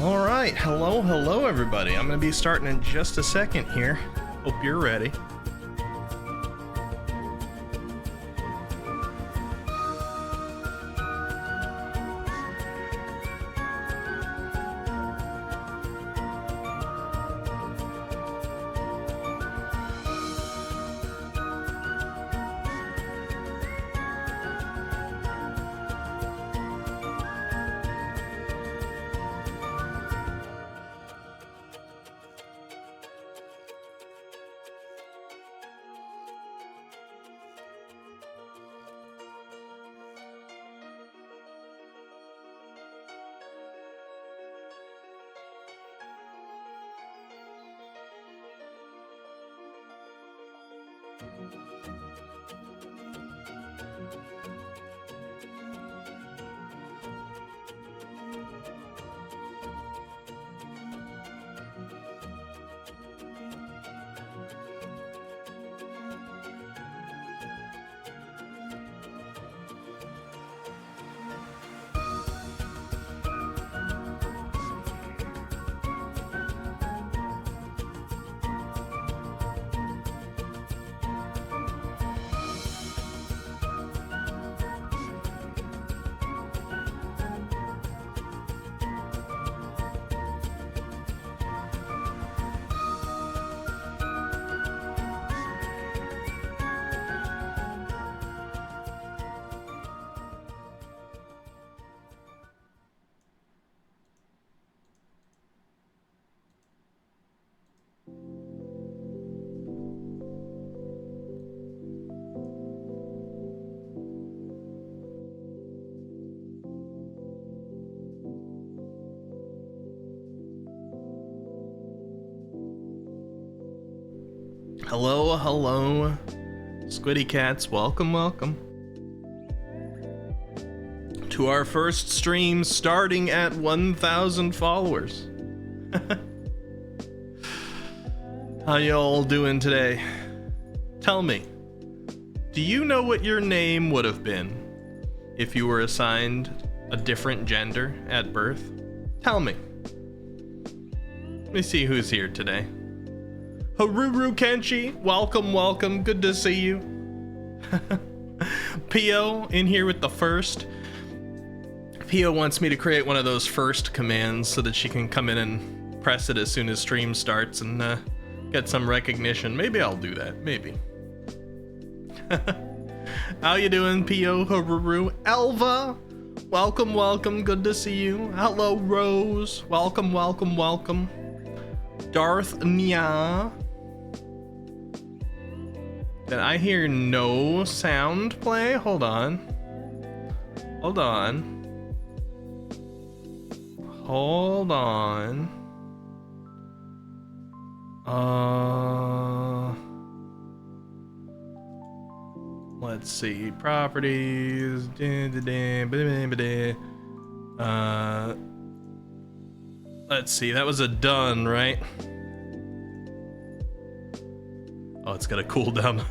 All right, hello everybody. I'm going to be starting in just a second here. Hope you're ready. Hello, hello, Squiddy Cats. Welcome, welcome to our first stream starting at 1,000 followers. How y'all doing today? Tell me, do you know what your name would have been if you were assigned a different gender at birth? Tell me. Let me see who's here today. Haruru Kenshi, welcome, welcome, good to see you. Pio in here with the first. Pio wants me to create one of those first commands so that she can come in and press it as soon as stream starts and get some recognition. Maybe I'll do that, maybe. How you doing, Pio, Haruru? Elva, welcome, welcome, good to see you. Hello, Rose, welcome, welcome, welcome. Darth Nya. Did I hear no sound play? Hold on. Hold on. Hold on. Let's see. Properties. Let's see. That was a done, right? Oh, it's got a cooldown.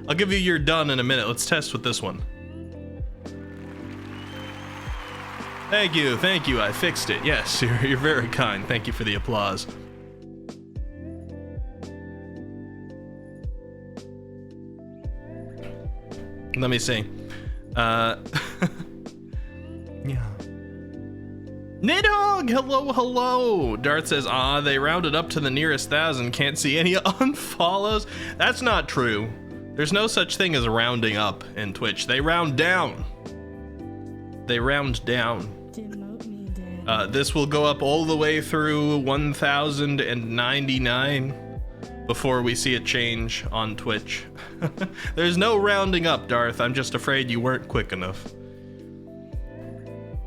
I'll give you your done in a minute. Let's test with this one. Thank you, thank you. I fixed it. Yes, you're very kind. Thank you for the applause. Let me see. Yeah. Nidhogg, hello, hello. Darth says, they rounded up to the nearest 1,000. Can't see any unfollows. That's not true. There's no such thing as rounding up in Twitch. They round down. They round down. This will go up all the way through 1,099 before we see it change on Twitch. There's no rounding up, Darth. I'm just afraid you weren't quick enough.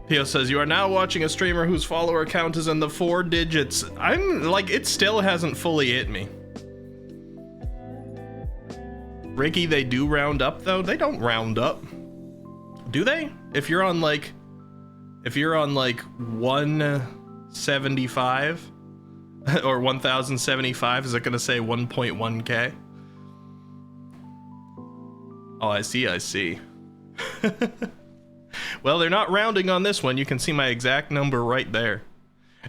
Pio says, you are now watching a streamer whose follower count is in the 4 digits. I'm like, it still hasn't fully hit me. Ricky, they do round up though? They don't round up. Do they? If you're on like 175 or 1075, is it gonna say 1.1k? Oh, I see. Well, they're not rounding on this one. You can see my exact number right there.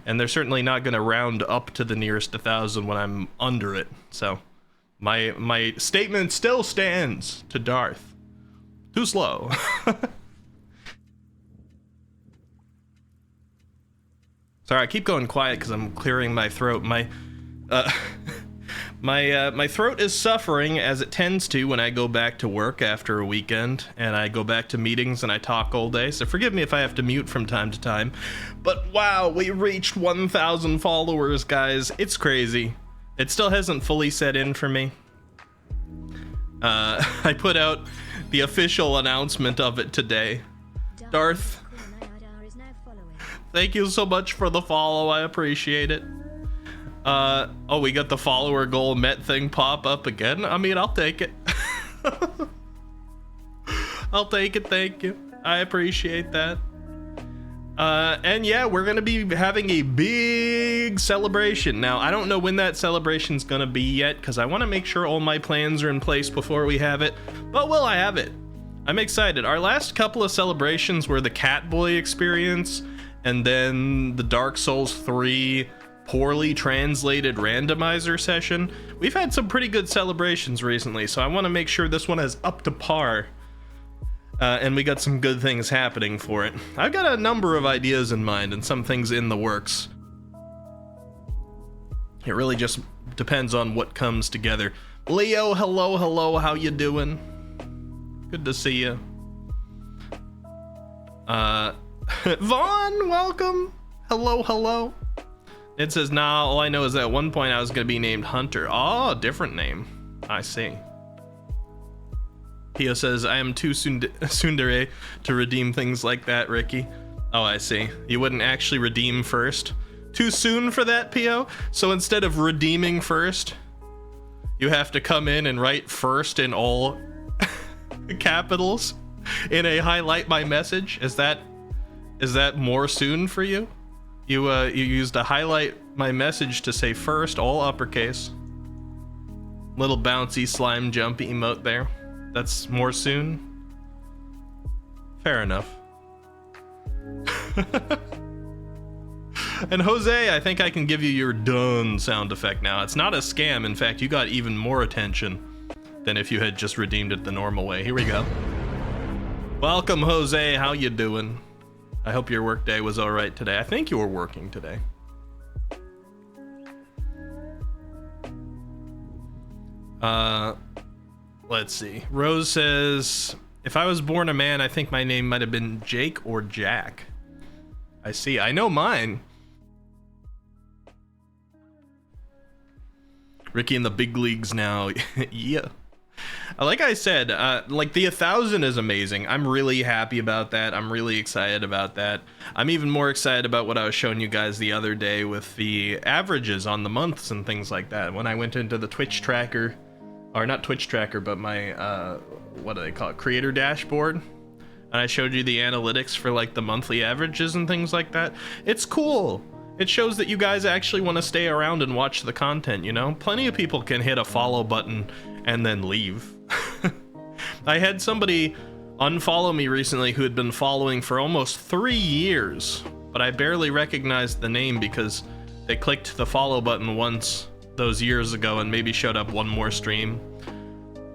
And they're certainly not going to round up to the nearest 1,000 when I'm under it. So, my statement still stands to Darth. Too slow. Sorry, I keep going quiet because I'm clearing my throat. My throat is suffering, as it tends to when I go back to work after a weekend, and I go back to meetings and I talk all day, so forgive me if I have to mute from time to time. But wow, we reached 1,000 followers, guys. It's crazy. It still hasn't fully set in for me. I put out the official announcement of it today. Darth, thank you so much for the follow, I appreciate it. Oh, we got the follower goal met thing pop up again. I mean, I'll take it. I'll take it, thank you. I appreciate that. And yeah, we're gonna be having a big celebration. Now, I don't know when that celebration's gonna be yet, because I want to make sure all my plans are in place before we have it. But will I have it? I'm excited. Our last couple of celebrations were the Catboy experience, and then the Dark Souls 3 poorly translated randomizer session. We've had some pretty good celebrations recently, so I want to make sure this one is up to par. And we got some good things happening for it. I've got a number of ideas in mind and some things in the works. It really just depends on what comes together. Leo, hello, how you doing? Good to see you. Vaughn, welcome. Hello. It says, nah, all I know is that at one point I was going to be named Hunter. Oh, different name. I see. Pio says, I am too tsundere to redeem things like that, Ricky. Oh, I see. You wouldn't actually redeem first? Too soon for that, Pio? So instead of redeeming first, you have to come in and write first in all capitals in a highlight my message? Is that more soon for you? You used a highlight my message to say first, all uppercase. Little bouncy slime jump emote there. That's more soon? Fair enough. And Jose, I think I can give you your done sound effect now. It's not a scam. In fact, you got even more attention than if you had just redeemed it the normal way. Here we go. Welcome, Jose. How you doing? I hope your workday was all right today. I think you were working today. Let's see. Rose says, if I was born a man, I think my name might have been Jake or Jack. I see. I know mine. Ricky in the big leagues now. Yeah. Like I said, like the 1,000 is amazing. I'm really happy about that. I'm really excited about that. I'm even more excited about what I was showing you guys the other day with the averages on the months and things like that. When I went into the Twitch tracker, or not Twitch tracker, but my, what do they call it? Creator dashboard. And I showed you the analytics for like the monthly averages and things like that. It's cool. It shows that you guys actually want to stay around and watch the content, you know? Plenty of people can hit a follow button and then leave. I had somebody unfollow me recently who had been following for almost 3 years, but I barely recognized the name because they clicked the follow button once those years ago and maybe showed up one more stream.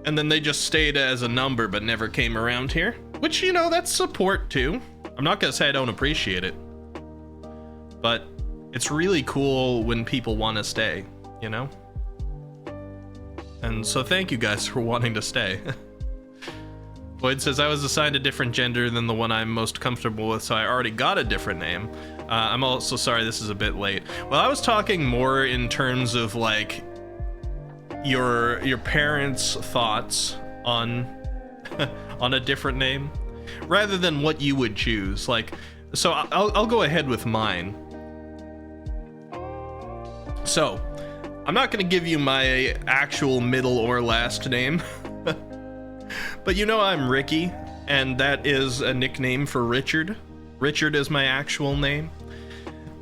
And then they just stayed as a number but never came around here, which, you know, that's support too. I'm not gonna say I don't appreciate it, but it's really cool when people want to stay, you know? And so thank you guys for wanting to stay. Boyd says, I was assigned a different gender than the one I'm most comfortable with, so I already got a different name. I'm also sorry this is a bit late. Well, I was talking more in terms of like your parents' thoughts on on a different name, rather than what you would choose. Like, so I'll go ahead with mine. So, I'm not going to give you my actual middle or last name, but you know I'm Ricky, and that is a nickname for Richard. Richard is my actual name.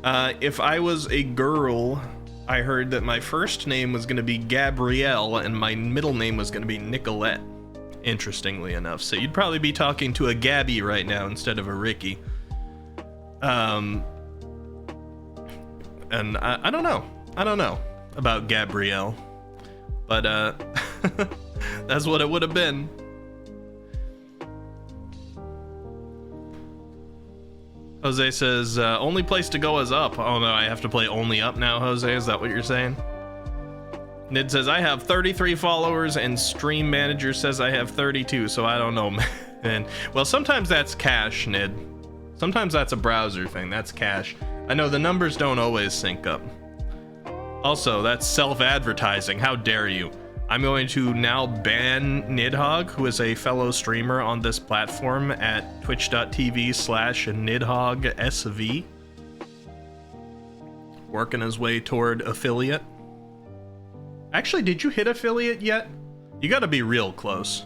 If I was a girl, I heard that my first name was going to be Gabrielle, and my middle name was going to be Nicolette, interestingly enough. So you'd probably be talking to a Gabby right now instead of a Ricky. And I don't know. I don't know about Gabrielle, but that's what it would have been. Jose says, only place to go is up. Oh no, I have to play only up now, Jose? Is that what you're saying? Nid says, I have 33 followers, and Stream Manager says I have 32, so I don't know, man. Well, sometimes that's cache, Nid. Sometimes that's a browser thing, that's cache. I know the numbers don't always sync up. Also, that's self-advertising. How dare you? I'm going to now ban Nidhogg, who is a fellow streamer on this platform at twitch.tv/NidhoggSV. working his way toward affiliate. Actually, did you hit affiliate yet? You gotta be real close.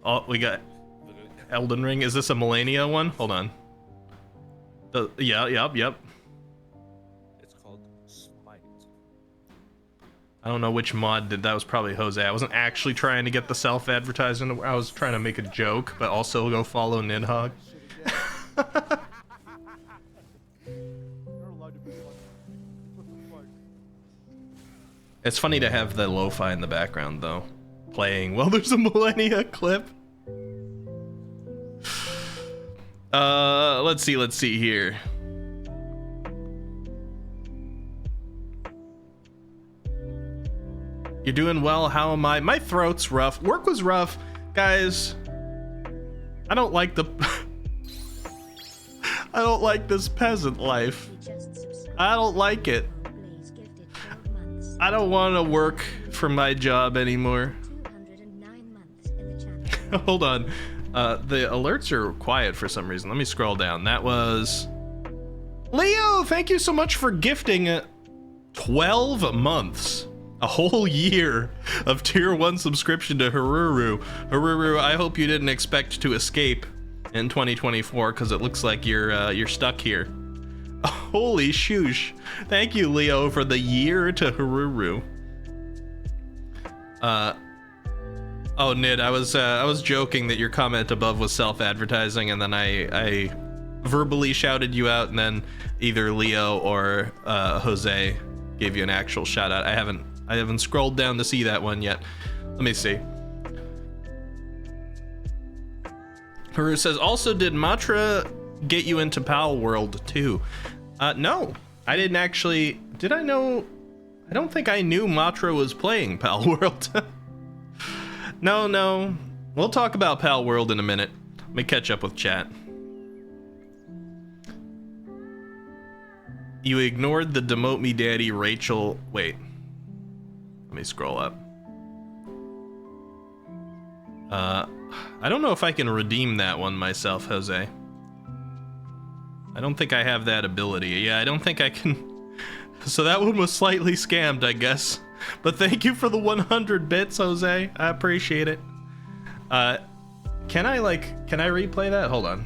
Oh, we got Elden Ring. Is this a Millennia one? Hold on. Yep. It's called Smite. I don't know which mod did that. Was probably Jose. I wasn't actually trying to get the self-advertising. I was trying to make a joke, but also go follow Nidhogg. It's funny to have the lo-fi in the background, though, playing while there's a Millennia clip. Let's see here. You're doing well. How am I? My throat's rough. Work was rough, guys. I don't like the. I don't like this peasant life. I don't like it. I don't want to work for my job anymore. Hold on. The alerts are quiet for some reason. Let me scroll down. That was Leo. Thank you so much for gifting 12 months, a whole year of tier 1 subscription to Haruru. Haruru, I hope you didn't expect to escape in 2024 because it looks like you're stuck here. Holy shoosh. Thank you, Leo, for the year to Haruru. Oh, Nid, I was joking that your comment above was self-advertising, and then I verbally shouted you out, and then either Leo or Jose gave you an actual shout out. I haven't scrolled down to see that one yet. Let me see. Haru says, also, did Matra get you into Pal World too? No, I didn't actually. Did I know? I don't think I knew Matra was playing Pal World. No. We'll talk about Pal World in a minute. Let me catch up with chat. You ignored the Demote Me Daddy Rachel. Wait. Let me scroll up. I don't know if I can redeem that one myself, Jose. I don't think I have that ability. Yeah, I don't think I can. So that one was slightly scammed, I guess. But thank you for the 100 bits, Jose. I appreciate it. Can I replay that? Hold on.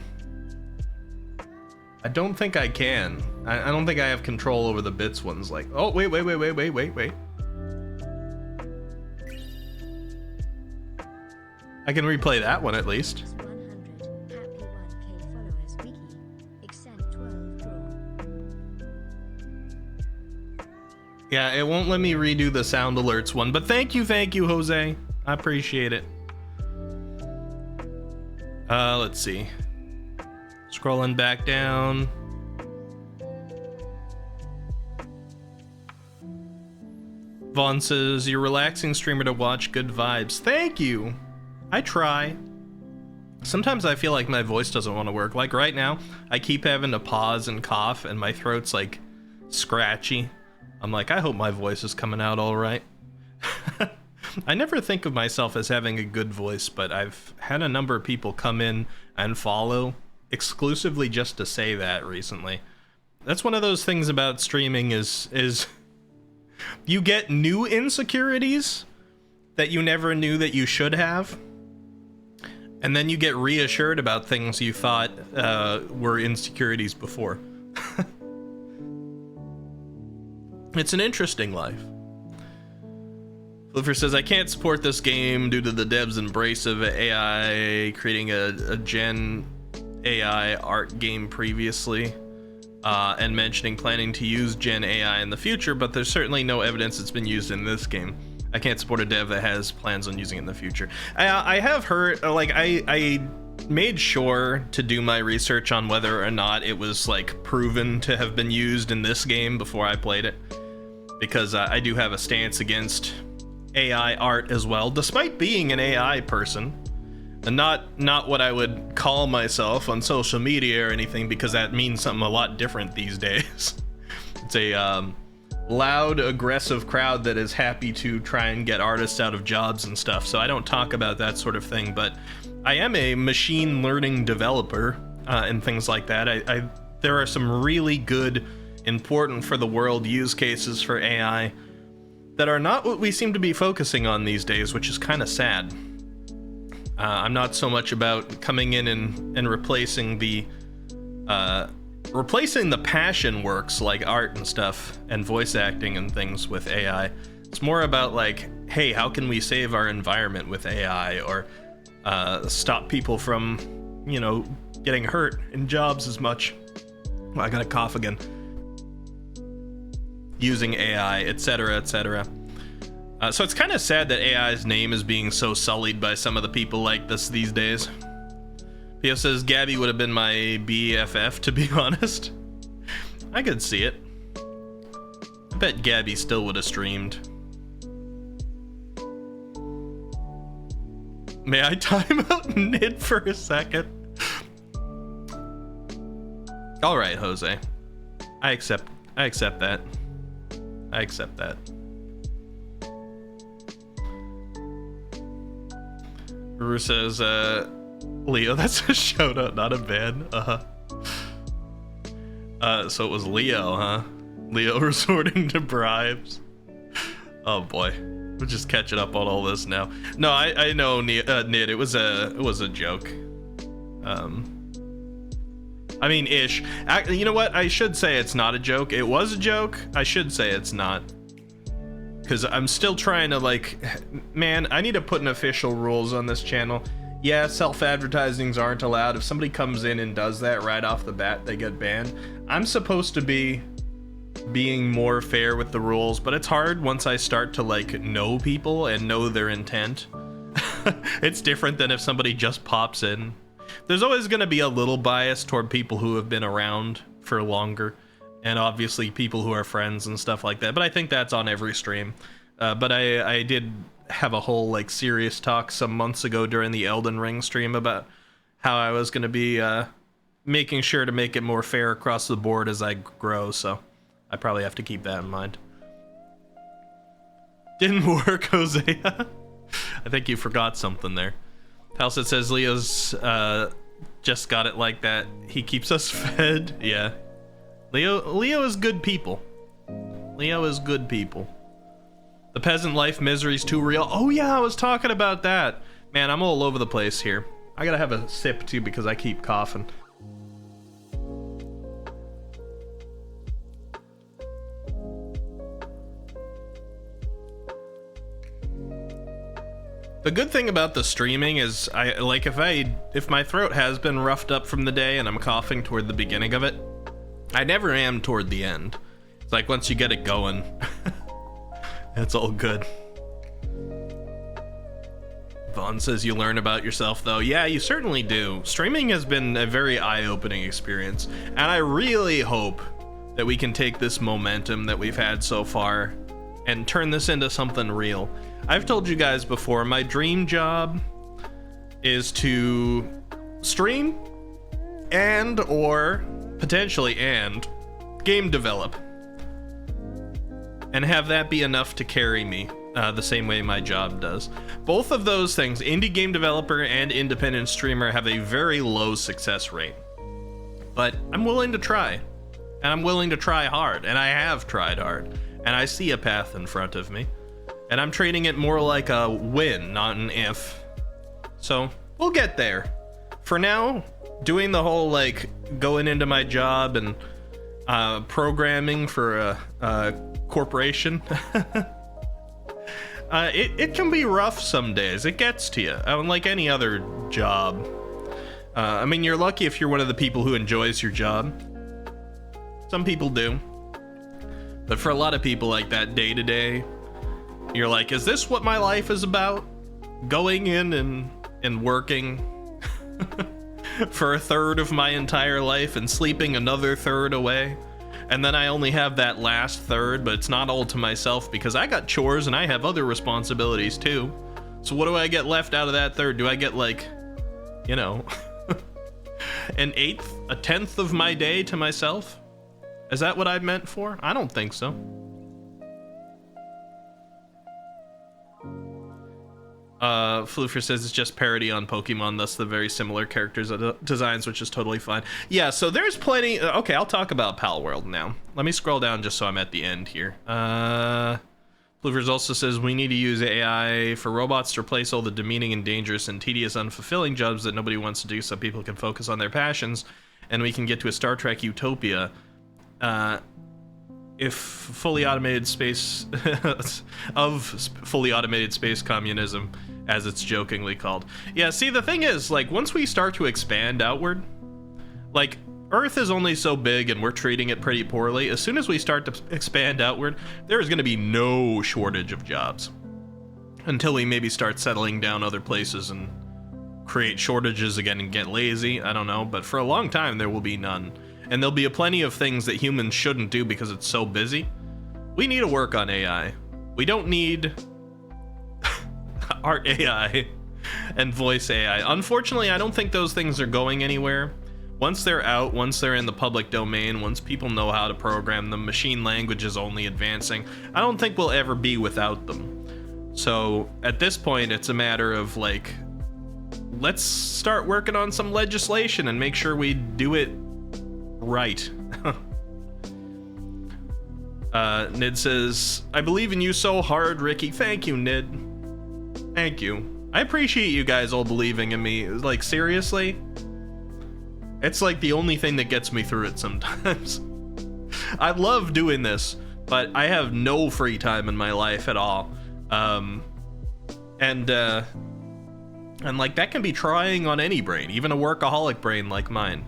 I don't think I can. I don't think I have control over the bits ones. Like, oh, wait. I can replay that one at least. Yeah, it won't let me redo the sound alerts one, but thank you, Jose. I appreciate it. Let's see. Scrolling back down. Vaughn says, you're a relaxing streamer to watch, good vibes. Thank you. I try. Sometimes I feel like my voice doesn't want to work. Like right now, I keep having to pause and cough, and my throat's like scratchy. I'm like, I hope my voice is coming out all right. I never think of myself as having a good voice, but I've had a number of people come in and follow exclusively just to say that recently. That's one of those things about streaming is you get new insecurities that you never knew that you should have. And then you get reassured about things you thought were insecurities before. It's an interesting life. Flipper says, I can't support this game due to the devs' embrace of AI creating a Gen AI art game previously, and mentioning planning to use Gen AI in the future, but there's certainly no evidence it's been used in this game. I can't support a dev that has plans on using it in the future. I have heard, like, I made sure to do my research on whether or not it was, like, proven to have been used in this game before I played it, because I do have a stance against AI art as well, despite being an AI person, and not what I would call myself on social media or anything, because that means something a lot different these days. It's a loud, aggressive crowd that is happy to try and get artists out of jobs and stuff, so I don't talk about that sort of thing, but I am a machine learning developer and things like that. There are some really good, important for the world use cases for AI that are not what we seem to be focusing on these days, which is kind of sad. I'm not so much about coming in and replacing the passion works like art and stuff and voice acting and things with AI. It's more about like, hey, how can we save our environment with AI, or stop people from, you know, getting hurt in jobs as much. Well, I got a cough again. Using AI, etc., etc. So it's kind of sad that AI's name is being so sullied by some of the people like this these days. Pio says Gabby would have been my BFF, to be honest. I could see it. I bet Gabby still would have streamed. May I time out Nid for a second? Alright, Jose. I accept that. I accept that. Ruru says, Leo, that's a shout out, not a ban. So it was Leo, huh? Leo resorting to bribes. Oh boy. We're just catching up on all this now. No, I know, Nid, it was a joke. I mean, ish. You know what? I should say it's not a joke. It was a joke. I should say it's not. Because I'm still trying to, like... Man, I need to put in official rules on this channel. Yeah, self-advertisings aren't allowed. If somebody comes in and does that right off the bat, they get banned. I'm supposed to be being more fair with the rules, but it's hard once I start to, like, know people and know their intent. It's different than if somebody just pops in. There's always going to be a little bias toward people who have been around for longer, and obviously people who are friends and stuff like that, but I think that's on every stream. But I did have a whole, like, serious talk some months ago during the Elden Ring stream about how I was going to be making sure to make it more fair across the board as I grow, so I probably have to keep that in mind. Didn't work, Jose. I think you forgot something there. Halset says Leo's just got it like that. He keeps us fed. Yeah. Leo is good people. Leo is good people. The peasant life misery's too real. Oh yeah, I was talking about that. Man, I'm all over the place here. I gotta have a sip too because I keep coughing. The good thing about the streaming is if my throat has been roughed up from the day and I'm coughing toward the beginning of it, I never am toward the end. It's like once you get it going, it's all good. Vaughn says you learn about yourself though. Yeah, you certainly do. Streaming has been a very eye-opening experience, and I really hope that we can take this momentum that we've had so far and turn this into something real. I've told you guys before, my dream job is to stream or potentially game develop, and have that be enough to carry me the same way my job does. Both of those things, indie game developer and independent streamer, have a very low success rate, but I'm willing to try, and I'm willing to try hard, and I have tried hard, and I see a path in front of me. And I'm treating it more like a win, not an if. So, we'll get there. For now, doing the whole, like, going into my job and programming for a corporation, it can be rough some days. It gets to you, like any other job. I mean, you're lucky if you're one of the people who enjoys your job. Some people do. But for a lot of people, like that day-to-day, you're like, is this what my life is about? Going in and working for a third of my entire life and sleeping another third away. And then I only have that last third, but it's not all to myself because I got chores and I have other responsibilities too. So what do I get left out of that third? Do I get, like, you know, a tenth of my day to myself? Is that what I meant for? I don't think so. Floofer says it's just parody on Pokemon, thus the very similar characters designs, which is totally fine. Yeah, so there's plenty. Okay, I'll talk about Pal World now. Let me scroll down just so I'm at the end here. Floofer also says we need to use AI for robots to replace all the demeaning and dangerous and tedious, unfulfilling jobs that nobody wants to do, so people can focus on their passions, and we can get to a Star Trek utopia. If fully automated space fully automated space communism, as it's jokingly called. Yeah, see, the thing is, like, once we start to expand outward, like, Earth is only so big and we're treating it pretty poorly. As soon as we start to expand outward, there is going to be no shortage of jobs until we maybe start settling down other places and create shortages again and get lazy. I don't know, but for a long time there will be none. And there'll be a plenty of things that humans shouldn't do because it's so busy. We need to work on AI. We don't need art AI and voice AI. Unfortunately, I don't think those things are going anywhere. Once they're out, once they're in the public domain, once people know how to program them, machine language is only advancing. I don't think we'll ever be without them. So at this point, it's a matter of, like, let's start working on some legislation and make sure we do it right. Nid says, I believe in you so hard, Ricky. Thank you, Nid. Thank you. I appreciate you guys all believing in me. Like, seriously? It's like the only thing that gets me through it sometimes. I love doing this, but I have no free time in my life at all. And like, that can be trying on any brain, even a workaholic brain like mine.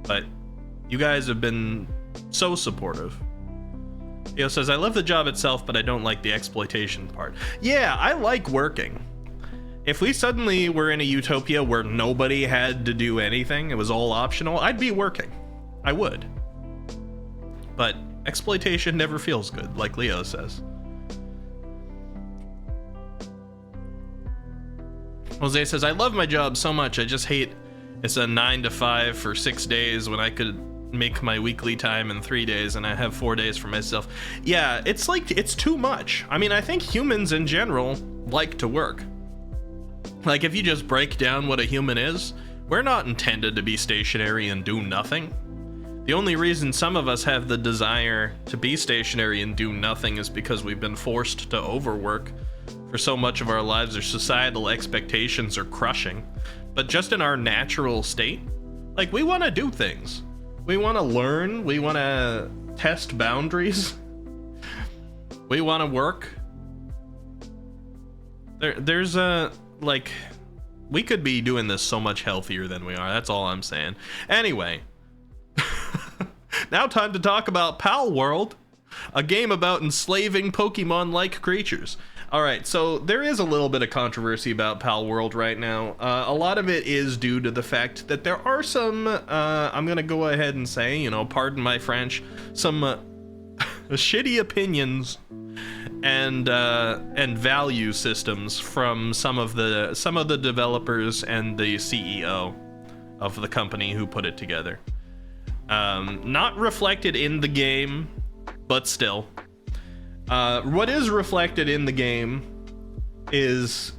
But you guys have been so supportive. Theo says, I love the job itself, but I don't like the exploitation part. Yeah, I like working. If we suddenly were in a utopia where nobody had to do anything, it was all optional, I'd be working. I would. But exploitation never feels good, like Leo says. Jose says, I love my job so much, I just hate it's a 9 to 5 for 6 days when I could make my weekly time in 3 days and I have 4 days for myself. Yeah, it's like, it's too much. I mean, I think humans in general like to work. Like, if you just break down what a human is, we're not intended to be stationary and do nothing. The only reason some of us have the desire to be stationary and do nothing is because we've been forced to overwork for so much of our lives. Our societal expectations are crushing. But just in our natural state, like, we want to do things. We want to learn. We want to test boundaries. We want to work. There's a, like, we could be doing this so much healthier than we are. That's all I'm saying. Anyway, now time to talk about Pal World, a game about enslaving Pokemon-like creatures. All right, so there is a little bit of controversy about Pal World right now. A lot of it is due to the fact that there are some, I'm gonna go ahead and say, you know, pardon my French, some shitty opinions and value systems from some of the developers and the CEO of the company who put it together. Not reflected in the game, but still. What is reflected in the game is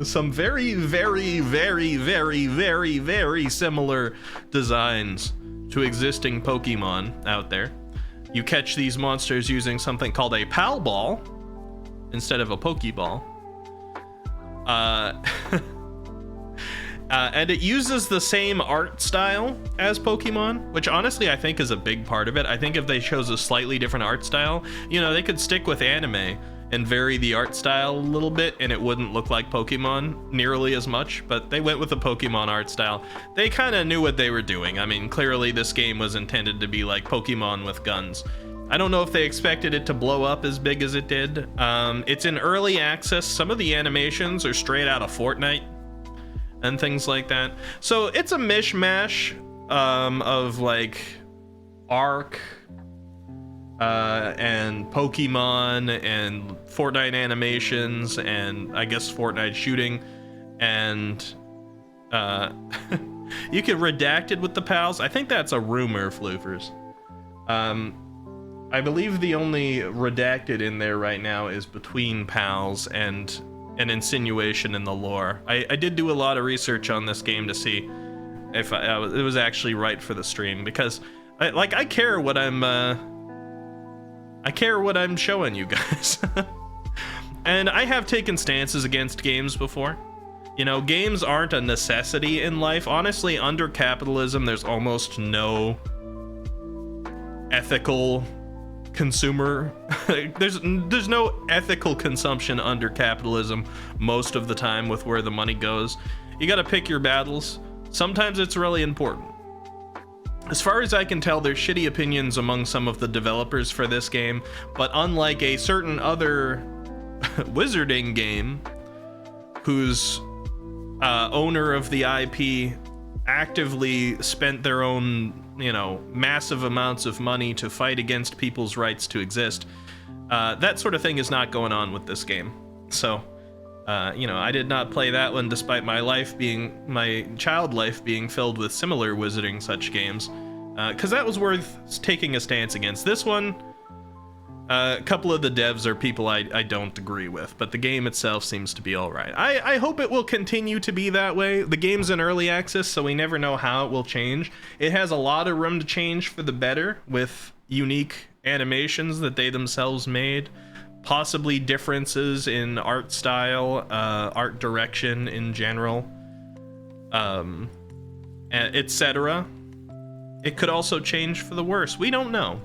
some very, very, very, very, very, very similar designs to existing Pokemon out there. You catch these monsters using something called a Pal Ball instead of a Pokeball. And it uses the same art style as Pokemon, which honestly I think is a big part of it. I think if they chose a slightly different art style, you know, they could stick with anime and vary the art style a little bit and it wouldn't look like Pokemon nearly as much, but they went with the Pokemon art style. They kind of knew what they were doing. I mean, clearly this game was intended to be like Pokemon with guns. I don't know if they expected it to blow up as big as it did. It's in early access. Some of the animations are straight out of Fortnite and things like that. So it's a mishmash of like Ark and Pokemon and Fortnite animations and I guess Fortnite shooting and you can redact it with the pals. I think that's a rumor, Floofers. I believe the only redacted in there right now is between pals and an insinuation in the lore. I did do a lot of research on this game to see if it was actually right for the stream, because I care what I'm showing you guys. And I have taken stances against games before. You know, games aren't a necessity in life. Honestly, under capitalism, there's almost no ethical consumer. there's no ethical consumption under capitalism most of the time with where the money goes. You gotta pick your battles. Sometimes it's really important. As far as I can tell, there's shitty opinions among some of the developers for this game, but unlike a certain other wizarding game whose owner of the IP actively spent their own, you know, massive amounts of money to fight against people's rights to exist, that sort of thing is not going on with this game. So, you know, I did not play that one despite my child life being filled with similar wizarding such games, because that was worth taking a stance against. This one, a couple of the devs are people I don't agree with, but the game itself seems to be alright. I hope it will continue to be that way. The game's in early access, so we never know how it will change. It has a lot of room to change for the better, with unique animations that they themselves made, possibly differences in art style, art direction in general, etc. It could also change for the worse. We don't know.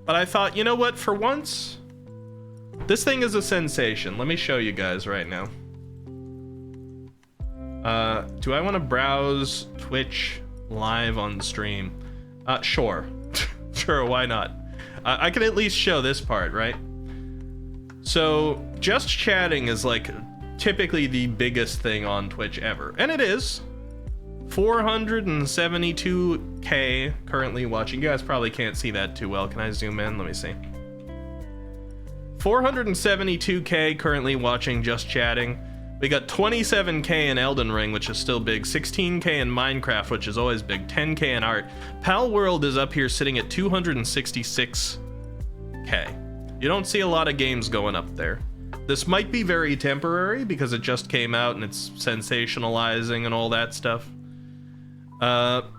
But I thought, you know what, for once, this thing is a sensation. Let me show you guys right now. Do I want to browse Twitch live on stream? Sure. Sure, why not? I can at least show this part, right? So, just chatting is like typically the biggest thing on Twitch ever. And it is. 472k currently watching. You guys probably can't see that too well. Can I zoom in? Let me see. 472k currently watching just chatting. We got 27k in Elden Ring, which is still big, 16k in Minecraft, which is always big, 10k in art. Pal World is up here sitting at 266k. You don't see a lot of games going up there. This might be very temporary because it just came out and it's sensationalizing and all that stuff. But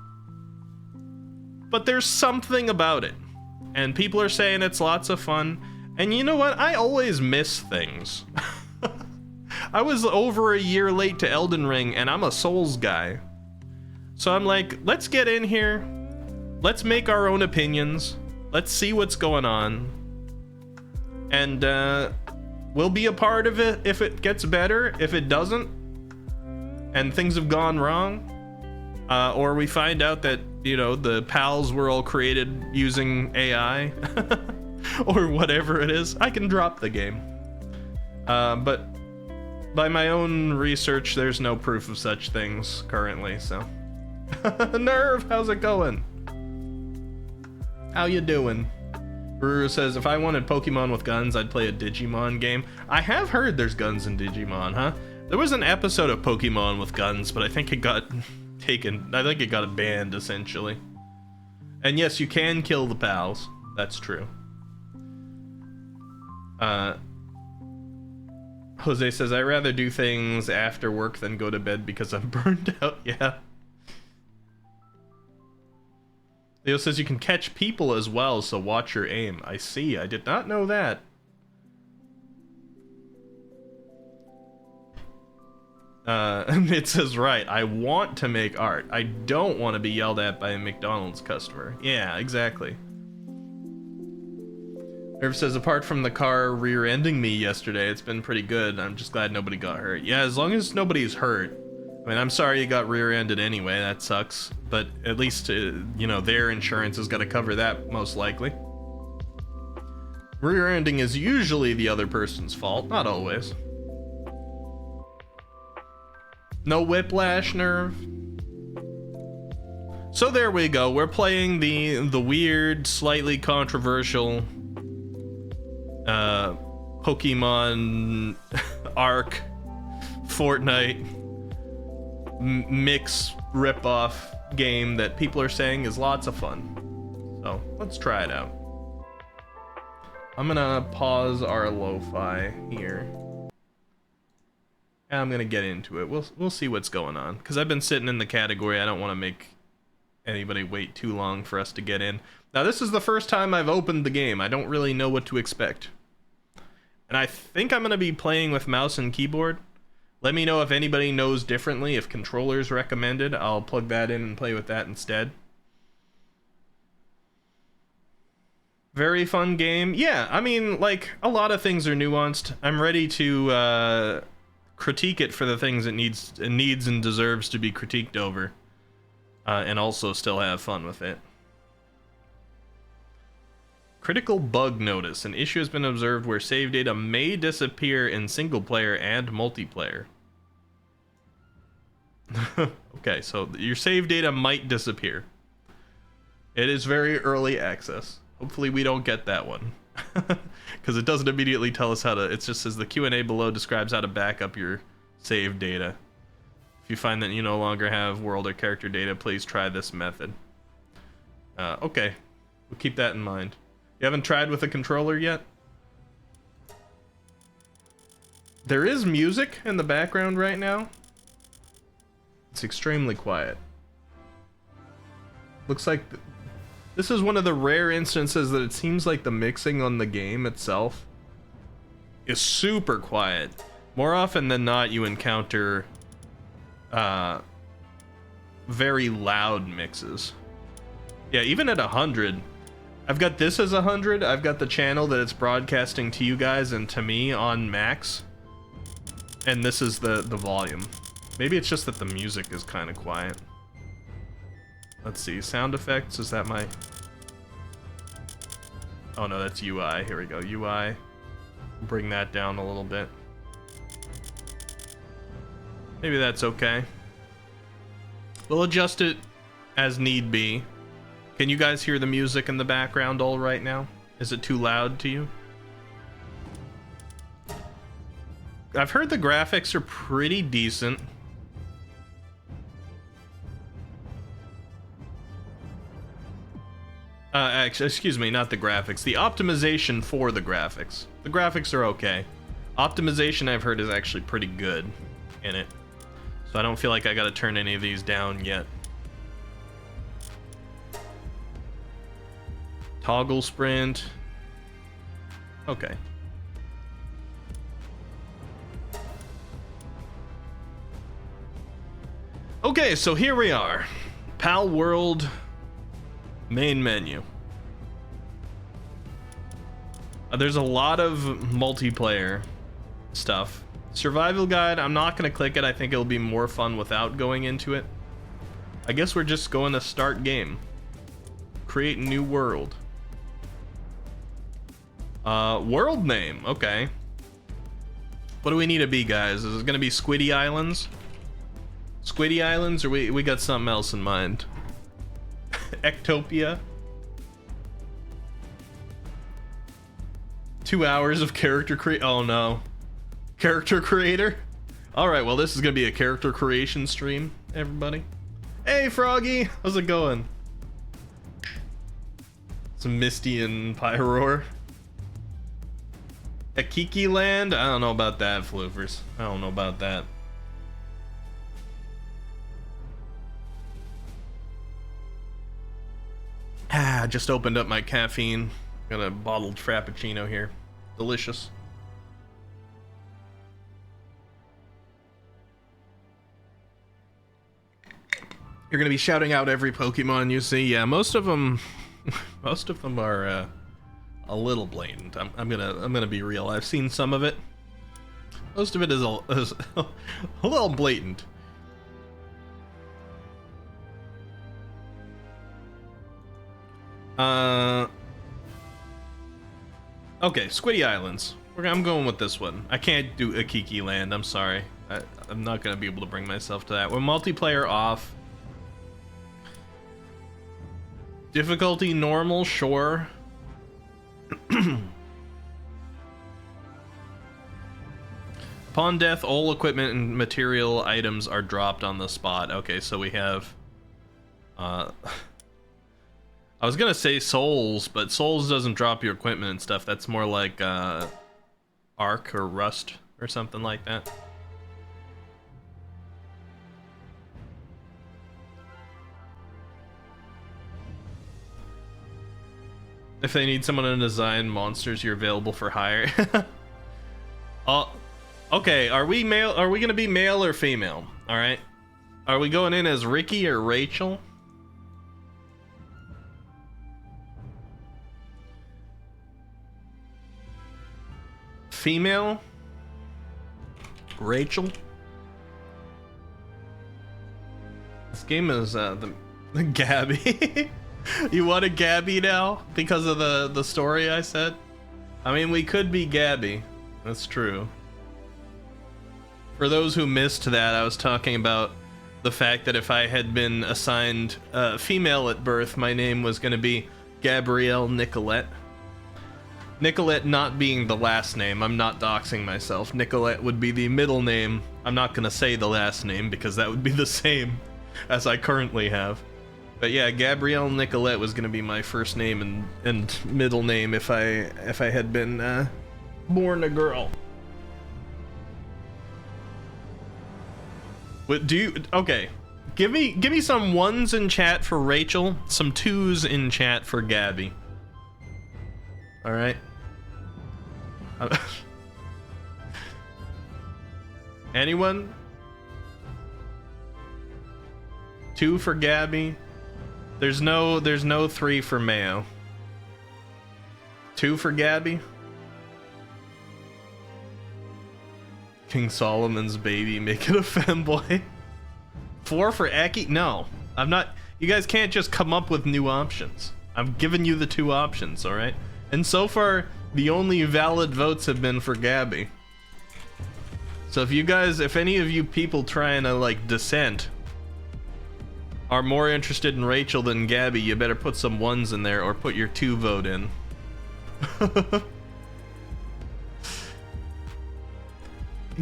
there's something about it, and people are saying it's lots of fun. And you know what? I always miss things. I was over a year late to Elden Ring, and I'm a Souls guy. So I'm like, let's get in here. Let's make our own opinions. Let's see what's going on. And we'll be a part of it if it gets better. If it doesn't, and things have gone wrong, or we find out that, you know, the pals were all created using AI, or whatever it is, I can drop the game. But by my own research, there's no proof of such things currently, so. Nerve, how's it going? How you doing? Ruru says, if I wanted Pokemon with guns, I'd play a Digimon game. I have heard there's guns in Digimon, huh? There was an episode of Pokemon with guns, but I think it got taken. I think it got banned, essentially. And yes, you can kill the pals. That's true. Jose says, I'd rather do things after work than go to bed because I'm burned out. Yeah. Leo says you can catch people as well, so watch your aim. I see. I did not know that. It says, right, I want to make art. I don't want to be yelled at by a McDonald's customer. Yeah, exactly. Irv says, apart from the car rear-ending me yesterday, it's been pretty good. I'm just glad nobody got hurt. Yeah, as long as nobody's hurt. I mean, I'm sorry you got rear-ended anyway, that sucks. But at least, you know, their insurance has got to cover that, most likely. Rear-ending is usually the other person's fault, not always. No whiplash, Nerve. So there we go. We're playing the weird, slightly controversial Pokemon Arc Fortnite mix ripoff game that people are saying is lots of fun. So let's try it out. I'm gonna pause our lo-fi here. I'm gonna get into it. We'll see what's going on, because I've been sitting in the category. I don't want to make anybody wait too long for us to get in. Now, this is the first time I've opened the game. I don't really know what to expect. And I think I'm going to be playing with mouse and keyboard. Let me know if anybody knows differently. If controller's recommended, I'll plug that in and play with that instead. Very fun game. Yeah, I mean, like, a lot of things are nuanced. I'm ready to critique it for the things it needs and deserves to be critiqued over. And also still have fun with it. Critical bug notice. An issue has been observed where save data may disappear in single player and multiplayer. Okay, so your save data might disappear. It is very early access. Hopefully we don't get that one. Because it doesn't immediately tell us how to... It just says the Q&A below describes how to back up your save data. If you find that you no longer have world or character data, please try this method. Okay, we'll keep that in mind. You haven't tried with a controller yet? There is music in the background right now. It's extremely quiet. Looks like this is one of the rare instances that it seems like the mixing on the game itself is super quiet. More often than not, you encounter very loud mixes. Yeah, even at 100, I've got this as 100. I've got the channel that it's broadcasting to you guys and to me on max, and this is the volume. Maybe it's just that the music is kind of quiet. Let's see, sound effects. Is that my... Oh no, that's UI. Here we go, UI. Bring that down a little bit. Maybe that's okay. We'll adjust it as need be. Can you guys hear the music in the background all right now? Is it too loud to you? I've heard the graphics are pretty decent. Actually, excuse me, not the graphics. The optimization for the graphics. The graphics are okay. Optimization, I've heard, is actually pretty good in it. So I don't feel like I gotta turn any of these down yet. Toggle sprint. Okay. Okay, so here we are. PAL World main menu. There's a lot of multiplayer stuff. Survival guide, I'm not gonna click it. I think it'll be more fun without going into it. I guess we're just going to start game. Create new world. World name, okay. What do we need to be, guys? Is it gonna be Squiddy Islands? Squiddy Islands, or we got something else in mind? Eccentropy. 2 hours of character oh no. Character creator? Alright, well this is gonna be a character creation stream, everybody. Hey Froggy, how's it going? Some Misty and Pyroar. Akiki Land? I don't know about that, Floofers. I don't know about that. I just opened up my caffeine. Got a bottled Frappuccino here. Delicious. You're gonna be shouting out every Pokemon you see. Yeah, most of them are a little blatant. I'm gonna be real. I've seen some of it. Most of it is a little blatant. Okay, Squiddy Islands. I'm going with this one. I can't do Akiki Land. I'm sorry. I'm not gonna be able to bring myself to that. We're multiplayer off. Difficulty normal, sure. Upon death, all equipment and material items are dropped on the spot. Okay, so we have I was gonna say souls, but souls doesn't drop your equipment and stuff. That's more like arc or rust or something like that. If they need someone to design monsters, you're available for hire. Okay, are we male? Are we gonna be male or female? All right. Are we going in as Ricky or Rachel? Female? Rachel? This game is the Gabby. You want a Gabby now because of the story I said? I mean, we could be Gabby. That's true. For those who missed that, I was talking about the fact that if I had been assigned female at birth, my name was going to be Gabrielle Nicolette. Nicolette not being the last name. I'm not doxing myself. Nicolette would be the middle name. I'm not going to say the last name because that would be the same as I currently have. But yeah, Gabrielle Nicolette was going to be my first name and middle name if I had been born a girl. What do you? Okay, give me some ones in chat for Rachel, some twos in chat for Gabby. All right. Anyone? 2 for Gabby. There's no 3 for Mayo. 2 for Gabby. King Solomon's baby, make it a femboy. 4 for Aki? No, I'm not. You guys can't just come up with new options. I'm giving you the 2 options, all right? And so far, the only valid votes have been for Gabby. So if any of you people trying to like dissent are more interested in Rachel than Gabby, you better put some 1s in there or put your 2 vote in.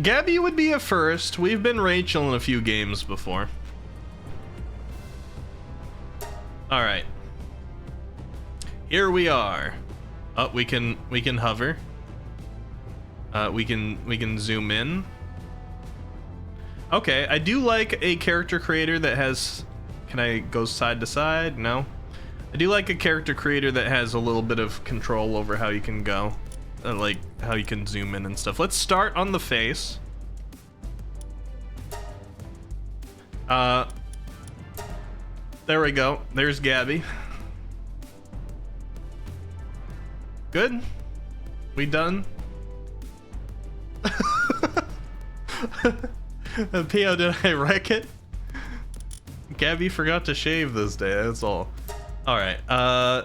Gabby would be a first. We've been Rachel in a few games before. All right. Here we are. Oh, we can hover. We can zoom in. Okay, I do like a character creator that has. Can I go side to side? No. I do like a character creator that has a little bit of control over how you can go. Like how you can zoom in and stuff. Let's start on the face. There we go. There's Gabby. Good. We done? P.O. did I wreck it? Gabby forgot to shave this day, that's all. Alright,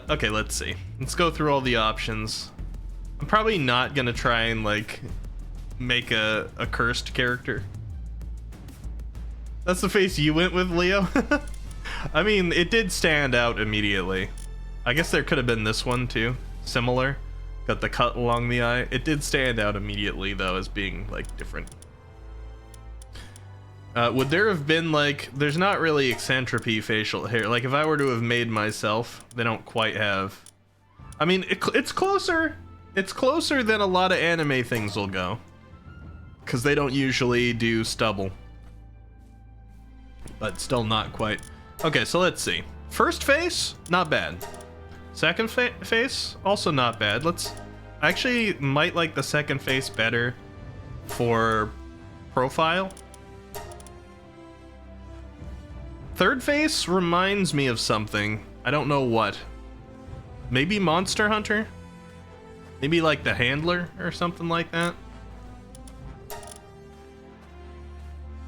okay, let's see. Let's go through all the options. I'm probably not gonna try and, like, make a cursed character. That's the face you went with, Leo? I mean, it did stand out immediately. I guess there could have been this one, too. Similar. Got the cut along the eye. It did stand out immediately, though, as being, like, different. Would there have been, like... There's not really Eccentropy facial hair. Like, if I were to have made myself, they don't quite have... I mean, it's closer... It's closer than a lot of anime things will go. Because they don't usually do stubble. But still not quite. Okay, so let's see. First face, not bad. Second face, also not bad. I actually might like the second face better for profile. Third face reminds me of something. I don't know what. Maybe Monster Hunter? Maybe like the Handler or something like that.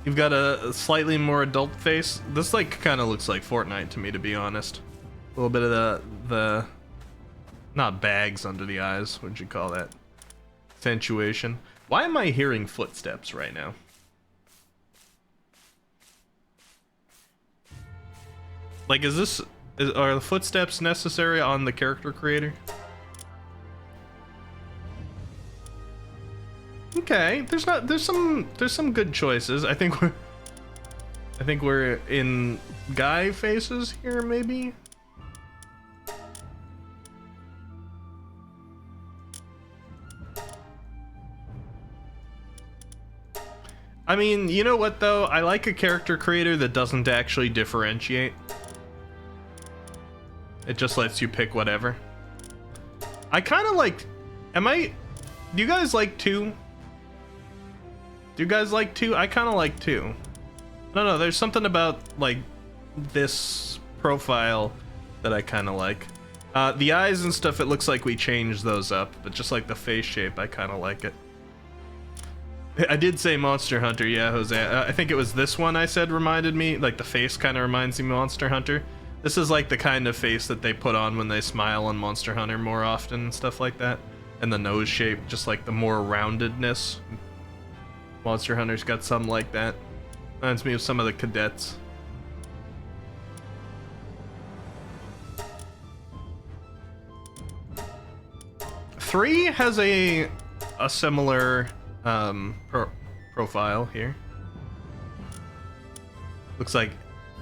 You've got a slightly more adult face. This like kind of looks like Fortnite to me, to be honest. A little bit of the not bags under the eyes. What'd you call that? Accentuation. Why am I hearing footsteps right now? Like, are the footsteps necessary on the character creator? Okay, there's some good choices. I think we're in guy faces here, maybe. I mean, you know what though? I like a character creator that doesn't actually differentiate. It just lets you pick whatever. I kind of like. Do you guys like 2? Do you guys like 2? I kind of like 2. I don't know. There's something about like this profile that I kind of like. The eyes and stuff. It looks like we changed those up, but just like the face shape, I kind of like it. I did say Monster Hunter, yeah, Jose. I think it was this one I said reminded me. Like the face kind of reminds me of Monster Hunter. This is like the kind of face that they put on when they smile on Monster Hunter more often and stuff like that. And the nose shape, just like the more roundedness. Monster Hunter's got some like that. Reminds me of some of the cadets. Three has a similar profile here. Looks like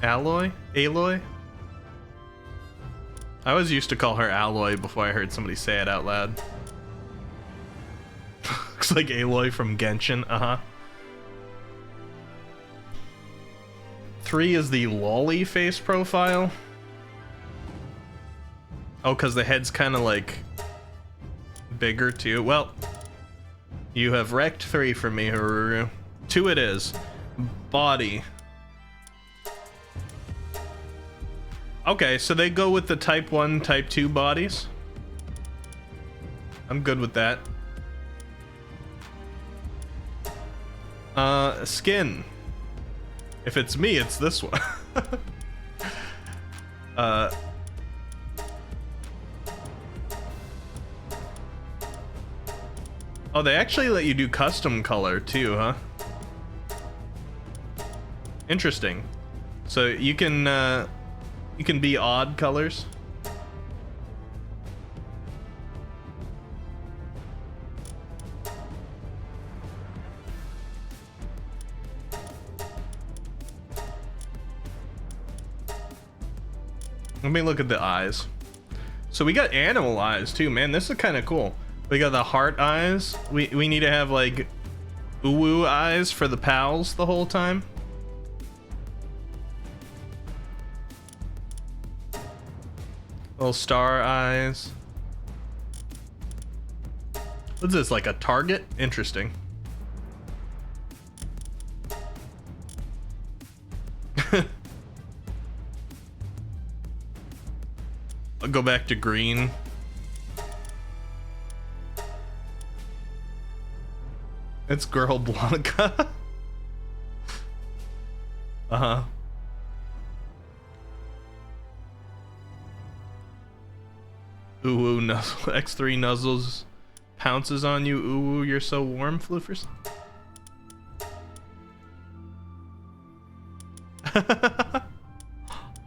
Aloy? Aloy? I always used to call her Alloy before I heard somebody say it out loud. Looks like Aloy from Genshin, uh-huh. 3 is the lolly face profile. Oh, because the head's kind of like bigger too. Well, you have wrecked 3 for me, Haruru. 2 it is. Body. Okay, so they go with the type 1, type 2 bodies. I'm good with that. Skin. If it's me, it's this one. Oh, they actually let you do custom color too, huh? Interesting. So you can be odd colors. Let me look at the eyes. So we got animal eyes too, man. This is kind of cool. We got the heart eyes. We need to have like uwu eyes for the pals the whole time. Little star eyes. What's this, like a target? Interesting. I'll go back to green. It's girl Blanca. Uh-huh. Ooh, nuzzle. X3 nuzzles, pounces on you. Ooh, you're so warm, Floofers.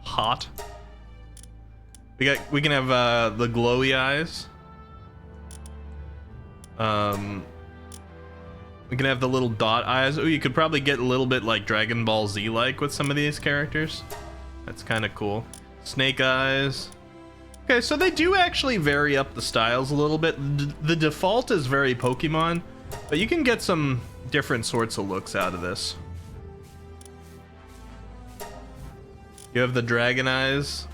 Hot. We can have the glowy eyes. We can have the little dot eyes. Oh, you could probably get a little bit like Dragon Ball Z like with some of these characters. That's kind of cool. Snake eyes. Okay, so they do actually vary up the styles a little bit. The default is very Pokemon, but you can get some different sorts of looks out of this. You have the dragon eyes,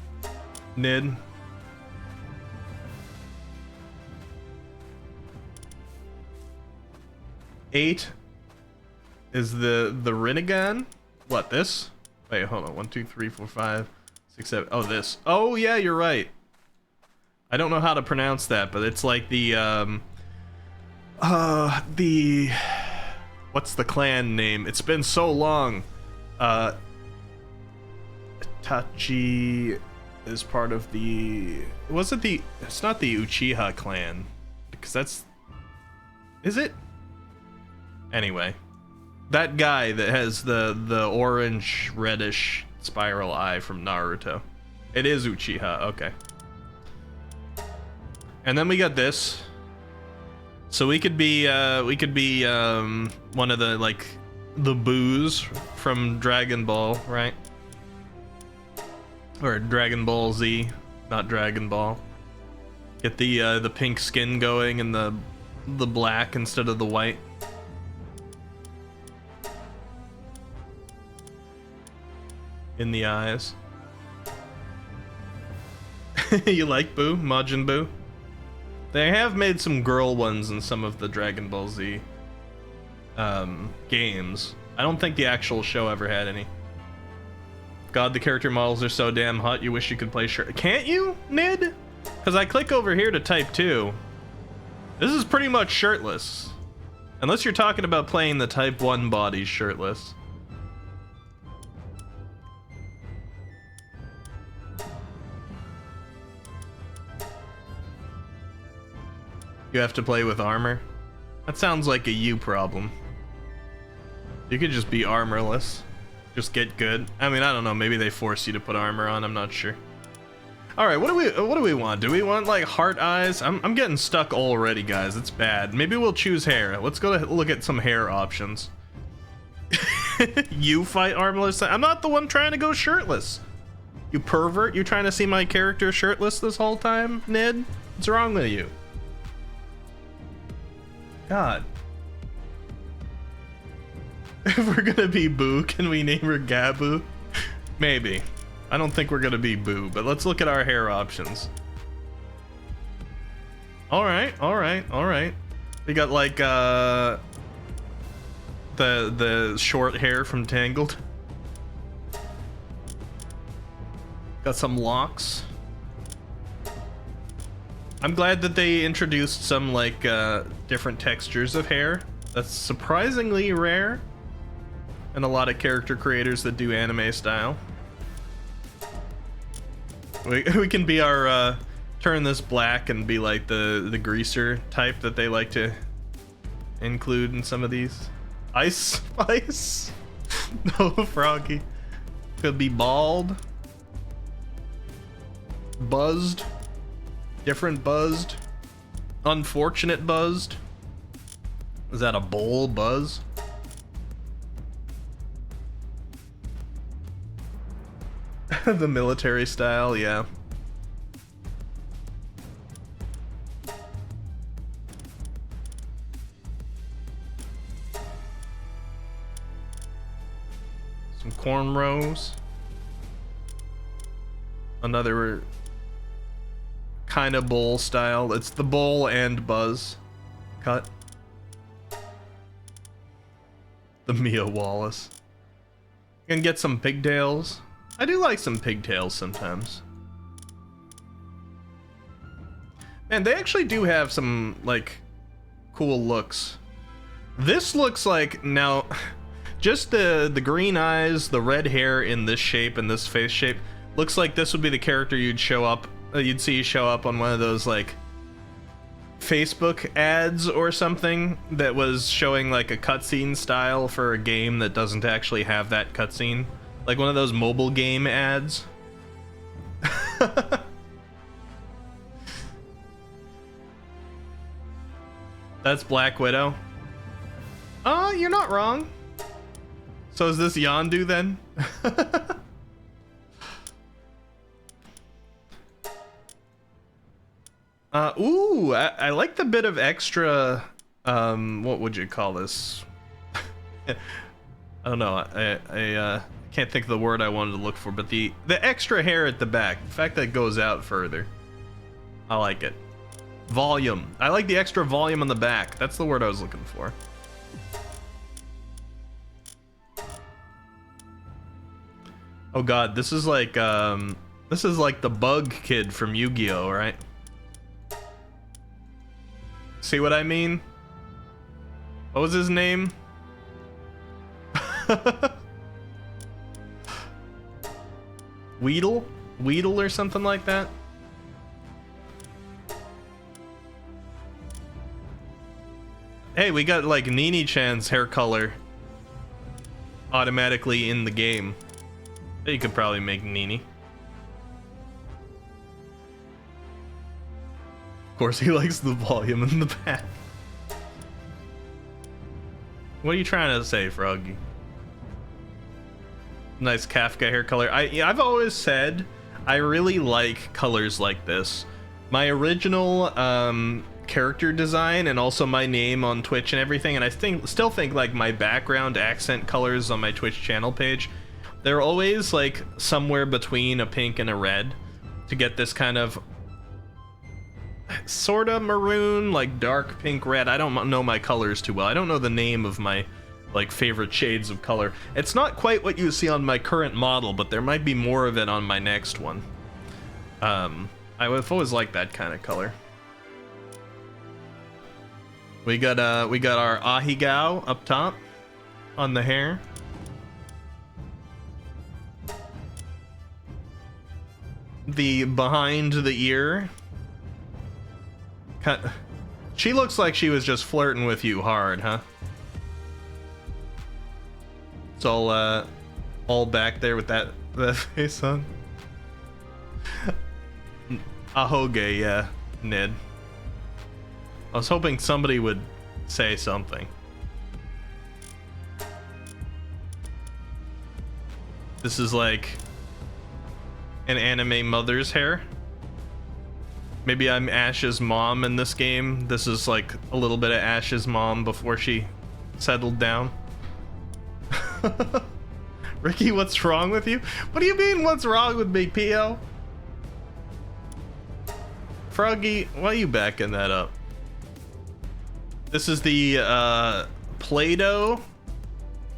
Nid. Eight is the Rinnegan. What, this? Wait, hold on. 1, 2, 3, 4, 5, 6, 7. Oh, this. Oh, yeah, you're right. I don't know how to pronounce that, but it's like the what's the clan name? It's been so long. Itachi is part of the... Was it the... It's not the Uchiha clan. Because that's... Is it? Anyway. That guy that has the orange, reddish spiral eye from Naruto. It is Uchiha, okay. And then we got this. So we could be one of the, like, the boos from Dragon Ball, right? Or Dragon Ball Z, not Dragon Ball. Get the pink skin going and the black instead of the white. In the eyes. You like Boo? Majin Buu? They have made some girl ones in some of the Dragon Ball Z games. I don't think the actual show ever had any. God, the character models are so damn hot, you wish you could play shirt. Can't you, Nid? Because I click over here to type 2. This is pretty much shirtless. Unless you're talking about playing the type 1 bodies shirtless. You have to play with armor? That sounds like a you problem. You could just be armorless. Just get good. I mean, I don't know, maybe they force you to put armor on, I'm not sure. Alright, what do we want? Do we want like heart eyes? I'm getting stuck already, guys. It's bad. Maybe we'll choose hair. Let's go look at some hair options. You fight armorless? I'm not the one trying to go shirtless. You pervert, you trying to see my character shirtless this whole time, Nid? What's wrong with you? God. If we're gonna be Boo, can we name her Gabu? Maybe. I don't think we're gonna be Boo, but let's look at our hair options. Alright. We got like the short hair from Tangled. Got some locks. I'm glad that they introduced some like different textures of hair. That's surprisingly rare in a lot of character creators that do anime style. We can be our turn this black and be like the greaser type that they like to include in some of these. Ice Spice? No, Froggy. Could be bald. Buzzed. Different buzzed. Unfortunate buzzed. Is that a bowl buzz? The military style, yeah. Some cornrows. Another kind of bowl style. It's the bowl and buzz cut. The Mia Wallace. You can get some pigtails. I do like some pigtails sometimes. Man, they actually do have some like cool looks. This looks like, now just the green eyes, the red hair in this shape and this face shape looks like this would be the character you'd see show up on one of those like Facebook ads or something that was showing like a cutscene style for a game that doesn't actually have that cutscene. Like one of those mobile game ads. That's Black Widow. You're not wrong. So is this Yondu then? Ooh, I like the bit of extra, what would you call this? I don't know, I can't think of the word I wanted to look for, but the extra hair at the back, the fact that it goes out further. I like it. Volume. I like the extra volume on the back. That's the word I was looking for. Oh god, this is like the bug kid from Yu-Gi-Oh, right? See what I mean? What was his name? Weedle? Weedle or something like that? Hey, we got like Nini-chan's hair color automatically in the game. You could probably make Nini. Of course, he likes the volume in the back. What are you trying to say, Froggy? Nice Kafka hair color. I've always said I really like colors like this. My original character design and also my name on Twitch and everything, and I still think like my background accent colors on my Twitch channel page, they're always like somewhere between a pink and a red to get this kind of sort of maroon, like dark pink red. I don't know my colors too well. I don't know the name of my like favorite shades of color. It's not quite what you see on my current model, but there might be more of it on my next one. I've always liked that kind of color. We got our ahigao up top on the hair. The behind the ear. She looks like she was just flirting with you hard, huh? It's all back there with that face on. Ahoge, yeah, Ned. I was hoping somebody would say something. This is like an anime mother's hair. Maybe I'm Ash's mom in this game. This is like a little bit of Ash's mom before she settled down. Ricky, what's wrong with you? What do you mean, what's wrong with me, Pio? Froggy, why are you backing that up? This is the Play-Doh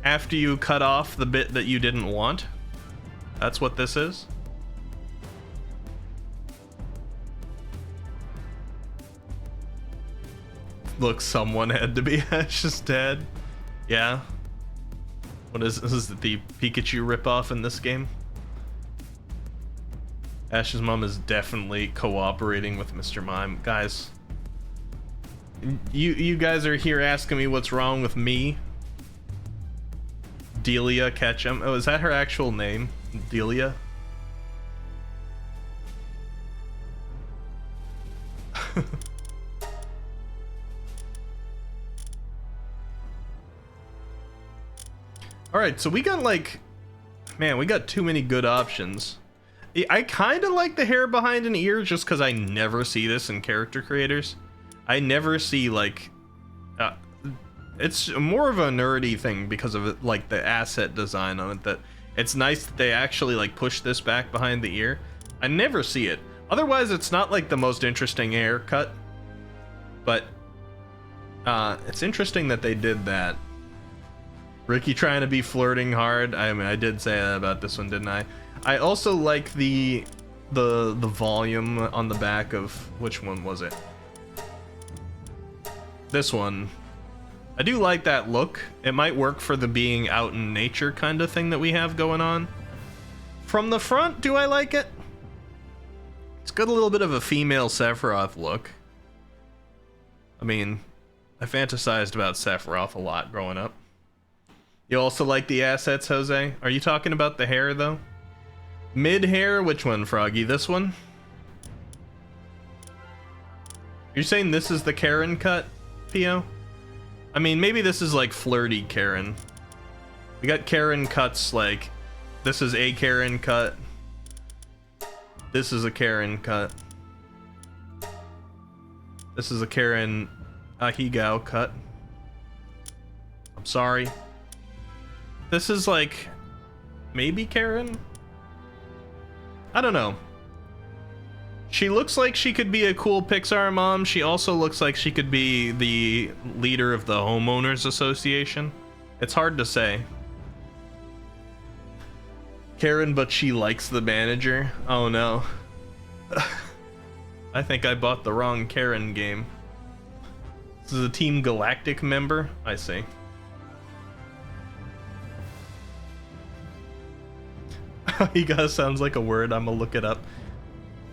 after you cut off the bit that you didn't want. That's what this is. Look, someone had to be Ash's dad. Yeah. What is this? Is the Pikachu ripoff in this game? Ash's mom is definitely cooperating with Mr. Mime. Guys, you guys are here asking me what's wrong with me. Delia Ketchum. Oh, is that her actual name? Delia? Alright, so we got like... Man, we got too many good options. I kind of like the hair behind an ear just because I never see this in character creators. I never see like... it's more of a nerdy thing because of it, like the asset design on it, that it's nice that they actually like push this back behind the ear. I never see it. Otherwise, it's not like the most interesting haircut. But it's interesting that they did that. Ricky trying to be flirting hard. I mean, I did say that about this one, didn't I? I also like the volume on the back of, which one was it? This one. I do like that look. It might work for the being out in nature kind of thing that we have going on. From the front, do I like it? It's got a little bit of a female Sephiroth look. I mean, I fantasized about Sephiroth a lot growing up. You also like the assets, Jose? Are you talking about the hair, though? Mid-hair? Which one, Froggy? This one? You're saying this is the Karen cut, Pio? I mean, maybe this is like flirty Karen. We got Karen cuts like... This is a Karen cut. This is a Karen cut. This is a Karen Ahigao cut. I'm sorry. This is like... Maybe Karen? I don't know. She looks like she could be a cool Pixar mom. She also looks like she could be the leader of the homeowners association. It's hard to say. Karen, but she likes the manager. Oh no. I think I bought the wrong Karen game. This is a Team Galactic member? I see. You guys sounds like a word. I'm gonna look it up.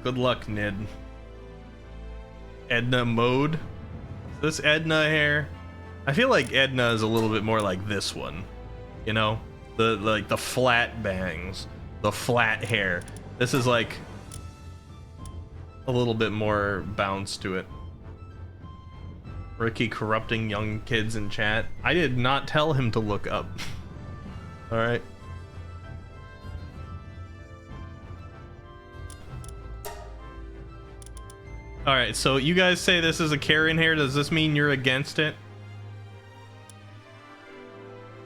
Good luck, Ned. Edna mode? Is this Edna hair? I feel like Edna is a little bit more like this one. You know? The flat bangs. The flat hair. This is like a little bit more bounce to it. Ricky corrupting young kids in chat. I did not tell him to look up. Alright. Alright, so you guys say this is a Karen hair. Does this mean you're against it?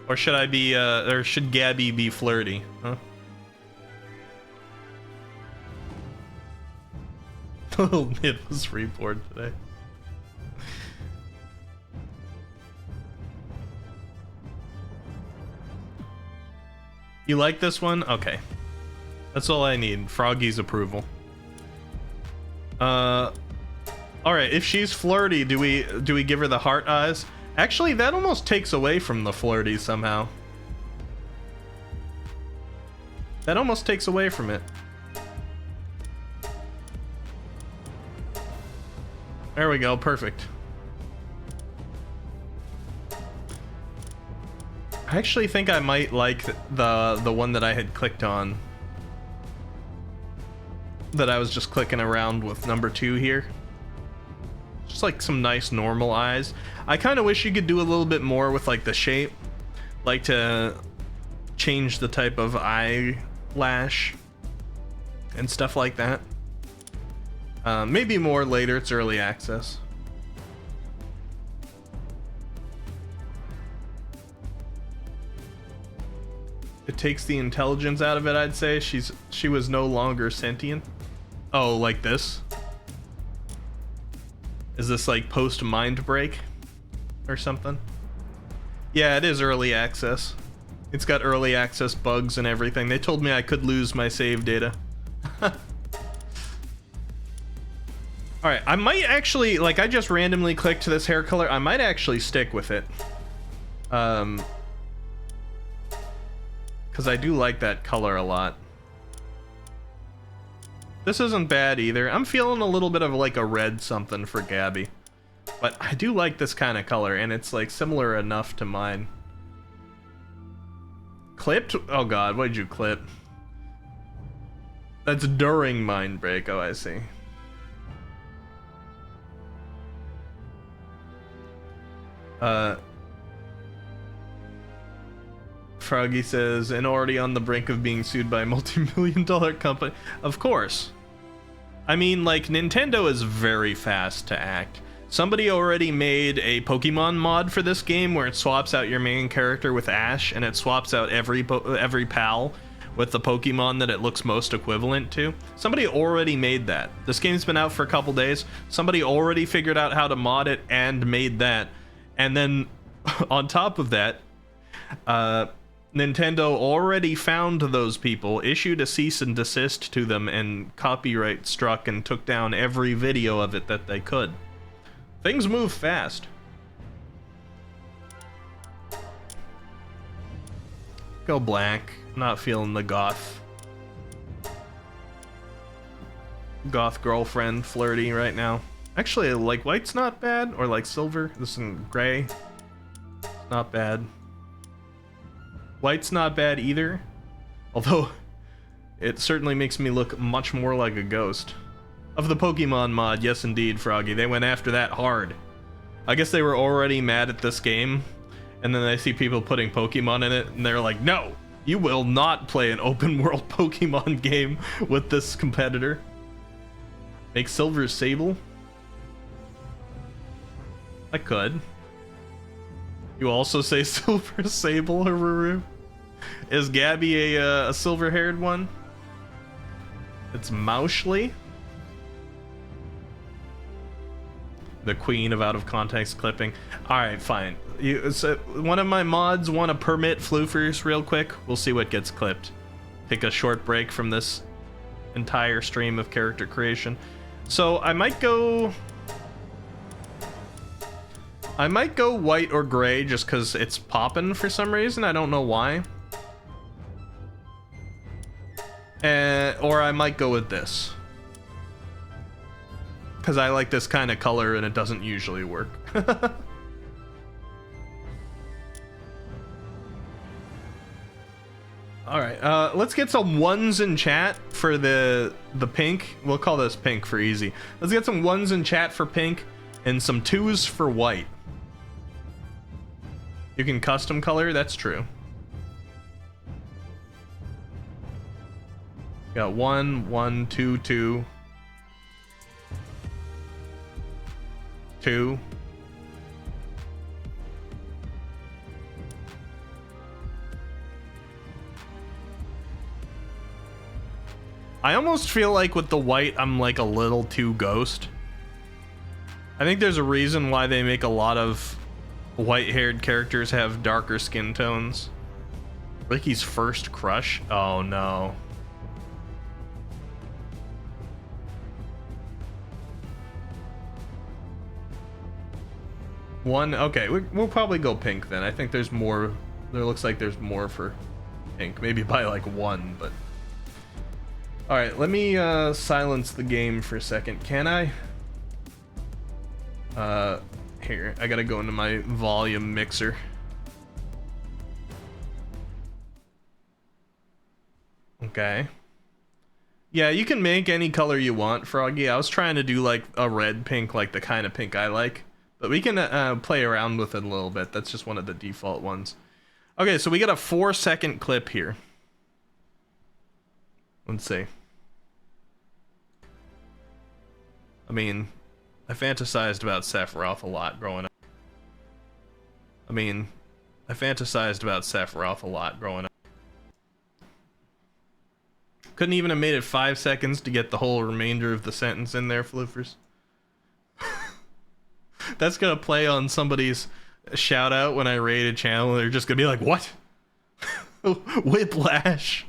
Or should I be, or should Gabby be flirty? Huh? little Nidless Report today. You like this one? Okay. That's all I need. Froggy's approval. Alright, if she's flirty, do we give her the heart eyes? Actually, that almost takes away from the flirty somehow. That almost takes away from it. There we go, perfect. I actually think I might like the one that I had clicked on. That I was just clicking around with number 2 here. Just like some nice normal eyes. I kind of wish you could do a little bit more with like the shape. Like to change the type of eyelash and stuff like that. Maybe more later, it's early access. It takes the intelligence out of it, I'd say. She was no longer sentient. Oh, like this? Is this like post mind break or something? Yeah, it is early access. It's got early access bugs and everything. They told me I could lose my save data. Alright, I might actually, like, I just randomly clicked to this hair color. I might actually stick with it. Because I do like that color a lot. This isn't bad either. I'm feeling a little bit of like a red something for Gabby. But I do like this kind of color, and it's like similar enough to mine. Clipped? Oh god, what did you clip? That's during Mind Break. Oh, I see. Froggy says, and already on the brink of being sued by a multi-million-dollar company. Of course. I mean, like, Nintendo is very fast to act. Somebody already made a Pokemon mod for this game where it swaps out your main character with Ash, and it swaps out every pal with the Pokemon that it looks most equivalent to. Somebody already made that. This game's been out for a couple days. Somebody already figured out how to mod it and made that. And then, on top of that, Nintendo already found those people, issued a cease and desist to them, and copyright struck and took down every video of it that they could. Things move fast. Go black. Not feeling the goth girlfriend flirty right now. Actually, like, white's not bad, or like silver. This is gray. Not bad. White's not bad either, although it certainly makes me look much more like a ghost. Of the Pokemon mod, yes indeed, Froggy. They went after that hard. I guess they were already mad at this game, and then I see people putting Pokemon in it, and they're like, no, you will not play an open world Pokemon game with this competitor. Make Silver Sable? I could. You also say Silver Sable, Haruru? Is Gabby a silver-haired one? It's Mauschly? The queen of out-of-context clipping. Alright, fine. So one of my mods want to permit floofers real quick. We'll see what gets clipped. Take a short break from this entire stream of character creation. So I might go white or gray just because it's popping for some reason. I don't know why. Or I might go with this. Because I like this kind of color and it doesn't usually work. Alright, let's get some ones in chat for the pink. We'll call this pink for easy. Let's get some ones in chat for pink and some twos for white. You can custom color, that's true. Got 1, 1, 2, 2. 2. I almost feel like with the white, I'm like a little too ghost. I think there's a reason why they make a lot of white-haired characters have darker skin tones. Ricky's first crush? Oh no. One? Okay, we'll probably go pink then. I think there's more. There looks like there's more for pink. Maybe by like one, but... Alright, let me silence the game for a second. Can I? Here, I gotta go into my volume mixer. Okay. Yeah, you can make any color you want, Froggy. I was trying to do like a red pink, like the kind of pink I like. But we can play around with it a little bit. That's just one of the default ones. Okay, so we got a 4-second clip here. Let's see. I mean, I fantasized about Sephiroth a lot growing up. Couldn't even have made it 5 seconds to get the whole remainder of the sentence in there, Floofers. That's gonna play on somebody's shout out when I raid a channel. They're just gonna be like, what? Whiplash.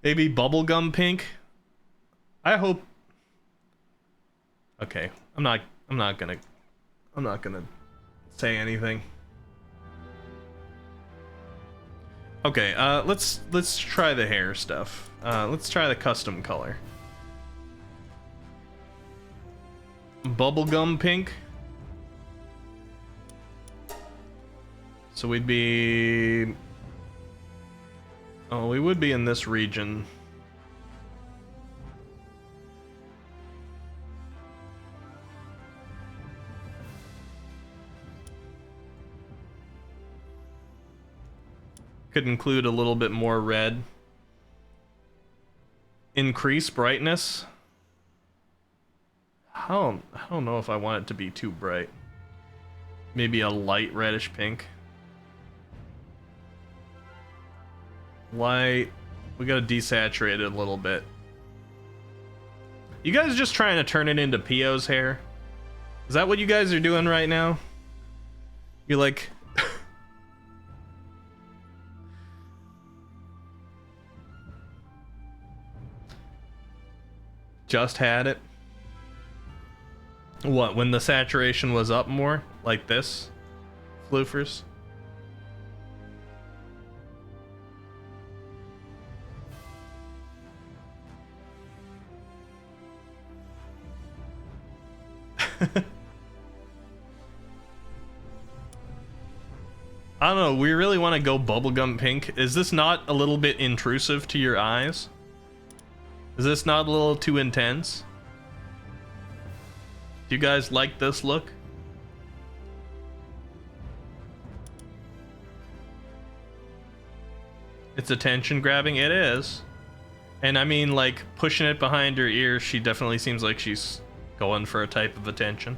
Maybe bubblegum pink. I hope. Okay, I'm not gonna say anything. Okay, let's try the hair stuff. Let's try the custom color. Bubblegum pink. So we'd be... Oh, we would be in this region. Could include a little bit more red. Increase brightness. I don't know if I want it to be too bright. Maybe a light reddish pink. Light. We gotta desaturate it a little bit. You guys just trying to turn it into Pio's hair? Is that what you guys are doing right now? You're like... just had it? What, when the saturation was up more? Like this? Floofers? I don't know, we really want to go bubblegum pink. Is this not a little bit intrusive to your eyes? Is this not a little too intense? Do you guys like this look? It's attention grabbing? It is. And I mean, like, pushing it behind her ear, she definitely seems like she's going for a type of attention.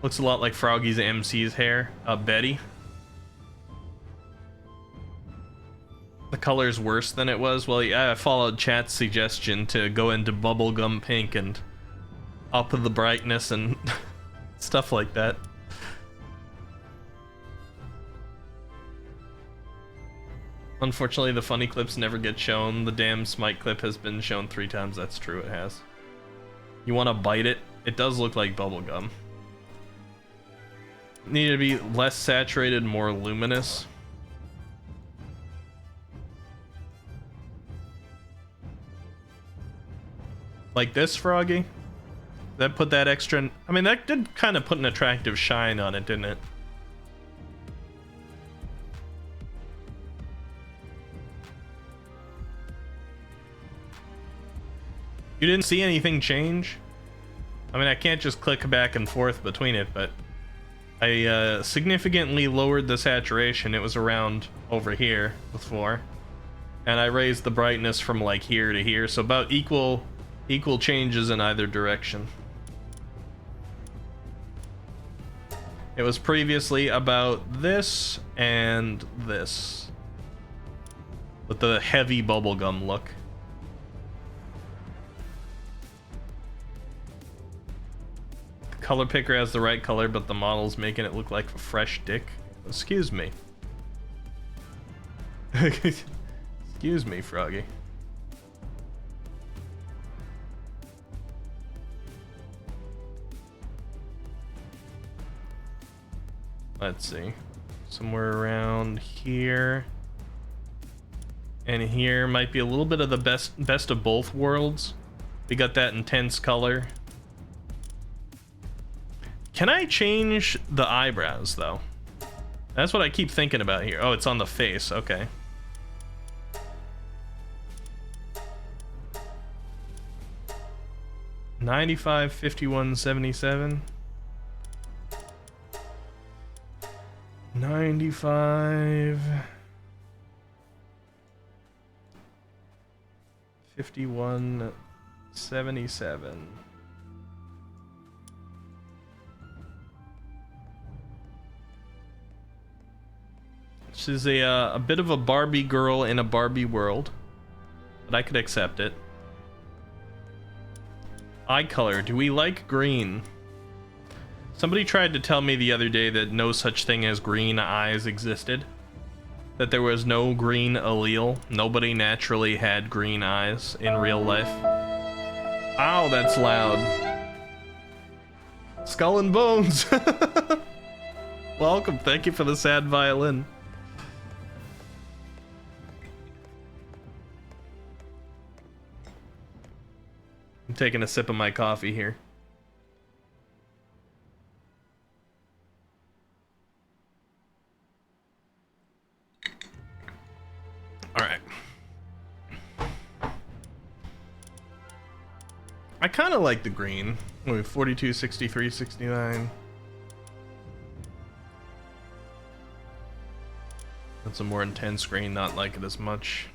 Looks a lot like Froggy's MC's hair. Betty. The color's worse than it was. Well, yeah, I followed chat's suggestion to go into bubblegum pink and up the brightness and stuff like that. Unfortunately, the funny clips never get shown. The damn Smite clip has been shown 3 times. That's true, it has. You want to bite it? It does look like bubblegum. Need to be less saturated, more luminous. Like this, Froggy? That put that extra... I mean, that did kind of put an attractive shine on it, didn't it? You didn't see anything change? I mean, I can't just click back and forth between it, but I significantly lowered the saturation. It was around over here before. And I raised the brightness from like here to here, so about equal changes in either direction. It was previously about this and this. with the heavy bubblegum look. The color picker has the right color, but the model's making it look like a fresh dick. Excuse me. Excuse me, Froggy. Let's see. Somewhere around here. And here might be a little bit of the best of both worlds. We got that intense color. Can I change the eyebrows though? That's what I keep thinking about here. Oh, it's on the face. Okay. $95, $51, $77. 95, 51, 77. This is a bit of a Barbie girl in a Barbie world, but I could accept it. Eye color, do we like green? Somebody tried to tell me the other day that no such thing as green eyes existed. That there was no green allele. Nobody naturally had green eyes in real life. Ow, that's loud. Skull and Bones. Welcome, thank you for the sad violin. I'm taking a sip of my coffee here. Alright. I kind of like the green. 42, 63, 69. That's a more intense green, not like it as much.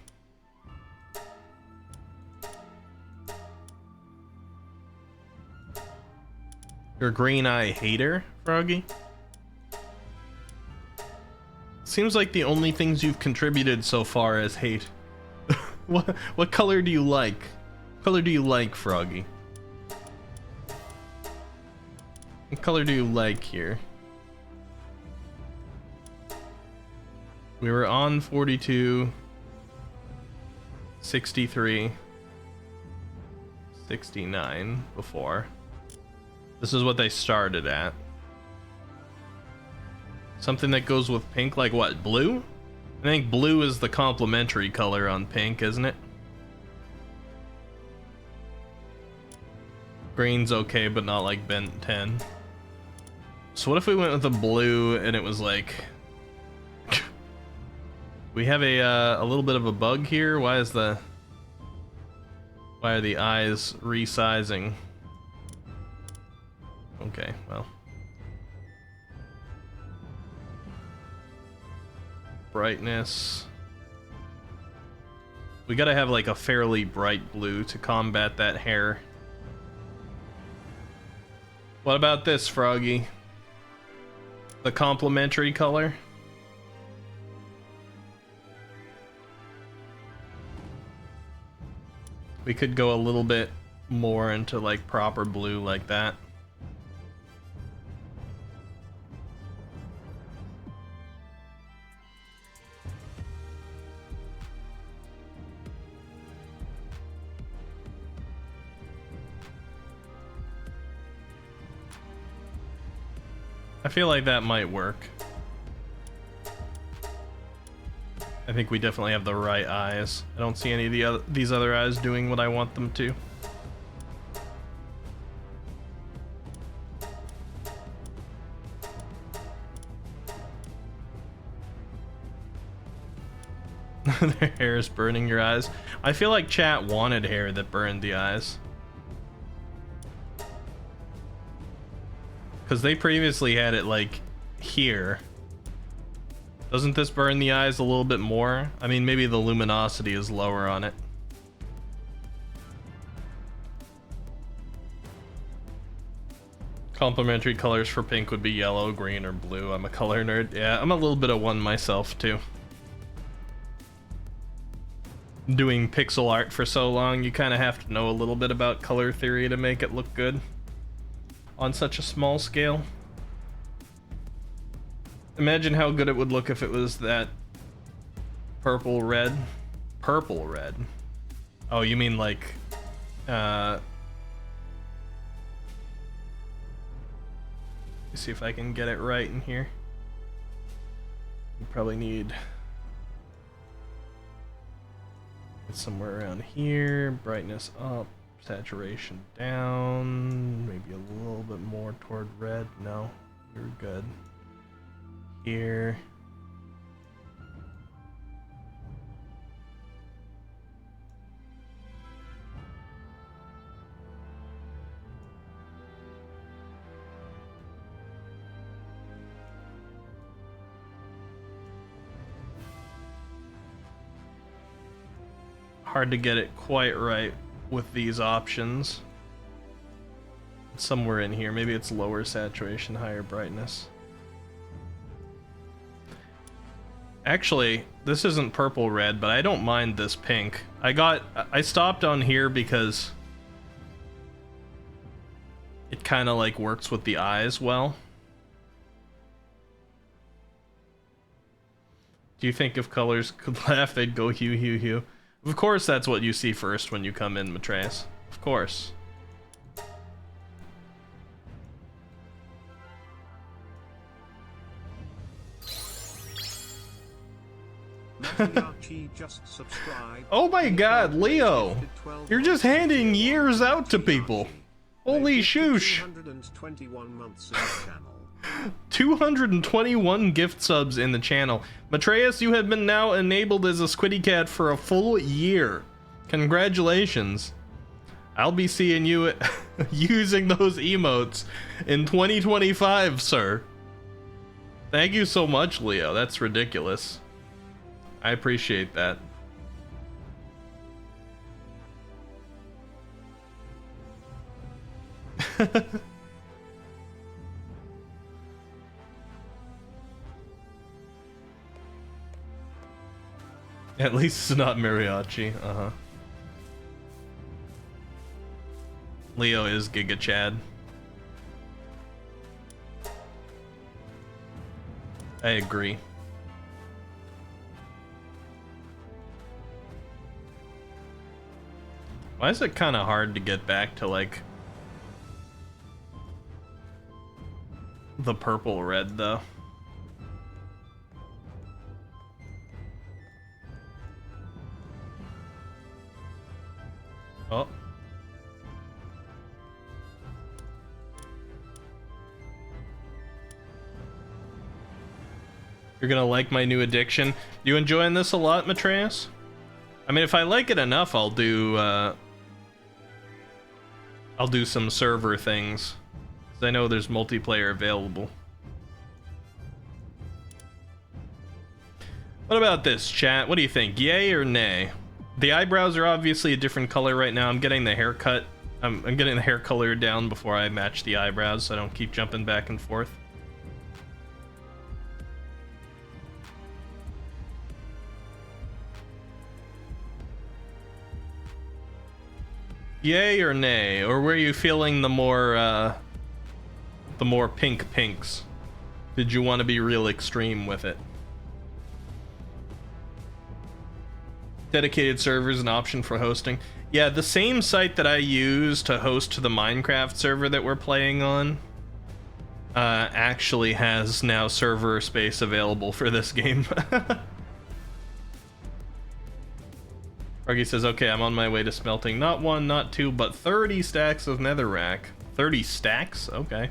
You're a green eye hater, Froggy? Seems like the only things you've contributed so far is hate. What color do you like? What color do you like, Froggy? What color do you like here? We were on 42, 63, 69 before. This is what they started at. Something that goes with pink, like what, blue? I think blue is the complementary color on pink, isn't it? Green's okay, but not like bent 10. So what if we went with a blue and it was like... We have a little bit of a bug here. Why are the eyes resizing? Okay, well. Brightness. We gotta have like a fairly bright blue to combat that hair. What about this, Froggy? The complementary color? We could go a little bit more into like proper blue like that. I feel like that might work. I think we definitely have the right eyes. I don't see any of these other eyes doing what I want them to. Their hair is burning your eyes. I feel like chat wanted hair that burned the eyes. Because they previously had it like here. Doesn't this burn the eyes a little bit more? I mean, maybe the luminosity is lower on it. Complementary colors for pink would be yellow, green, or blue. I'm a color nerd. Yeah, I'm a little bit of one myself too. doing pixel art for so long, you kind of have to know a little bit about color theory to make it look good on such a small scale. Imagine how good it would look if it was that purple red. Purple red. Oh, you mean like let me see if I can get it right in here. You probably need it somewhere around here. Brightness up, saturation down, maybe a little bit more toward red. No, you're good. Here. Hard to get it quite right with these options. Somewhere in here, maybe it's lower saturation, higher brightness. Actually, this isn't purple red, but I don't mind this pink. I stopped on here because it kind of like works with the eyes well. Do you think if colors could laugh, they'd go hue, hue, hue? Of course that's what you see first when you come in, Matreus. Of course. Oh my god, Leo! You're just handing years out to people! Holy shoosh! 221 gift subs in the channel. Matreus, you have been now enabled as a Squiddy Cat for a full year. Congratulations. I'll be seeing you using those emotes in 2025, sir. Thank you so much, Leo. That's ridiculous. I appreciate that. At least it's not mariachi. Uh-huh. Leo is Giga Chad. I agree. Why is it kind of hard to get back to like the purple red though? Oh. You're gonna like my new addiction. You enjoying this a lot, Matreus? I mean, if I like it enough, I'll do some server things. 'Cause I know there's multiplayer available. What about this, chat? What do you think? Yay or nay? The eyebrows are obviously a different color right now. I'm getting the haircut. I'm getting the hair color down before I match the eyebrows so I don't keep jumping back and forth. Yay or nay? Or were you feeling the more pink pinks? Did you want to be real extreme with it? Dedicated servers, an option for hosting. Yeah, the same site that I use to host the Minecraft server that we're playing on actually has now server space available for this game. Argy says, okay, I'm on my way to smelting not 1, not 2, but 30 stacks of netherrack. 30 stacks? Okay.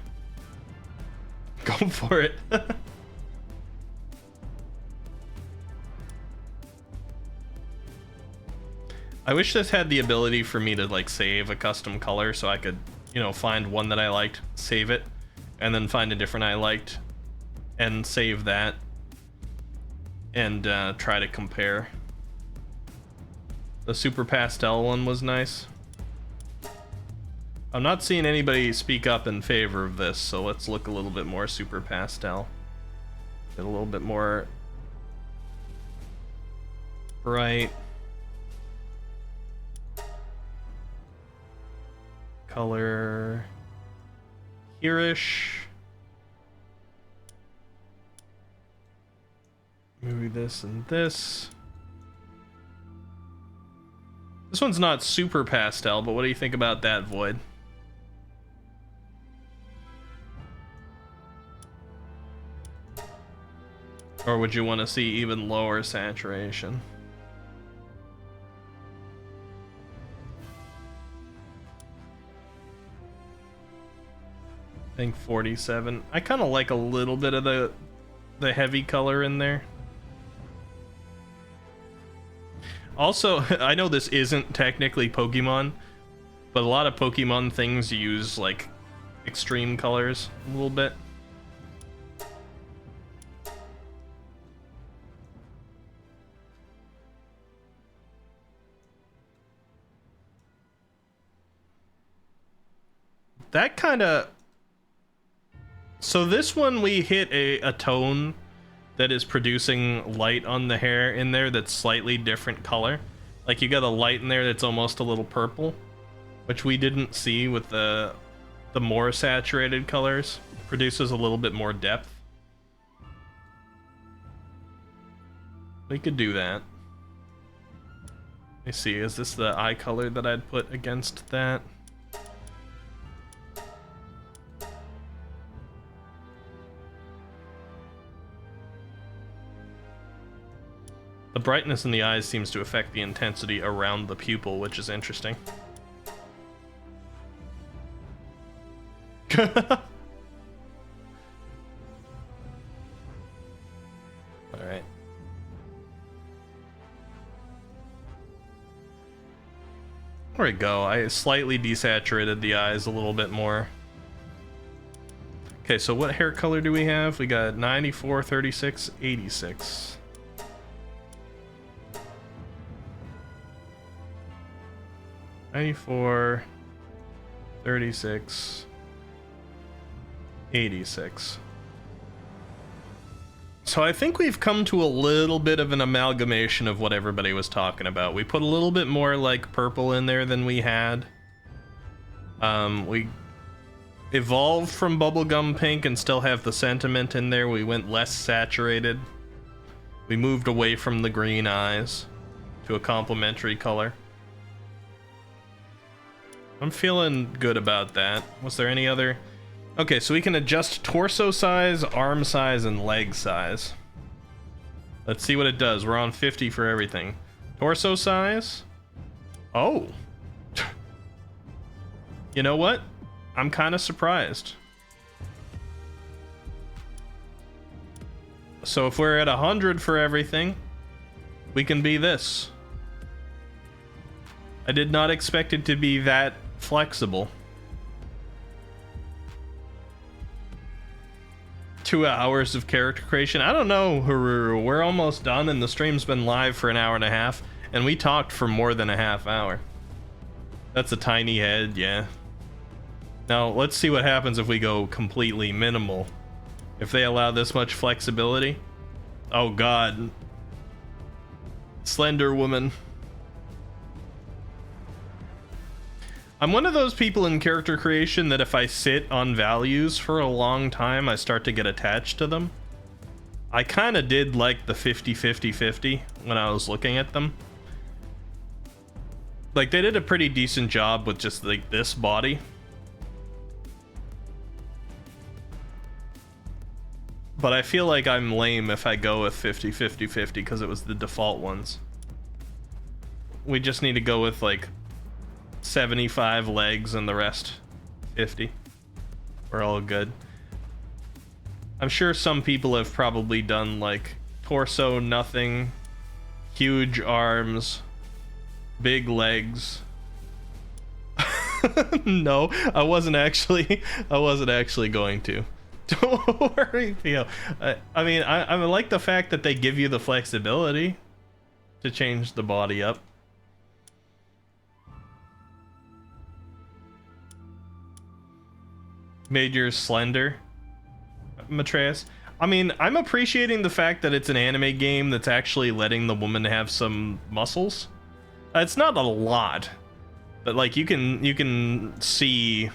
Go for it. I wish this had the ability for me to like save a custom color so I could, you know, find one that I liked, save it, and then find a different I liked, and save that, and try to compare. The super pastel one was nice. I'm not seeing anybody speak up in favor of this, so let's look a little bit more super pastel. Get a little bit more bright. color here-ish. Maybe this and this. This one's not super pastel, but what do you think about that, Void? Or would you want to see even lower saturation? I think 47. I kind of like a little bit of the heavy color in there. Also, I know this isn't technically Pokemon, but a lot of Pokemon things use like extreme colors a little bit. That kind of... So this one we hit a tone that is producing light on the hair in there that's slightly different color. Like you got a light in there that's almost a little purple, which we didn't see with the more saturated colors. Produces a little bit more depth. We could do that. Let me see, is this the eye color that I'd put against that? The brightness in the eyes seems to affect the intensity around the pupil, which is interesting. Alright. There we go. I slightly desaturated the eyes a little bit more. Okay, so what hair color do we have? We got 94, 36, 86. 94, 36, 86. So I think we've come to a little bit of an amalgamation of what everybody was talking about. We put a little bit more like purple in there than we had. We evolved from bubblegum pink and still have the sentiment in there. We went less saturated. We moved away from the green eyes to a complementary color. I'm feeling good about that. Was there any other... Okay, so we can adjust torso size, arm size, and leg size. Let's see what it does. We're on 50 for everything. Torso size? Oh. You know what? I'm kind of surprised. So if we're at 100 for everything, we can be this. I did not expect it to be that flexible. 2 hours of character creation. I don't know, Haruru. We're almost done and the stream's been live for an hour and a half and we talked for more than a half hour. That's a tiny head, yeah. Now let's see what happens if we go completely minimal. If they allow this much flexibility. Oh god. Slender woman. I'm one of those people in character creation that if I sit on values for a long time, I start to get attached to them. I kind of did like the 50-50-50 when I was looking at them. Like, they did a pretty decent job with just, like, this body. But I feel like I'm lame if I go with 50-50-50 because it was the default ones. We just need to go with, like, 75 legs and the rest 50. We're all good. I'm sure some people have probably done like torso, nothing, huge arms, big legs. No, I wasn't actually going to. Don't worry, Theo. I mean, I like the fact that they give you the flexibility to change the body up. Made yours slender, Matreus. I mean, I'm appreciating the fact that it's an anime game that's actually letting the woman have some muscles. It's not a lot, But like you can see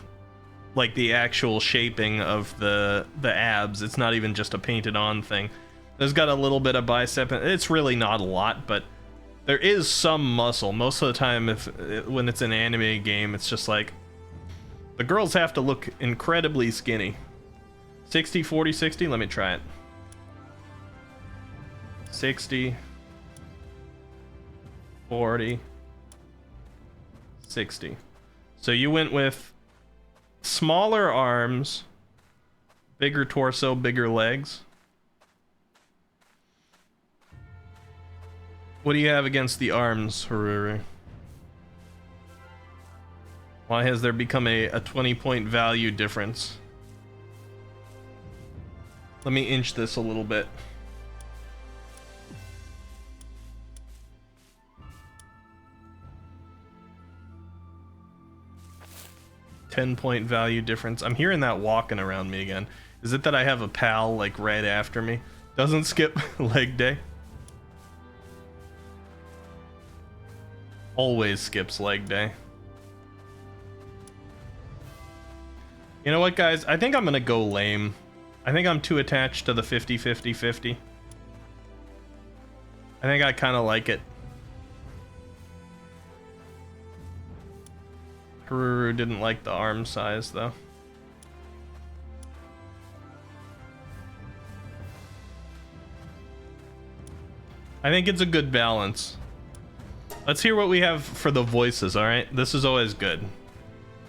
like the actual shaping of the abs. It's not even just a painted on thing. There's got a little bit of bicep. It's really not a lot, but there is some muscle. Most of the time, when it's an anime game, it's just like the girls have to look incredibly skinny. 60, 40, 60. Let me try it. 60, 40, 60. So you went with smaller arms, bigger torso, bigger legs. What do you have against the arms, Haruru? Why has there become a 20-point value difference? Let me inch this a little bit. $10-point value difference. I'm hearing that walking around me again. Is it that I have a pal like right after me? Doesn't skip leg day. Always skips leg day. You know what, guys? I think I'm gonna go lame. I think I'm too attached to the 50-50-50. I think I kind of like it. Haruru didn't like the arm size, though. I think it's a good balance. Let's hear what we have for the voices, alright? This is always good.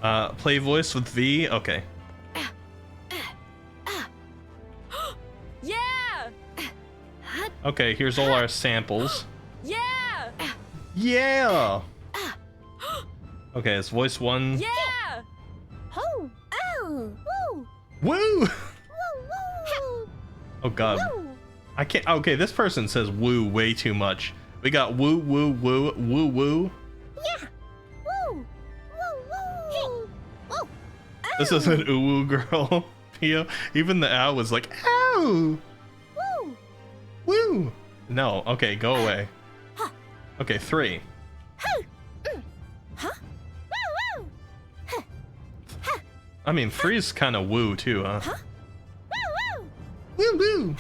Play voice with V? Okay. Yeah! Okay, here's all our samples. Yeah! Yeah! Okay, it's voice 1. Yeah! Oh! Oh! Woo! Woo! Woo! Woo! Oh god. Woo! I can't. Okay, this person says woo way too much. We got woo, woo, woo, woo, woo. Yeah! Woo! Woo! Woo! Woo! This is an ooh woo girl. Pio. Even the ow was like, ow! Woo! Woo! No, okay, go away. Okay, 3. Huh? Woo! Woo! I mean, 3's kind of woo too, huh? Woo! Woo Woo! woo!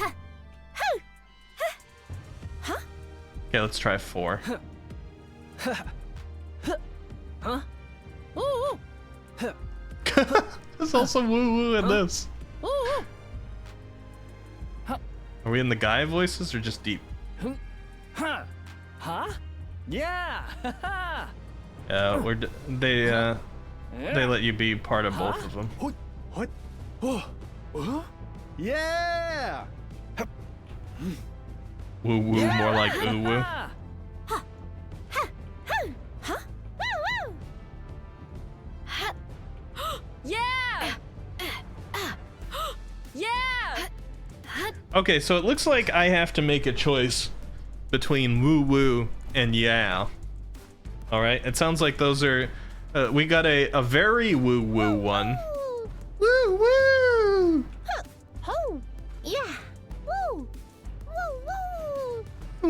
Huh? Okay, let's try 4. Huh? Woo! There's also woo woo in this. Woo! Are we in the guy voices or just deep? Huh? Huh? Yeah! Yeah, they let you be part of both of them. What? Yeah! Woo woo, more like ooh woo. Huh? Woo! Yeah! Yeah! Okay, so it looks like I have to make a choice between woo woo and yeah. All right, it sounds like those are. We got a very woo woo one. Woo woo! Oh! Yeah! Woo! Woo!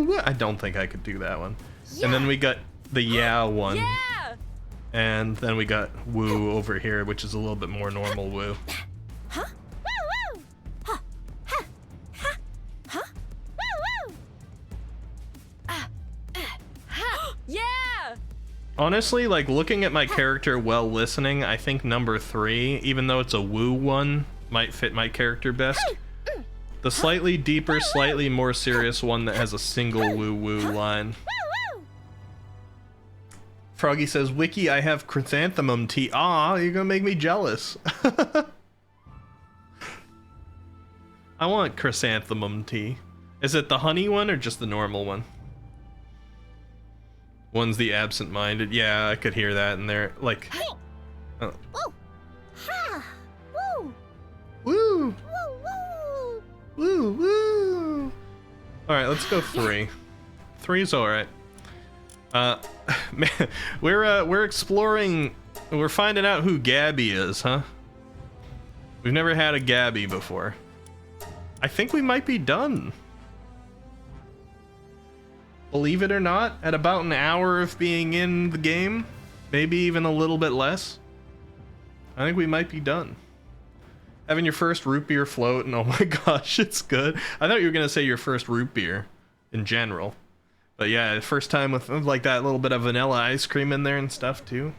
Woo. I don't think I could do that one. And then we got the yeah one. Yeah! And then we got woo over here, which is a little bit more normal woo. Huh? Woo! Huh? Huh? Huh? Huh? Woo! Yeah! Honestly, like looking at my character while listening, I think number 3, even though it's a woo one, might fit my character best. The slightly deeper, slightly more serious one that has a single woo woo line. Froggy says, Wiki, I have chrysanthemum tea. Aw, you're gonna make me jealous. I want chrysanthemum tea. Is it the honey one or just the normal one? One's the absent-minded. Yeah, I could hear that in there. Like, Woo! Ha! Woo! woo, Woo! woo, woo. All right, let's go 3. 3's all right. Man, we're exploring. We're finding out who Gabby is, huh? We've never had a Gabby before. I think we might be done. Believe it or not, at about an hour of being in the game, maybe even a little bit less. I think we might be done. Having your first root beer float, and oh my gosh, it's good. I thought you were gonna say your first root beer in general. But yeah, first time with like that little bit of vanilla ice cream in there and stuff too.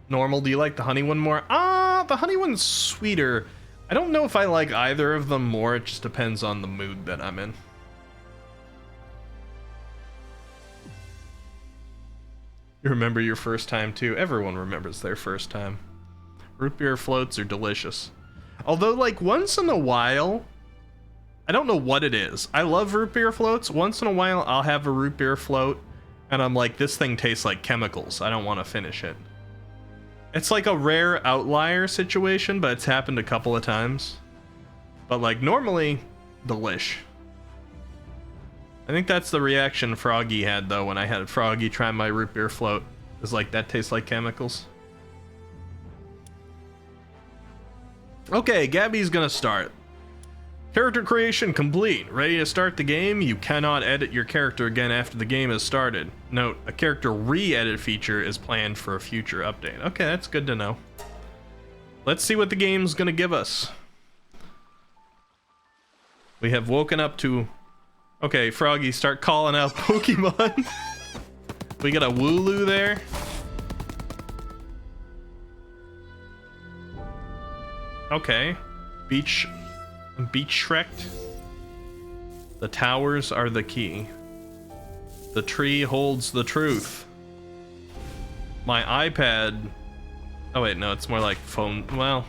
Normal, do you like the honey one more? The honey one's sweeter. I don't know if I like either of them more, it just depends on the mood that I'm in. You remember your first time too. Everyone remembers their first time. Root beer floats are delicious. Although, like, once in a while, I don't know what it is. I love root beer floats. Once in a while, I'll have a root beer float, and I'm like, this thing tastes like chemicals. I don't want to finish it. It's like a rare outlier situation, but it's happened a couple of times. But, like, normally, delish. I think that's the reaction Froggy had, though, when I had Froggy try my root beer float. It was like, that tastes like chemicals. Okay, Gabby's gonna start. Character creation complete. Ready to start the game? You cannot edit your character again after the game has started. Note, a character re-edit feature is planned for a future update. Okay, that's good to know. Let's see what the game's gonna give us. We have woken up to... Okay, Froggy, start calling out Pokemon. We got a Wooloo there. Okay. Beach Shrek. The towers are the key. The tree holds the truth. My iPad... Oh wait, no, it's more like phone... Well,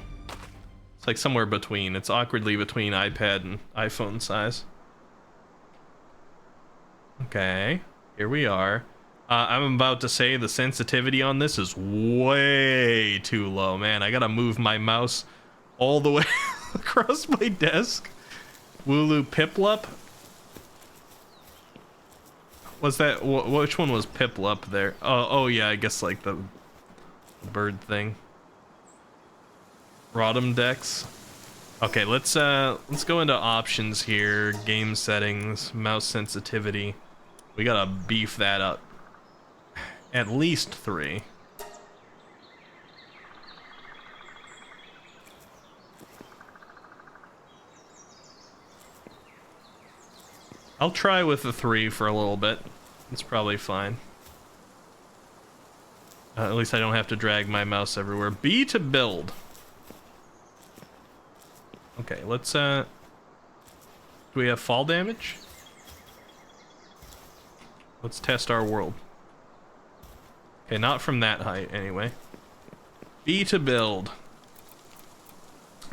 it's like somewhere between. It's awkwardly between iPad and iPhone size. Okay, here we are. I'm about to say the sensitivity on this is way too low. Man, I gotta move my mouse all the way across my desk. Wooloo Piplup? Was that... which one was Piplup there? Oh yeah, I guess like the bird thing. Rotom Dex. Okay, let's go into options here. Game settings, mouse sensitivity. We gotta beef that up. At least 3. I'll try with the 3 for a little bit. It's probably fine. At least I don't have to drag my mouse everywhere. B to build. Okay, let's do we have fall damage? Let's test our world. Okay, not from that height anyway. B to build.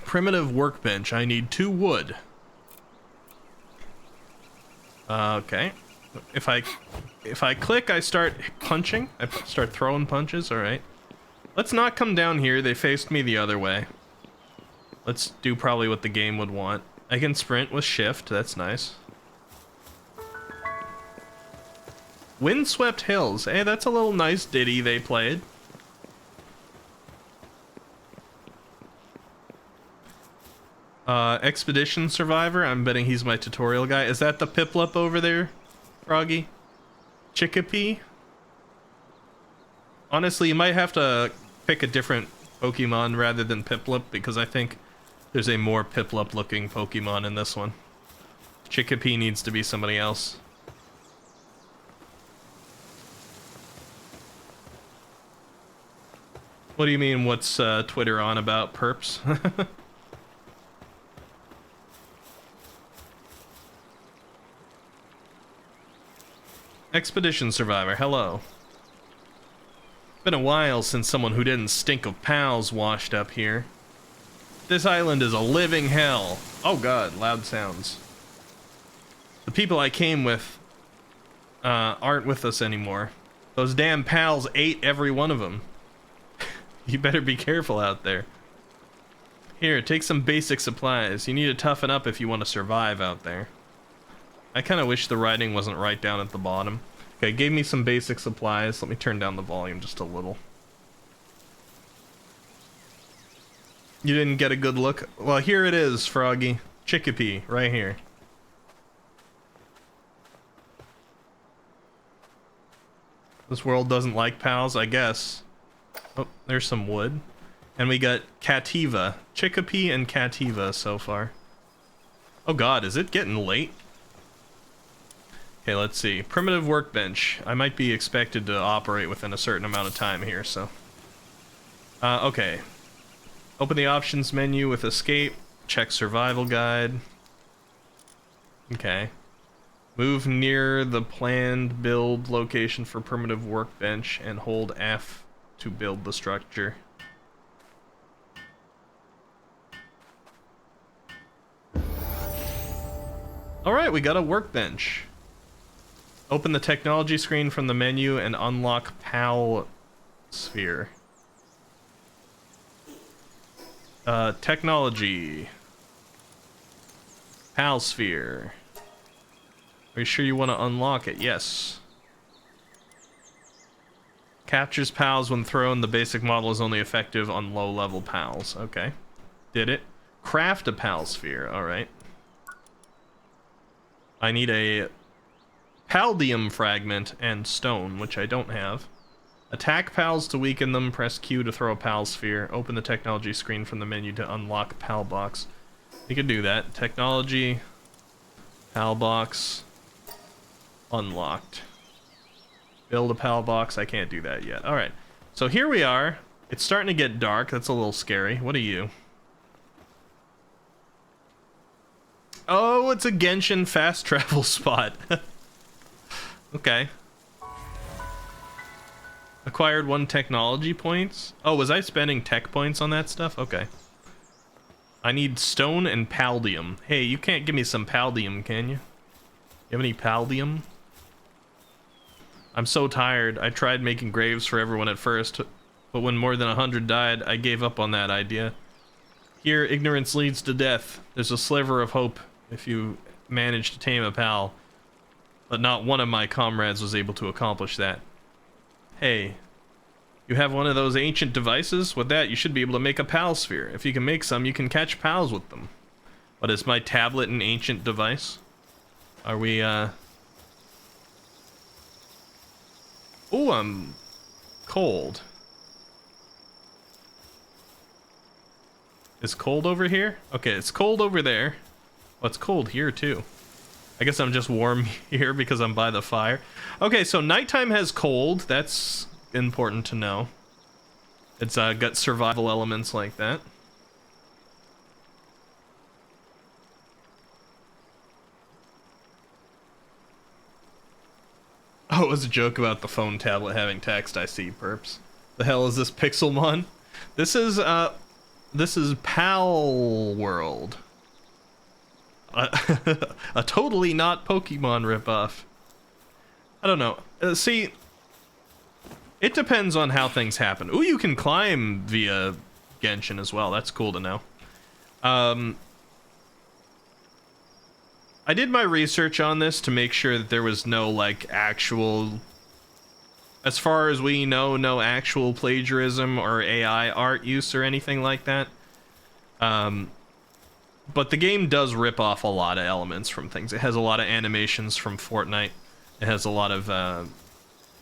Primitive workbench. I need 2 wood. Okay. If I click, I start punching. I start throwing punches. All right. Let's not come down here. They faced me the other way. Let's do probably what the game would want. I can sprint with shift. That's nice. Windswept Hills. Hey, that's a little nice ditty they played. Expedition Survivor. I'm betting he's my tutorial guy. Is that the Piplup over there, Froggy? Chickapee? Honestly, you might have to pick a different Pokemon rather than Piplup, because I think there's a more Piplup looking Pokemon in this one. Chickapee needs to be somebody else. What do you mean, what's Twitter on about, perps? Expedition Survivor, hello. Been a while since someone who didn't stink of pals washed up here. This island is a living hell. Oh god, loud sounds. The people I came with aren't with us anymore. Those damn pals ate every one of them. You better be careful out there. Here, take some basic supplies. You need to toughen up if you want to survive out there. I kind of wish the writing wasn't right down at the bottom. Okay, gave me some basic supplies. Let me turn down the volume just a little. You didn't get a good look? Well, here it is, Froggy. Chickapee, right here. This world doesn't like pals, I guess. Oh, there's some wood. And we got Cativa. Chicopee and Cativa so far. Oh god, is it getting late? Okay, let's see. Primitive workbench. I might be expected to operate within a certain amount of time here, so... okay. Open the options menu with escape. Check survival guide. Okay. Move near the planned build location for primitive workbench and hold F to build the structure. Alright, we got a workbench. Open the technology screen from the menu and unlock PAL sphere. Technology. PAL sphere. Are you sure you want to unlock it? Yes. Captures PALs when thrown. The basic model is only effective on low-level PALs. Okay. Did it. Craft a PAL sphere. Alright. I need a Paldium fragment and stone, which I don't have. Attack PALs to weaken them. Press Q to throw a PAL sphere. Open the technology screen from the menu to unlock PAL box. You can do that. Technology. PAL box. Unlocked. Build a PAL box. I can't do that yet. Alright. So here we are. It's starting to get dark. That's a little scary. What are you? Oh, it's a Genshin fast travel spot. Okay. Acquired 1 technology points. Oh, was I spending tech points on that stuff? Okay. I need stone and paldium. Hey, you can't give me some paldium, can you? You have any paldium? I'm so tired. I tried making graves for everyone at first, but when more than 100 died, I gave up on that idea. Here, ignorance leads to death. There's a sliver of hope if you manage to tame a pal. But not one of my comrades was able to accomplish that. Hey, you have one of those ancient devices? With that, you should be able to make a pal sphere. If you can make some, you can catch pals with them. What is my tablet an ancient device? Are we, Oh, I'm cold. Is cold over here? Okay, it's cold over there. Well, it's cold here, too. I guess I'm just warm here because I'm by the fire. Okay, so nighttime has cold. That's important to know. It's got survival elements like that. Oh, it was a joke about the phone tablet having text. I see, perps. The hell is this Pixelmon? This is Pal World. A totally not Pokemon ripoff. I don't know. See, it depends on how things happen. Ooh, you can climb via Genshin as well. That's cool to know. I did my research on this to make sure that there was no, like, actual... As far as we know, no actual plagiarism or AI art use or anything like that. But the game does rip off a lot of elements from things. It has a lot of animations from Fortnite. It has a lot of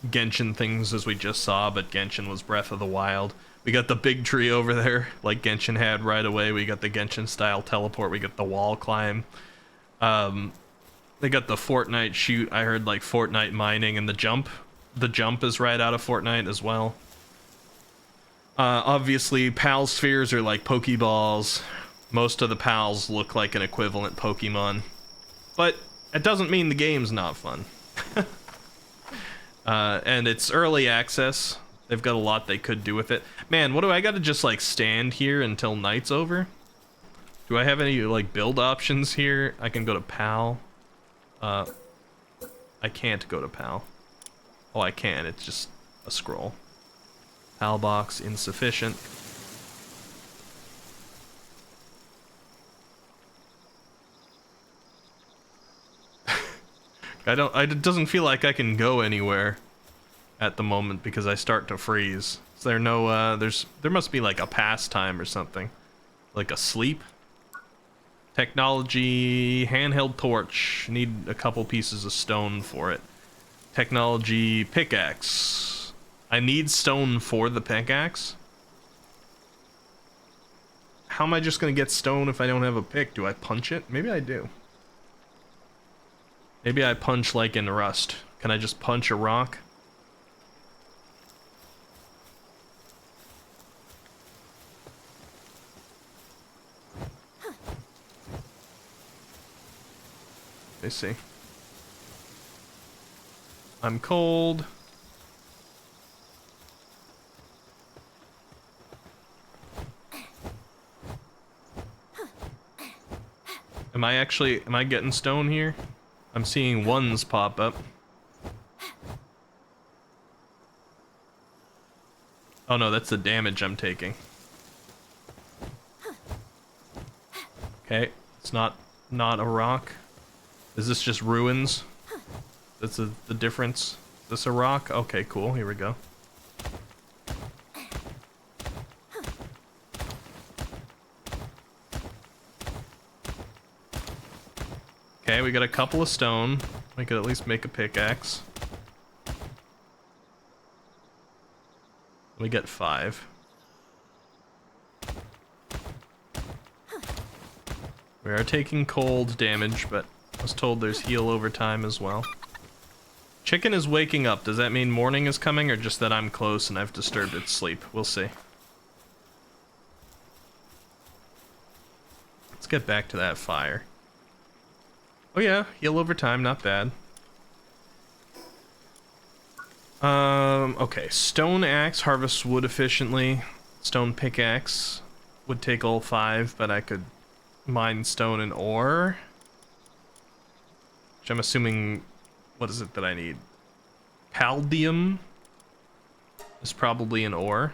Genshin things, as we just saw, but Genshin was Breath of the Wild. We got the big tree over there, like Genshin had right away. We got the Genshin-style teleport. We got the wall climb. They got the Fortnite shoot. I heard, like, Fortnite mining and the jump. The jump is right out of Fortnite as well. Obviously, PAL spheres are like Pokeballs. Most of the pals look like an equivalent Pokemon. But it doesn't mean the game's not fun. And it's early access. They've got a lot they could do with it. Man, what do I gotta just like stand here until night's over? Do I have any like build options here? I can go to PAL. I can't go to PAL. Oh, I can. It's just a scroll. PAL box insufficient. It doesn't feel like I can go anywhere at the moment because I start to freeze. Is there no, there must be like a pastime or something. Like a sleep? Technology, handheld torch. Need a couple pieces of stone for it. Technology pickaxe. I need stone for the pickaxe. How am I just gonna get stone if I don't have a pick? Do I punch it? Maybe I do. Maybe I punch like in Rust. Can I just punch a rock? Let me see. I'm cold. Am I getting stone here? I'm seeing ones pop up. Oh no, that's the damage I'm taking. Okay, it's not a rock. Is this just ruins? That's the difference. Is this a rock? Okay, cool. Here we go. Okay, we got a couple of stone. We could at least make a pickaxe. We get 5. We are taking cold damage, but I was told there's heal over time as well. Chicken is waking up. Does that mean morning is coming, or just that I'm close and I've disturbed its sleep? We'll see. Let's get back to that fire. Oh yeah, heal over time, not bad. Okay, stone axe harvests wood efficiently. Stone pickaxe would take all 5, but I could mine stone and ore. Which I'm assuming, what is it that I need? Palladium is probably an ore.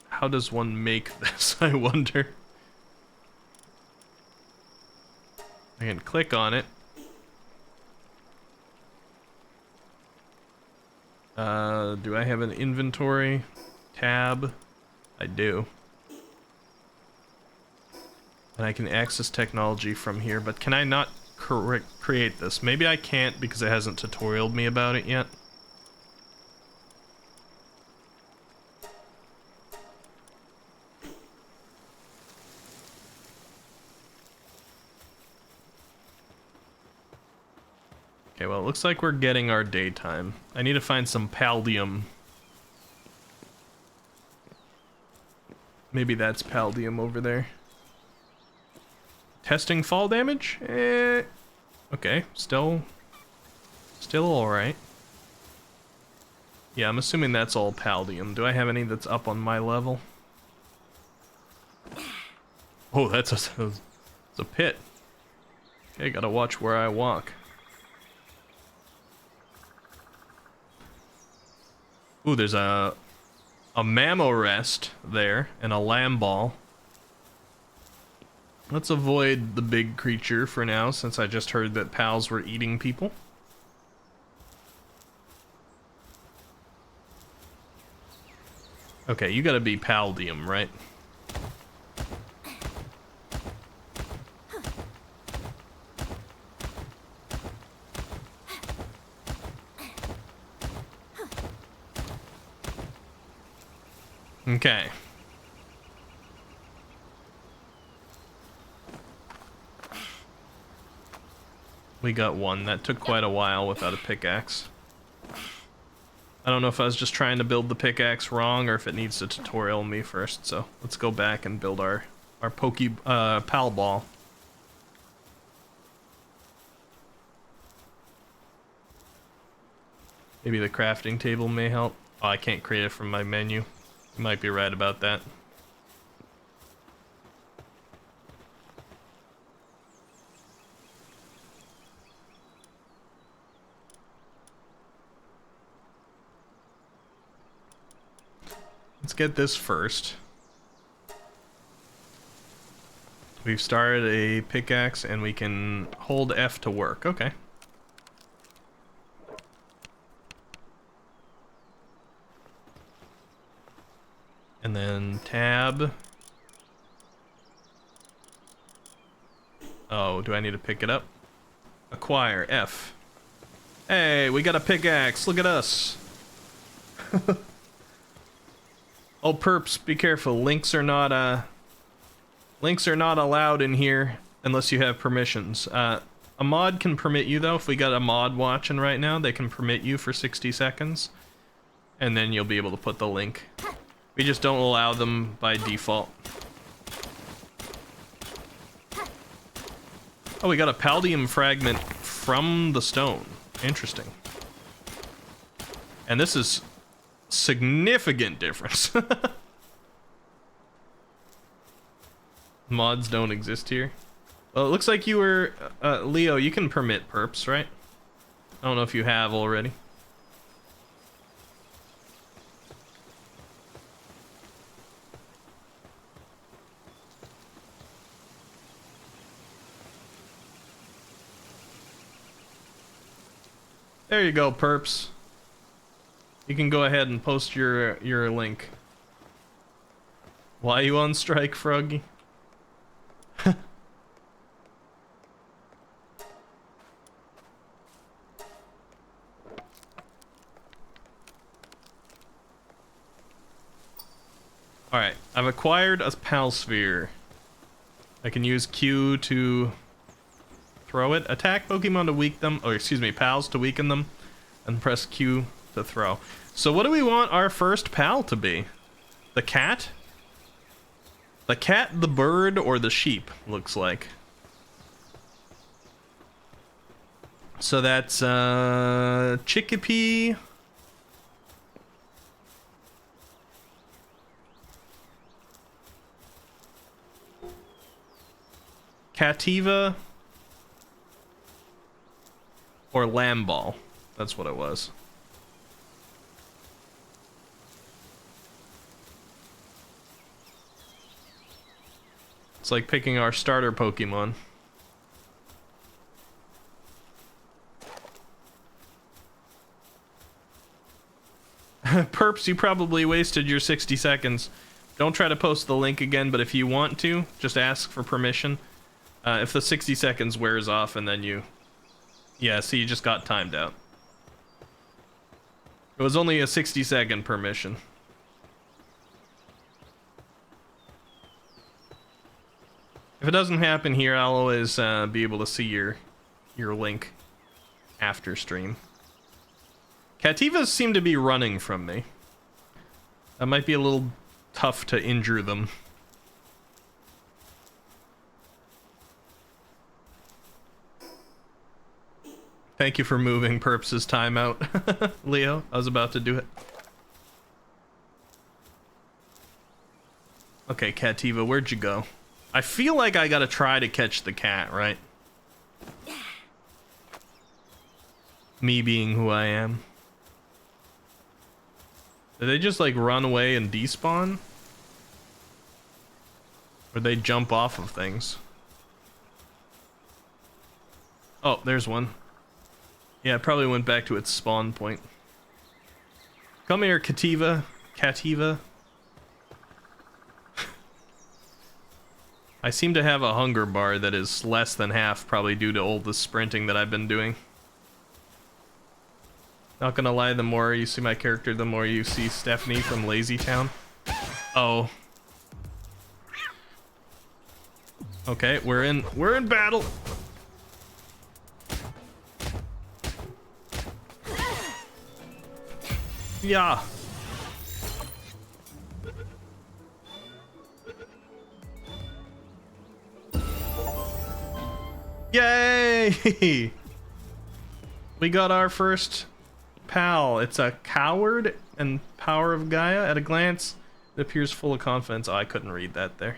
How does one make this, I wonder? I can click on it. Do I have an inventory tab? I do. And I can access technology from here, but can I not create this? Maybe I can't because it hasn't tutorialed me about it yet. Okay, well, it looks like we're getting our daytime. I need to find some palladium. Maybe that's palladium over there. Testing fall damage? Okay, still alright. Yeah, I'm assuming that's all palladium. Do I have any that's up on my level? Oh, that's a pit. Okay, gotta watch where I walk. Ooh, there's a mammo rest there and a lamb ball. Let's avoid the big creature for now, since I just heard that pals were eating people. Okay, you gotta be palladium, right? Okay. We got one. That took quite a while without a pickaxe. I don't know if I was just trying to build the pickaxe wrong or if it needs to tutorial me first, so let's go back and build our pal ball. Maybe the crafting table may help. Oh, I can't create it from my menu. You might be right about that. Let's get this first. We've started a pickaxe and we can hold F to work. Okay. And then tab. Oh, do I need to pick it up? Acquire, F. Hey, we got a pickaxe. Look at us. Oh, perps, be careful. Links are not allowed in here unless you have permissions. A mod can permit you though. If we got a mod watching right now, they can permit you for 60 seconds. And then you'll be able to put the link. We just don't allow them by default. Oh, we got a paldium fragment from the stone. Interesting. And this is significant difference. Mods don't exist here. Well, it looks like you were Leo, you can permit perps, right? I don't know if you have already. There you go, perps. You can go ahead and post your link. Why you on strike, Froggy? Alright, I've acquired a pal sphere. I can use Q to throw it. Attack Pokemon to weaken them, or excuse me, pals to weaken them, and press Q to throw. So what do we want our first pal to be? The cat? The cat, the bird, or the sheep, looks like. So that's Chickapee. Cativa. Or Lamball. That's what it was. It's like picking our starter Pokemon. Perps, you probably wasted your 60 seconds. Don't try to post the link again, but if you want to, just ask for permission. If the 60 seconds wears off and then you... Yeah, see, you just got timed out. It was only a 60-second permission. If it doesn't happen here, I'll always be able to see your link after stream. Cativas seem to be running from me. That might be a little tough to injure them. Thank you for moving Perps' timeout, Leo. I was about to do it. Okay, Cativa, where'd you go? I feel like I gotta try to catch the cat, right? Me being who I am. Did they just like run away and despawn? Or they jump off of things? Oh, there's one. Yeah, it probably went back to its spawn point. Come here, Cativa. Cativa. I seem to have a hunger bar that is less than half, probably due to all the sprinting that I've been doing. Not gonna lie, the more you see my character, the more you see Stephanie from Lazy Town. Oh. Okay, we're in battle. Yeah. Yay! We got our first pal. It's a coward and power of Gaia. At a glance, it appears full of confidence. Oh, I couldn't read that there.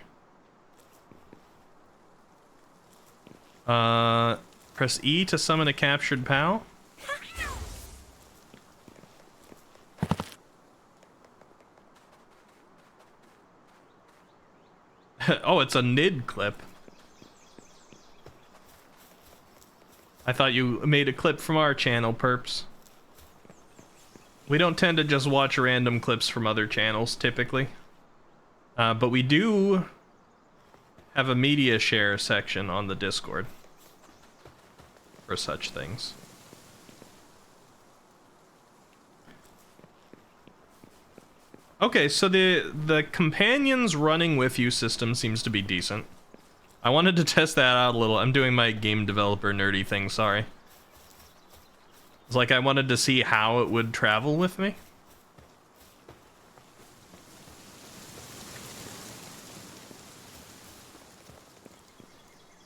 Press E to summon a captured pal. Oh, it's a NID clip. I thought you made a clip from our channel, Perps. We don't tend to just watch random clips from other channels, typically. But we do have a media share section on the Discord for such things. Okay, so the companions running with you system seems to be decent. I wanted to test that out a little. I'm doing my game developer nerdy thing, sorry. It's like I wanted to see how it would travel with me.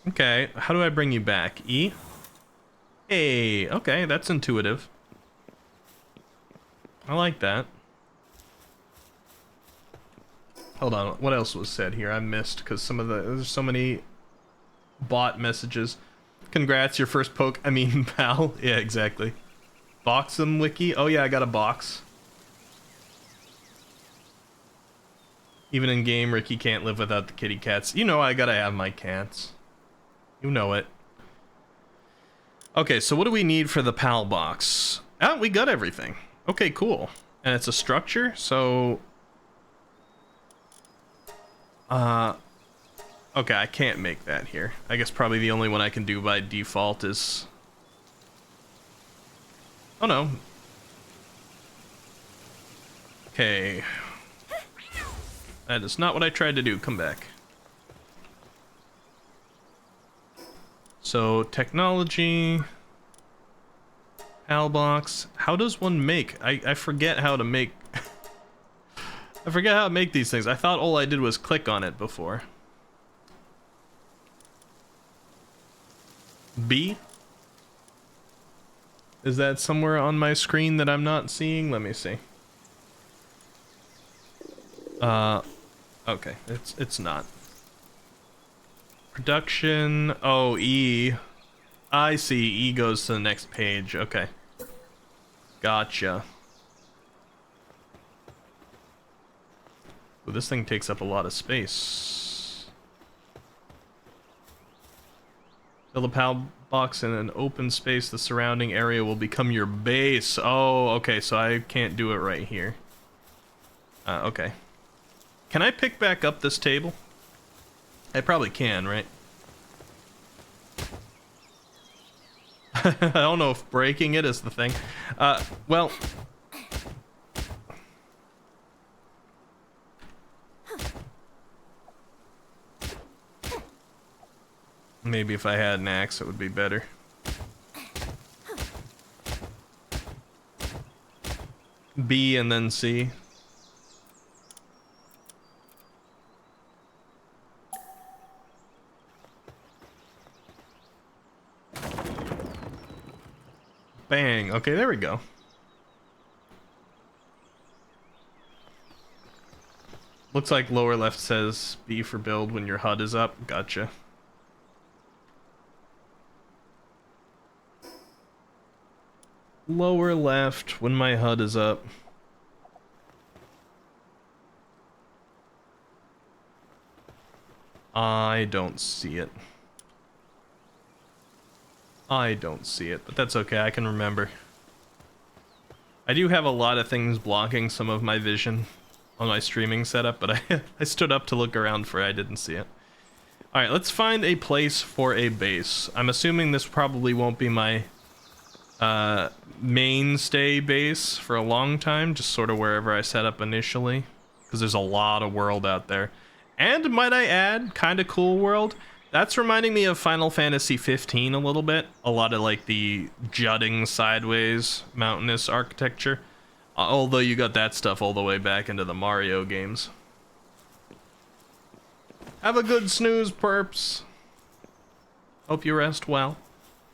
Okay, how do I bring you back? E? Hey, okay, that's intuitive. I like that. Hold on, what else was said here? I missed, because there's so many bot messages. Congrats, your first poke, pal. Yeah, exactly. Box'em wiki? Oh yeah, I got a box. Even in game, Ricky can't live without the kitty cats. You know I gotta have my cats. You know it. Okay, so what do we need for the pal box? Ah, we got everything. Okay, cool. And it's a structure, so... Okay, I can't make that here. I guess probably the only one I can do by default is... Oh no. Okay. That is not what I tried to do. Come back. So, technology... PAL box. How does one make? I forget how to make... I forget how to make these things. I thought all I did was click on it before. B? Is that somewhere on my screen that I'm not seeing? Let me see. Okay, it's not. Production, oh, E. I see, E goes to the next page, okay. Gotcha. Ooh, this thing takes up a lot of space. Fill the PAL box in an open space, the surrounding area will become your base. Oh, okay, so I can't do it right here. Okay. Can I pick back up this table? I probably can, right? I don't know if breaking it is the thing. Well... Maybe if I had an axe, it would be better. B and then C. Bang. Okay, there we go. Looks like lower left says B for build when your HUD is up. Gotcha. Lower left when my HUD is up. I don't see it. I don't see it, but that's okay, I can remember. I do have a lot of things blocking some of my vision on my streaming setup, but I stood up to look around for it, I didn't see it. Alright, let's find a place for a base. I'm assuming this probably won't be my mainstay base for a long time, just sort of wherever I set up initially, because there's a lot of world out there. And might I add, kind of cool world. That's reminding me of Final Fantasy 15 a little bit. A lot of like the jutting sideways mountainous architecture. Although you got that stuff all the way back into the Mario games. Have a good snooze, perps. Hope you rest well.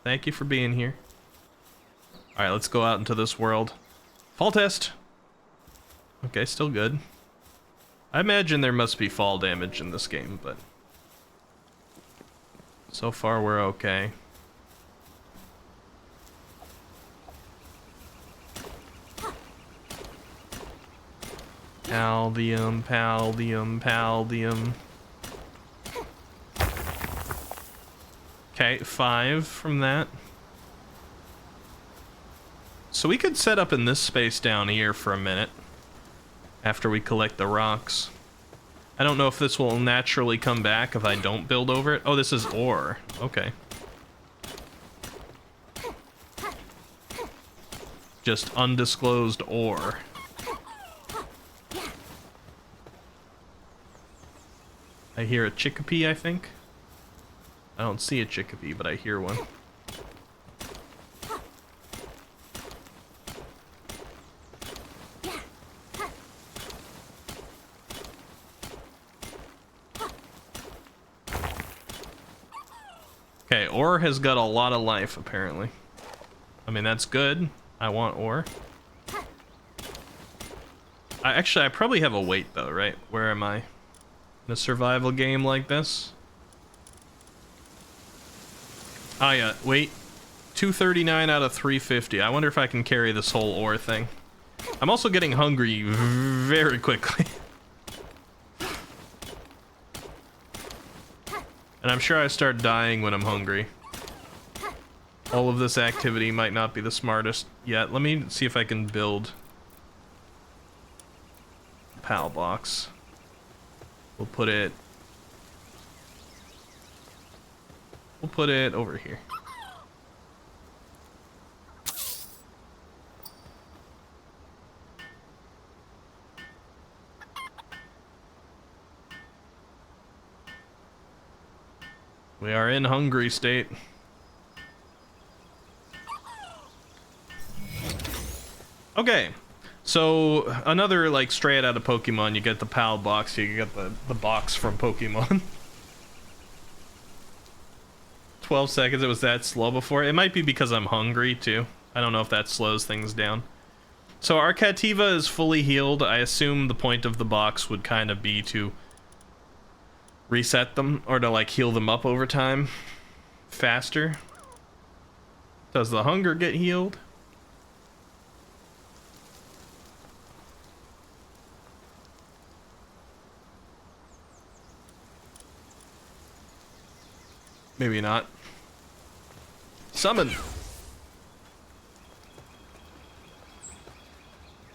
Thank you for being here. Alright, let's go out into this world. Fall test! Okay, still good. I imagine there must be fall damage in this game, but... so far we're okay. Paldium, paldium, paldium. Okay, 5 from that. So we could set up in this space down here for a minute after we collect the rocks. I don't know if this will naturally come back if I don't build over it. Oh, this is ore. Okay. Just undisclosed ore. I hear a chickpea, I think. I don't see a chickpea, but I hear one. Okay, ore has got a lot of life, apparently. I mean, that's good. I want ore. I probably have a weight, though, right? Where am I? In a survival game like this? Oh, yeah, wait. 239 out of 350. I wonder if I can carry this whole ore thing. I'm also getting hungry very quickly. And I'm sure I start dying when I'm hungry. All of this activity might not be the smartest yet. Let me see if I can build a PAL box. We'll put it over here. We are in hungry state. Okay, so another like straight out of Pokemon, you get the PAL box, you get the box from Pokemon. 12 seconds, it was that slow before. It might be because I'm hungry too. I don't know if that slows things down. So our Cativa is fully healed. I assume the point of the box would kind of be to reset them or to like heal them up over time faster. Does the hunger get healed? Maybe not. Summon.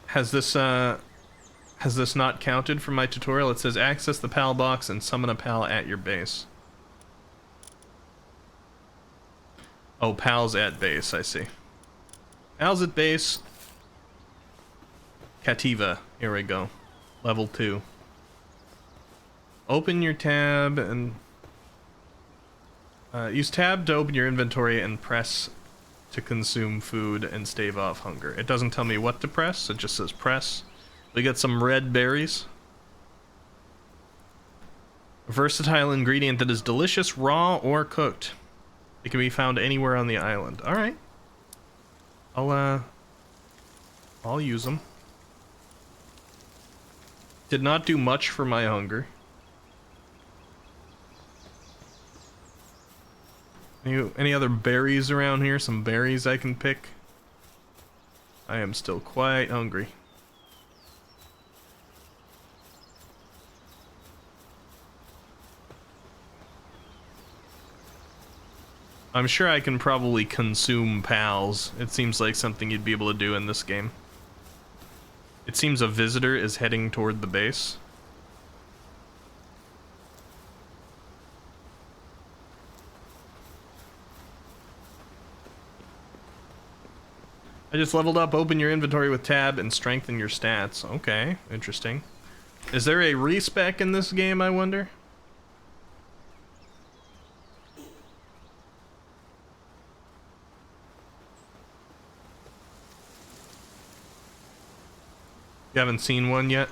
Has this not counted from my tutorial? It says access the PAL box and summon a PAL at your base. Oh, PAL's at base, I see. PAL's at base. Cativa, here we go. Level 2. Open your tab and use tab to open your inventory and press to consume food and stave off hunger. It doesn't tell me what to press, it just says press. We got some red berries. A versatile ingredient that is delicious raw or cooked. It can be found anywhere on the island. Alright. I'll use them. Did not do much for my hunger. Any other berries around here? Some berries I can pick? I am still quite hungry. I'm sure I can probably consume pals. It seems like something you'd be able to do in this game. It seems a visitor is heading toward the base. I just leveled up, open your inventory with tab and strengthen your stats. Okay, interesting. Is there a respec in this game, I wonder? You haven't seen one yet?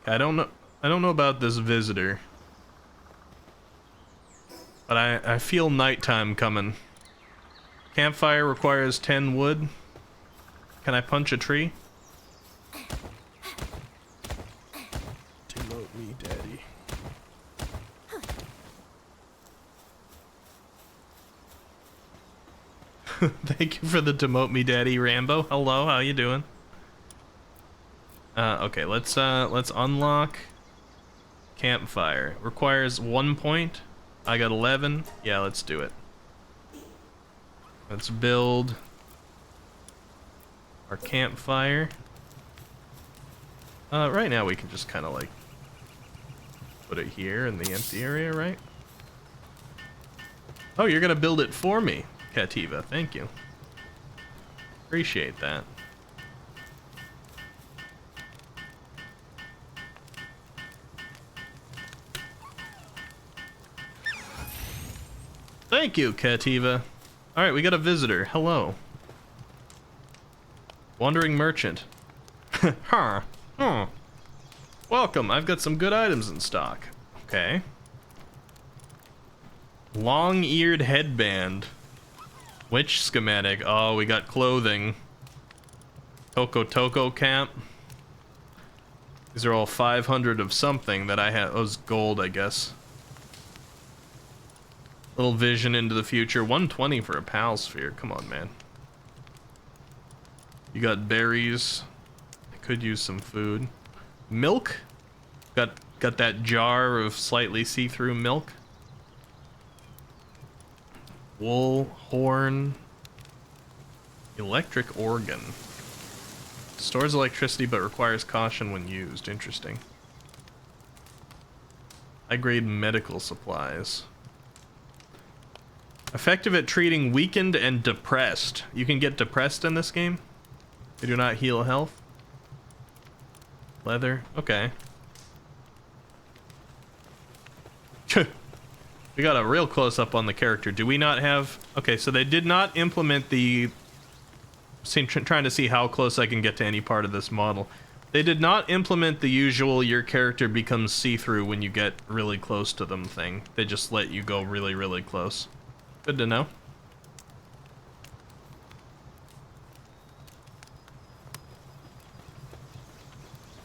I don't know about this visitor. But I feel nighttime coming. Campfire requires 10 wood. Can I punch a tree? Demote me, daddy. Thank you for the demote me, daddy, Rambo. Hello, how you doing? Okay, let's unlock campfire. Requires 1 point. I got 11. Yeah, let's do it. Let's build our campfire. Right now we can just kind of like Put it here in the empty area, right? Oh, you're gonna build it for me, Kativa. Thank you. Appreciate that. Thank you, Kativa. Alright, we got a visitor. Hello. Wandering merchant. Huh. Hmm. Welcome. I've got some good items in stock. Okay. Long-eared headband. Which schematic? Oh, we got clothing. Toko camp. These are all 500 of something that I had. Oh, it's gold, I guess. Little vision into the future. 120 for a pal sphere. Come on, man. You got berries. I could use some food. Milk. Got that jar of slightly see-through milk. Wool, horn, electric organ. Stores electricity but requires caution when used. Interesting. High-grade medical supplies. Effective at treating weakened and depressed. You can get depressed in this game? They do not heal health. Leather. Okay. We got a real close-up on the character. Do we not have... Okay, so they did not implement the... Trying to see how close I can get to any part of this model. They did not implement the usual your character becomes see-through when you get really close to them thing. They just let you go really, really close. Good to know.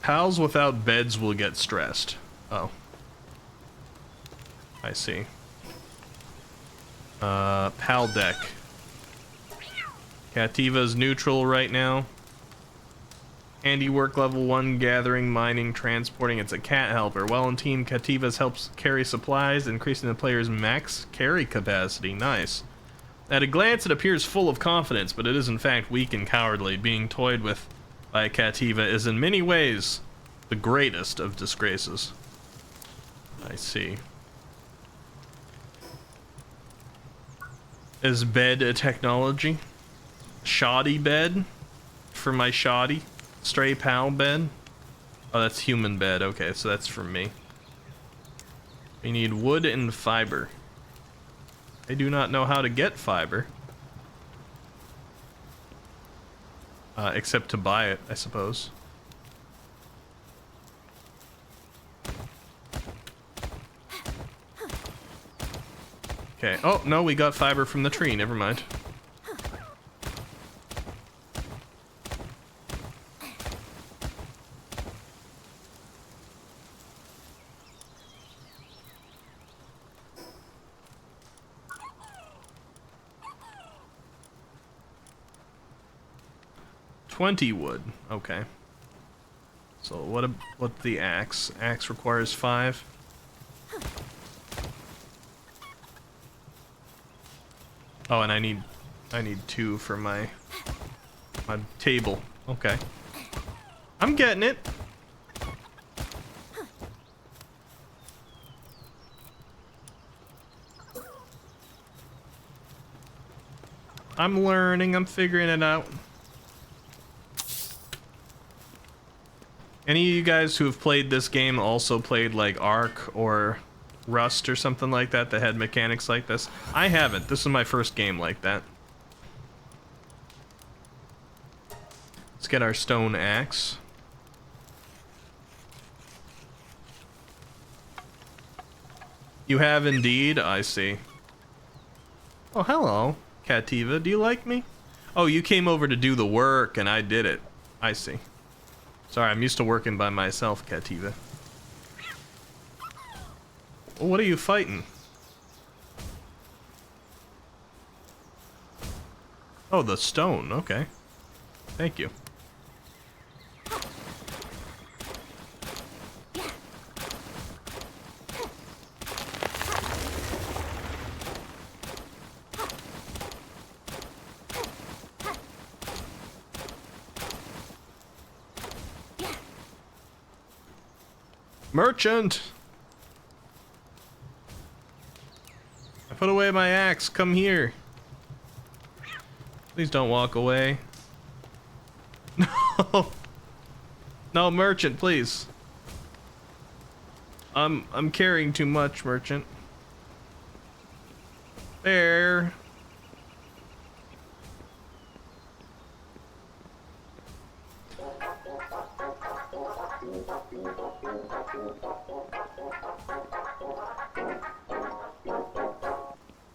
Pals without beds will get stressed. Oh. I see. Pal deck. Kativa's neutral right now. Handiwork level 1, gathering, mining, transporting. It's a cat helper. While in team, Kativa's helps carry supplies, increasing the player's max carry capacity. Nice. At a glance, it appears full of confidence, but it is in fact weak and cowardly. Being toyed with by Kativa is in many ways the greatest of disgraces. I see. Is bed a technology? Shoddy bed? For my shoddy? Stray pal bed? Oh, that's human bed. Okay, so that's for me. We need wood and fiber. I do not know how to get fiber. Except to buy it, I suppose. Okay. Oh, no, we got fiber from the tree. Never mind. Wood. Okay. So what the axe? Axe requires 5. Oh, and I need 2 for my table. Okay. I'm getting it. I'm learning, I'm figuring it out. Any of you guys who have played this game also played like Ark or Rust or something like that that had mechanics like this? I haven't. This is my first game like that. Let's get our stone axe. You have indeed? I see. Oh, hello, Kativa. Do you like me? Oh, you came over to do the work and I did it. I see. Sorry, I'm used to working by myself, Kativa. Well, what are you fighting? Oh, the stone. Okay. Thank you. Merchant! Put away my axe. Come here. Please don't walk away. No. No, merchant, please. I'm carrying too much, merchant. There.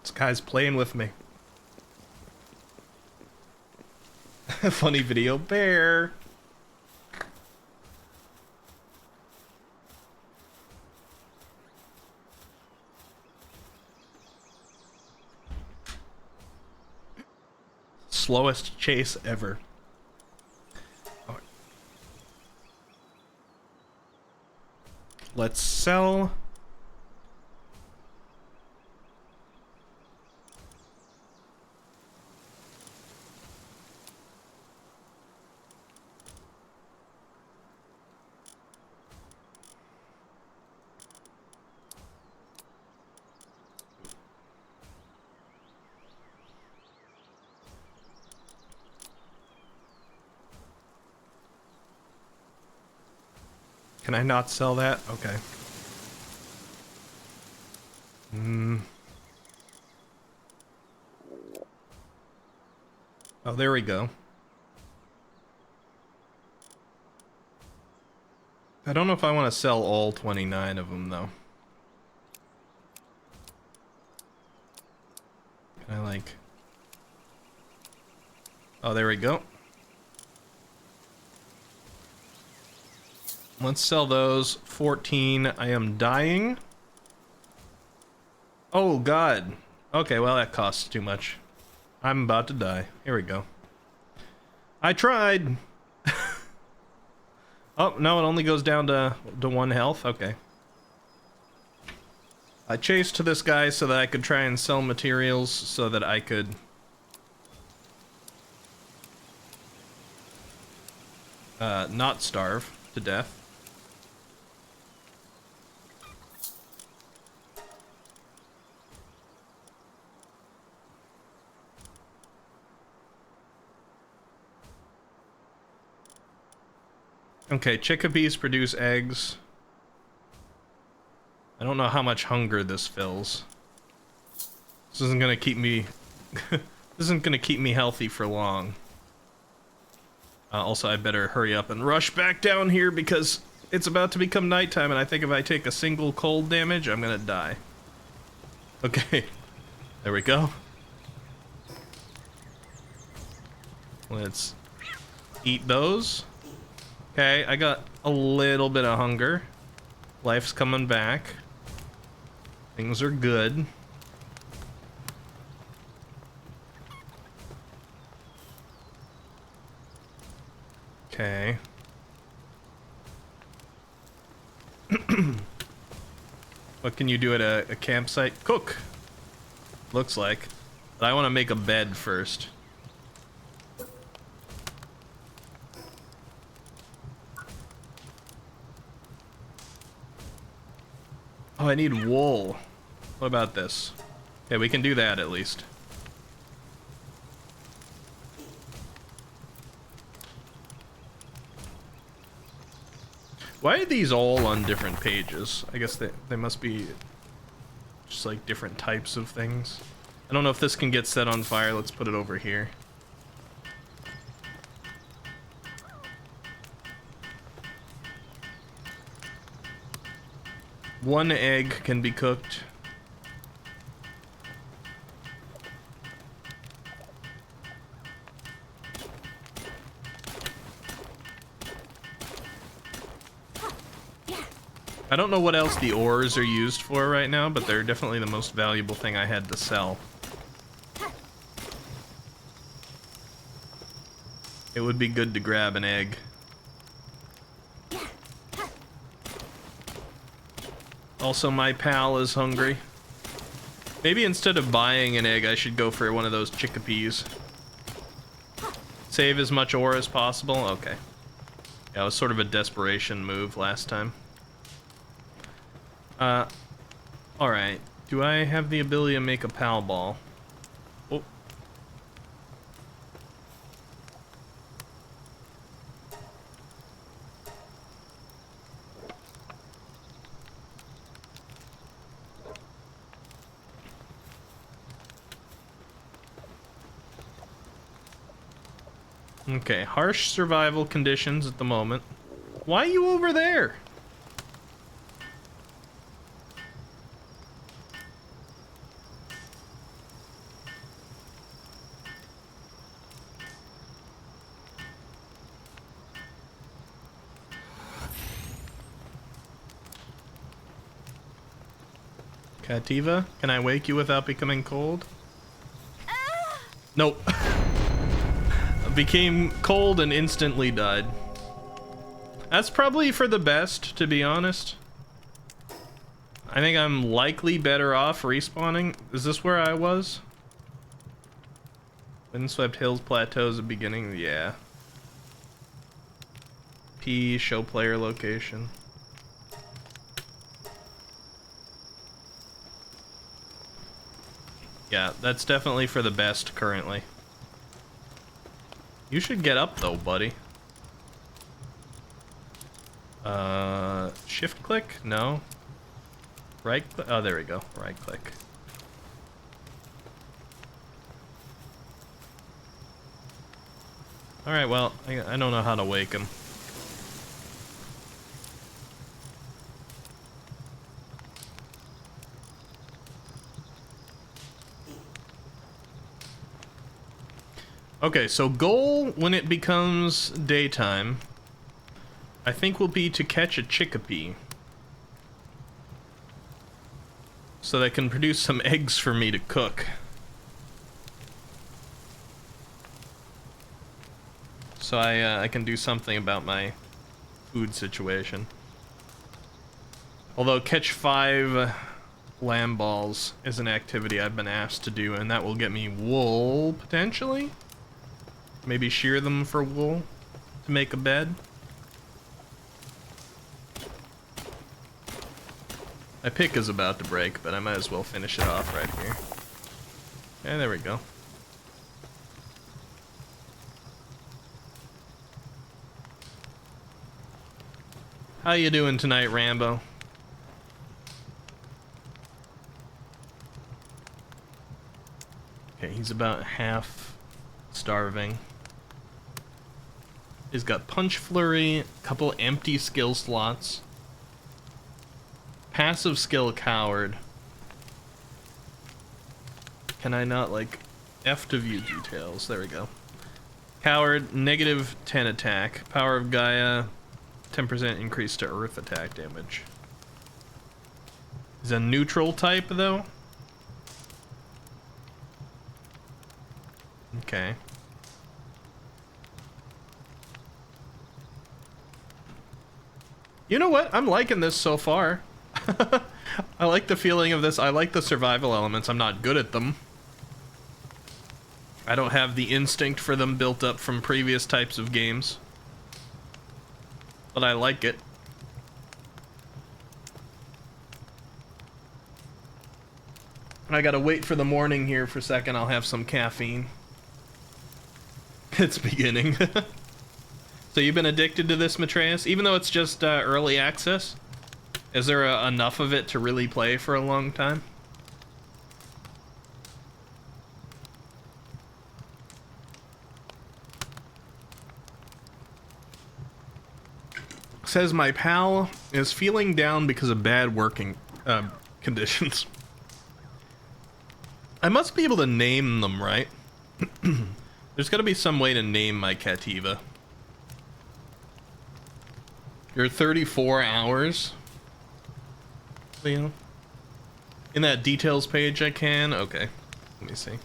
This guy's playing with me. Funny video, bear. Slowest chase ever. Oh. Let's sell. Can I not sell that? Okay. Oh, there we go. I don't know if I want to sell all 29 of them, though. Can I, like... Oh, there we go. Let's sell those. 14. I am dying. Oh, God. Okay, well, that costs too much. I'm about to die. Here we go. I tried. Oh, no, it only goes down to 1 health. Okay. I chased this guy so that I could try and sell materials so that I could... not starve to death. Okay, chickadees produce eggs. I don't know how much hunger this fills. This isn't gonna keep me... this isn't gonna keep me healthy for long. Also, I better hurry up and rush back down here because it's about to become nighttime, and I think if I take a single cold damage, I'm gonna die. Okay, there we go. Let's eat those. Okay, I got a little bit of hunger. Life's coming back. Things are good. Okay. What can you do at a campsite? Cook! Looks like. But I want to make a bed first. Oh, I need wool. What about this? Okay, we can do that at least. Why are these all on different pages? I guess they must be just like different types of things. I don't know if this can get set on fire. Let's put it over here. One egg can be cooked. I don't know what else the ores are used for right now, but they're definitely the most valuable thing I had to sell. It would be good to grab an egg. Also, my pal is hungry. Maybe instead of buying an egg, I should go for one of those chickadees. Save as much ore as possible? Okay. Yeah, it was sort of a desperation move last time. Alright. Do I have the ability to make a pal ball? Oh. Okay, harsh survival conditions at the moment. Why are you over there? Cativa, can I wake you without becoming cold? Nope. Became cold and instantly died. That's probably for the best, to be honest. I think I'm likely better off respawning. Is this where I was? Windswept Hills Plateaus at beginning, yeah. P, show player location. Yeah, that's definitely for the best currently. You should get up though, buddy. Shift click? No. Right click? Oh, there we go. Right click. Alright, well, I don't know how to wake him. Okay, so goal when it becomes daytime, I think will be to catch a chickpea. So that can produce some eggs for me to cook. So I can do something about my food situation. Although catch 5 lamb balls is an activity I've been asked to do, and that will get me wool, potentially? Maybe shear them for wool to make a bed. My pick is about to break, but I might as well finish it off right here. Okay, there we go. How you doing tonight, Rambo? Okay, he's about half starving. He's got Punch Flurry, a couple empty skill slots. Passive skill Coward. Can I not, like, F to view details? There we go. Coward, negative 10 attack. Power of Gaia, 10% increase to earth attack damage. He's a neutral type, though. Okay. You know what? I'm liking this so far. I like the feeling of this. I like the survival elements. I'm not good at them. I don't have the instinct for them built up from previous types of games. But I like it. I gotta wait for the morning here for a second. I'll have some caffeine. It's beginning. So you've been addicted to this, Matreus? Even though it's just early access? Is there enough of it to really play for a long time? Says my pal is feeling down because of bad working conditions. I must be able to name them, right? There's got to be some way to name my Cativa. You're 34 hours, Leo. In that details page I can? Okay, let me see.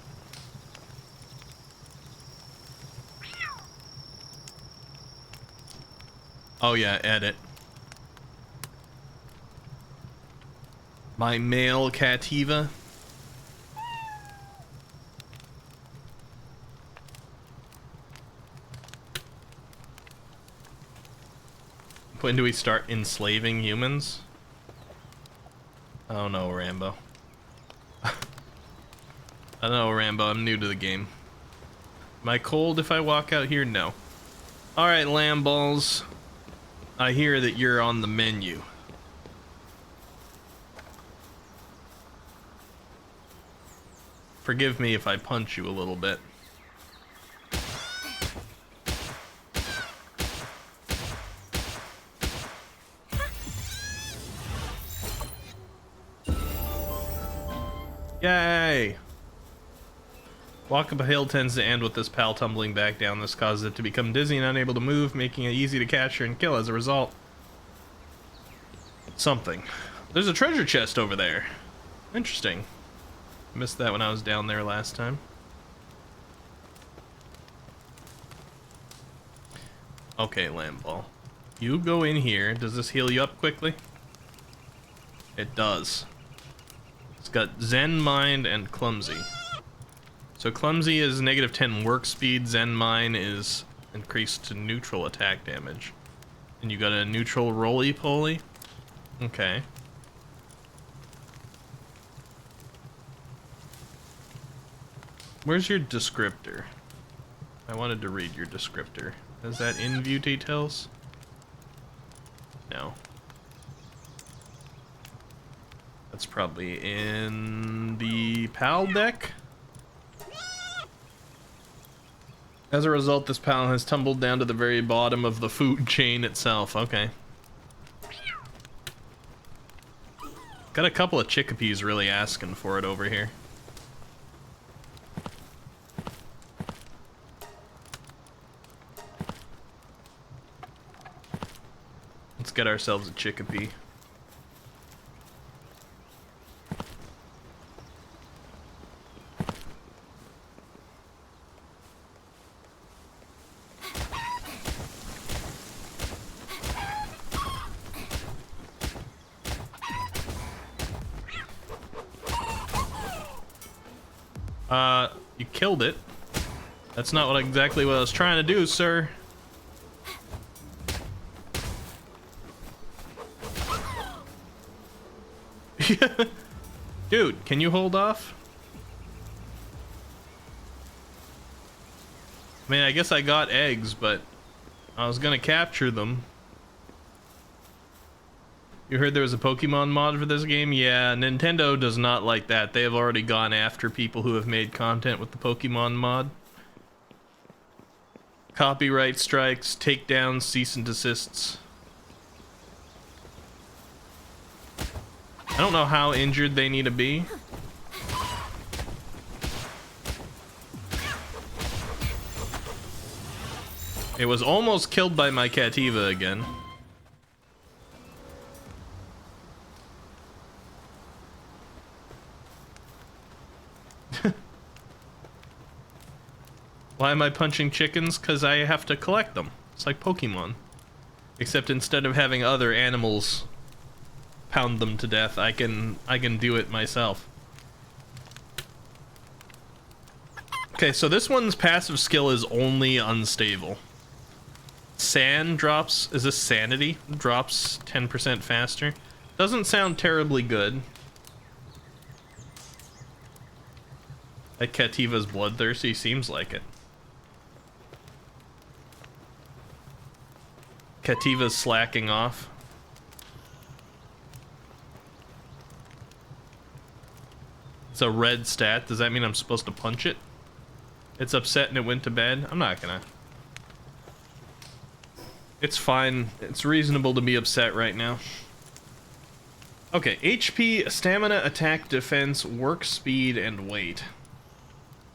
Oh yeah, edit. My male Cativa. When do we start enslaving humans? Oh no, Rambo. I don't know, Rambo. I'm new to the game. Am I cold if I walk out here? No. Alright, lamb balls. I hear that you're on the menu. Forgive me if I punch you a little bit. Yay! Walk up a hill tends to end with this pal tumbling back down. This causes it to become dizzy and unable to move, making it easy to capture and kill as a result. Something. There's a treasure chest over there. Interesting. Missed that when I was down there last time. Okay, Lamball. You go in here. Does this heal you up quickly? It does. It's got Zen Mind and Clumsy. So Clumsy is negative 10 work speed, Zen Mind is increased to neutral attack damage. And you got a neutral roly-poly? Okay. Where's your descriptor? I wanted to read your descriptor. Is that in view details? No. That's probably in the PAL deck. As a result, this PAL has tumbled down to the very bottom of the food chain itself. Okay. Got a couple of chickapees really asking for it over here. Let's get ourselves a chickapee. You killed it. That's not what exactly what I was trying to do, sir. Dude, can you hold off? I mean, I guess I got eggs, but I was gonna capture them. You heard there was a Pokemon mod for this game? Yeah, Nintendo does not like that. They have already gone after people who have made content with the Pokemon mod. Copyright strikes, takedowns, cease and desists. I don't know how injured they need to be. It was almost killed by my Cativa again. Why am I punching chickens? Because I have to collect them. It's like Pokemon. Except instead of having other animals pound them to death, I can do it myself. Okay, so this one's passive skill is only unstable. Sand drops, is this sanity? Drops 10% faster. Doesn't sound terribly good. That Cativa's bloodthirsty seems like it. Cativa's slacking off. It's a red stat. Does that mean I'm supposed to punch it? It's upset and it went to bed? I'm not gonna. It's fine. It's reasonable to be upset right now. Okay, HP, stamina, attack, defense, work speed, and weight.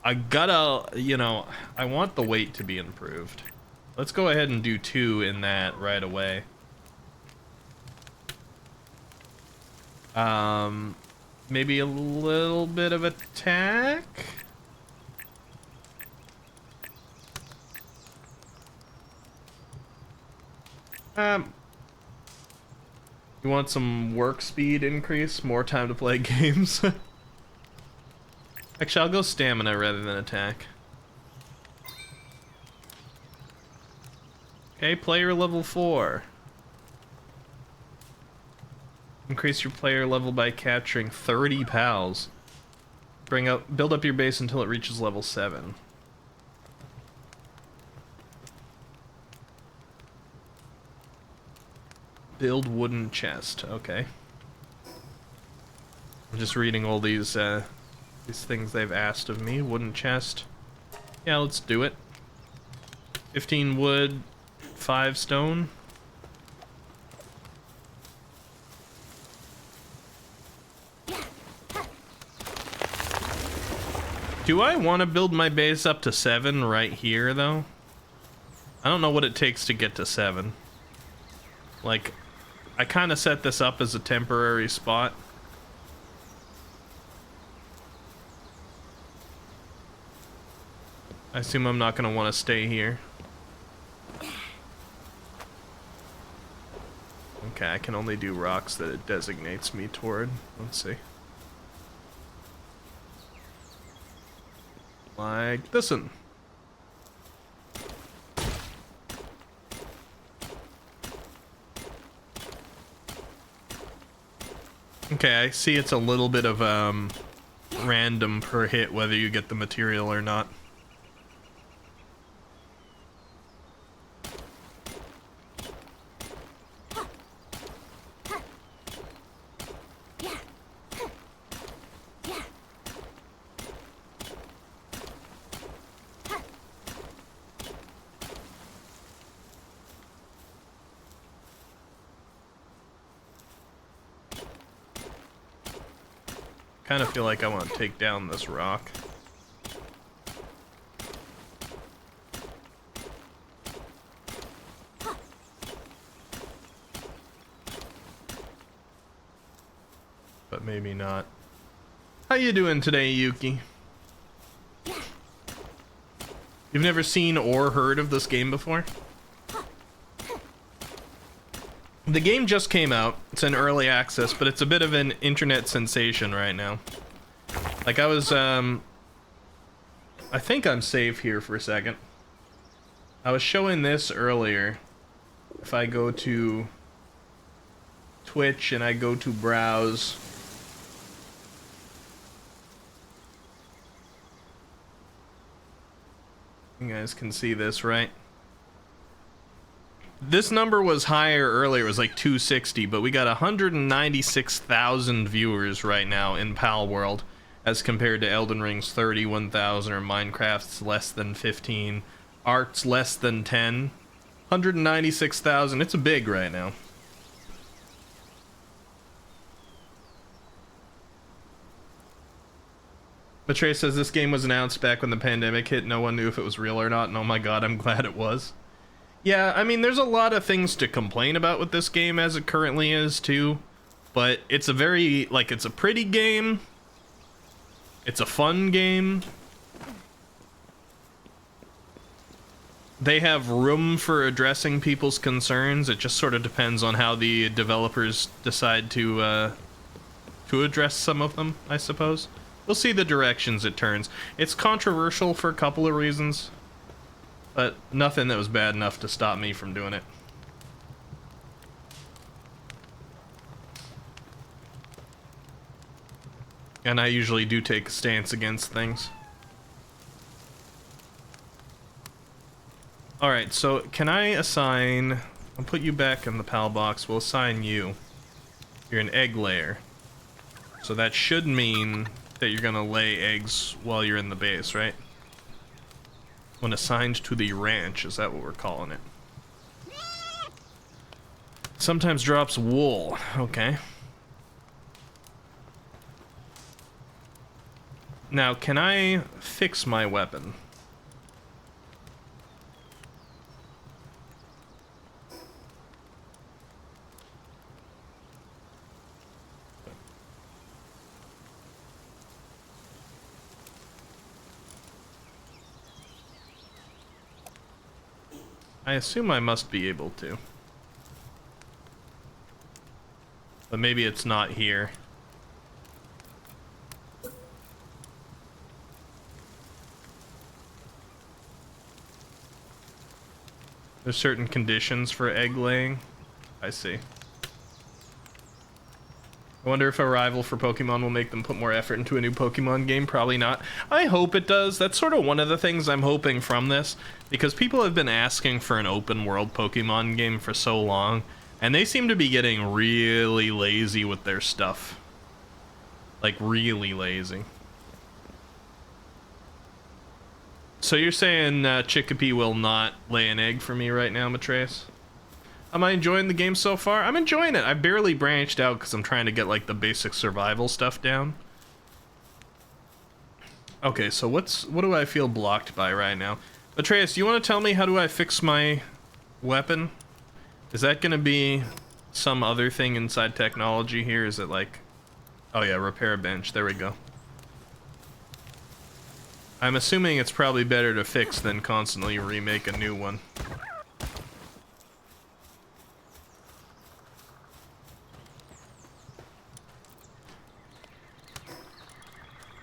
I gotta, you know, I want the weight to be improved. Let's go ahead and do 2 in that right away. Maybe a little bit of attack? You want some work speed increase? More time to play games? Actually, I'll go stamina rather than attack. Okay, player level 4. Increase your player level by capturing 30 pals. Build up your base until it reaches level 7. Build wooden chest. Okay. I'm just reading all these things they've asked of me. Wooden chest. Yeah, let's do it. 15 wood, 5 stone. Do I want to build my base up to 7 right here, though? I don't know what it takes to get to 7. Like, I kind of set this up as a temporary spot. I assume I'm not going to want to stay here. Okay, I can only do rocks that it designates me toward. Let's see. Like this one. Okay, I see it's a little bit of random per hit whether you get the material or not. Kind of feel like I want to take down this rock. But maybe not. How you doing today, Yuki? You've never seen or heard of this game before? The game just came out. It's in early access, but it's a bit of an internet sensation right now. Like I think I'm safe here for a second. I was showing this earlier. If I go to Twitch and I go to browse, you guys can see this, right? This number was higher earlier, it was like 260, but we got 196,000 viewers right now in Pal World, as compared to Elden Ring's 31,000 or Minecraft's less than 15, Ark's less than 10. 196,000, it's big right now. Betray says this game was announced back when the pandemic hit, no one knew if it was real or not, and oh my god, I'm glad it was. Yeah, I mean, there's a lot of things to complain about with this game as it currently is, too. But it's a very, like, it's a pretty game. It's a fun game. They have room for addressing people's concerns. It just sort of depends on how the developers decide to address some of them, I suppose. We'll see the directions it turns. It's controversial for a couple of reasons. But nothing that was bad enough to stop me from doing it. And I usually do take a stance against things. Alright, so can I assign... I'll put you back in the PAL box. We'll assign you. You're an egg layer. So that should mean that you're gonna lay eggs while you're in the base, right? When assigned to the ranch, is that what we're calling it? Sometimes drops wool. Okay. Now, can I fix my weapon? I assume I must be able to. But maybe it's not here. There's certain conditions for egg laying. I see. I wonder if a rival for Pokemon will make them put more effort into a new Pokemon game. Probably not. I hope it does. That's sort of one of the things I'm hoping from this, because people have been asking for an open world Pokemon game for so long, and they seem to be getting really lazy with their stuff. Like, really lazy. So you're saying Chickapee will not lay an egg for me right now, Matreus? Am I enjoying the game so far? I'm enjoying it. I barely branched out because I'm trying to get like the basic survival stuff down. Okay, so what do I feel blocked by right now? Atreus, do you want to tell me how do I fix my weapon? Is that going to be some other thing inside technology here? Is it like... Oh yeah, repair a bench. There we go. I'm assuming it's probably better to fix than constantly remake a new one.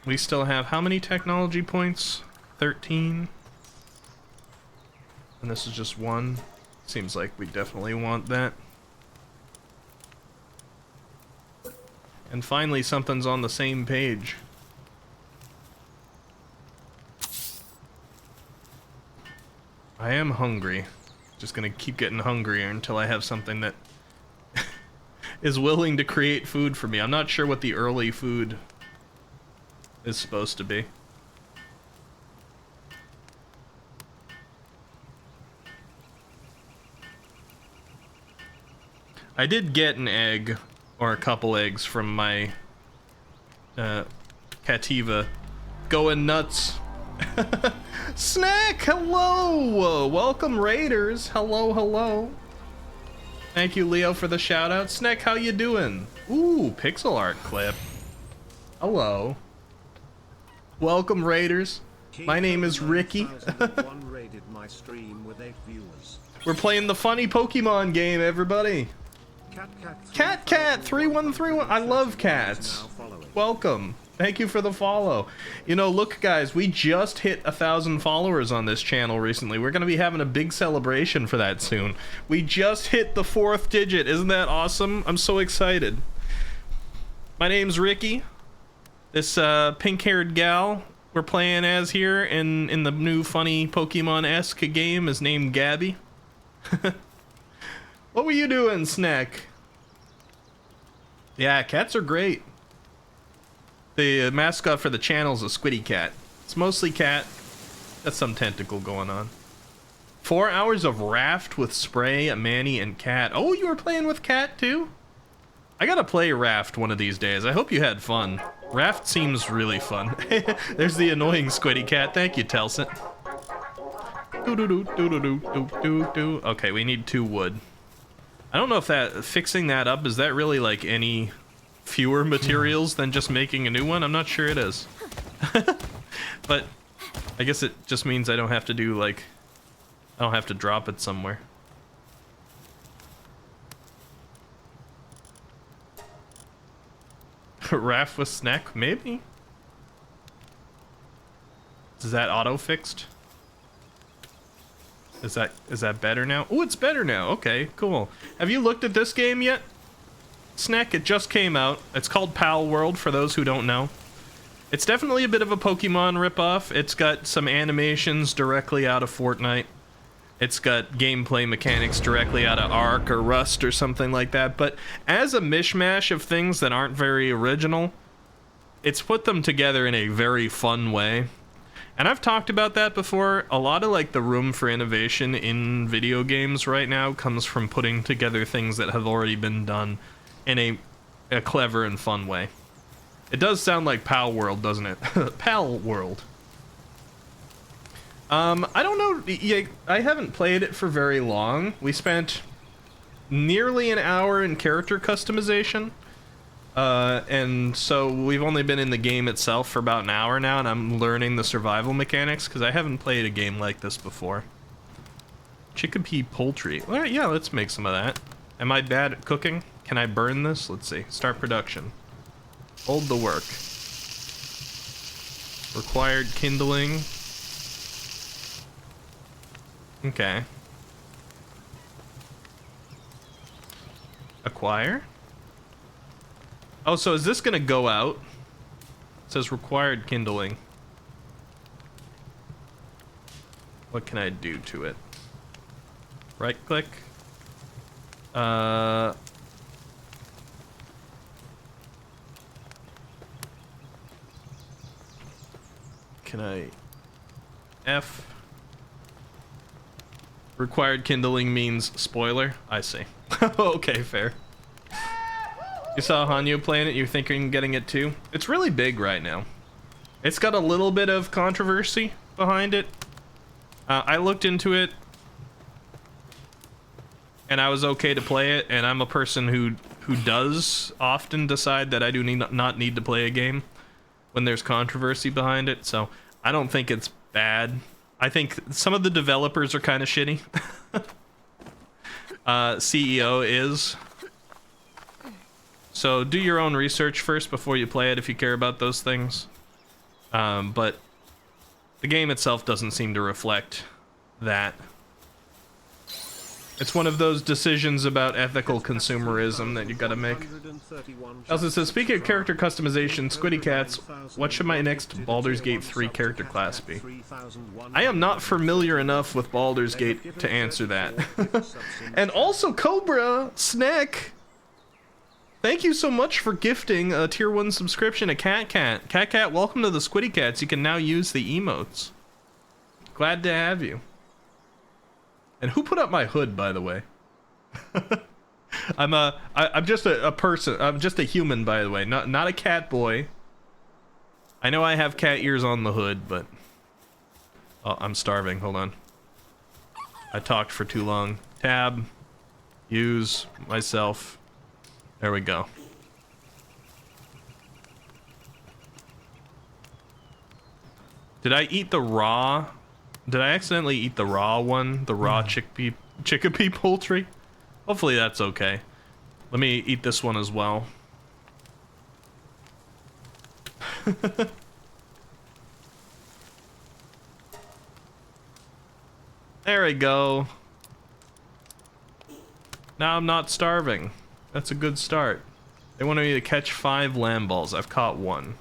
We still have how many technology points? 13. And this is just one. Seems like we definitely want that. And finally, something's on the same page. I am hungry. Just gonna keep getting hungrier until I have something that is willing to create food for me. I'm not sure what the early food is supposed to be. I did get an egg, or a couple eggs, from my Cativa. Going nuts. Snack, hello! Welcome, Raiders. Hello, hello. Thank you, Leo, for the shout out. Snack, how you doing? Ooh, pixel art clip. Hello. Welcome, Raiders. My name is Ricky. We're playing the funny Pokemon game, everybody. Cat 3131. I love cats. Welcome. Thank you for the follow. You know, look, guys, we just hit 1,000 followers on this channel recently. We're going to be having a big celebration for that soon. We just hit the 4th digit. Isn't that awesome? I'm so excited. My name's Ricky. This pink-haired gal we're playing as here in the new funny Pokemon-esque game is named Gabby. What were you doing, Snack? Yeah, cats are great. The mascot for the channel is a squiddy cat. It's mostly cat. That's some tentacle going on. 4 hours of Raft with Spray, Manny, and Cat. Oh, you were playing with Cat too? I gotta play Raft one of these days. I hope you had fun. Raft seems really fun. There's the annoying squiddy cat. Thank you, Telsit. Okay, we need 2 wood. I don't know if that fixing that up, is that really like any fewer materials than just making a new one? I'm not sure it is. But I guess it just means I don't have to do like, I don't have to drop it somewhere. Raft with Snack, maybe? Is that auto fixed? Is that better now? Oh, it's better now. Okay, cool. Have you looked at this game yet? Snack, it just came out. It's called Pal World, for those who don't know. It's definitely a bit of a Pokemon ripoff. It's got some animations directly out of Fortnite. It's got gameplay mechanics directly out of Ark or Rust or something like that. But as a mishmash of things that aren't very original, it's put them together in a very fun way. And I've talked about that before. A lot of like the room for innovation in video games right now comes from putting together things that have already been done in a clever and fun way. It does sound like Pal World, doesn't it? Pal World. I don't know. Yeah, I haven't played it for very long. We spent nearly an hour in character customization. And so we've only been in the game itself for about an hour now, and I'm learning the survival mechanics because I haven't played a game like this before. Chickapee poultry. All right, yeah, let's make some of that. Am I bad at cooking? Can I burn this? Let's see. Start production. Hold the work. Required kindling. Okay. Acquire. Oh, so is this gonna go out? It says required kindling. What can I do to it? Right click. Can I F? Required kindling means spoiler. I see. Okay, fair. You saw Hanyo playing it, you're thinking getting it too? It's really big right now. It's got a little bit of controversy behind it. I looked into it, and I was okay to play it, and I'm a person who does often decide that I do not need to play a game when there's controversy behind it, so I don't think it's bad. I think some of the developers are kind of shitty. CEO is. So do your own research first before you play it if you care about those things. But the game itself doesn't seem to reflect that. It's one of those decisions about ethical consumerism that you gotta make. Also says, speaking of character customization, Squiddy Cats, what should my next Baldur's Gate 3 character class be? I am not familiar enough with Baldur's Gate to answer that. And also, Cobra Snack, thank you so much for gifting a tier 1 subscription to Cat. Cat, welcome to the Squiddy Cats. You can now use the emotes. Glad to have you. And who put up my hood, by the way? I'm just a person. I'm just a human, by the way. Not a cat boy. I know I have cat ears on the hood, but oh, I'm starving. Hold on. I talked for too long. Tab. Use myself. There we go. Did I eat the raw? Did I accidentally eat the raw one? The raw chickpea poultry? Hopefully that's okay. Let me eat this one as well. There we go. Now I'm not starving. That's a good start. They wanted me to catch 5 lamb balls. I've caught 1.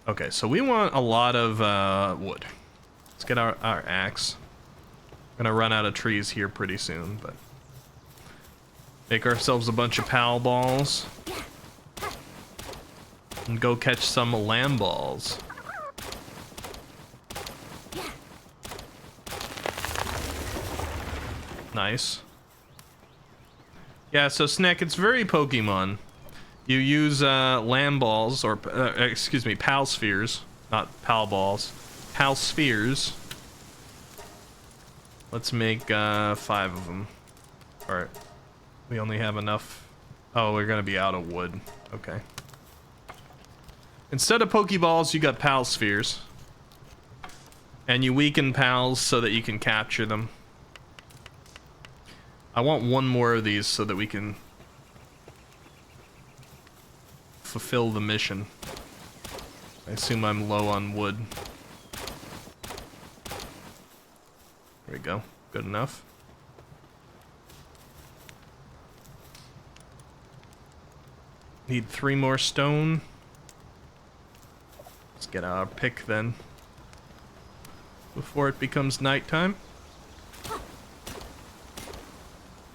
Okay, so we want a lot of wood. Let's get our axe. Gonna run out of trees here pretty soon, but make ourselves a bunch of pal balls and go catch some lamb balls. Nice. Yeah, so Snack, it's very Pokemon. You use lamb balls, or excuse me, pal spheres, not pal balls, pal spheres. Let's make 5 of them. Alright, we only have enough. Oh, we're gonna be out of wood. Okay. Instead of Pokeballs, you got pal spheres. And you weaken pals so that you can capture them. I want 1 more of these so that we can fulfill the mission. I assume I'm low on wood. There we go. Good enough. Need 3 more stone. Let's get our pick then. Before it becomes nighttime.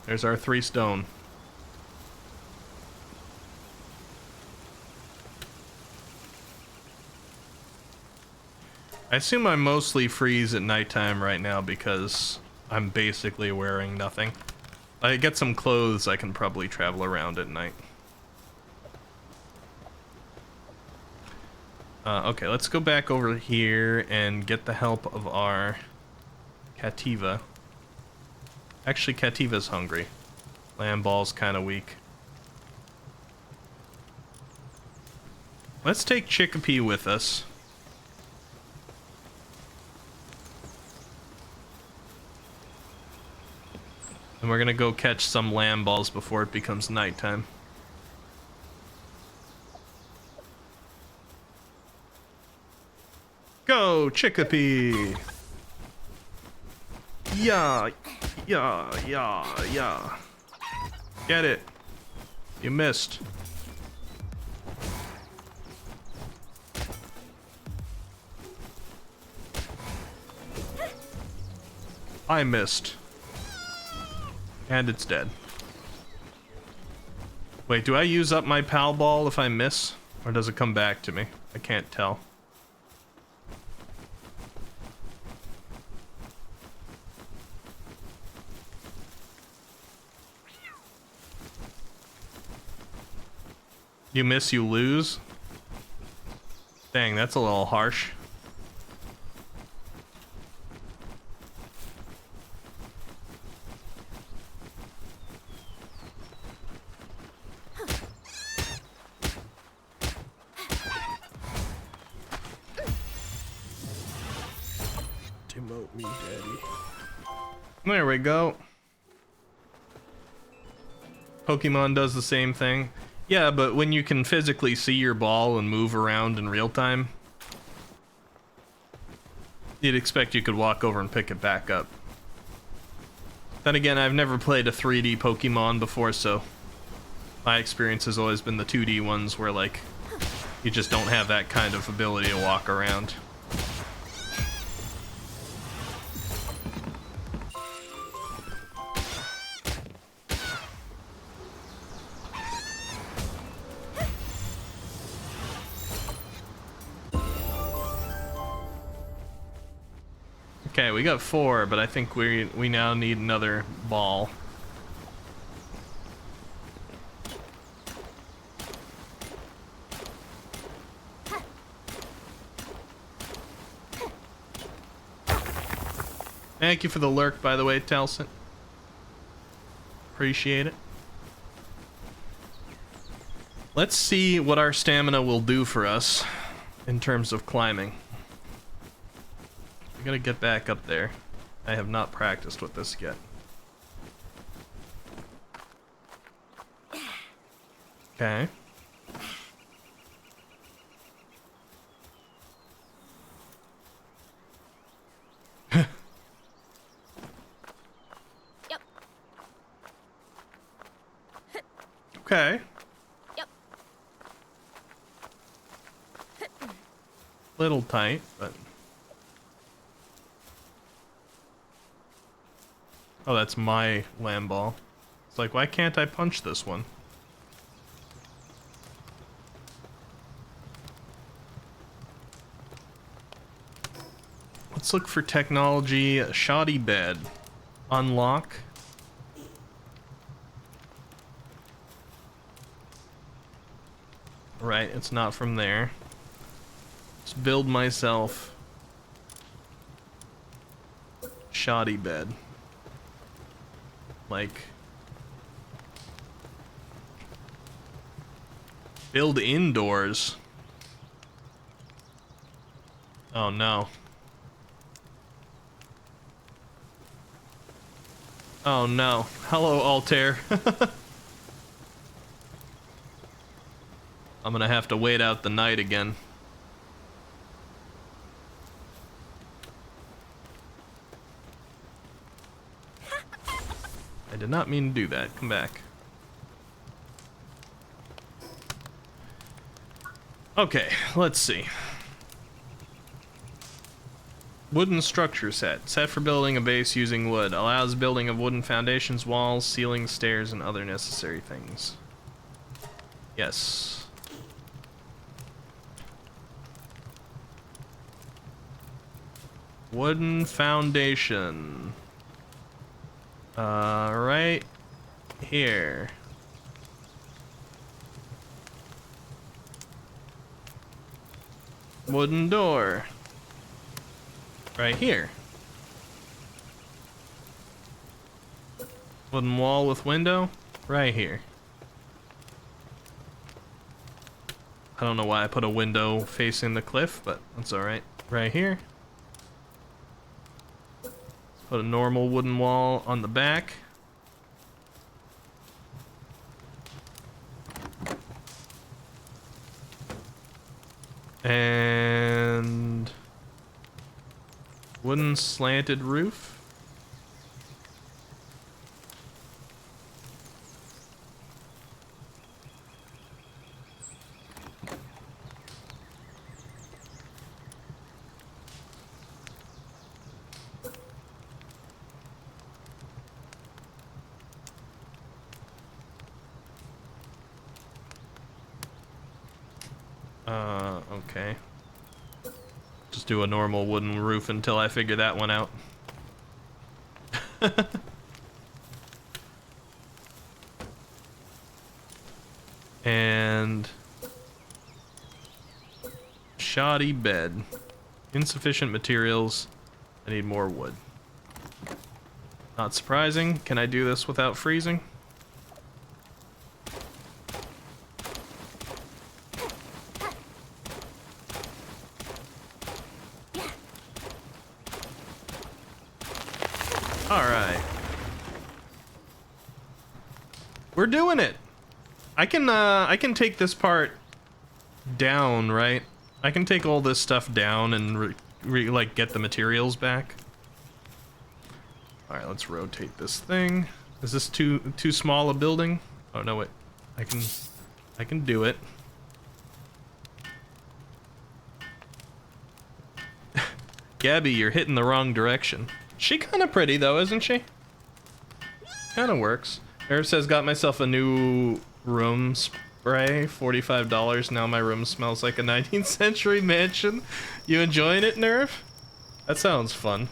There's our 3 stone. I assume I mostly freeze at nighttime right now because I'm basically wearing nothing. If I get some clothes, I can probably travel around at night. Okay, let's go back over here and get the help of our Cativa. Actually, Cativa's hungry. Lamb ball's kind of weak. Let's take Chickpea with us. And we're gonna go catch some lamb balls before it becomes nighttime. Go, Chickpea! Yeah! Yeah. Get it. You missed. I missed. And it's dead. Wait, do I use up my pal ball if I miss? Or does it come back to me? I can't tell. You miss, you lose? Dang, that's a little harsh. Demote me, daddy. There we go. Pokemon does the same thing. Yeah, but when you can physically see your ball and move around in real time, you'd expect you could walk over and pick it back up. Then again, I've never played a 3D Pokemon before, so my experience has always been the 2D ones where, like, you just don't have that kind of ability to walk around. Okay, we got 4, but I think we now need another ball. Thank you for the lurk, by the way, Telson. Appreciate it. Let's see what our stamina will do for us in terms of climbing. I gotta get back up there. I have not practiced with this yet. Okay. Yep. Okay. Yep. Little tight, but... Oh, that's my lamb ball. It's like, why can't I punch this one? Let's look for technology. Shoddy bed. Unlock. Right, it's not from there. Let's build myself shoddy bed. Like, build indoors. Oh no. Oh no. Hello, Altair. I'm gonna have to wait out the night again. I did not mean to do that. Come back. Okay, let's see. Wooden structure set. Set for building a base using wood. Allows building of wooden foundations, walls, ceilings, stairs, and other necessary things. Yes. Wooden foundation. Right here. Wooden door. Right here. Wooden wall with window. Right here. I don't know why I put a window facing the cliff, but that's alright. Right here. Put a normal wooden wall on the back. And wooden slanted roof. Okay. Just do a normal wooden roof until I figure that one out. And shoddy bed. Insufficient materials. I need more wood. Not surprising. Can I do this without freezing? Alright. We're doing it. I can take this part down, right? I can take all this stuff down and like get the materials back. All right, let's rotate this thing. Is this too small a building? Oh no, wait. I can do it. Gabby, you're hitting the wrong direction. She kind of pretty though, isn't she? Kind of works. Nerve says, got myself a new room spray, $45. Now my room smells like a 19th century mansion. You enjoying it, Nerve? That sounds fun.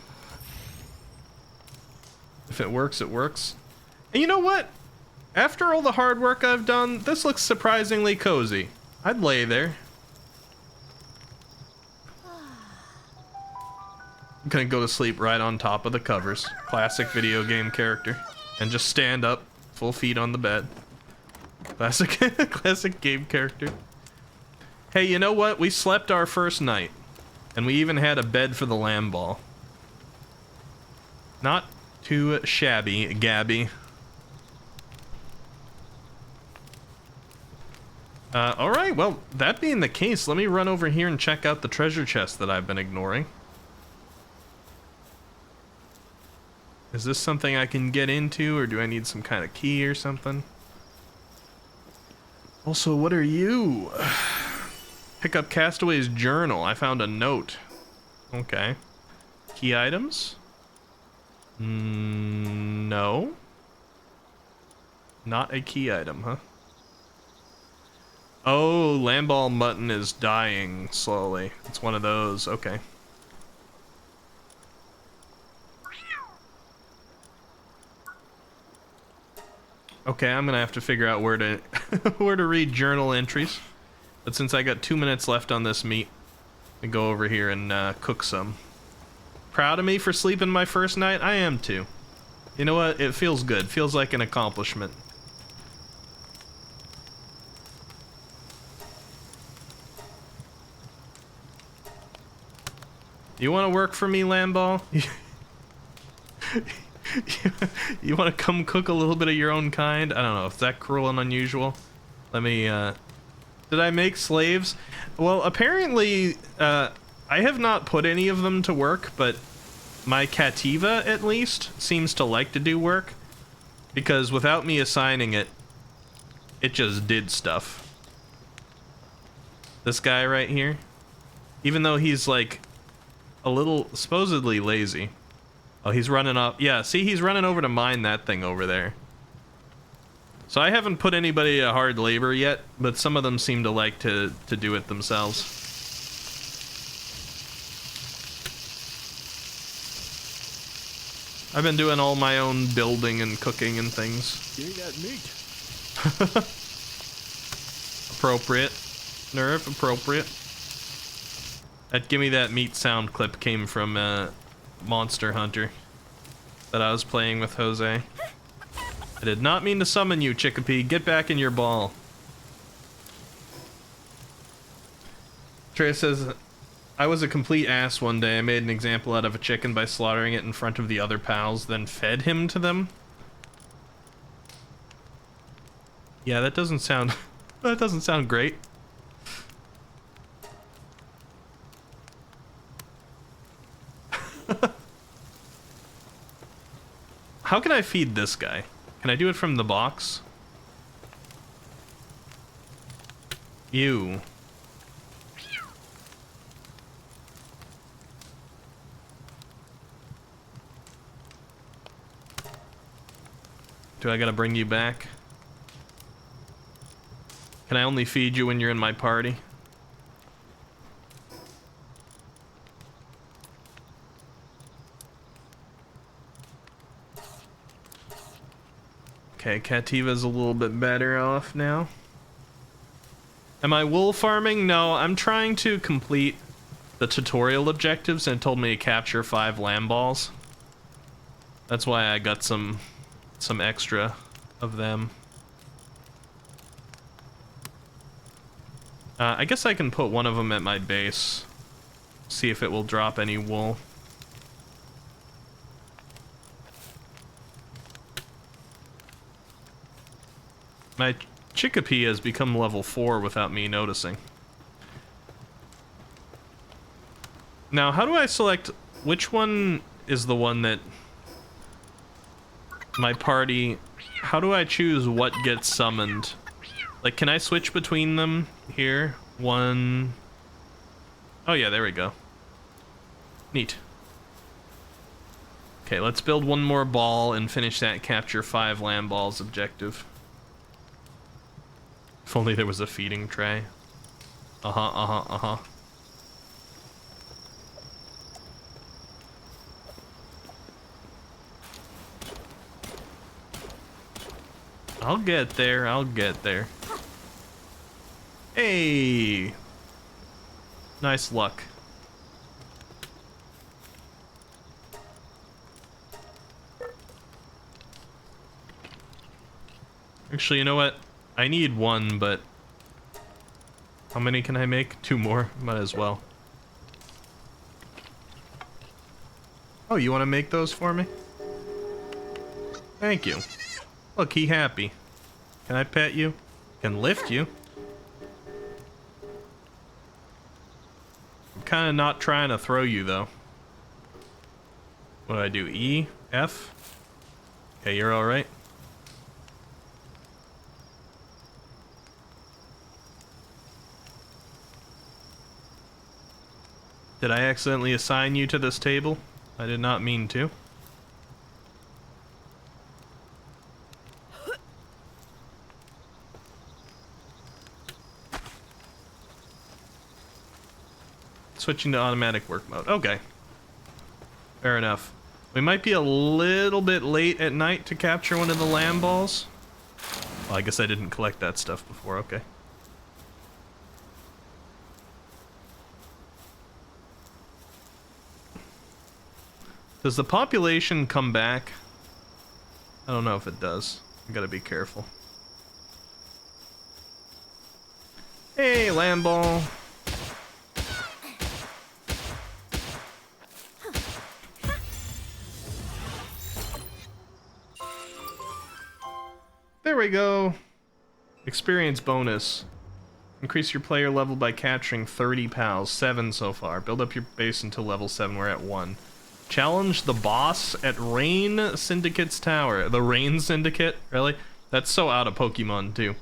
If it works, it works. And you know what? After all the hard work I've done, this looks surprisingly cozy. I'd lay there. I'm gonna go to sleep right on top of the covers. Classic video game character. And just stand up, full feet on the bed. Classic, classic game character. Hey, you know what? We slept our first night. And we even had a bed for the lamb ball. Not too shabby, Gabby. Alright, well, that being the case, let me run over here and check out the treasure chest that I've been ignoring. Is this something I can get into, or do I need some kind of key or something? Also, what are you? Pick up Castaway's journal. I found a note. Okay. Key items? No. Not a key item, huh? Oh, Lamball Mutton is dying slowly. It's one of those. Okay. Okay, I'm gonna have to figure out where to where to read journal entries. But since I got 2 minutes left on this meat, I go over here and cook some. Proud of me for sleeping my first night? I am too. You know what? It feels good. Feels like an accomplishment. You want to work for me, Lamball? You want to come cook a little bit of your own kind? I don't know. Is that cruel and unusual? Let me, Did I make slaves? Well, apparently, I have not put any of them to work, but my Cativa, at least, seems to like to do work. Because without me assigning it, it just did stuff. This guy right here, even though he's, like, a little supposedly lazy. Oh, he's running up. Yeah, see, he's running over to mine that thing over there. So I haven't put anybody to hard labor yet, but some of them seem to like to do it themselves. I've been doing all my own building and cooking and things. Give me that meat. Appropriate. Nerve, appropriate. That Gimme That Meat sound clip came from Monster Hunter that I was playing with Jose. I did not mean to summon you, Chickapee. Get back in your ball. Trey says, I was a complete ass one day. I made an example out of a chicken by slaughtering it in front of the other pals, then fed him to them. Yeah, that doesn't sound that doesn't sound great. How can I feed this guy? Can I do it from the box? Ew. Do I gotta bring you back? Can I only feed you when you're in my party? Okay, Cativa's a little bit better off now. Am I wool farming? No, I'm trying to complete the tutorial objectives, and it told me to capture 5 lamb balls. That's why I got some extra of them. I guess I can put one of them at my base. See if it will drop any wool. My Chickapee has become level 4 without me noticing. Now, how do I select which one is the one that my party... How do I choose what gets summoned? Like, can I switch between them here? One... Oh yeah, there we go. Neat. Okay, let's build one more ball and finish that capture 5 lamb balls objective. If only there was a feeding tray. Uh-huh. I'll get there. Hey! Nice luck. Actually, you know what? I need one, but how many can I make? 2 more? Might as well. Oh, you want to make those for me? Thank you. Look, he happy. Can I pet you? Can lift you? I'm kind of not trying to throw you, though. What do I do? E? F? Okay, you're alright. Did I accidentally assign you to this table? I did not mean to. Switching to automatic work mode. Okay. Fair enough. We might be a little bit late at night to capture one of the lamb balls. Well, I guess I didn't collect that stuff before. Okay. Does the population come back? I don't know if it does. I gotta be careful. Hey, lamb ball. There we go. Experience bonus. Increase your player level by capturing 30 pals. 7 so far. Build up your base until level 7. We're at 1. Challenge the boss at Rain Syndicate's tower. The Rain Syndicate? Really? That's so out of Pokemon, too.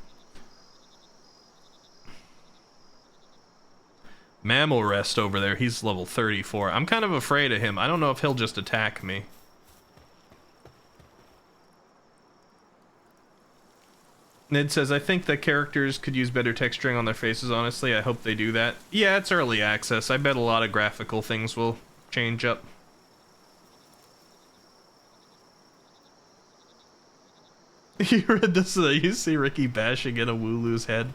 Mammal Rest over there. He's level 34. I'm kind of afraid of him. I don't know if he'll just attack me. Ned says, I think that characters could use better texturing on their faces, honestly. I hope they do that. Yeah, it's early access. I bet a lot of graphical things will change up. You read this? You see Ricky bashing in a Wooloo's head.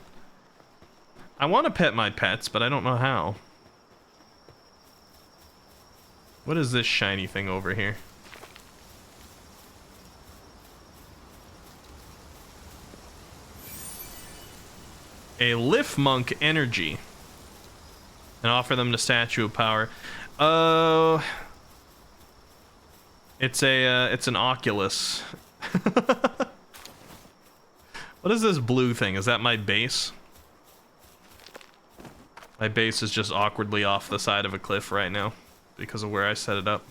I want to pet my pets, but I don't know how. What is this shiny thing over here? A Lifmunk energy. And offer them the Statue of Power. It's an Oculus. What is this blue thing? Is that my base? My base is just awkwardly off the side of a cliff right now because of where I set it up.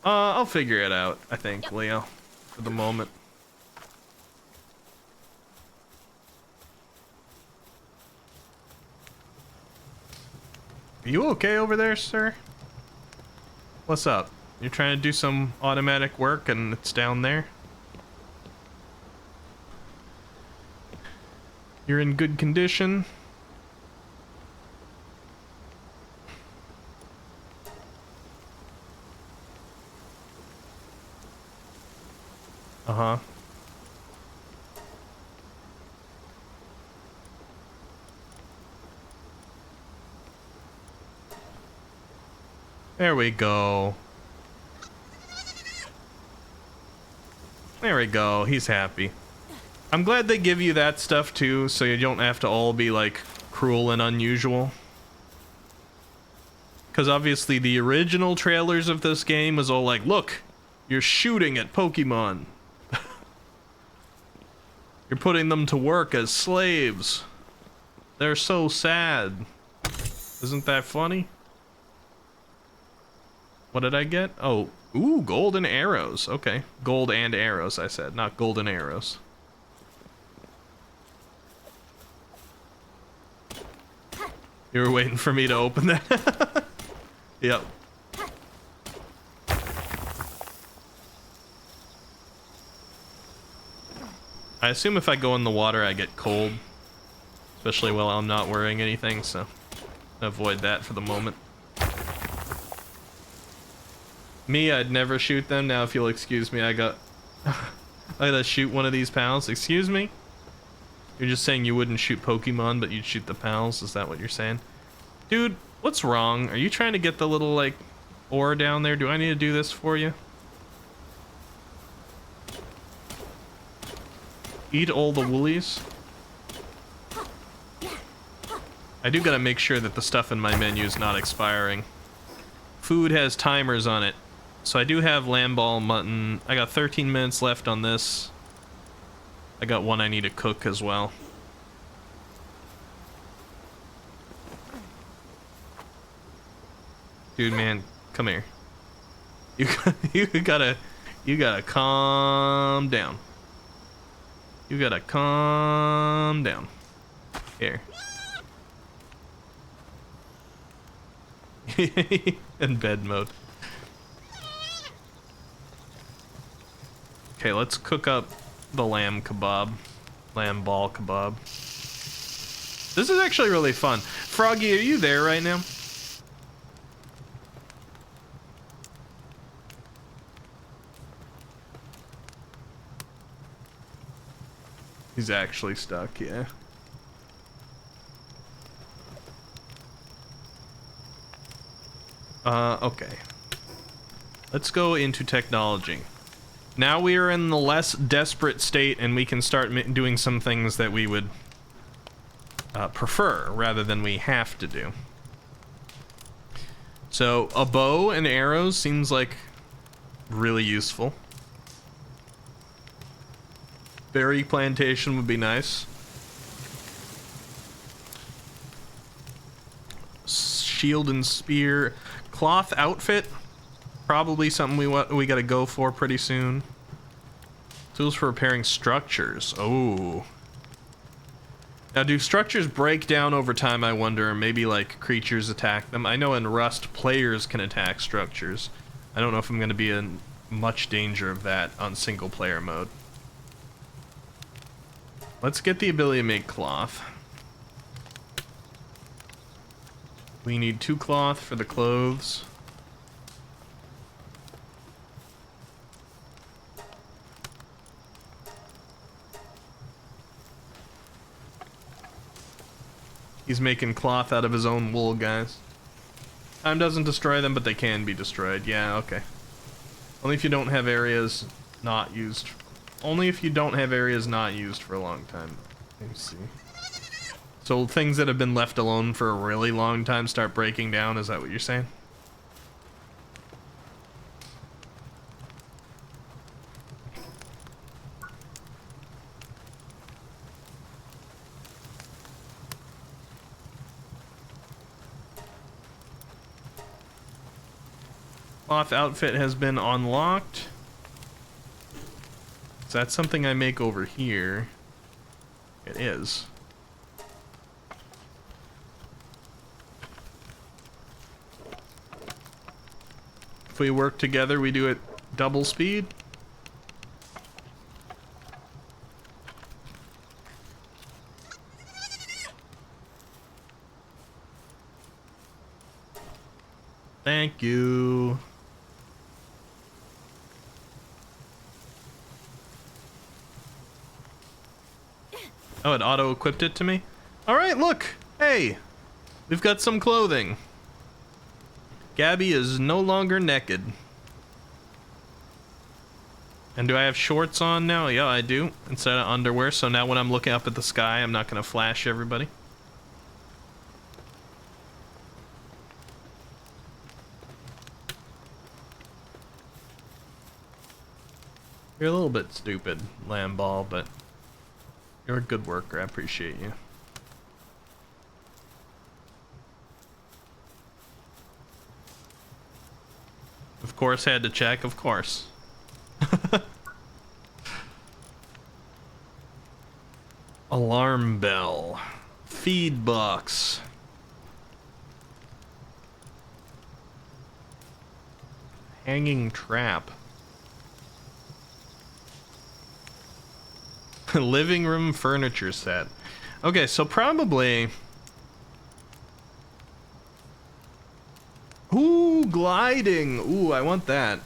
I'll figure it out, I think, Leo, for the moment. Are you okay over there, sir? What's up? You're trying to do some automatic work and it's down there? You're in good condition? Uh-huh. There we go. There we go. He's happy. I'm glad they give you that stuff too, so you don't have to all be like cruel and unusual. Because obviously the original trailers of this game was all like, look, you're shooting at Pokemon. You're putting them to work as slaves. They're so sad. Isn't that funny? What did I get? Oh, ooh, golden arrows. Okay, gold and arrows, I said, not golden arrows. You were waiting for me to open that? Yep. I assume if I go in the water, I get cold. Especially while I'm not wearing anything, so avoid that for the moment. Me, I'd never shoot them. Now, if you'll excuse me, I gotta shoot one of these pals. Excuse me? You're just saying you wouldn't shoot Pokemon, but you'd shoot the pals? Is that what you're saying? Dude, what's wrong? Are you trying to get the little, like, ore down there? Do I need to do this for you? Eat all the woolies? I do gotta make sure that the stuff in my menu is not expiring. Food has timers on it. So I do have lamb ball, mutton. I got 13 minutes left on this. I got one I need to cook as well. Dude, man, come here. You gotta calm down. You gotta calm down. Here. In bed mode. Okay, let's cook up the lamb kebab. Lamb ball kebab. This is actually really fun. Froggy, are you there right now? He's actually stuck, yeah. Okay. Let's go into technology. Now we are in the less desperate state and we can start doing some things that we would prefer rather than we have to do. So a bow and arrows seems like really useful. Berry plantation would be nice. Shield and spear. Cloth outfit. Probably something we gotta go for pretty soon. Tools for repairing structures. Oh. Now, do structures break down over time, I wonder? Maybe, like, creatures attack them? I know in Rust, players can attack structures. I don't know if I'm gonna be in much danger of that on single-player mode. Let's get the ability to make cloth. We need 2 cloth for the clothes. He's making cloth out of his own wool, guys. Time doesn't destroy them, but they can be destroyed. Yeah, okay. Only if you don't have areas not used. Only if you don't have areas not used for a long time. Let me see. So things that have been left alone for a really long time start breaking down, is that what you're saying? Cloth outfit has been unlocked. Is that something I make over here? It is. If we work together, we do it double speed. Thank you. Oh, it auto-equipped it to me? Alright, look! Hey! We've got some clothing. Gabby is no longer naked. And do I have shorts on now? Yeah, I do. Instead of underwear, so now when I'm looking up at the sky, I'm not gonna flash everybody. You're a little bit stupid, Lamball, but you're a good worker. I appreciate you. Of course, had to check. Of course. Alarm bell. Feed box. Hanging trap. Living room furniture set. Okay, so probably... Ooh, gliding. Ooh, I want that.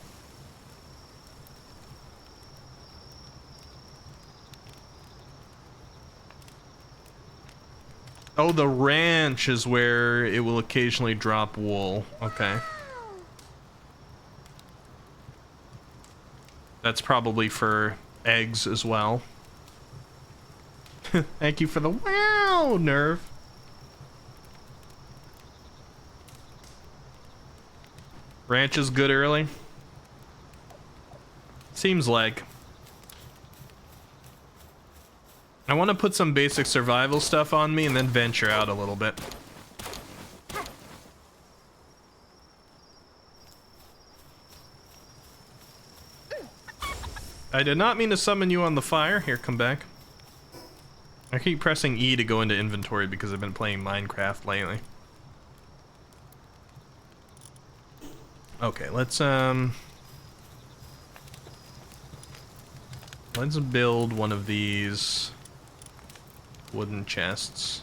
Oh, the ranch is where it will occasionally drop wool. Okay. That's probably for eggs as well. Thank you for the wow, Nerve. Ranch is good early. Seems like. I want to put some basic survival stuff on me and then venture out a little bit. I did not mean to summon you on the fire. Here, come back. I keep pressing E to go into inventory because I've been playing Minecraft lately. Okay, let's build one of these wooden chests.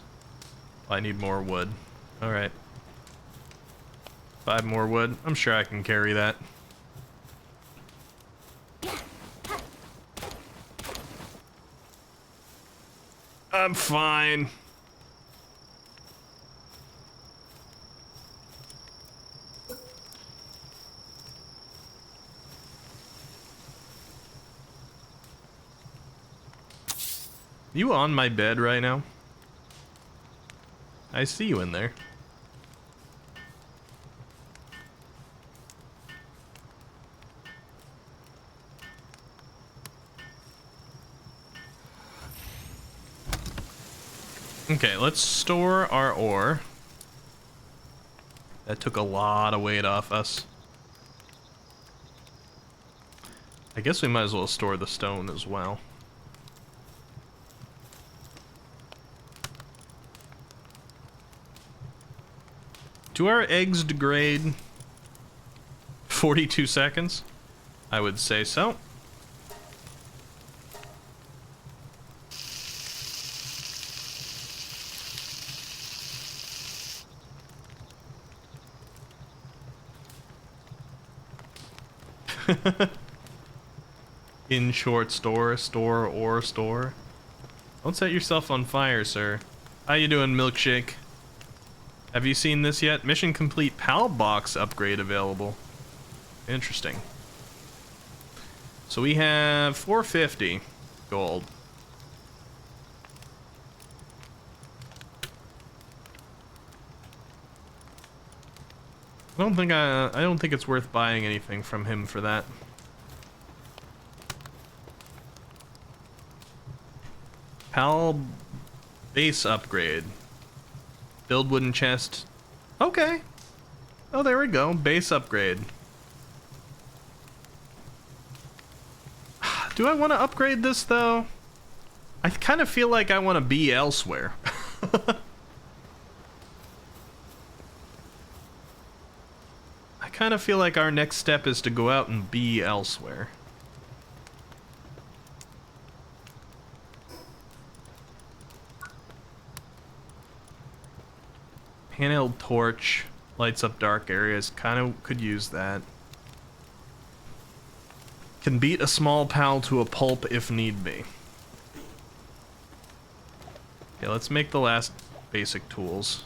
I need more wood. All right. 5 more wood. I'm sure I can carry that. I'm fine. You on my bed right now? I see you in there. Okay, let's store our ore. That took a lot of weight off us. I guess we might as well store the stone as well. Do our eggs degrade 42 seconds? I would say so. In short, store. Don't set yourself on fire, sir. How you doing, Milkshake? Have you seen this yet? Mission complete, PAL box upgrade available. Interesting. So we have 450 gold. I don't think it's worth buying anything from him for that. PAL base upgrade. Build wooden chest. Okay. Oh, there we go. Base upgrade. Do I want to upgrade this, though? I kind of feel like I want to be elsewhere. I kind of feel like our next step is to go out and be elsewhere. Handheld torch lights up dark areas. Kind of could use that. Can beat a small pal to a pulp if need be. Okay, let's make the last basic tools.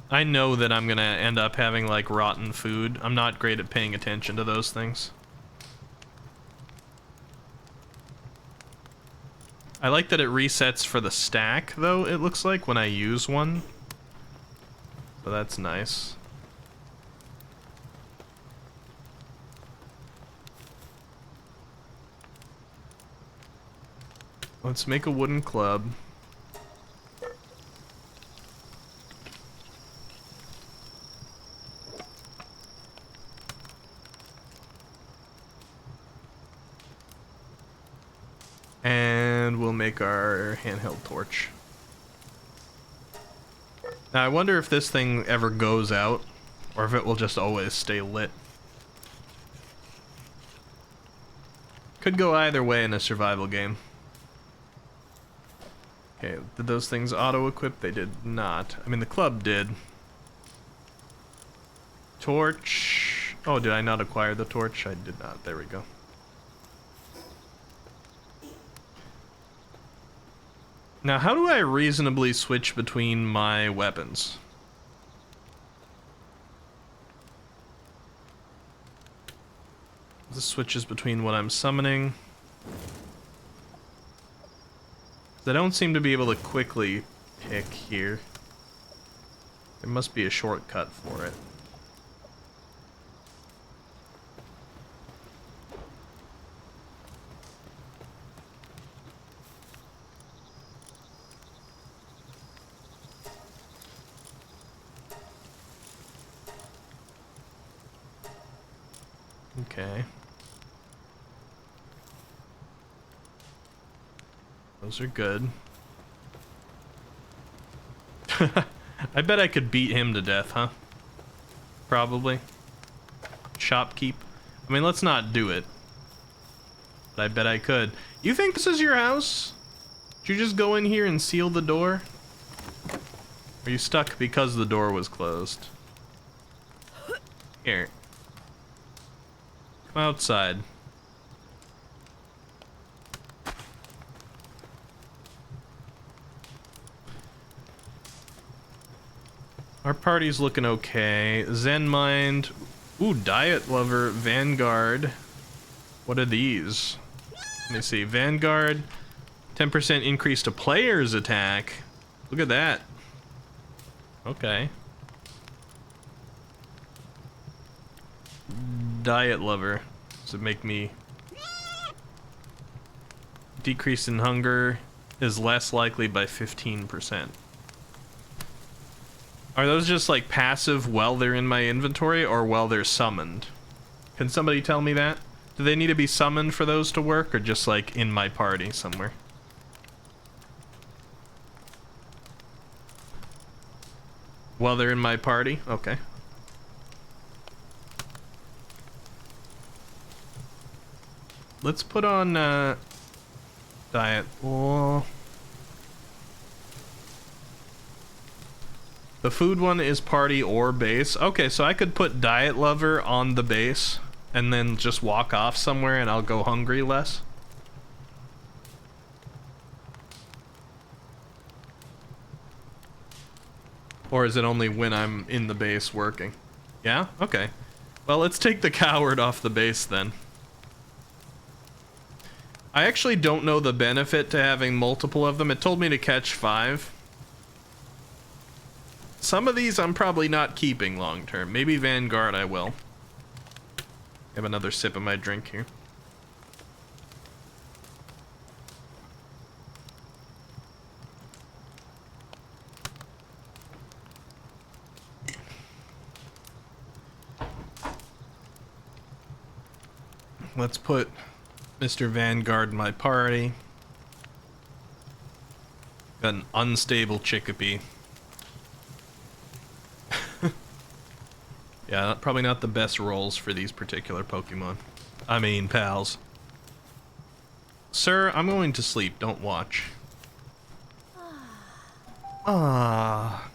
I know that I'm gonna end up having like rotten food. I'm not great at paying attention to those things. I like that it resets for the stack though, it looks like, when I use one. So that's nice. Let's make a wooden club. And we'll make our handheld torch. Now I wonder if this thing ever goes out, or if it will just always stay lit. Could go either way in a survival game. Okay, did those things auto-equip? They did not. I mean, the club did. Torch. Oh, did I not acquire the torch? I did not. There we go. Now, how do I reasonably switch between my weapons? This switches between what I'm summoning. I don't seem to be able to quickly pick here. There must be a shortcut for it. Okay. Those are good. I bet I could beat him to death, huh? Probably. Shopkeep. I mean, let's not do it. But I bet I could. You think this is your house? Did you just go in here and seal the door? Are you stuck because the door was closed? Here. Come outside. Our party's looking okay. Zen Mind. Ooh, Diet Lover. Vanguard. What are these? Let me see. Vanguard. 10% increase to player's attack. Look at that. Okay. Diet Lover. Does it make me... Decrease in hunger is less likely by 15%. Are those just like passive while they're in my inventory or while they're summoned? Can somebody tell me that? Do they need to be summoned for those to work or just like in my party somewhere? While they're in my party? Okay. Let's put on diet. Oh. The food one is party or base. Okay, so I could put Diet Lover on the base and then just walk off somewhere and I'll go hungry less. Or is it only when I'm in the base working? Yeah? Okay. Well, let's take the coward off the base then. I actually don't know the benefit to having multiple of them. It told me to catch 5. Some of these I'm probably not keeping long term. Maybe Vanguard I will. Have another sip of my drink here. Let's put Mr. Vanguard in my party. Got an unstable chickpea. Yeah, probably not the best rolls for these particular Pokemon. I mean, pals. Sir, I'm going to sleep. Don't watch. Ah.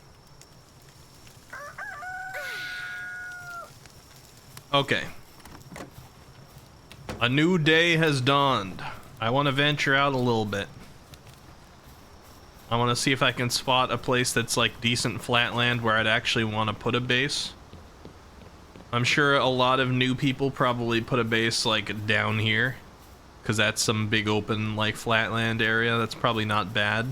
Okay. A new day has dawned. I want to venture out a little bit. I want to see if I can spot a place that's like decent flatland where I'd actually want to put a base. I'm sure a lot of new people probably put a base like down here, because that's some big open like flatland area. That's probably not bad.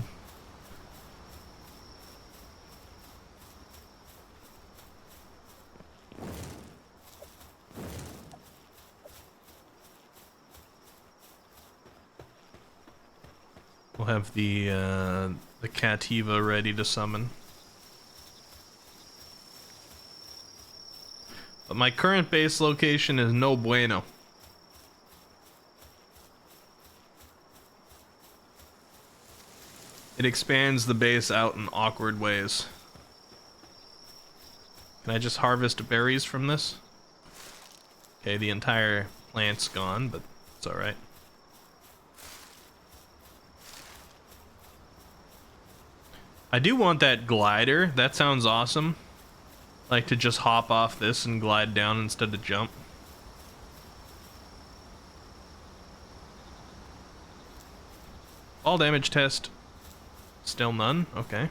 We'll have the Cativa ready to summon. But my current base location is no bueno. It expands the base out in awkward ways. Can I just harvest berries from this? Okay, the entire plant's gone, but it's alright. I do want that glider. That sounds awesome. Like to just hop off this and glide down instead of jump. All damage test. Still none? Okay.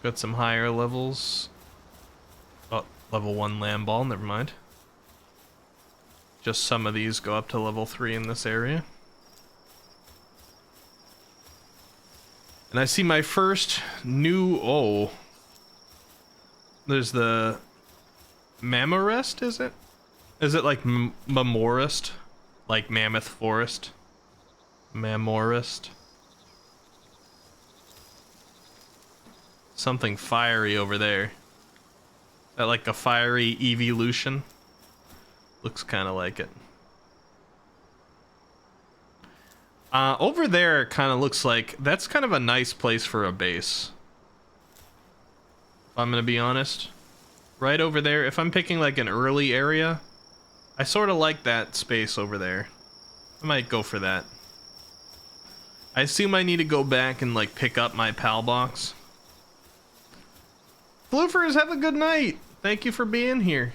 Got some higher levels. Oh, level 1 Lamb Ball, never mind. Just some of these go up to level 3 in this area. And I see my first new... Oh. There's the... Mamorest, is it? Is it like Mamorest? Like Mammoth Forest? Mamorest? Something fiery over there. Is that like a fiery evolution? Looks kind of like it. Over there kind of looks like that's kind of a nice place for a base. If I'm gonna be honest. Right over there, if I'm picking like an early area, I sort of like that space over there. I might go for that. I assume I need to go back and like pick up my PAL box. Floofers, have a good night. Thank you for being here.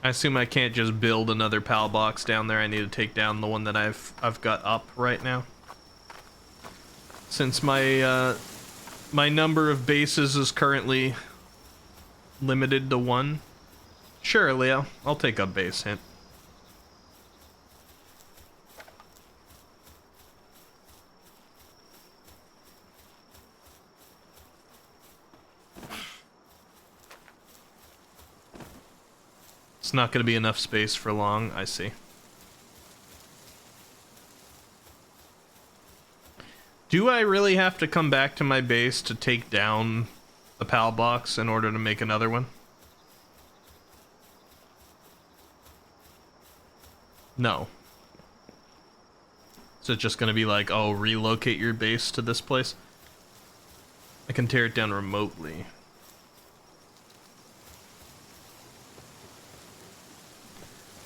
I assume I can't just build another PAL box down there. I need to take down the one that I've got up right now. Since my my number of bases is currently limited to 1. Sure, Leo. I'll take a base hint. It's not going to be enough space for long, I see. Do I really have to come back to my base to take down the PAL box in order to make another one? No. Is it just going to be like, oh, relocate your base to this place? I can tear it down remotely.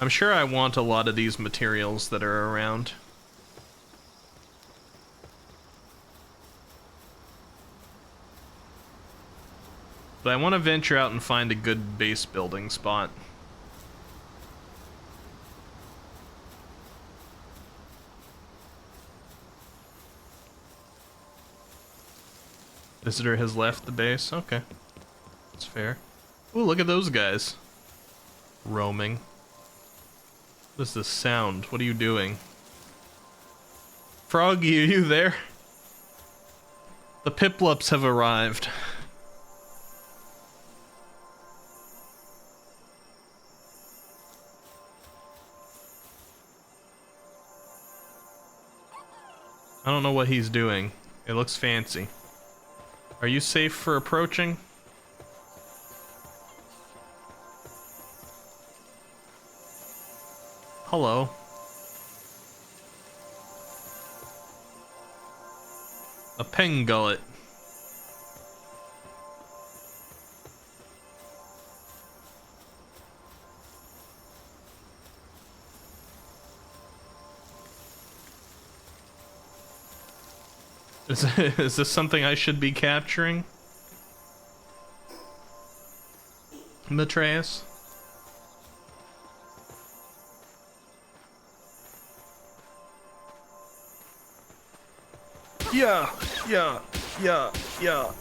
I'm sure I want a lot of these materials that are around. But I want to venture out and find a good base building spot. Visitor has left the base. Okay. That's fair. Ooh, look at those guys. Roaming. What is this sound? What are you doing? Froggy, are you there? The Piplups have arrived. I don't know what he's doing. It looks fancy. Are you safe for approaching? Hello. A pen gullet. Is this something I should be capturing? Matreus? Yeah, yeah, yeah, yeah.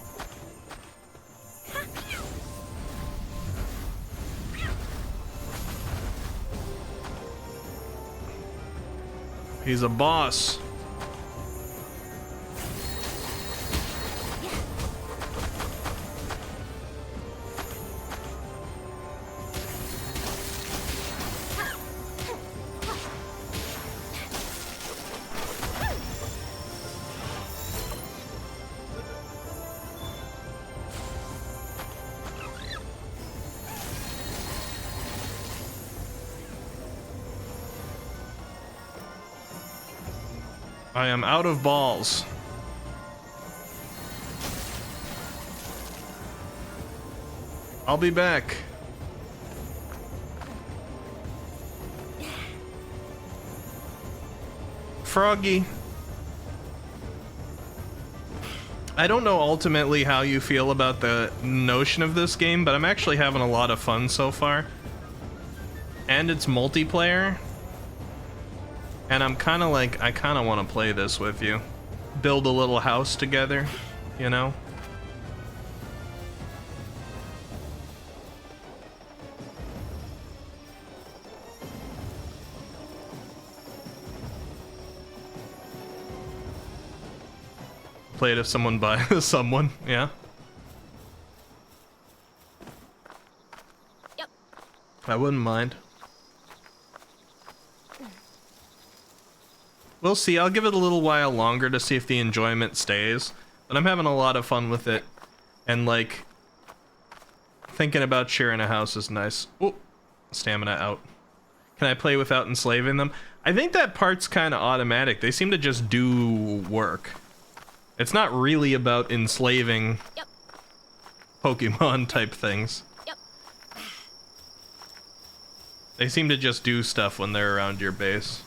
He's a boss. I am out of balls. I'll be back. Froggy. I don't know ultimately how you feel about the notion of this game, but I'm actually having a lot of fun so far. And it's multiplayer. And I'm kind of like, I kind of want to play this with you. Build a little house together, you know? Play it if someone buys someone, yeah. Yep. I wouldn't mind. We'll see. I'll give it a little while longer to see if the enjoyment stays. But I'm having a lot of fun with it. And, like, thinking about sharing a house is nice. Oh, stamina out. Can I play without enslaving them? I think that part's kind of automatic. They seem to just do work. It's not really about enslaving Pokemon type things. Yep. They seem to just do stuff when they're around your base.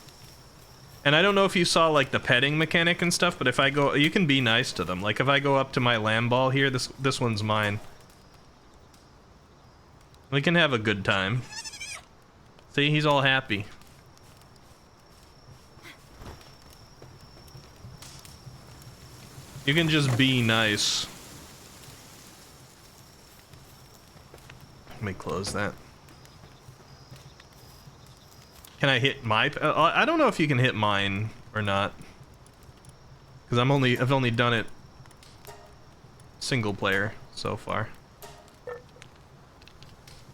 And I don't know if you saw like the petting mechanic and stuff, but if I go, you can be nice to them. Like if I go up to my lamb ball here, this one's mine. We can have a good time. See, he's all happy. You can just be nice. Let me close that. Can I hit my? I don't know if you can hit mine or not, because I've only done it single player so far.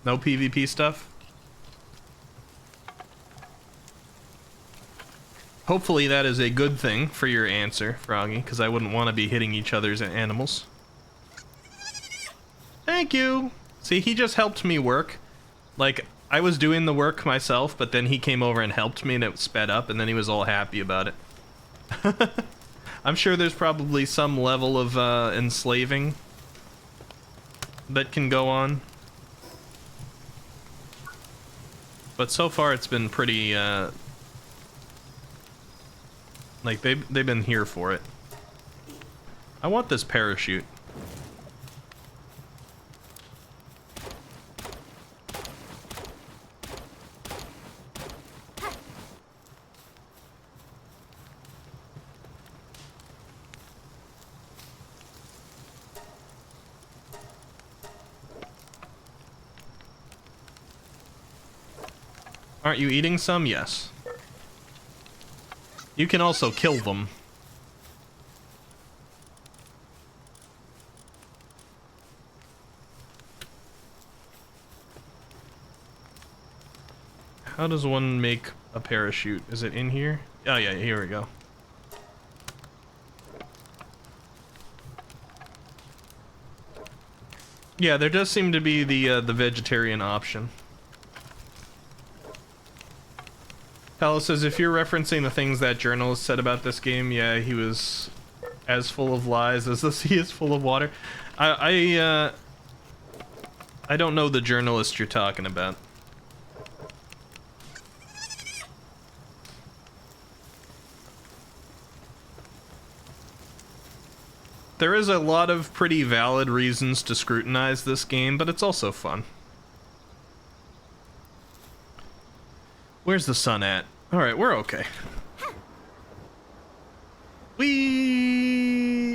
No PvP stuff. Hopefully that is a good thing for your answer, Froggy, because I wouldn't want to be hitting each other's animals. Thank you. See, he just helped me work. Like, I was doing the work myself, but then he came over and helped me and it sped up, and then he was all happy about it. I'm sure there's probably some level of enslaving that can go on. But so far it's been pretty, like, they've been here for it. I want this parachute. Aren't you eating some? Yes. You can also kill them. How does one make a parachute? Is it in here? Oh yeah, here we go. Yeah, there does seem to be the vegetarian option. Palace says, if you're referencing the things that journalist said about this game, yeah, he was as full of lies as the sea is full of water. I don't know the journalist you're talking about. There is a lot of pretty valid reasons to scrutinize this game, but it's also fun. Where's the sun at? Alright, we're okay.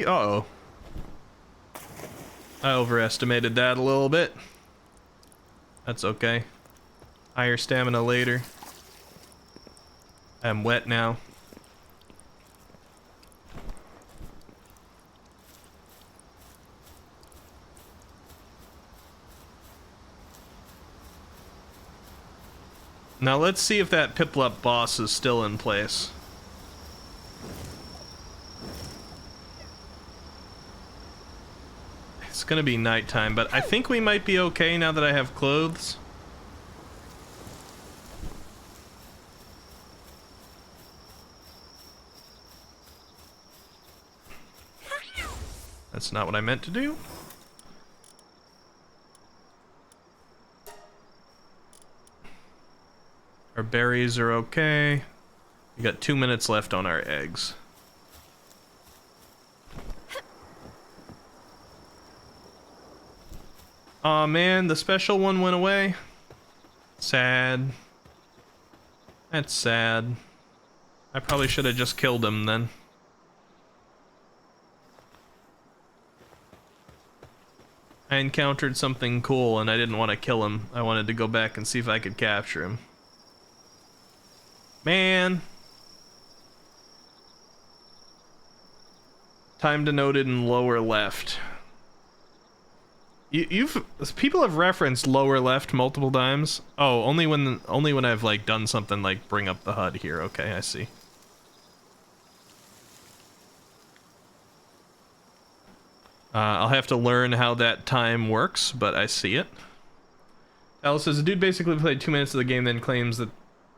Uh-oh. I overestimated that a little bit. That's okay. Higher stamina later. I'm wet now. Now let's see if that Piplup boss is still in place. It's gonna be nighttime, but I think we might be okay now that I have clothes. That's not what I meant to do. Our berries are okay. We got 2 minutes left on our eggs. Aw, man, the special one went away. Sad. That's sad. I probably should have just killed him then. I encountered something cool and I didn't want to kill him. I wanted to go back and see if I could capture him. Man. Time denoted in lower left. People have referenced lower left multiple times. Oh, only when I've like done something like bring up the HUD here. Okay, I see. I'll have to learn how that time works, but I see it. Alice says, a dude basically played 2 minutes of the game, then claims that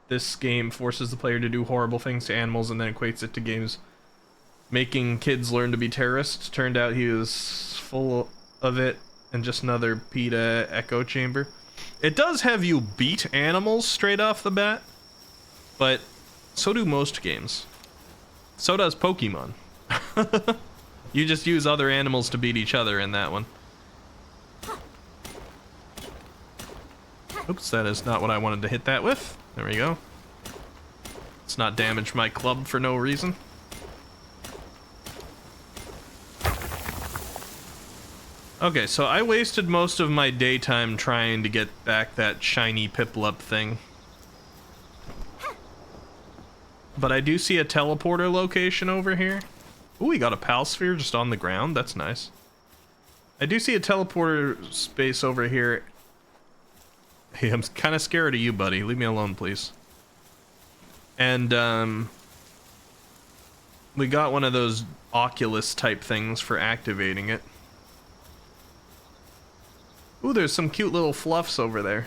this game forces the player to do horrible things to animals and then equates it to games making kids learn to be terrorists. Turned out he was full of it and just another PETA echo chamber. It does have you beat animals straight off the bat, but so do most games. So does Pokemon. You just use other animals to beat each other in that one. Oops, that is not what I wanted to hit that with. There we go. Let's not damage my club for no reason. Okay, so I wasted most of my daytime trying to get back that shiny Piplup thing. But I do see a teleporter location over here. Ooh, we got a pal sphere just on the ground. That's nice. I do see a teleporter space over here. Hey, I'm kind of scared of you, buddy. Leave me alone, please. And, we got one of those Oculus type things for activating it. Ooh, there's some cute little fluffs over there.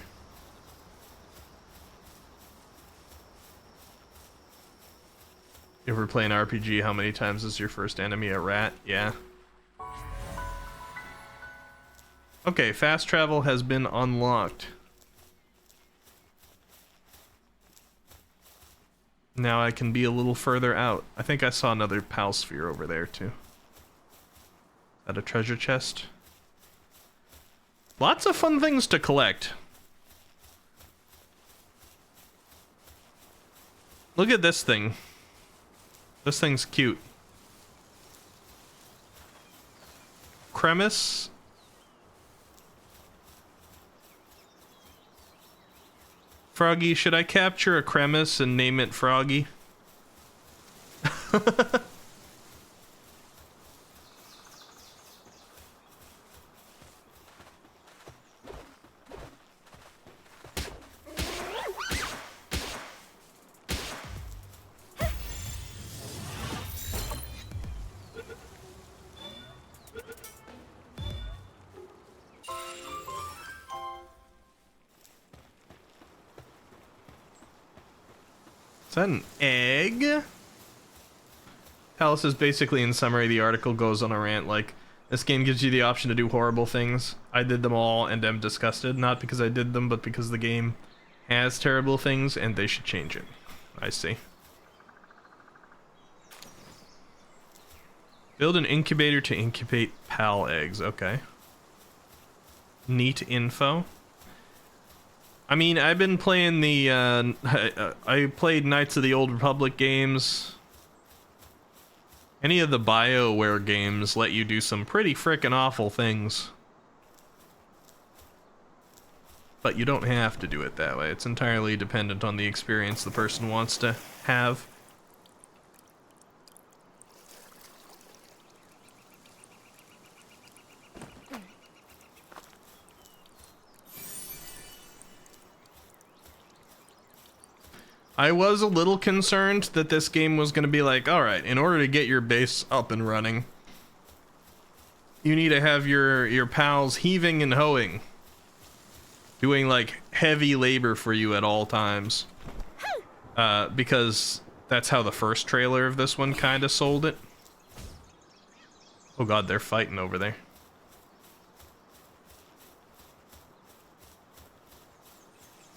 You ever play an RPG, how many times is your first enemy a rat? Yeah. Okay, fast travel has been unlocked. Now I can be a little further out. I think I saw another pal sphere over there too. Is that a treasure chest? Lots of fun things to collect. Look at this thing. This thing's cute. Cremis. Froggy, should I capture a Cremis and name it Froggy? Is that an egg? Palace is basically, in summary, the article goes on a rant like, this game gives you the option to do horrible things. I did them all and am disgusted, not because I did them, but because the game has terrible things and they should change it. I see. Build an incubator to incubate PAL eggs. Okay. Neat info. I mean, I've been playing the, I played Knights of the Old Republic games. Any of the BioWare games let you do some pretty frickin' awful things. But you don't have to do it that way. It's entirely dependent on the experience the person wants to have. I was a little concerned that this game was going to be like, alright, in order to get your base up and running, you need to have your pals heaving and hoeing. Doing, like, heavy labor for you at all times. Because that's how the first trailer of this one kind of sold it. Oh god, they're fighting over there.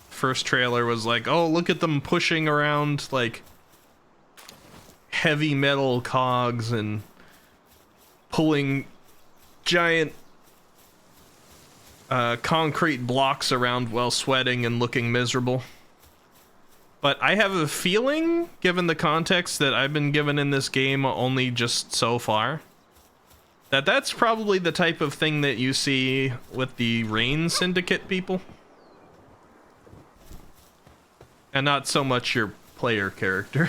First trailer was like, oh, look at them pushing around like heavy metal cogs and pulling giant concrete blocks around while sweating and looking miserable. But I have a feeling, given the context that I've been given in this game only just so far, that that's probably the type of thing that you see with the Rain Syndicate people. And not so much your player character.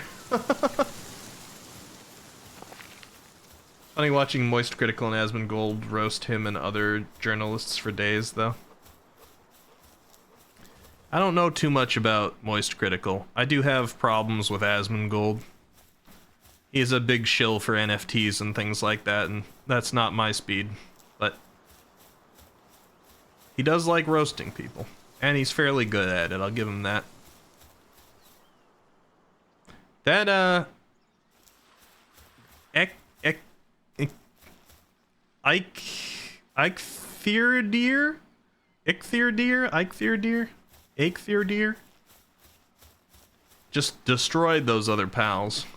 Funny watching Moist Critical and Asmongold roast him and other journalists for days, though. I don't know too much about Moist Critical. I do have problems with Asmongold. He's a big shill for NFTs and things like that, and that's not my speed. But he does like roasting people, and he's fairly good at it, I'll give him that. That, Eikthyr just destroyed those other pals.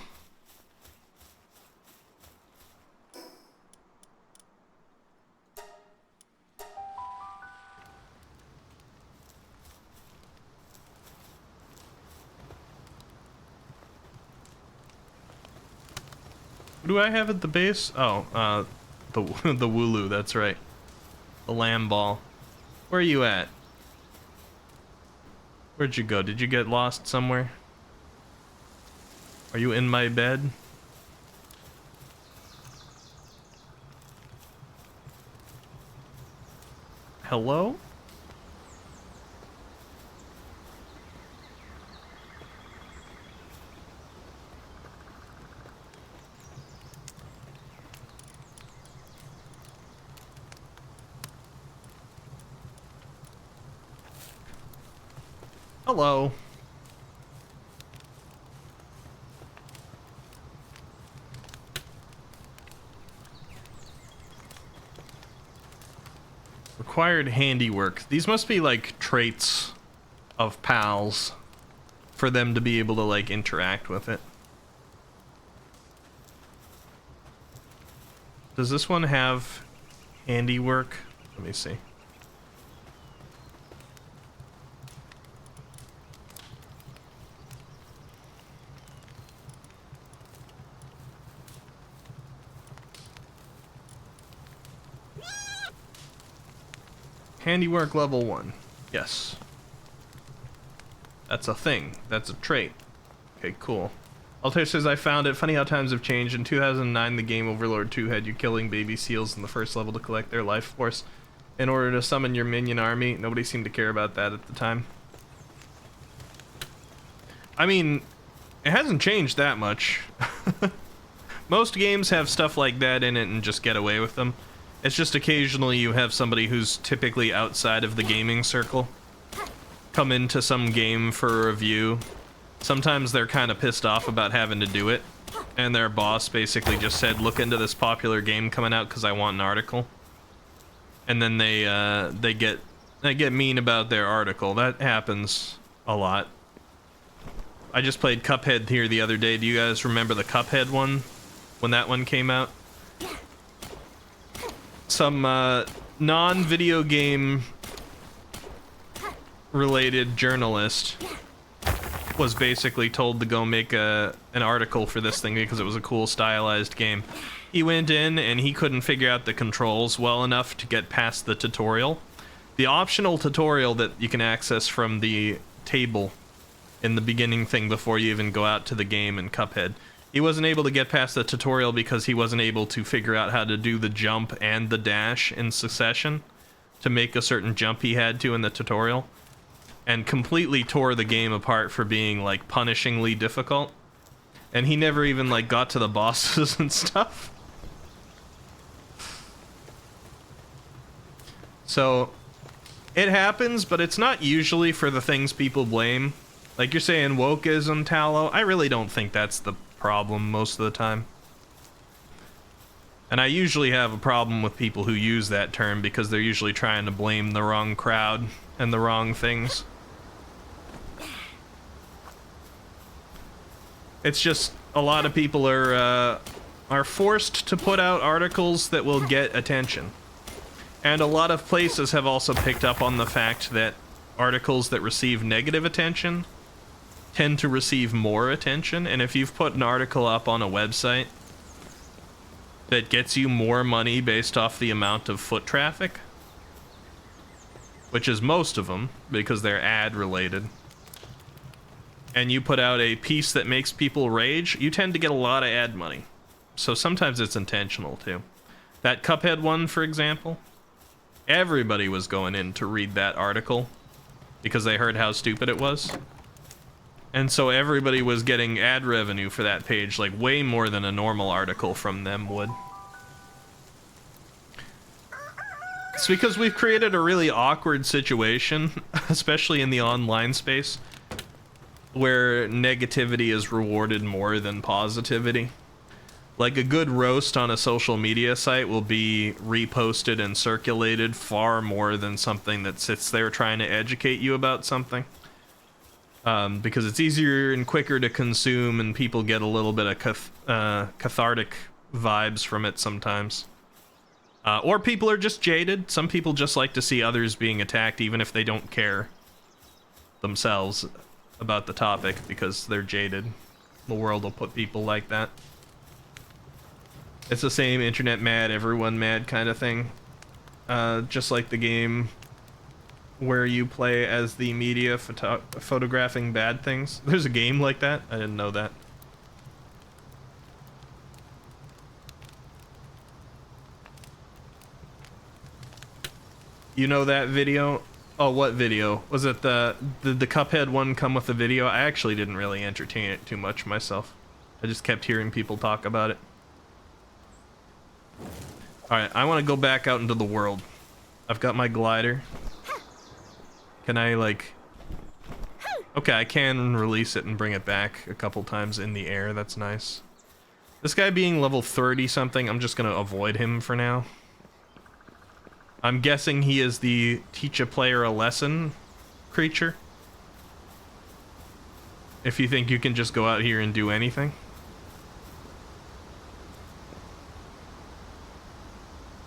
What do I have at the base? Oh, the Wooloo, that's right. The lamb ball. Where are you at? Where'd you go? Did you get lost somewhere? Are you in my bed? Hello? Hello. Required handiwork. These must be like traits of pals for them to be able to like interact with it. Does this one have handiwork? Let me see. Handiwork level 1. Yes. That's a thing. That's a trait. Okay, cool. Altair says, I found it. Funny how times have changed. In 2009, the game Overlord 2 had you killing baby seals in the first level to collect their life force in order to summon your minion army. Nobody seemed to care about that at the time. I mean, it hasn't changed that much. Most games have stuff like that in it and just get away with them. It's just occasionally you have somebody who's typically outside of the gaming circle come into some game for a review. Sometimes they're kind of pissed off about having to do it, and their boss basically just said, look into this popular game coming out because I want an article. And then they get mean about their article. That happens a lot. I just played Cuphead here the other day. Do you guys remember the Cuphead one? When that one came out? Some non-video game related journalist was basically told to go make an article for this thing because it was a cool stylized game. He went in and he couldn't figure out the controls well enough to get past the tutorial. The optional tutorial that you can access from the table in the beginning thing before you even go out to the game in Cuphead. He wasn't able to get past the tutorial because he wasn't able to figure out how to do the jump and the dash in succession to make a certain jump he had to in the tutorial, and completely tore the game apart for being like punishingly difficult. And he never even like got to the bosses and stuff. So it happens, but it's not usually for the things people blame. Like you're saying wokeism, Tallow. I really don't think that's the problem most of the time. And I usually have a problem with people who use that term because they're usually trying to blame the wrong crowd and the wrong things. It's just a lot of people are forced to put out articles that will get attention. And a lot of places have also picked up on the fact that articles that receive negative attention tend to receive more attention. And if you've put an article up on a website that gets you more money based off the amount of foot traffic, which is most of them because they're ad related, and you put out a piece that makes people rage, you tend to get a lot of ad money. So sometimes it's intentional too. That Cuphead one, for example, everybody was going in to read that article because they heard how stupid it was. And so everybody was getting ad revenue for that page, like way more than a normal article from them would. It's because we've created a really awkward situation, especially in the online space, where negativity is rewarded more than positivity. Like a good roast on a social media site will be reposted and circulated far more than something that sits there trying to educate you about something. Because it's easier and quicker to consume, and people get a little bit of cathartic vibes from it sometimes. Or people are just jaded. Some people just like to see others being attacked even if they don't care themselves about the topic because they're jaded. The world will put people like that. It's the same internet mad, everyone mad kind of thing. Just like the game where you play as the media photographing bad things. There's a game like that? I didn't know that. You know that video? Oh, what video? Was it the Cuphead one come with the video? I actually didn't really entertain it too much myself. I just kept hearing people talk about it. Alright, I want to go back out into the world. I've got my glider. Can I, like... Okay, I can release it and bring it back a couple times in the air. That's nice. This guy being level 30 something, I'm just gonna avoid him for now. I'm guessing he is the teach a player a lesson creature. If you think you can just go out here and do anything.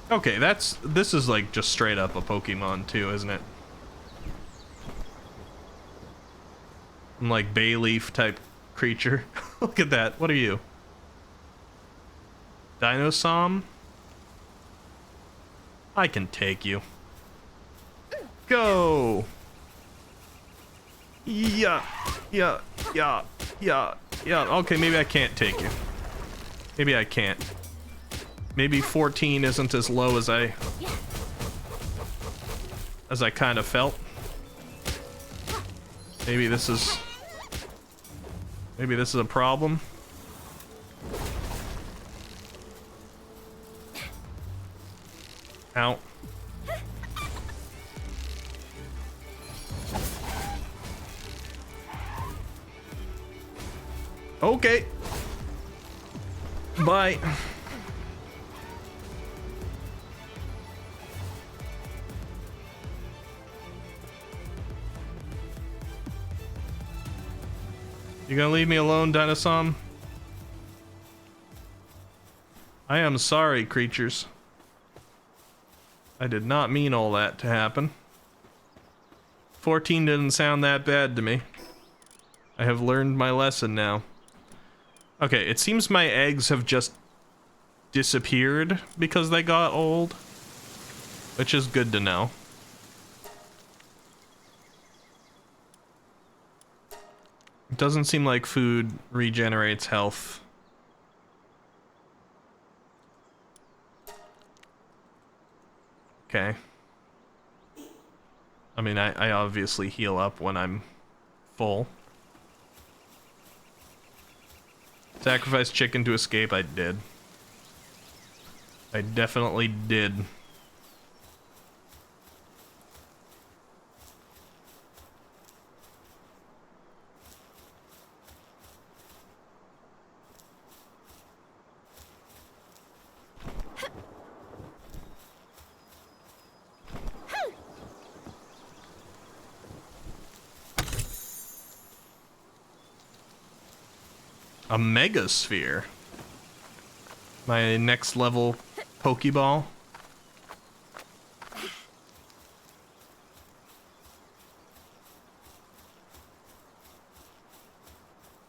Okay, this is like just straight up a Pokemon too, isn't it? I'm like Bayleaf type creature. Look at that. What are you? Dinosaur? I can take you. Go! Yeah. Okay, maybe I can't take you. Maybe I can't. Maybe 14 isn't as low as I kind of felt. Maybe this is a problem. Ow. Okay. Bye. You gonna leave me alone, Dinosaur? I am sorry, creatures. I did not mean all that to happen. 14 didn't sound that bad to me. I have learned my lesson now. Okay, it seems my eggs have just disappeared because they got old, which is good to know. It doesn't seem like food regenerates health. Okay. I mean, I obviously heal up when I'm full. Sacrifice chicken to escape, I did. I definitely did. A Megasphere. My next level Pokeball.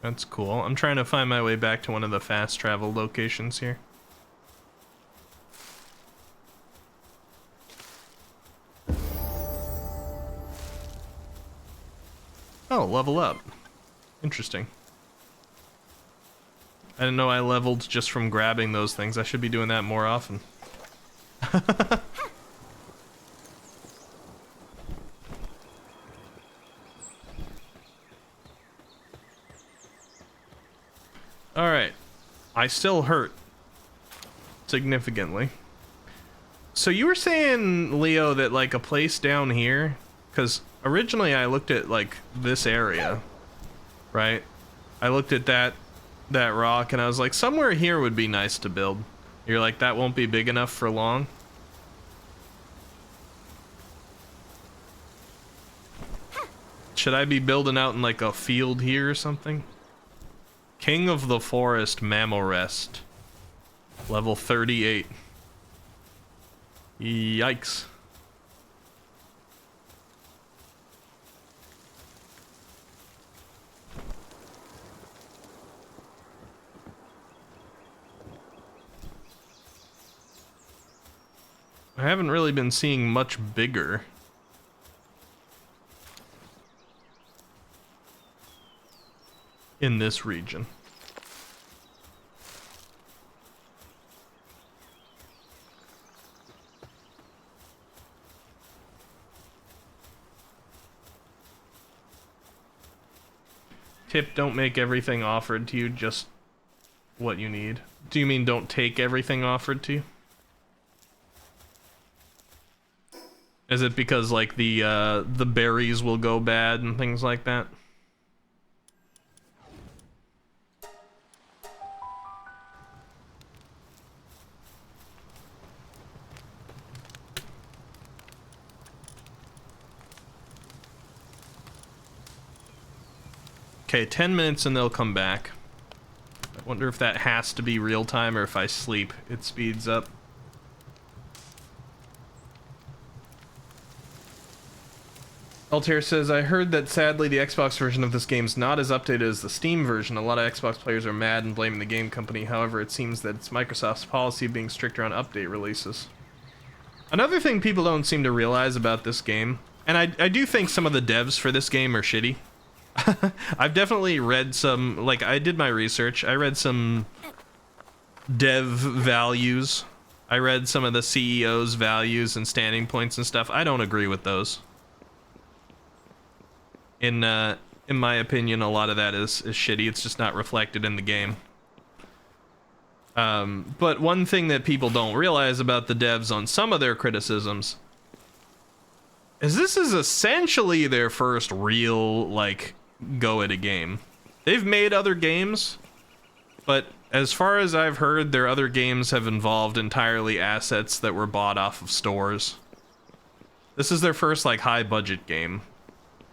That's cool. I'm trying to find my way back to one of the fast travel locations here. Oh, level up. Interesting. I didn't know I leveled just from grabbing those things. I should be doing that more often. Alright. I still hurt. Significantly. So you were saying, Leo, that like a place down here? Because originally I looked at like this area. Right? I looked at that rock and I was like, somewhere here would be nice to build. You're like, that won't be big enough for long? Should I be building out in like a field here or something? King of the Forest Mammal Rest. Level 38. Yikes. I haven't really been seeing much bigger. In this region. Tip, don't make everything offered to you just what you need. Do you mean don't take everything offered to you? Is it because like the berries will go bad and things like that? Okay, 10 minutes and they'll come back. I wonder if that has to be real time or if I sleep, it speeds up. Altair says, I heard that sadly the Xbox version of this game is not as updated as the Steam version. A lot of Xbox players are mad and blaming the game company. However, it seems that it's Microsoft's policy of being stricter on update releases. Another thing people don't seem to realize about this game, and I do think some of the devs for this game are shitty. I've definitely read some, like, I did my research. I read some dev values. I read some of the CEO's values and standing points and stuff. I don't agree with those. In my opinion, a lot of that is shitty. It's just not reflected in the game. But one thing that people don't realize about the devs on some of their criticisms is this is essentially their first real, like, go at a game. They've made other games, but as far as I've heard, their other games have involved entirely assets that were bought off of stores. This is their first, like, high-budget game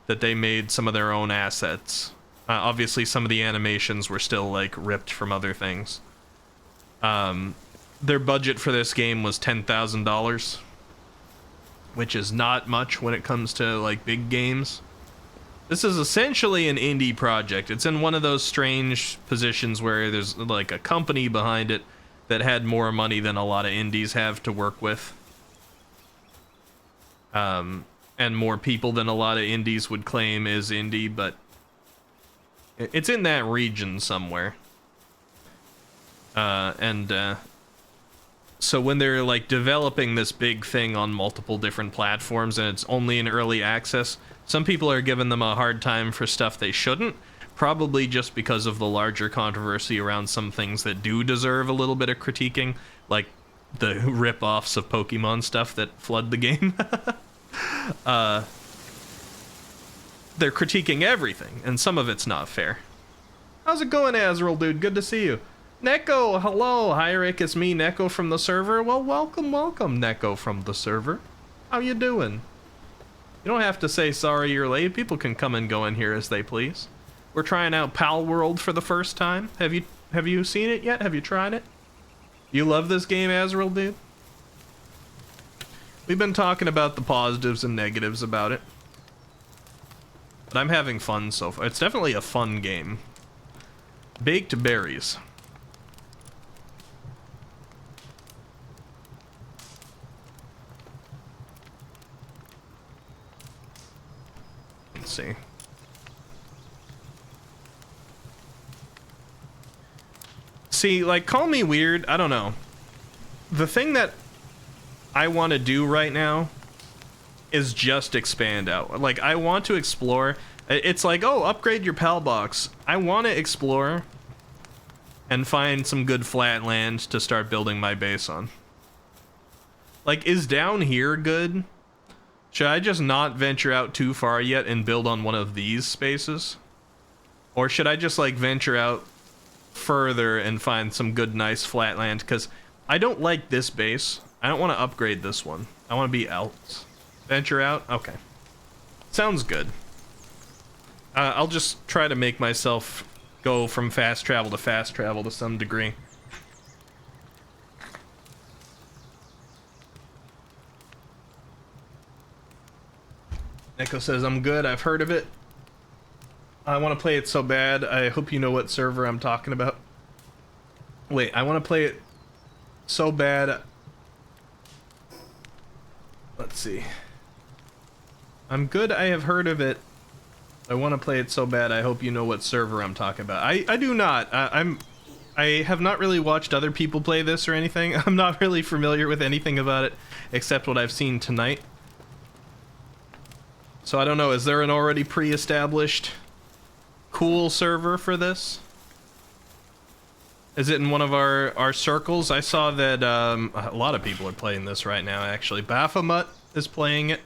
that they made some of their own assets. Obviously, some of the animations were still, like, ripped from other things. Their budget for this game was $10,000, which is not much when it comes to, like, big games. This is essentially an indie project. It's in one of those strange positions where there's, like, a company behind it that had more money than a lot of indies have to work with. And more people than a lot of indies would claim is indie, but it's in that region somewhere. So when they're like developing this big thing on multiple different platforms and it's only in early access, some people are giving them a hard time for stuff they shouldn't, probably just because of the larger controversy around some things that do deserve a little bit of critiquing, like the rip-offs of Pokemon stuff that flood the game. They're critiquing everything, and some of it's not fair. How's it going, Azrael, dude? Good to see you. Neko, hello. Hi, Rick. It's me, Neko from the server. Well, welcome, Neko from the server. How you doing? You don't have to say sorry you're late. People can come and go in here as they please. We're trying out Pal World for the first time. Have you seen it yet? Have you tried it? You love this game, Azrael, dude? We've been talking about the positives and negatives about it. But I'm having fun so far. It's definitely a fun game. Baked berries. Let's see. See, like, call me weird. I don't know. The thing that I want to do right now is just expand out. Like, I want to explore. It's like, oh, upgrade your PAL box. I want to explore and find some good flat land to start building my base on. Like, is down here good? Should I just not venture out too far yet and build on one of these spaces? Or should I just, like, venture out further and find some good, nice flat land? Because I don't like this base. I don't want to upgrade this one. I want to be out. Venture out? Okay. Sounds good. I'll just try to make myself go from fast travel to some degree. Neko says, I'm good. I've heard of it. I want to play it so bad. I hope you know what server I'm talking about. Wait, I want to play it so bad. Let's see. I'm good. I have heard of it. I want to play it so bad. I hope you know what server I'm talking about. I do not. I have not really watched other people play this or anything. I'm not really familiar with anything about it except what I've seen tonight. So I don't know. Is there an already pre-established cool server for this? Is it in one of our circles? I saw that a lot of people are playing this right now, actually. Baphomet is playing it.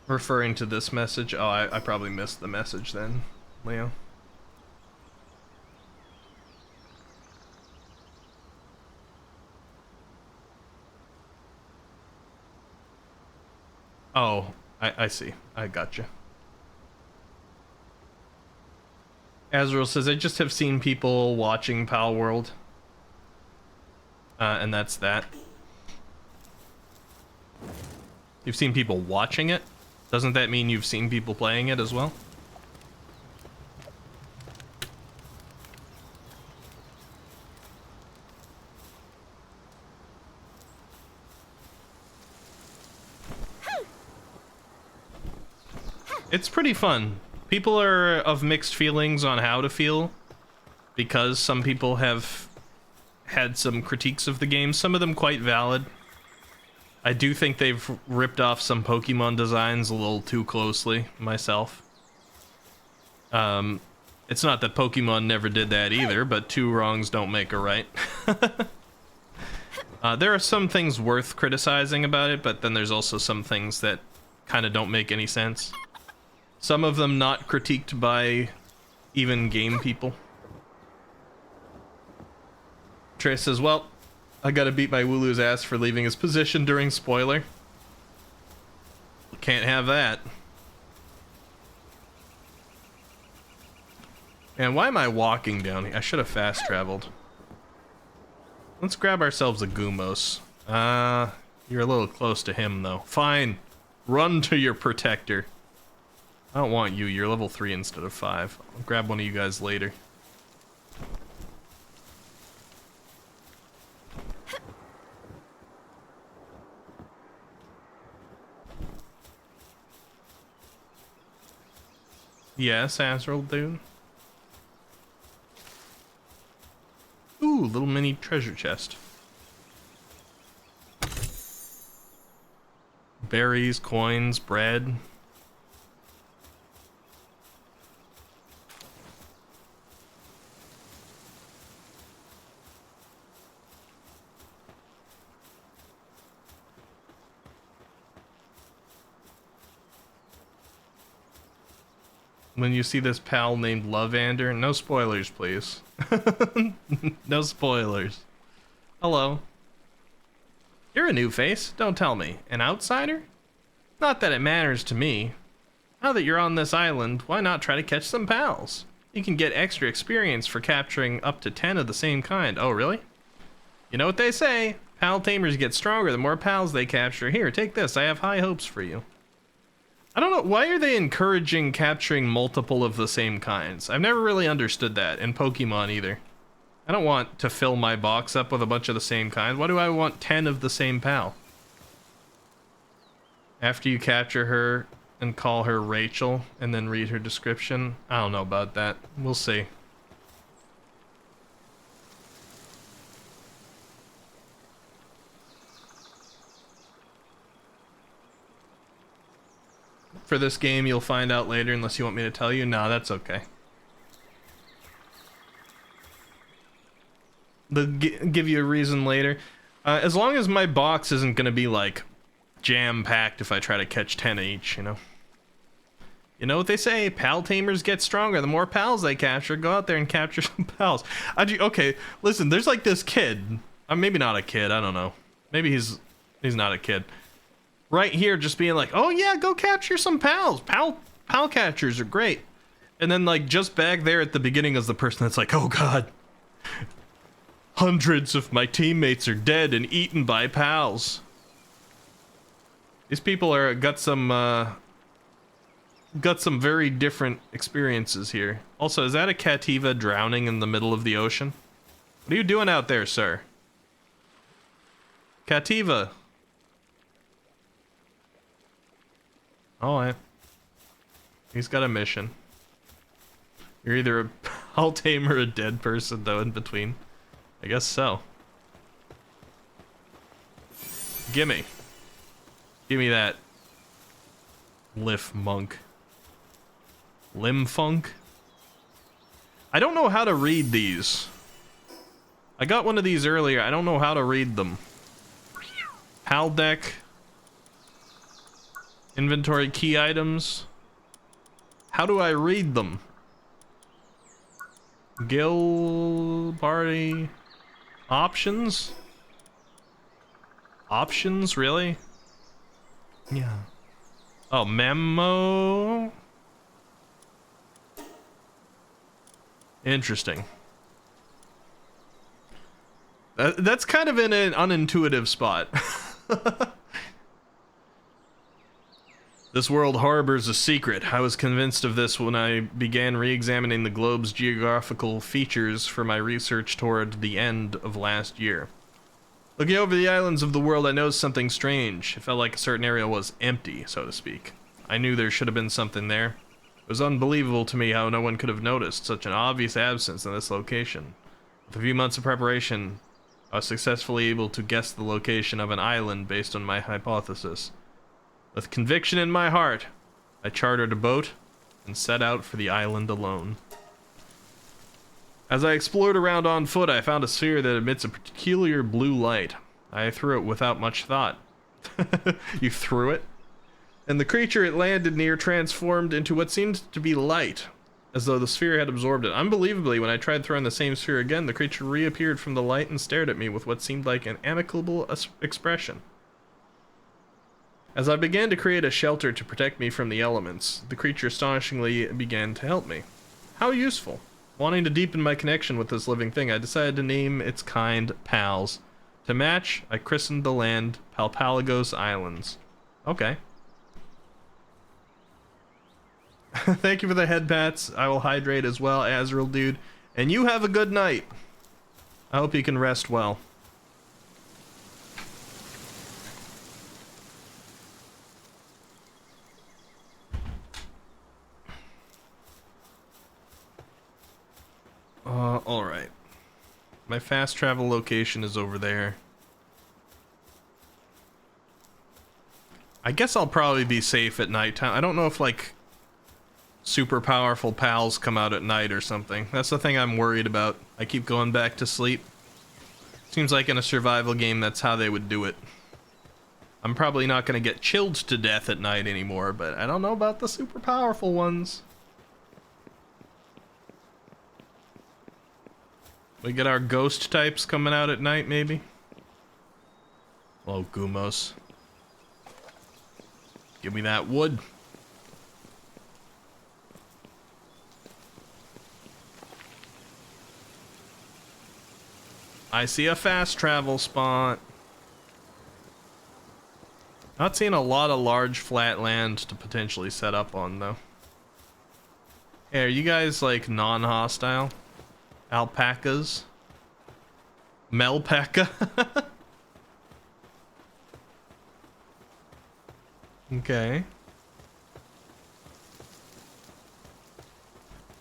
Referring to this message. Oh, I probably missed the message then, Leo. Oh, I see. I gotcha. Azrael says, I just have seen people watching Pal World. And that's that. You've seen people watching it? Doesn't that mean you've seen people playing it as well? It's pretty fun. People are of mixed feelings on how to feel, because some people have had some critiques of the game, some of them quite valid. I do think they've ripped off some Pokemon designs a little too closely, myself. It's not that Pokemon never did that either, but two wrongs don't make a right. There are some things worth criticizing about it, but then there's also some things that kind of don't make any sense. Some of them not critiqued by even game people. Trace says, well, I gotta beat my Wooloo's ass for leaving his position during spoiler. Can't have that. And why am I walking down here? I should have fast traveled. Let's grab ourselves a Gumos. You're a little close to him though. Fine. Run to your protector. I don't want you. You're level 3 instead of 5. I'll grab one of you guys later. Yes, Azrael dude. Ooh, little mini treasure chest. Berries, coins, bread. When you see this pal named Lovander, no spoilers, please. No spoilers. Hello. You're a new face, don't tell me. An outsider? Not that it matters to me. Now that you're on this island, why not try to catch some pals? You can get extra experience for capturing up to 10 of the same kind. Oh, really? You know what they say, pal tamers get stronger the more pals they capture. Here, take this, I have high hopes for you. I don't know, why are they encouraging capturing multiple of the same kinds? I've never really understood that in Pokemon either. I don't want to fill my box up with a bunch of the same kind. Why do I want 10 of the same pal? After you capture her and call her Rachel and then read her description? I don't know about that. We'll see. For this game, you'll find out later unless you want me to tell you. Nah, that's okay. They'll give you a reason later. As long as my box isn't going to be like jam-packed if I try to catch 10 each, you know? You know what they say, pal tamers get stronger the more pals they capture. Go out there and capture some pals. Okay, listen, there's like this kid. Maybe not a kid, I don't know. Maybe he's not a kid. Right here just being like, oh yeah, go capture some pals. Pal catchers are great. And then like just back there at the beginning is the person that's like, oh god. Hundreds of my teammates are dead and eaten by pals. These people are got some very different experiences here. Also, is that a Cativa drowning in the middle of the ocean? What are you doing out there, sir? Cativa. Oh, he's got a mission. You're either a pal tamer or a dead person, though, in between. I guess so. Gimme. Gimme that. Lif monk. Lim funk? I don't know how to read these. I got one of these earlier. I don't know how to read them. Pal deck. Inventory key items. How do I read them? Guild party. Options? Options, really? Yeah. Oh, memo. Interesting. That's kind of in an unintuitive spot. This world harbors a secret. I was convinced of this when I began re-examining the globe's geographical features for my research toward the end of last year. Looking over the islands of the world, I noticed something strange. It felt like a certain area was empty, so to speak. I knew there should have been something there. It was unbelievable to me how no one could have noticed such an obvious absence in this location. With a few months of preparation, I was successfully able to guess the location of an island based on my hypothesis. With conviction in my heart, I chartered a boat and set out for the island alone. As I explored around on foot, I found a sphere that emits a peculiar blue light. I threw it without much thought. You threw it? and the creature it landed near transformed into what seemed to be light, as though the sphere had absorbed it. Unbelievably, when I tried throwing the same sphere again, the creature reappeared from the light and stared at me with what seemed like an amicable expression. As I began to create a shelter to protect me from the elements, the creature astonishingly began to help me. How useful. Wanting to deepen my connection with this living thing, I decided to name its kind Pals. To match, I christened the land Palpalagos Islands. Okay. Thank you for the head pats. I will hydrate as well, Azrael dude. And you have a good night. I hope you can rest well. Alright. My fast travel location is over there. I guess I'll probably be safe at nighttime. I don't know if, like, super powerful pals come out at night or something. That's the thing I'm worried about. I keep going back to sleep. Seems like in a survival game, that's how they would do it. I'm probably not going to get chilled to death at night anymore, but I don't know about the super powerful ones. We get our ghost types coming out at night, maybe? Hello, Gumos. Give me that wood. I see a fast travel spot. Not seeing a lot of large flat land to potentially set up on, though. Hey, are you guys, like, non-hostile? Alpacas? Melpaca? Okay.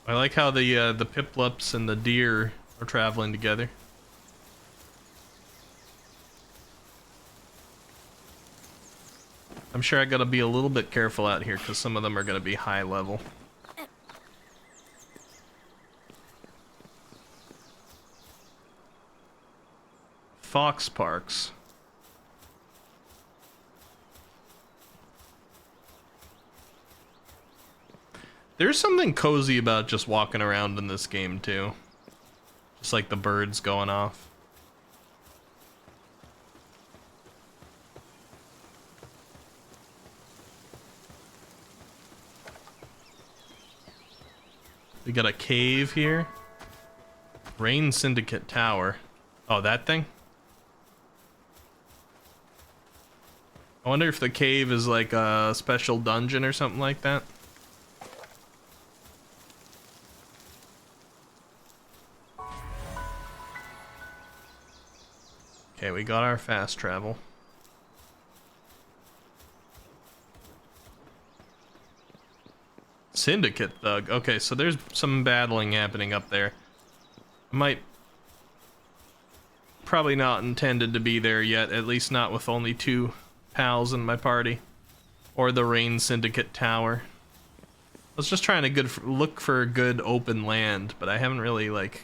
I like how the piplups and the deer are traveling together. I'm sure I gotta be a little bit careful out here because some of them are gonna be high level. Fox Parks. There's something cozy about just walking around in this game too. Just like the birds going off. We got a cave here. Rain Syndicate Tower. Oh, that thing? I wonder if the cave is like a special dungeon or something like that. Okay, we got our fast travel. Syndicate Thug. Okay, so there's some battling happening up there. Probably not intended to be there yet, at least not with only 2 pals in my party. Or the Rain Syndicate Tower. I was just trying to look for good open land, but I haven't really, like,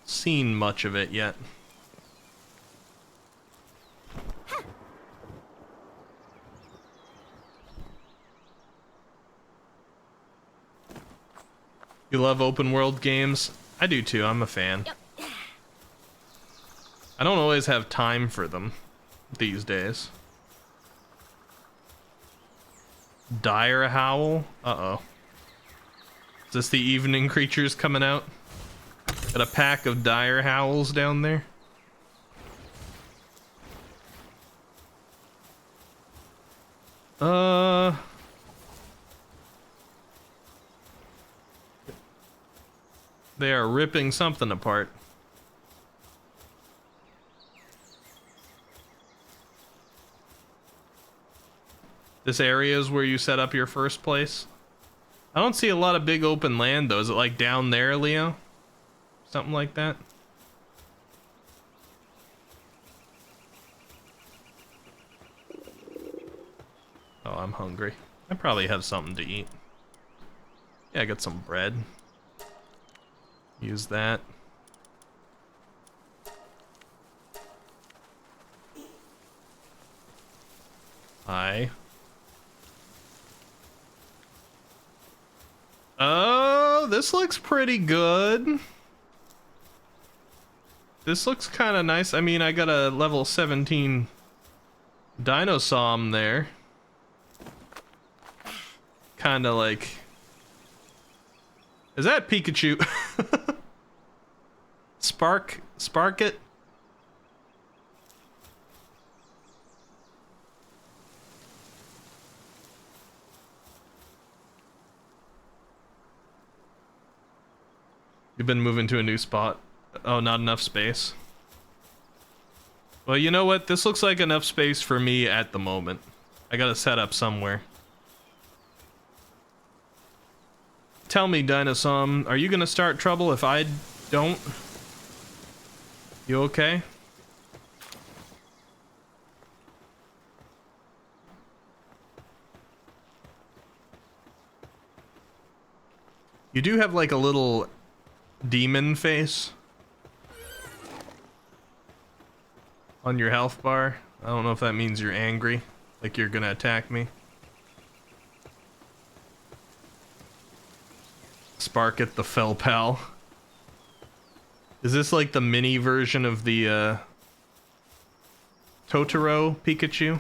seen much of it yet. You love open world games? I do too, I'm a fan. Yep. I don't always have time for them these days. Dire Howl? Uh-oh. Is this the evening creatures coming out? Got a pack of Dire Howls down there? They are ripping something apart. This area is where you set up your first place? I don't see a lot of big open land though. Is it like down there, Leo? Something like that? Oh, I'm hungry. I probably have something to eat. Yeah, I got some bread. Use that. Hi. this looks pretty good. This looks kind of nice. I mean, I got a level 17 Dinosaur there. Kind of like... Is that Pikachu? Spark it? You've been moving to a new spot. Oh, not enough space. Well, you know what? This looks like enough space for me at the moment. I gotta set up somewhere. Tell me, Dinosaur, are you gonna start trouble if I don't? You okay? You do have like a little demon face on your health bar. I don't know if that means you're angry, like you're gonna attack me. Spark it, the fell pal. Is this like the mini version of the Totoro Pikachu?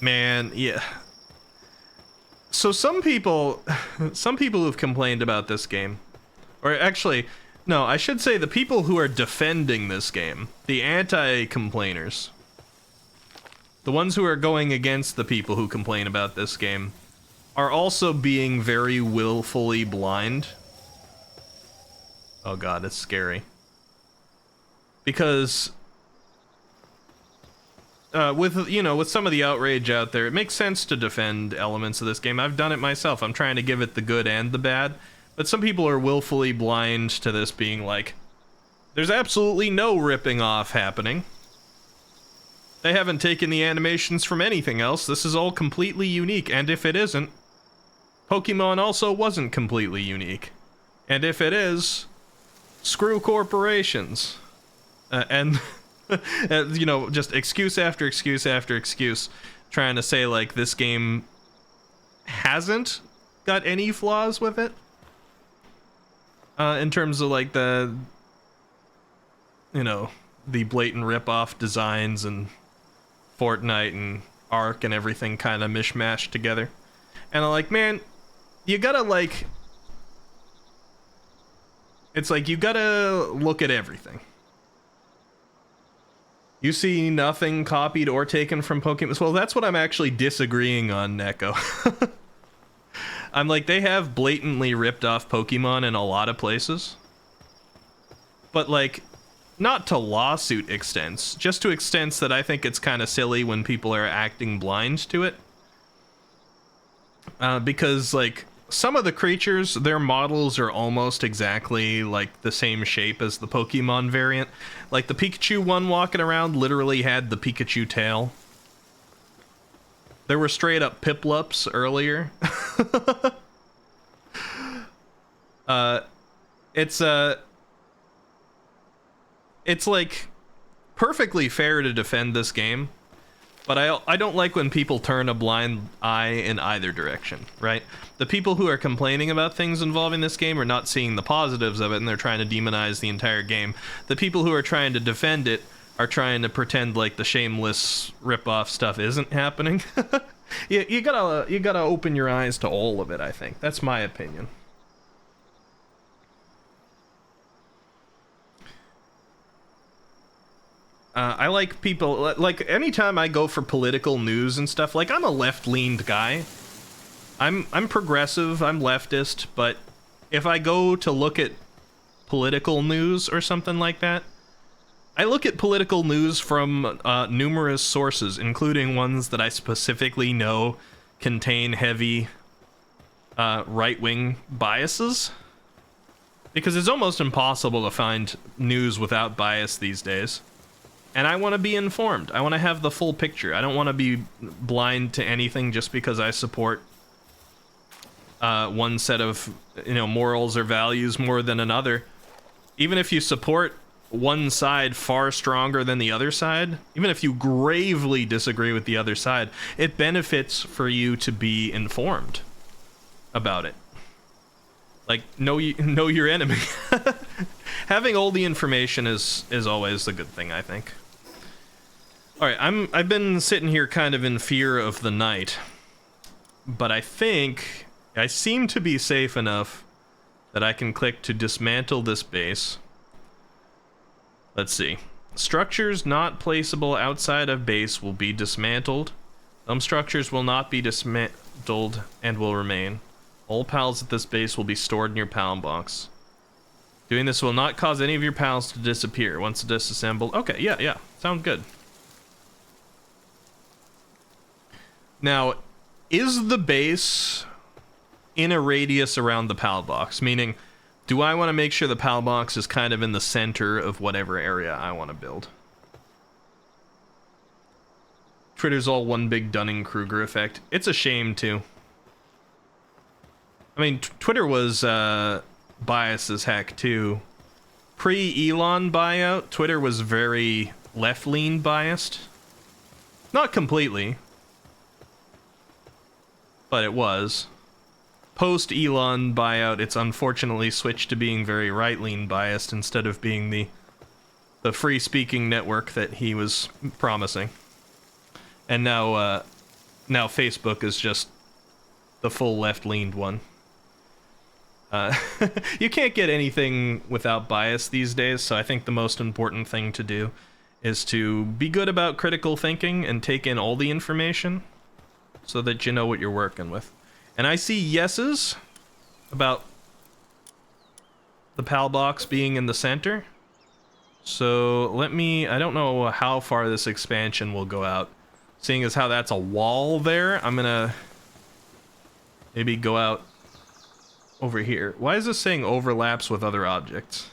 Man, yeah. So some people who've complained about this game, or actually, no, I should say the people who are defending this game, the anti-complainers, the ones who are going against the people who complain about this game, are also being very willfully blind. Oh god, it's scary. Because with some of the outrage out there, it makes sense to defend elements of this game. I've done it myself. I'm trying to give it the good and the bad. But some people are willfully blind to this being like, there's absolutely no ripping off happening. They haven't taken the animations from anything else. This is all completely unique. And if it isn't, Pokemon also wasn't completely unique. And if it is, screw corporations. And just excuse after excuse after excuse, trying to say like this game hasn't got any flaws with it. In terms of like the blatant rip-off designs and Fortnite and Ark and everything kind of mishmashed together. And I'm like, man, you gotta like... It's like, you gotta look at everything. You see nothing copied or taken from Pokemon. Well, that's what I'm actually disagreeing on, Neko. I'm like, they have blatantly ripped off Pokemon in a lot of places. But like, not to lawsuit extents, just to extents that I think it's kind of silly when people are acting blind to it. Because like, some of the creatures, their models are almost exactly like the same shape as the Pokemon variant. Like the Pikachu one walking around literally had the Pikachu tail. There were straight up Piplups earlier. It's like perfectly fair to defend this game. But I don't like when people turn a blind eye in either direction, right? The people who are complaining about things involving this game are not seeing the positives of it, and they're trying to demonize the entire game. The people who are trying to defend it are trying to pretend like the shameless rip-off stuff isn't happening. you gotta open your eyes to all of it, I think. That's my opinion. I like people, like, anytime I go for political news and stuff, like, I'm a left-leaned guy. I'm progressive, I'm leftist, but if I go to look at political news or something like that, I look at political news from numerous sources, including ones that I specifically know contain heavy right-wing biases. Because it's almost impossible to find news without bias these days. And I want to be informed. I want to have the full picture. I don't want to be blind to anything just because I support one set of, morals or values more than another. Even if you support one side far stronger than the other side, even if you gravely disagree with the other side, it benefits for you to be informed about it. Like, know your enemy. Having all the information is always a good thing, I think. All right, I've been sitting here kind of in fear of the night, but I think I seem to be safe enough that I can click to dismantle this base. Let's see. Structures not placeable outside of base will be dismantled. Some structures will not be dismantled and will remain. All pals at this base will be stored in your pal box. Doing this will not cause any of your pals to disappear once disassembled. Okay, yeah, sounds good. Now, is the base in a radius around the pal box? Meaning, do I want to make sure the pal box is kind of in the center of whatever area I want to build? Twitter's all one big Dunning-Kruger effect. It's a shame, too. I mean, Twitter was biased as heck, too. Pre-Elon buyout, Twitter was very left-lean biased. Not completely, but it was. Post-Elon buyout, it's unfortunately switched to being very right-lean biased instead of being the free-speaking network that he was promising. And now Facebook is just the full left-leaned one. You can't get anything without bias these days, so I think the most important thing to do is to be good about critical thinking and take in all the information so that you know what you're working with. And I see yeses about the PAL box being in the center. So I don't know how far this expansion will go out. Seeing as how that's a wall there, I'm gonna maybe go out over here. Why is this saying overlaps with other objects?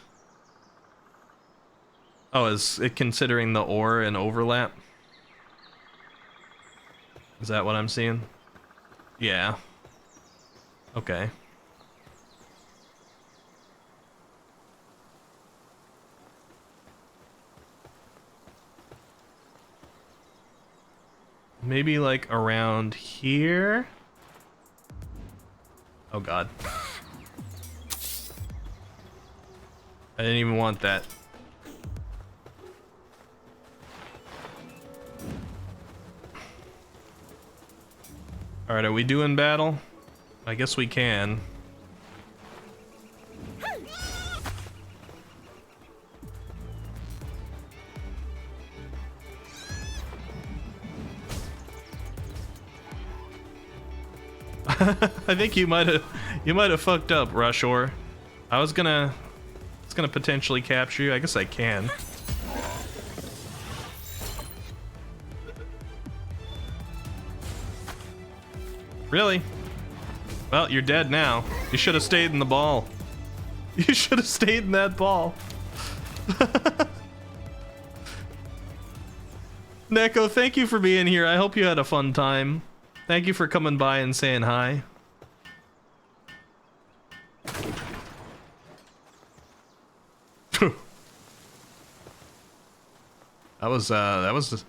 Oh, is it considering the ore an overlap? Is that what I'm seeing? Yeah. Okay. Maybe like around here? Oh god. I didn't even want that. Alright, are we doing battle? I guess we can. I think you might have fucked up, Rushor. I was gonna potentially capture you. I guess I can. Really? Well, you're dead now. You should have stayed in the ball. You should have stayed in that ball. Neko, thank you for being here. I hope you had a fun time. Thank you for coming by and saying hi. That was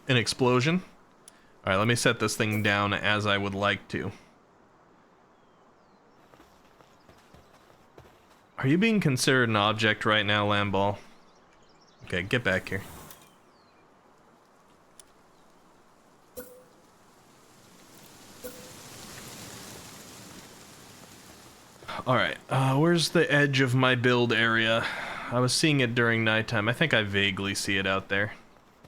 an explosion. All right, let me set this thing down as I would like to. Are you being considered an object right now, Lamball? Okay, get back here. Alright, where's the edge of my build area? I was seeing it during nighttime. I think I vaguely see it out there.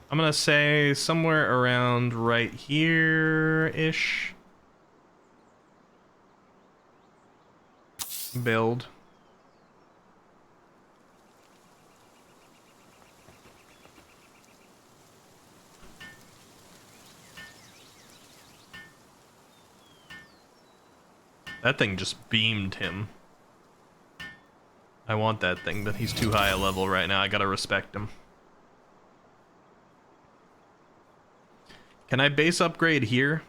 I'm gonna say somewhere around right here-ish. Build. That thing just beamed him. I want that thing, but he's too high a level right now. I gotta respect him. Can I base upgrade here?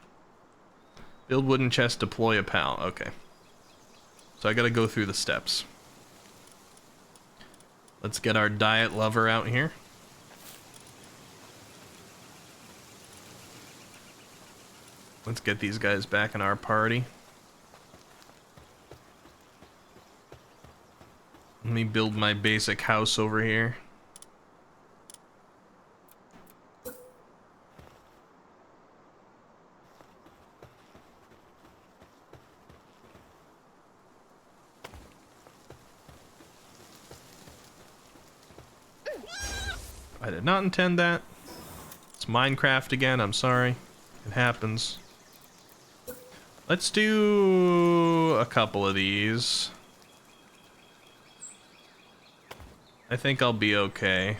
Build wooden chest, deploy a pal. Okay. So I gotta go through the steps. Let's get our diet lover out here. Let's get these guys back in our party. Let me build my basic house over here. I did not intend that. It's Minecraft again, I'm sorry. It happens. Let's do a couple of these. I think I'll be okay.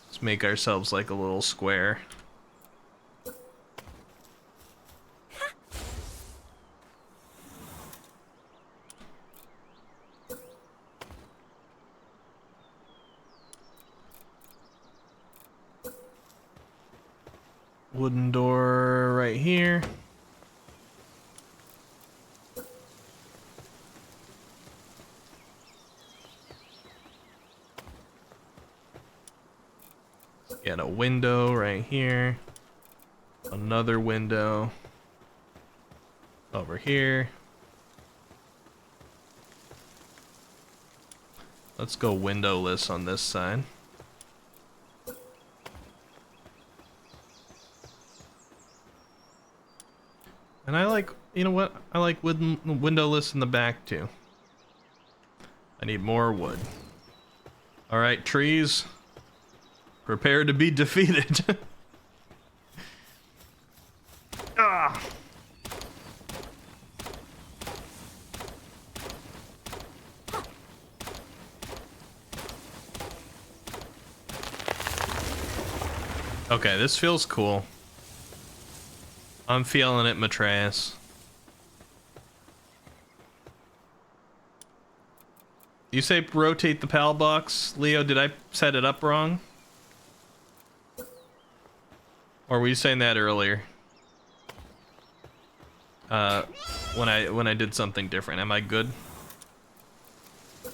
Let's make ourselves like a little square. Wooden door right here. Get a window right here. Another window over here. Let's go windowless on this side. And I like, you know what? I like windowless in the back too. I need more wood. All right, trees. Prepare to be defeated. Ah. Okay, this feels cool. I'm feeling it, Matreus. You say rotate the PAL box, Leo? Did I set it up wrong? Or were you saying that earlier? When I did something different. Am I good? I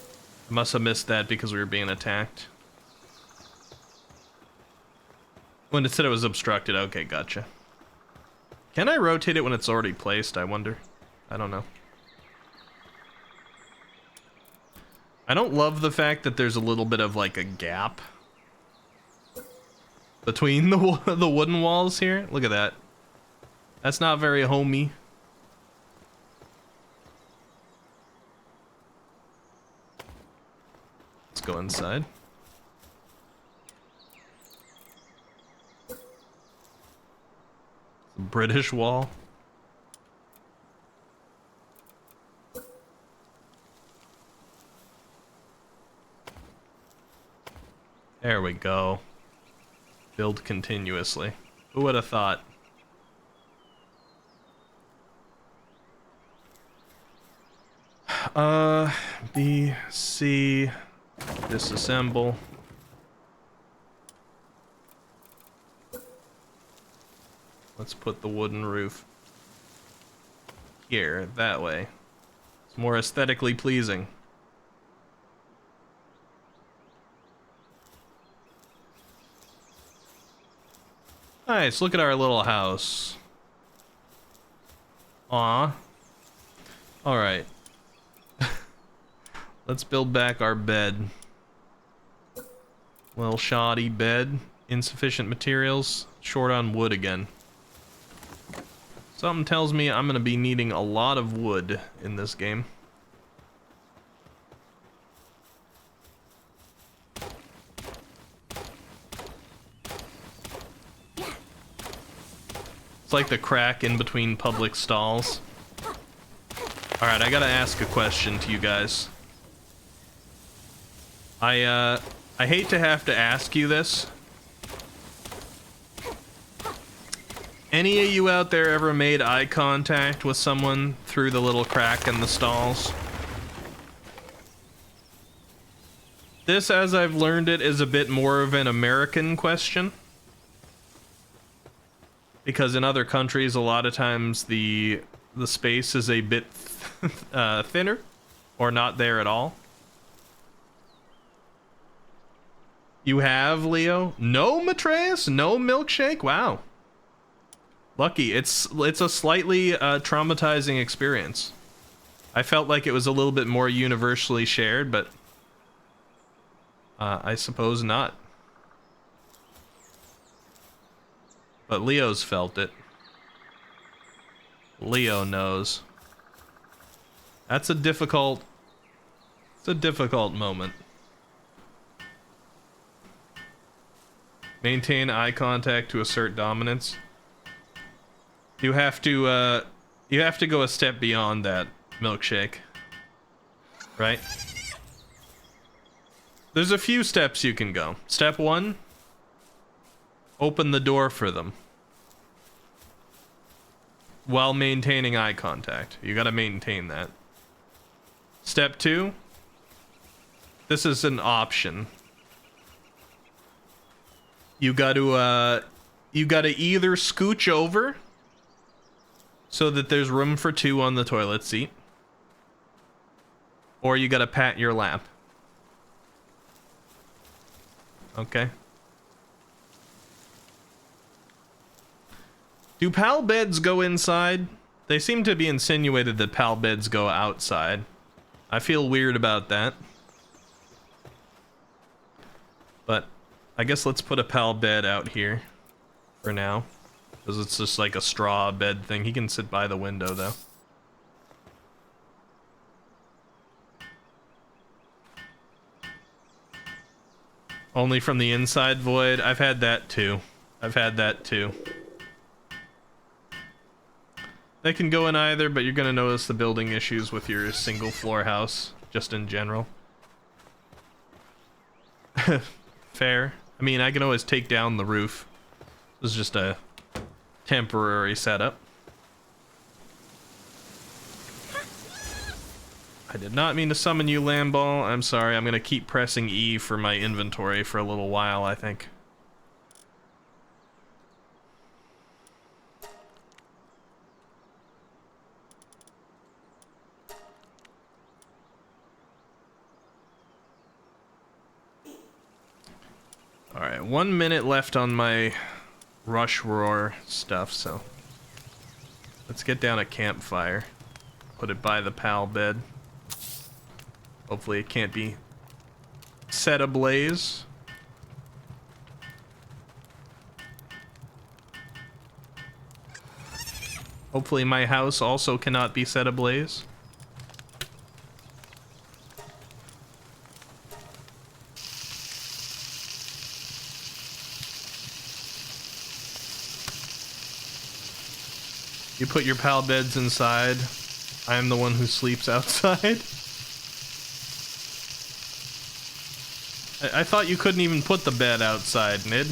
must have missed that because we were being attacked. When it said it was obstructed, okay, gotcha. Can I rotate it when it's already placed, I wonder? I don't know. I don't love the fact that there's a little bit of like a gap between the wooden walls here. Look at that. That's not very homey. Let's go inside. British wall. There we go. Build continuously. Who would have thought? B, C, disassemble. Let's put the wooden roof here, that way. It's more aesthetically pleasing. Nice, look at our little house. Aw. Alright. Let's build back our bed. Little shoddy bed. Insufficient materials. Short on wood again. Something tells me I'm gonna be needing a lot of wood in this game. It's like the crack in between public stalls. Alright, I gotta ask a question to you guys. I hate to have to ask you this. Any of you out there ever made eye contact with someone through the little crack in the stalls? This, as I've learned it, is a bit more of an American question. Because in other countries, a lot of times the space is a bit thinner, or not there at all. You have, Leo? No, Matreus? No milkshake? Wow. Lucky. It's a slightly traumatizing experience. I felt like it was a little bit more universally shared, but I suppose not. But Leo's felt it. Leo knows. That's a difficult... It's a difficult moment. Maintain eye contact to assert dominance. You have to go a step beyond that, milkshake. Right? There's a few steps you can go. Step 1, open the door for them. While maintaining eye contact. You gotta maintain that. Step 2, this is an option. You gotta either scooch over so that there's room for 2 on the toilet seat, or you gotta pat your lap. Okay. Do pal beds go inside? They seem to be insinuated that pal beds go outside. I feel weird about that. But I guess let's put a pal bed out here for now. Because it's just like a straw bed thing. He can sit by the window though. Only from the inside, Void? I've had that too. I've had that too. They can go in either, but you're gonna notice the building issues with your single floor house, just in general. Fair. I mean, I can always take down the roof. This is just a temporary setup. I did not mean to summon you, Lamball. I'm sorry, I'm gonna keep pressing E for my inventory for a little while, I think. Alright, 1 minute left on my rush roar stuff, so let's get down a campfire. Put it by the pal bed. Hopefully it can't be set ablaze. Hopefully my house also cannot be set ablaze. You put your pal beds inside. I am the one who sleeps outside. I thought you couldn't even put the bed outside, Nid.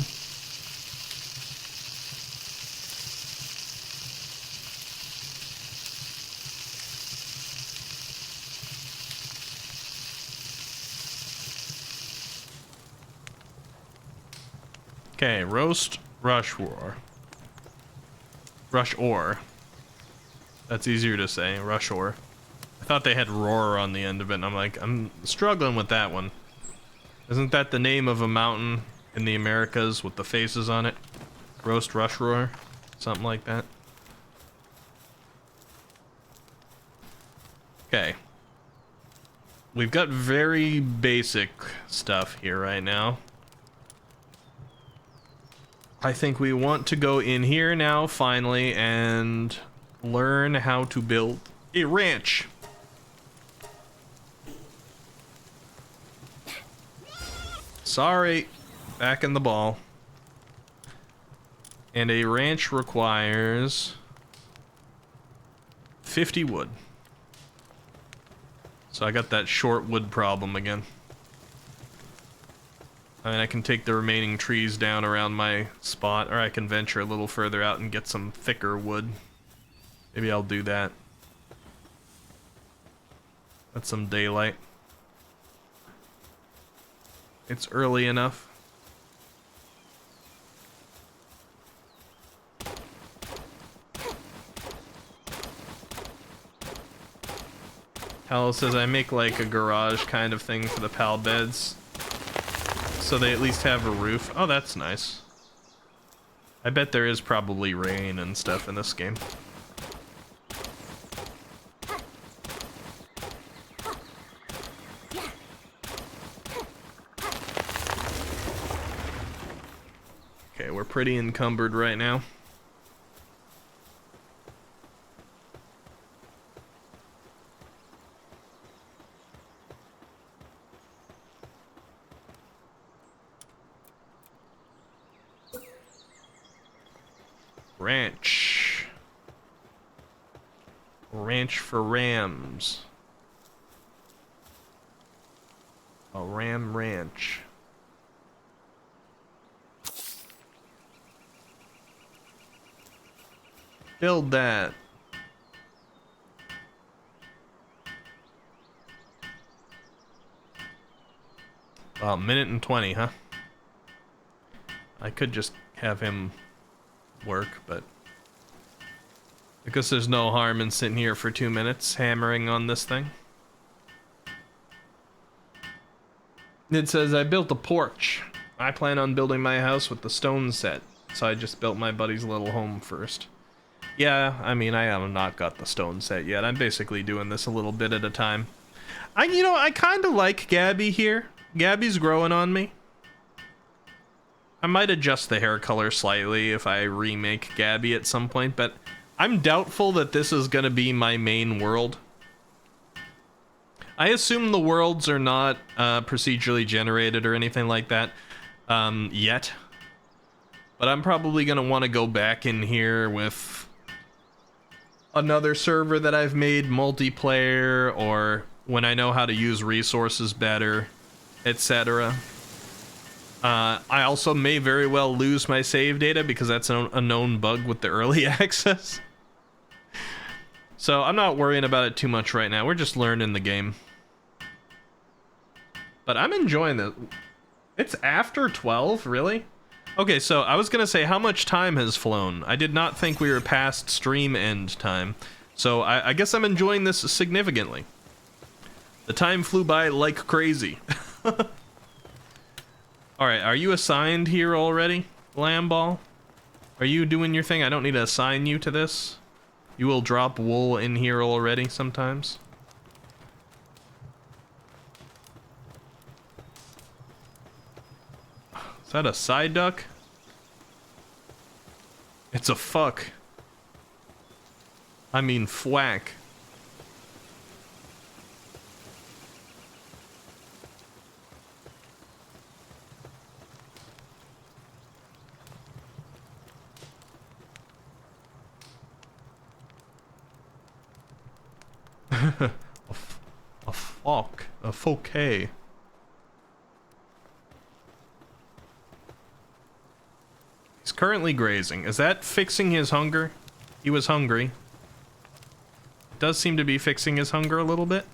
Okay, roast, rush roar. Rush ore. That's easier to say, rush ore. I thought they had roar on the end of it, and I'm like, I'm struggling with that one. Isn't that the name of a mountain in the Americas with the faces on it? Roast rush roar? Something like that. Okay. We've got very basic stuff here right now. I think we want to go in here now, finally, and learn how to build a ranch. Sorry, back in the ball. And a ranch requires 50 wood. So I got that short wood problem again. I mean, I can take the remaining trees down around my spot, or I can venture a little further out and get some thicker wood. Maybe I'll do that. That's some daylight. It's early enough. Hal says I make like a garage kind of thing for the pal beds. so they at least have a roof. Oh, that's nice. I bet there is probably rain and stuff in this game. Okay, we're pretty encumbered right now. Ranch. Ranch for rams. A ram ranch. Build that. Well, minute and 20, huh? I could just have him work, but I guess there's no harm in sitting here for 2 minutes hammering on this thing. It says, I built a porch. I plan on building my house with the stone set, so I just built my buddy's little home first. Yeah, I mean, I have not got the stone set yet. I'm basically doing this a little bit at a time. I kind of like Gabby here. Gabby's growing on me. I might adjust the hair color slightly if I remake Gabby at some point, but I'm doubtful that this is going to be my main world. I assume the worlds are not procedurally generated or anything like that yet. But I'm probably going to want to go back in here with another server that I've made multiplayer, or when I know how to use resources better, etc. I also may very well lose my save data because that's a known bug with the early access. So I'm not worrying about it too much right now. We're just learning the game. But I'm enjoying it. It's after 12, really? Okay, so I was gonna say how much time has flown. I did not think we were past stream end time. So I guess I'm enjoying this significantly. The time flew by like crazy. Alright, are you assigned here already, Lamball? Are you doing your thing? I don't need to assign you to this. You will drop wool in here already sometimes. Is that a side duck? It's a fuck. I mean thwack. a fuck. A fouquet. He's currently grazing. Is that fixing his hunger? He was hungry. It does seem to be fixing his hunger a little bit.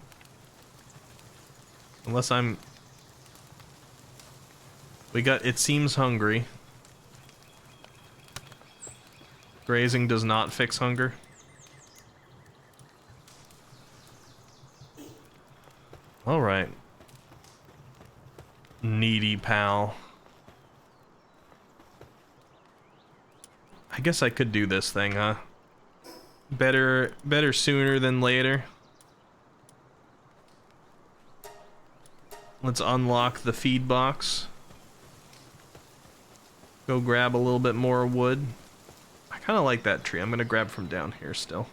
Unless I'm... We got it seems hungry. Grazing does not fix hunger. Alright. Needy pal. I guess I could do this thing, huh? Better sooner than later. Let's unlock the feed box. Go grab a little bit more wood. I kind of like that tree. I'm gonna grab from down here still.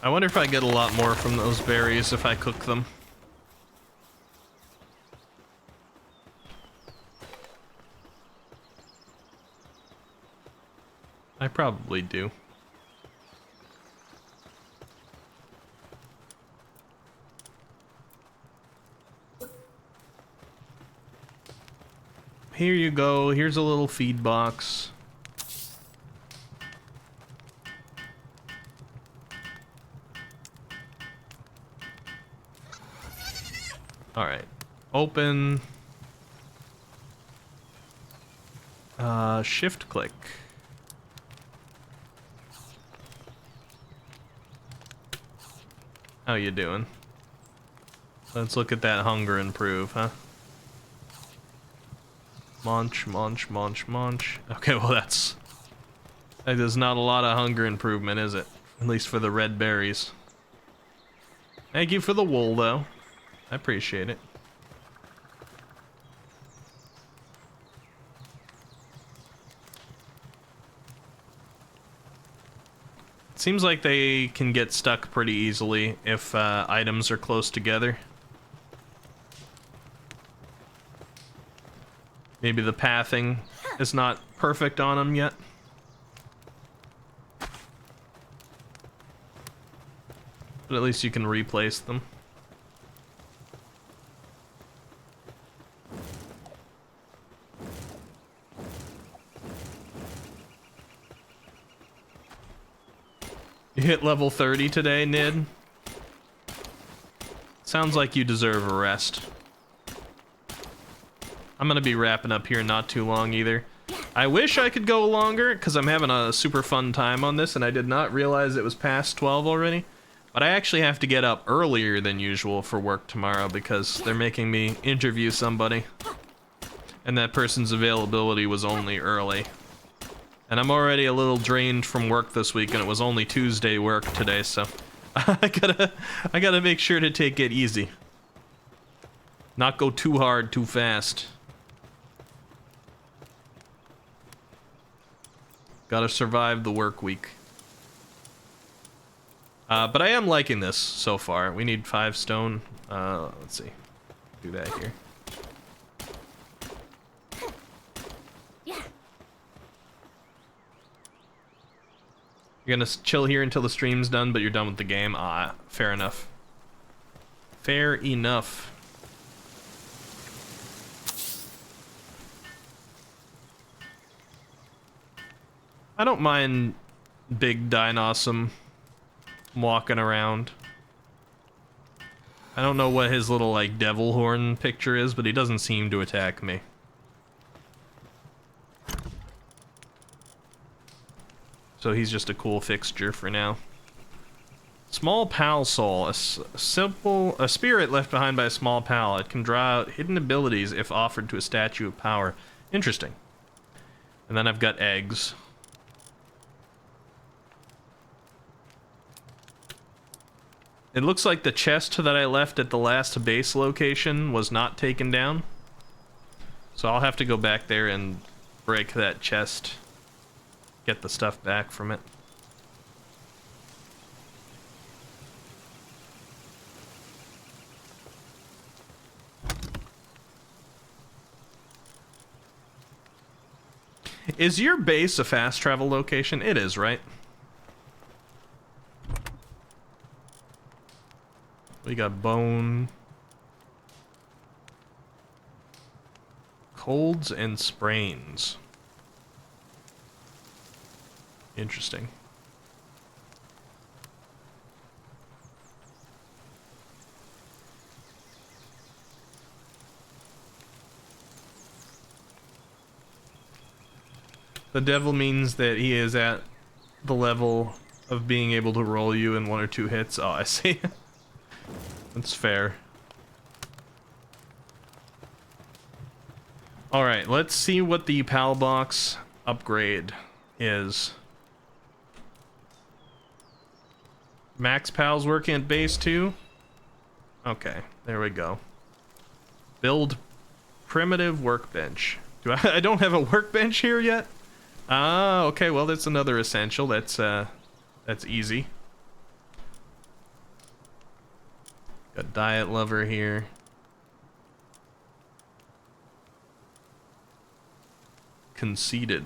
I wonder if I get a lot more from those berries if I cook them. I probably do. Here you go. Here's a little feed box. All right. Open. Shift click. How you doing? Let's look at that hunger improve, huh? Munch, munch, munch, munch. Okay, well that is not a lot of hunger improvement, is it? At least for the red berries. Thank you for the wool, though. I appreciate it. Seems like they can get stuck pretty easily if items are close together. Maybe the pathing is not perfect on them yet. But at least you can replace them. You hit level 30 today, Nid? Sounds like you deserve a rest. I'm gonna be wrapping up here not too long either. I wish I could go longer, because I'm having a super fun time on this, and I did not realize it was past 12 already. But I actually have to get up earlier than usual for work tomorrow, because they're making me interview somebody. And that person's availability was only early. And I'm already a little drained from work this week, and it was only Tuesday work today, so I gotta make sure to take it easy. Not go too hard, too fast. Gotta survive the work week. But I am liking this so far. We need 5 stone. Let's see. Do that here. You're gonna chill here until the stream's done, but you're done with the game? Ah, fair enough. Fair enough. I don't mind Big Dinosum walking around. I don't know what his little, like, devil horn picture is, but he doesn't seem to attack me. So he's just a cool fixture for now. Small pal soul, a spirit left behind by a small pal. It can draw out hidden abilities if offered to a statue of power. Interesting. And then I've got eggs. It looks like the chest that I left at the last base location was not taken down. So I'll have to go back there and break that chest. Get the stuff back from it. Is your base a fast travel location? It is, right? We got bone. Colds and sprains. Interesting. The devil means that he is at the level of being able to roll you in 1 or 2 hits. Oh, I see. That's fair. Alright, let's see what the PAL box upgrade is. Max PAL's working at base 2? Okay, there we go. Build primitive workbench. I don't have a workbench here yet? Ah, okay, well that's another essential. That's easy. Got diet lover here. Conceded.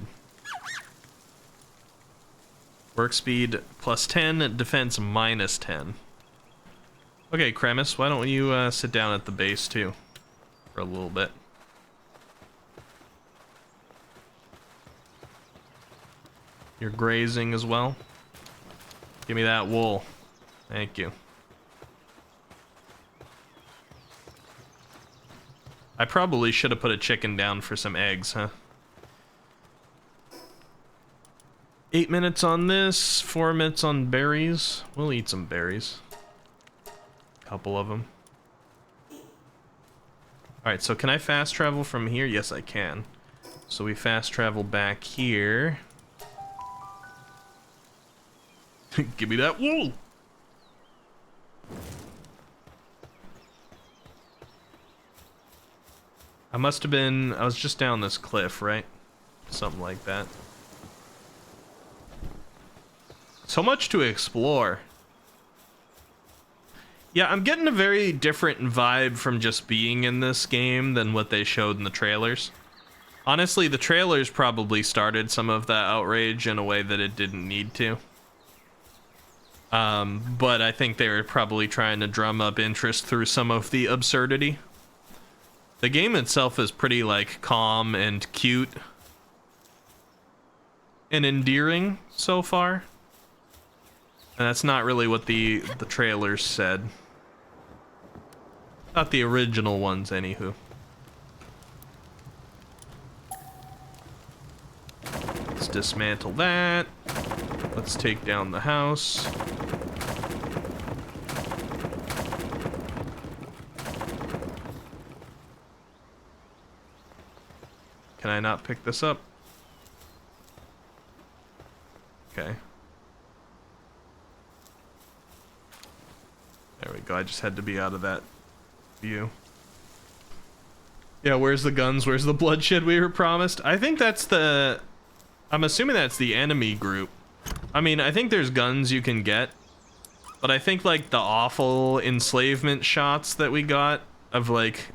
Work speed plus 10, defense minus 10. Okay, Kremis, why don't you sit down at the base too for a little bit. You're grazing as well. Give me that wool. Thank you. I probably should have put a chicken down for some eggs, huh? 8 minutes on this, 4 minutes on berries. We'll eat some berries. Couple of them. Alright, so can I fast travel from here? Yes, I can. So we fast travel back here. Give me that wool! I was just down this cliff, right? Something like that. So much to explore. Yeah, I'm getting a very different vibe from just being in this game than what they showed in the trailers. Honestly, the trailers probably started some of that outrage in a way that it didn't need to. But I think they were probably trying to drum up interest through some of the absurdity. The game itself is pretty, like, calm and cute and endearing so far. And that's not really what the trailers said. Not the original ones, anywho. Let's dismantle that. Let's take down the house. Can I not pick this up? Okay. There we go. I just had to be out of that view. Yeah, where's the guns? Where's the bloodshed we were promised? I think that's the... I'm assuming that's the enemy group. I mean, I think there's guns you can get. But I think, like, the awful enslavement shots that we got of, like,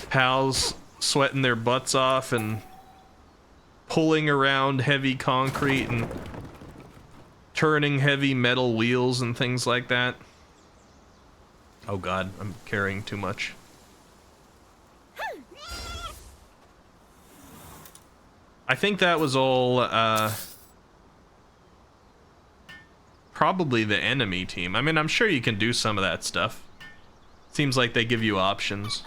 pals sweating their butts off and pulling around heavy concrete and turning heavy metal wheels and things like that. Oh god, I'm carrying too much. I think that was all, probably the enemy team. I mean, I'm sure you can do some of that stuff. Seems like they give you options.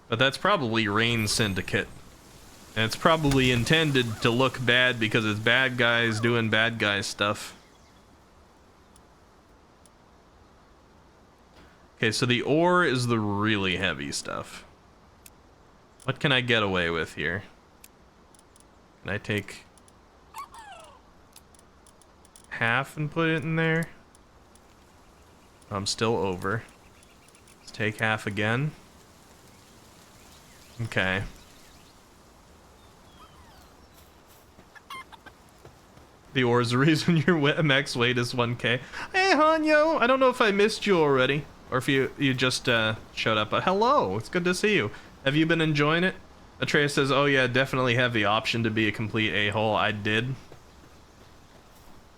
But that's probably Rain Syndicate. And it's probably intended to look bad because it's bad guys doing bad guy stuff. Okay, so the ore is the really heavy stuff. What can I get away with here? Can I take half and put it in there? I'm still over. Let's take half again. Okay. The ore is the reason your max weight is 1K. Hey, Hanyo! I don't know if I missed you already, or if you just showed up. But hello, it's good to see you. Have you been enjoying it? Atreus says, oh yeah, definitely have the option to be a complete a-hole. I did.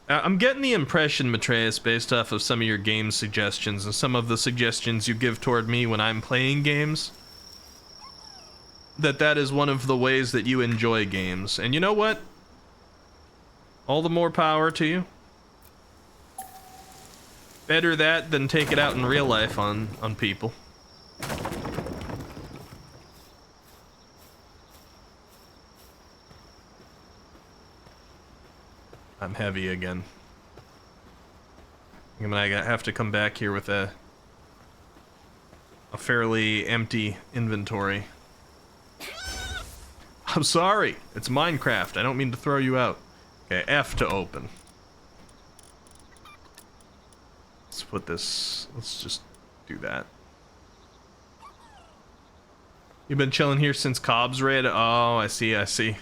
I'm getting the impression, Matreus, based off of some of your game suggestions and some of the suggestions you give toward me when I'm playing games, that is one of the ways that you enjoy games. And you know what? All the more power to you. Better that than take it out in real life on people. I'm heavy again. I'm gonna have to come back here with a fairly empty inventory. I'm sorry, it's Minecraft. I don't mean to throw you out. Okay, F to open. Let's put this, let's just do that. You've been chilling here since Cobb's raid? Oh, I see, I see.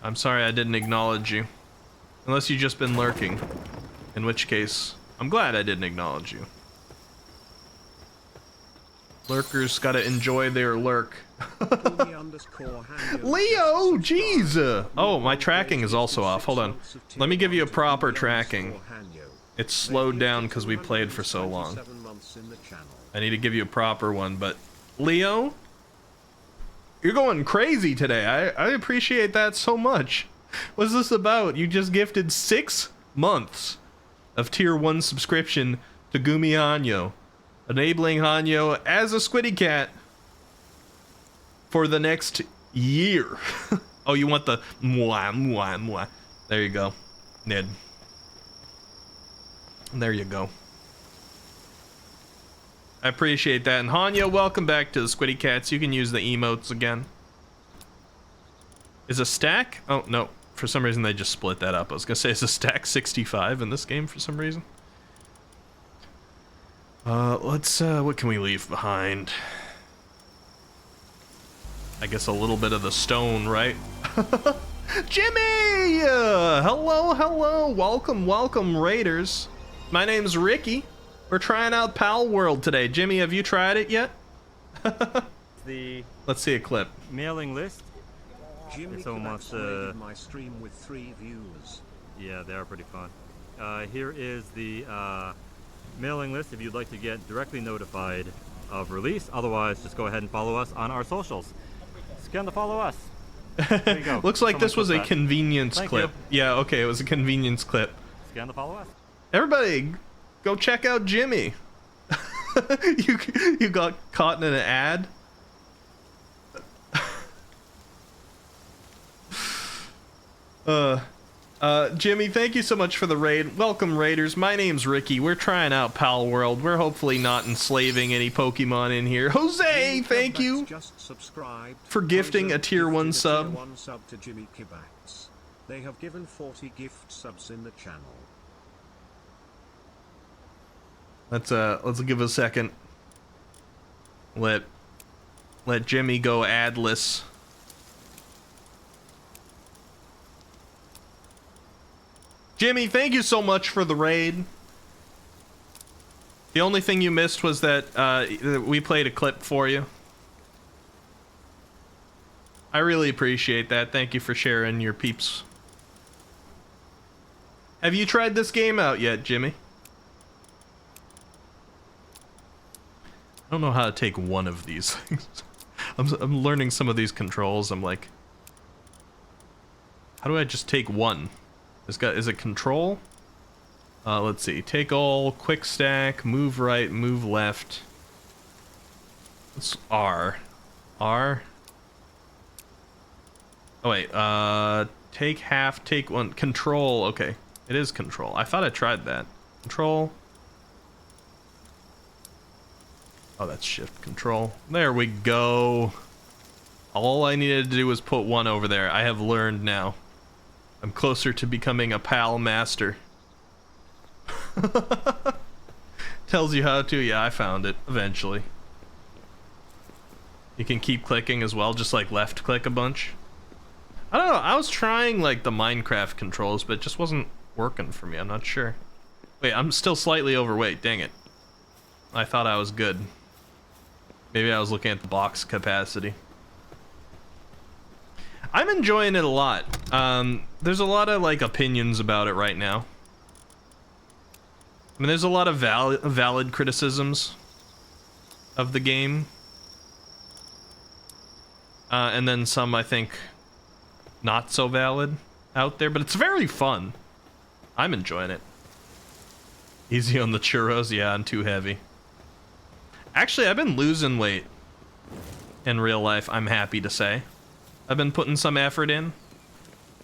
I'm sorry I didn't acknowledge you. Unless you've just been lurking. In which case, I'm glad I didn't acknowledge you. Lurkers gotta enjoy their lurk. Leo, jeez! Oh, my tracking is also off. Hold on. Let me give you a proper tracking. It's slowed down because we played for so long. I need to give you a proper one, but... Leo? You're going crazy today. I appreciate that so much. What's this about? You just gifted 6 months of tier 1 subscription to Gumianyo. enabling Hanyo as a Squiddy Cat for the next year. Oh, you want the mwah, mwah, mwah. There you go, Ned. There you go. I appreciate that. And Hanyo, welcome back to the Squiddy Cats. You can use the emotes again. Is a stack? Oh, no. For some reason, they just split that up. I was going to say, is a stack 65 in this game for some reason? What can we leave behind? I guess a little bit of the stone, right? Jimmy! Hello, hello. Welcome, welcome, Raiders. My name's Ricky. We're trying out Pal World today. Jimmy, have you tried it yet? Let's see a clip. Mailing list. Jimmy If someone wants to... my stream with 3 views. Yeah, they are pretty fun. Here is the mailing list if you'd like to get directly notified of release. Otherwise, just go ahead and follow us on our socials. Scan to follow us. There you go. Looks like this was a that. convenience Thank clip. you. Yeah, okay, it was a convenience clip. Scan to follow us. Everybody, go check out Jimmy. you got caught in an ad. Jimmy, thank you so much for the raid. Welcome, Raiders. My name's Ricky. We're trying out Pal World. We're hopefully not enslaving any Pokemon in here. Jose, thank you Just subscribed. for gifting a tier 1 sub. Tier 1 sub to Jimmy Kibaks. They have given 40 gift subs in the channel. Let's give it a second. Let Jimmy go adless. Jimmy, thank you so much for the raid. The only thing you missed was that we played a clip for you. I really appreciate that. Thank you for sharing your peeps. Have you tried this game out yet, Jimmy? I don't know how to take one of these things. I'm learning some of these controls. I'm like, how do I just take one? Is it control? Let's see. Take all, quick stack, move right, move left. It's R. R. Oh wait, take half, take one. Control, okay. It is control. I thought I tried that. Control. Oh, that's shift control. There we go. All I needed to do was put one over there. I have learned now. I'm closer to becoming a pal master. Tells you how to. Yeah, I found it eventually. You can keep clicking as well, just like left click a bunch. I don't know. I was trying like the Minecraft controls, but it just wasn't working for me. I'm not sure. Wait, I'm still slightly overweight. Dang it. I thought I was good. Maybe I was looking at the box capacity. I'm enjoying it a lot. There's a lot of like opinions about it right now. I mean, there's a lot of valid criticisms of the game. And then some, I think, not so valid out there, but it's very fun. I'm enjoying it. Easy on the churros? Yeah, I'm too heavy. Actually, I've been losing weight in real life, I'm happy to say. I've been putting some effort in,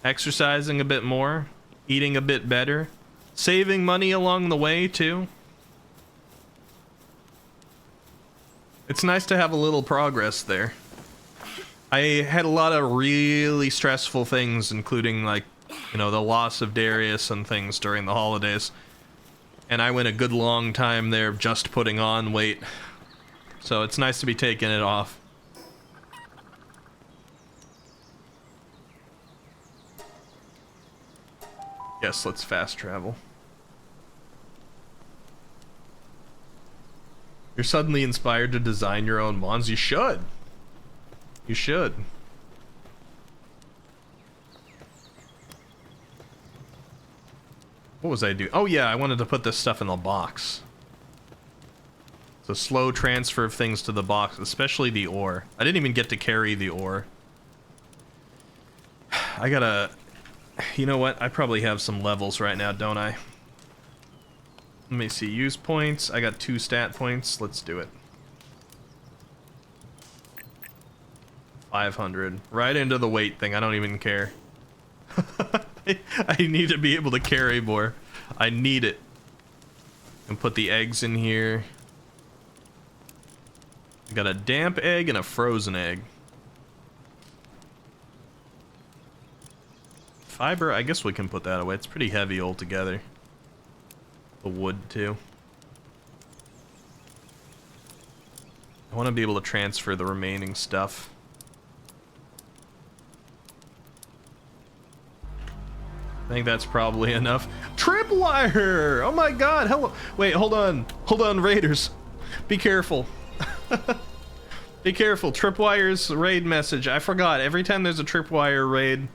exercising a bit more, eating a bit better, saving money along the way too. It's nice to have a little progress there. I had a lot of really stressful things, including like, you know, the loss of Darius and things during the holidays. And I went a good long time there just putting on weight. So it's nice to be taking it off. Yes, let's fast travel. You're suddenly inspired to design your own mons. You should. You should. What was I doing? Oh yeah, I wanted to put this stuff in the box. It's a slow transfer of things to the box, especially the ore. I didn't even get to carry the ore. I gotta... You know what? I probably have some levels right now, don't I? Let me see. Use points. I got 2 stat points. Let's do it. 500. Right into the weight thing. I don't even care. I need to be able to carry more. I need it. And put the eggs in here. I got a damp egg and a frozen egg. Fiber, I guess we can put that away. It's pretty heavy altogether. The wood, too. I want to be able to transfer the remaining stuff. I think that's probably enough. Tripwire! Oh my god, hello. Wait, hold on. Hold on, Raiders. Be careful. Be careful. Tripwire's raid message. I forgot. Every time there's a Tripwire raid,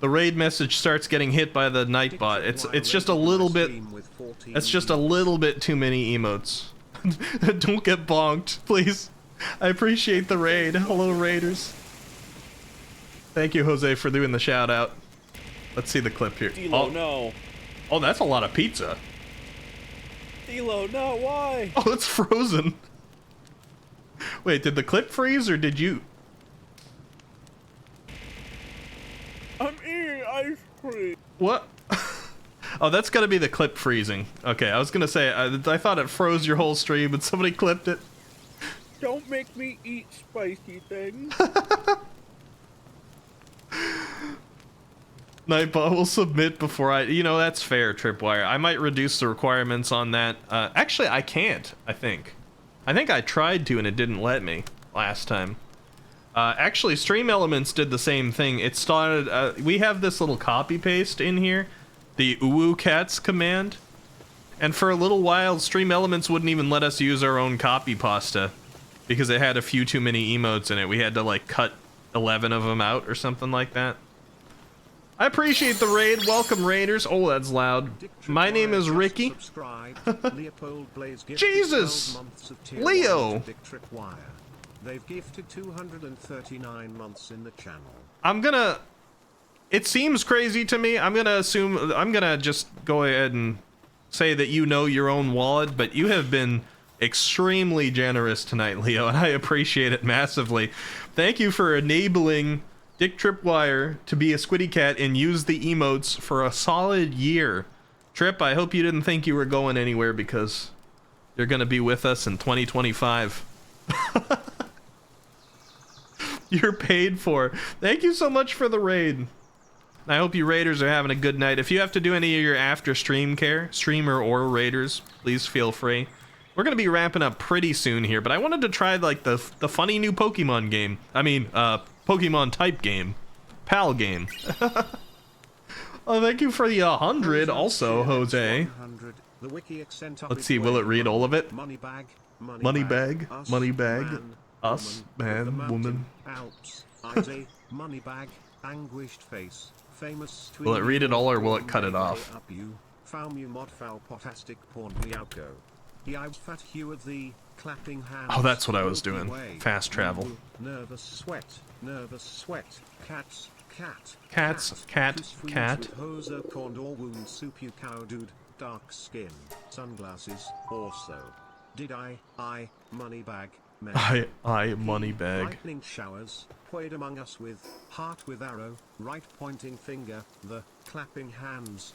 the raid message starts getting hit by the Nightbot. It's just a little bit. It's just a little bit too many emotes. Don't get bonked, please. I appreciate the raid. Hello, Raiders. Thank you, Jose, for doing the shout out. Let's see the clip here. Dilo, no. Oh, that's a lot of pizza. Dilo, no, why? Oh, it's frozen. Wait, did the clip freeze or did you? I'm eating ice cream. What? Oh, that's gotta be the clip freezing. Okay, I was gonna say, I thought it froze your whole stream, but somebody clipped it. Don't make me eat spicy things. Nightbot will submit before I... You know, that's fair, Tripwire. I might reduce the requirements on that. Actually, I can't, I think. I think I tried to and it didn't let me last time. Actually, Stream Elements did the same thing. It started... we have this little copy-paste in here. The uwu-cats command. And for a little while, Stream Elements wouldn't even let us use our own copy pasta. Because it had a few too many emotes in it. We had to, like, cut 11 of them out or something like that. I appreciate the raid. Welcome, Raiders. Oh, that's loud. My name is Ricky. Jesus! Leo! They've gifted 239 months in the channel. I'm gonna... It seems crazy to me. I'm gonna assume... I'm gonna just go ahead and say that you know your own wallet, but you have been extremely generous tonight, Leo, and I appreciate it massively. Thank you for enabling Dick Tripwire to be a Squiddy Cat and use the emotes for a solid year. Trip, I hope you didn't think you were going anywhere because you're gonna be with us in 2025. You're paid for. Thank you so much for the raid. I hope you Raiders are having a good night. If you have to do any of your after stream care, streamer or Raiders, please feel free. We're gonna be wrapping up pretty soon here, but I wanted to try like the funny new Pokemon game. I mean, Pokemon type game. PAL game. Oh, thank you for the 100 also, Jose. Let's see, will it read all of it? Money bag, money bag, us, man, woman. Money bag, anguished face, famous. Will it read it all or will it cut it off? Oh, that's what I was doing. Fast travel. Nervous sweat, cats, Cats, cat. Hoser, condor wound, soup, you cow dude, dark skin, sunglasses, also. Did I, money bag, men. I money bag. Lightning showers, played among us with, heart with arrow, right pointing finger, the, clapping hands,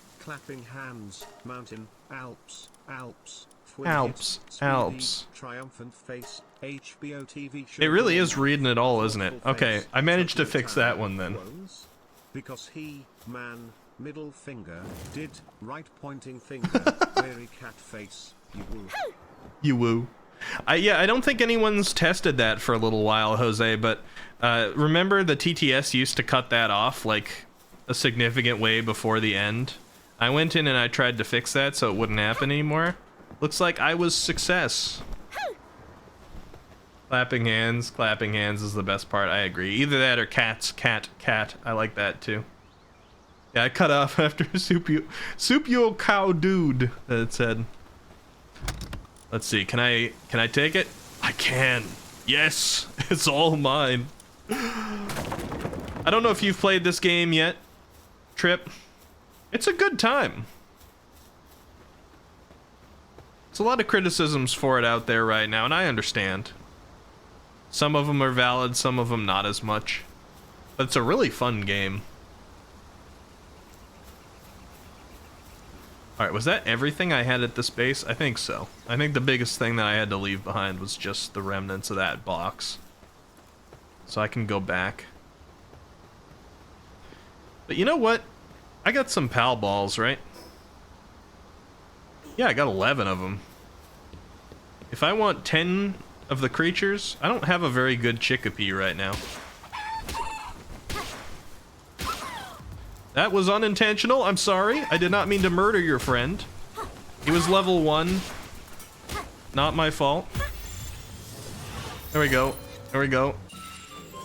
mountain, Alps, Alps. Triumphant face, HBO TV show. It really is reading it all, isn't it? Okay, I managed to fix that one then. Because he, man, middle finger, did, right pointing finger, very cat face, you woo. You woo. Yeah, I don't think anyone's tested that for a little while, Jose, but remember the TTS used to cut that off like a significant way before the end? I went in and I tried to fix that so it wouldn't happen anymore. Looks like I was success. Clapping hands is the best part, I agree. Either that or cats, cat. I like that too. Yeah, I cut off after soup you cow dude, it said. Let's see, can I take it? I can. Yes, it's all mine. I don't know if you've played this game yet, Trip. It's a good time. There's a lot of criticisms for it out there right now, and I understand. Some of them are valid, some of them not as much. But it's a really fun game. Alright, was that everything I had at this base? I think so. I think the biggest thing that I had to leave behind was just the remnants of that box. So I can go back. But you know what? I got some pal balls, right? Yeah, I got 11 of them. If I want 10 of the creatures, I don't have a very good Chickapee right now. That was unintentional. I'm sorry. I did not mean to murder your friend. He was level 1. Not my fault. There we go. There we go.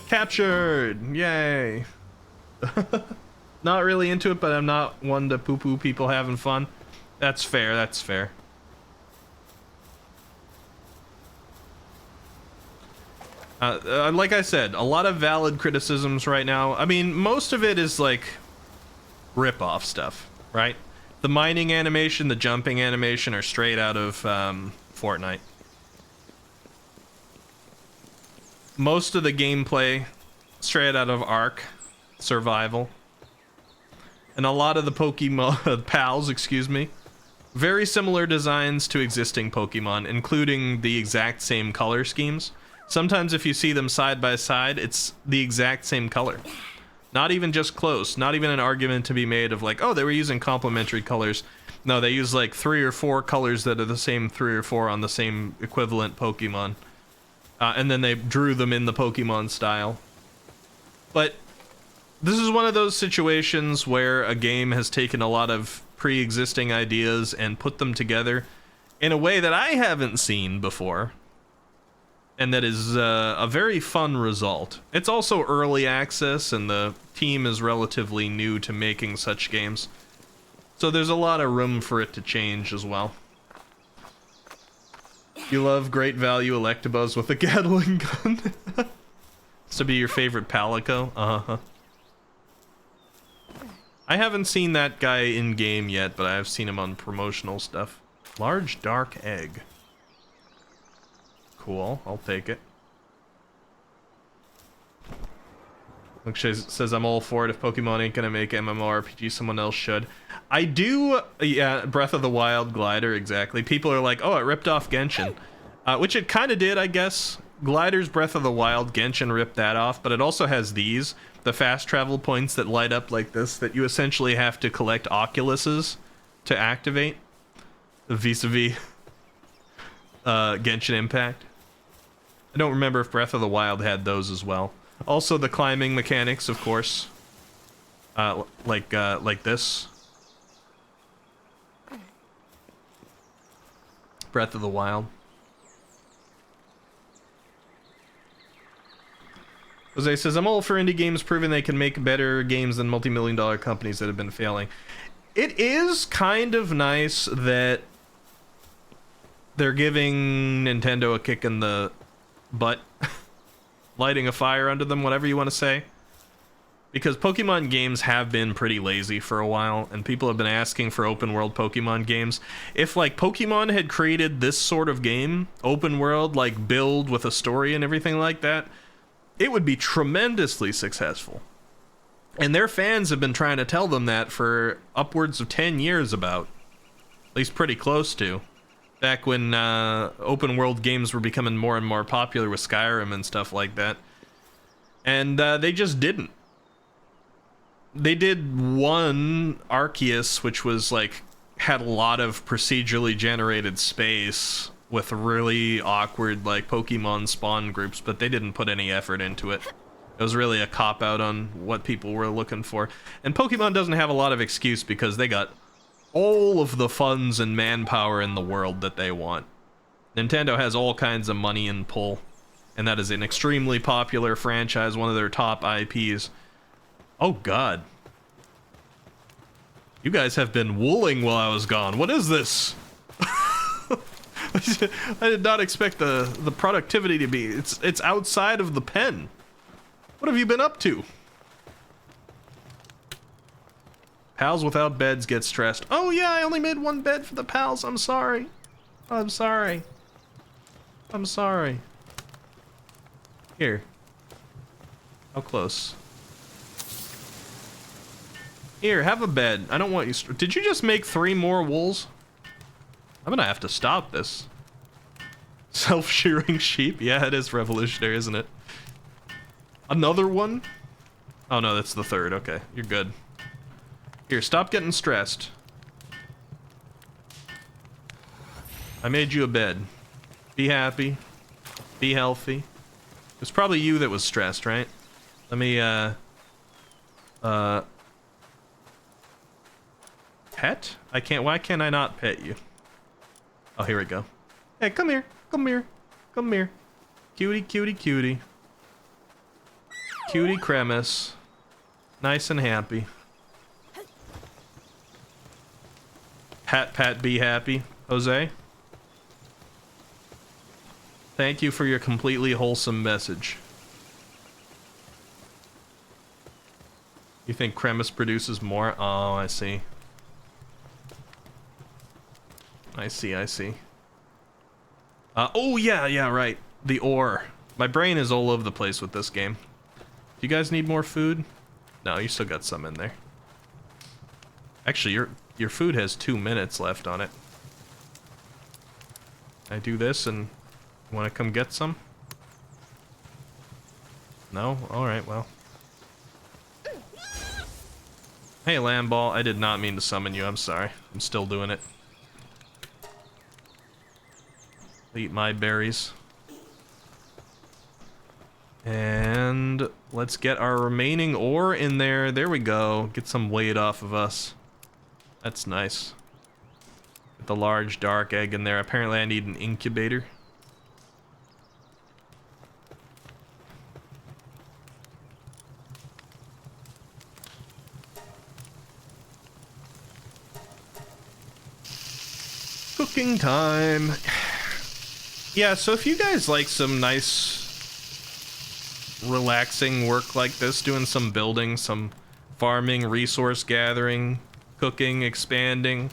Captured! Yay! Not really into it, but I'm not one to poo-poo people having fun. That's fair, that's fair. Like I said, a lot of valid criticisms right now. I mean, most of it is like rip-off stuff, right? The mining animation, the jumping animation are straight out of Fortnite. Most of the gameplay straight out of Ark Survival. And a lot of the Pokemon pals, excuse me, very similar designs to existing Pokemon, including the exact same color schemes. Sometimes if you see them side by side, it's the exact same color. Not even just close, not even an argument to be made of like, oh, they were using complementary colors. No, they use like 3 or 4 colors that are the same 3 or 4 on the same equivalent Pokemon. And then they drew them in the Pokemon style. But this is one of those situations where a game has taken a lot of pre-existing ideas and put them together in a way that I haven't seen before. And that is a very fun result. It's also early access, and the team is relatively new to making such games. So there's a lot of room for it to change as well. You love great value Electabuzz with a Gatling gun. This to be your favorite Palico? Uh-huh. I haven't seen that guy in-game yet, but I have seen him on promotional stuff. Large dark egg. Cool, I'll take it. Look, says I'm all for it. If Pokemon ain't gonna make MMORPG, someone else should. I do, yeah, Breath of the Wild Glider, exactly. People are like, oh, it ripped off Genshin. Which it kind of did, I guess. Glider's Breath of the Wild, Genshin ripped that off, but it also has these, the fast travel points that light up like this, that you essentially have to collect Oculuses to activate. Vis-a-vis Genshin Impact. I don't remember if Breath of the Wild had those as well. Also the climbing mechanics, of course. Like this. Breath of the Wild. Jose says, I'm all for indie games proving they can make better games than multi-million-dollar companies that have been failing. It is kind of nice that they're giving Nintendo a kick in the butt. Lighting a fire under them, whatever you want to say. Because Pokemon games have been pretty lazy for a while, and people have been asking for open world Pokemon games. If, like, Pokemon had created this sort of game, open world, like, build with a story and everything like that, it would be tremendously successful. And their fans have been trying to tell them that for upwards of 10 years about. At least pretty close to. Back when open world games were becoming more and more popular with Skyrim and stuff like that. And they just didn't. They did one, Arceus, which was like, had a lot of procedurally generated space with really awkward like Pokemon spawn groups, but they didn't put any effort into it. It was really a cop-out on what people were looking for. And Pokemon doesn't have a lot of excuse because they got all of the funds and manpower in the world that they want. Nintendo has all kinds of money and pull, and that is an extremely popular franchise, one of their top IPs. Oh god. You guys have been wooling while I was gone. What is this? I did not expect the productivity to be. It's outside of the pen. What have you been up to? Pals without beds get stressed. Oh yeah, I only made one bed for the pals. I'm sorry. I'm sorry. I'm sorry. Here. How close? Here, have a bed. I don't want you... Did you just make 3 more wools? I'm gonna have to stop this. Self-shearing sheep? Yeah, it is revolutionary, isn't it? Another one? Oh no, that's the 3rd. Okay, you're good. Here, stop getting stressed. I made you a bed. Be happy. Be healthy. It's probably you that was stressed, right? Let me, pet? I can't, why can't I not pet you? Oh, here we go. Hey, come here. Come here. Come here. Cutie, cutie, cutie. Cutie cremis. Nice and happy. Pat, pat, be happy. Jose? Thank you for your completely wholesome message. You think cremis produces more? Oh, I see. I see, I see. Oh, yeah, right. The ore. My brain is all over the place with this game. Do you guys need more food? No, you still got some in there. Actually, your food has 2 minutes left on it. I do this and... Want to come get some? No? Alright, well. Hey, Lamball, I did not mean to summon you, I'm sorry. I'm still doing it. Eat my berries. And let's get our remaining ore in there. There we go. Get some weight off of us. That's nice. Get the large dark egg in there. Apparently I need an incubator. Cooking time. Yeah, so if you guys like some nice relaxing work like this, doing some building, some farming, resource gathering, cooking, expanding,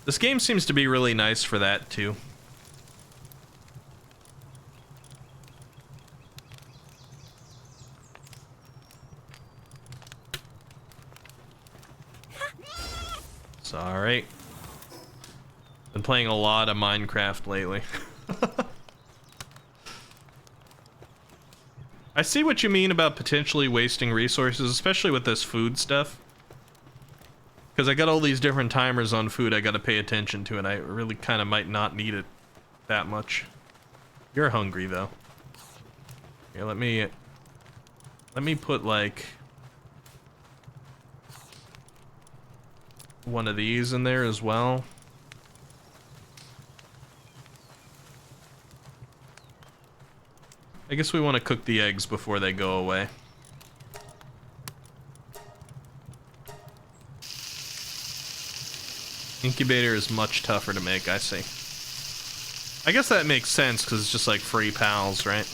this game seems to be really nice for that too. Sorry. Been playing a lot of Minecraft lately. I see what you mean about potentially wasting resources, especially with this food stuff. Because I got all these different timers on food I gotta pay attention to, and I really kind of might not need it that much. You're hungry, though. Here, let me put, like... one of these in there as well. I guess we want to cook the eggs before they go away. Incubator is much tougher to make, I see. I guess that makes sense because it's just like free pals, right?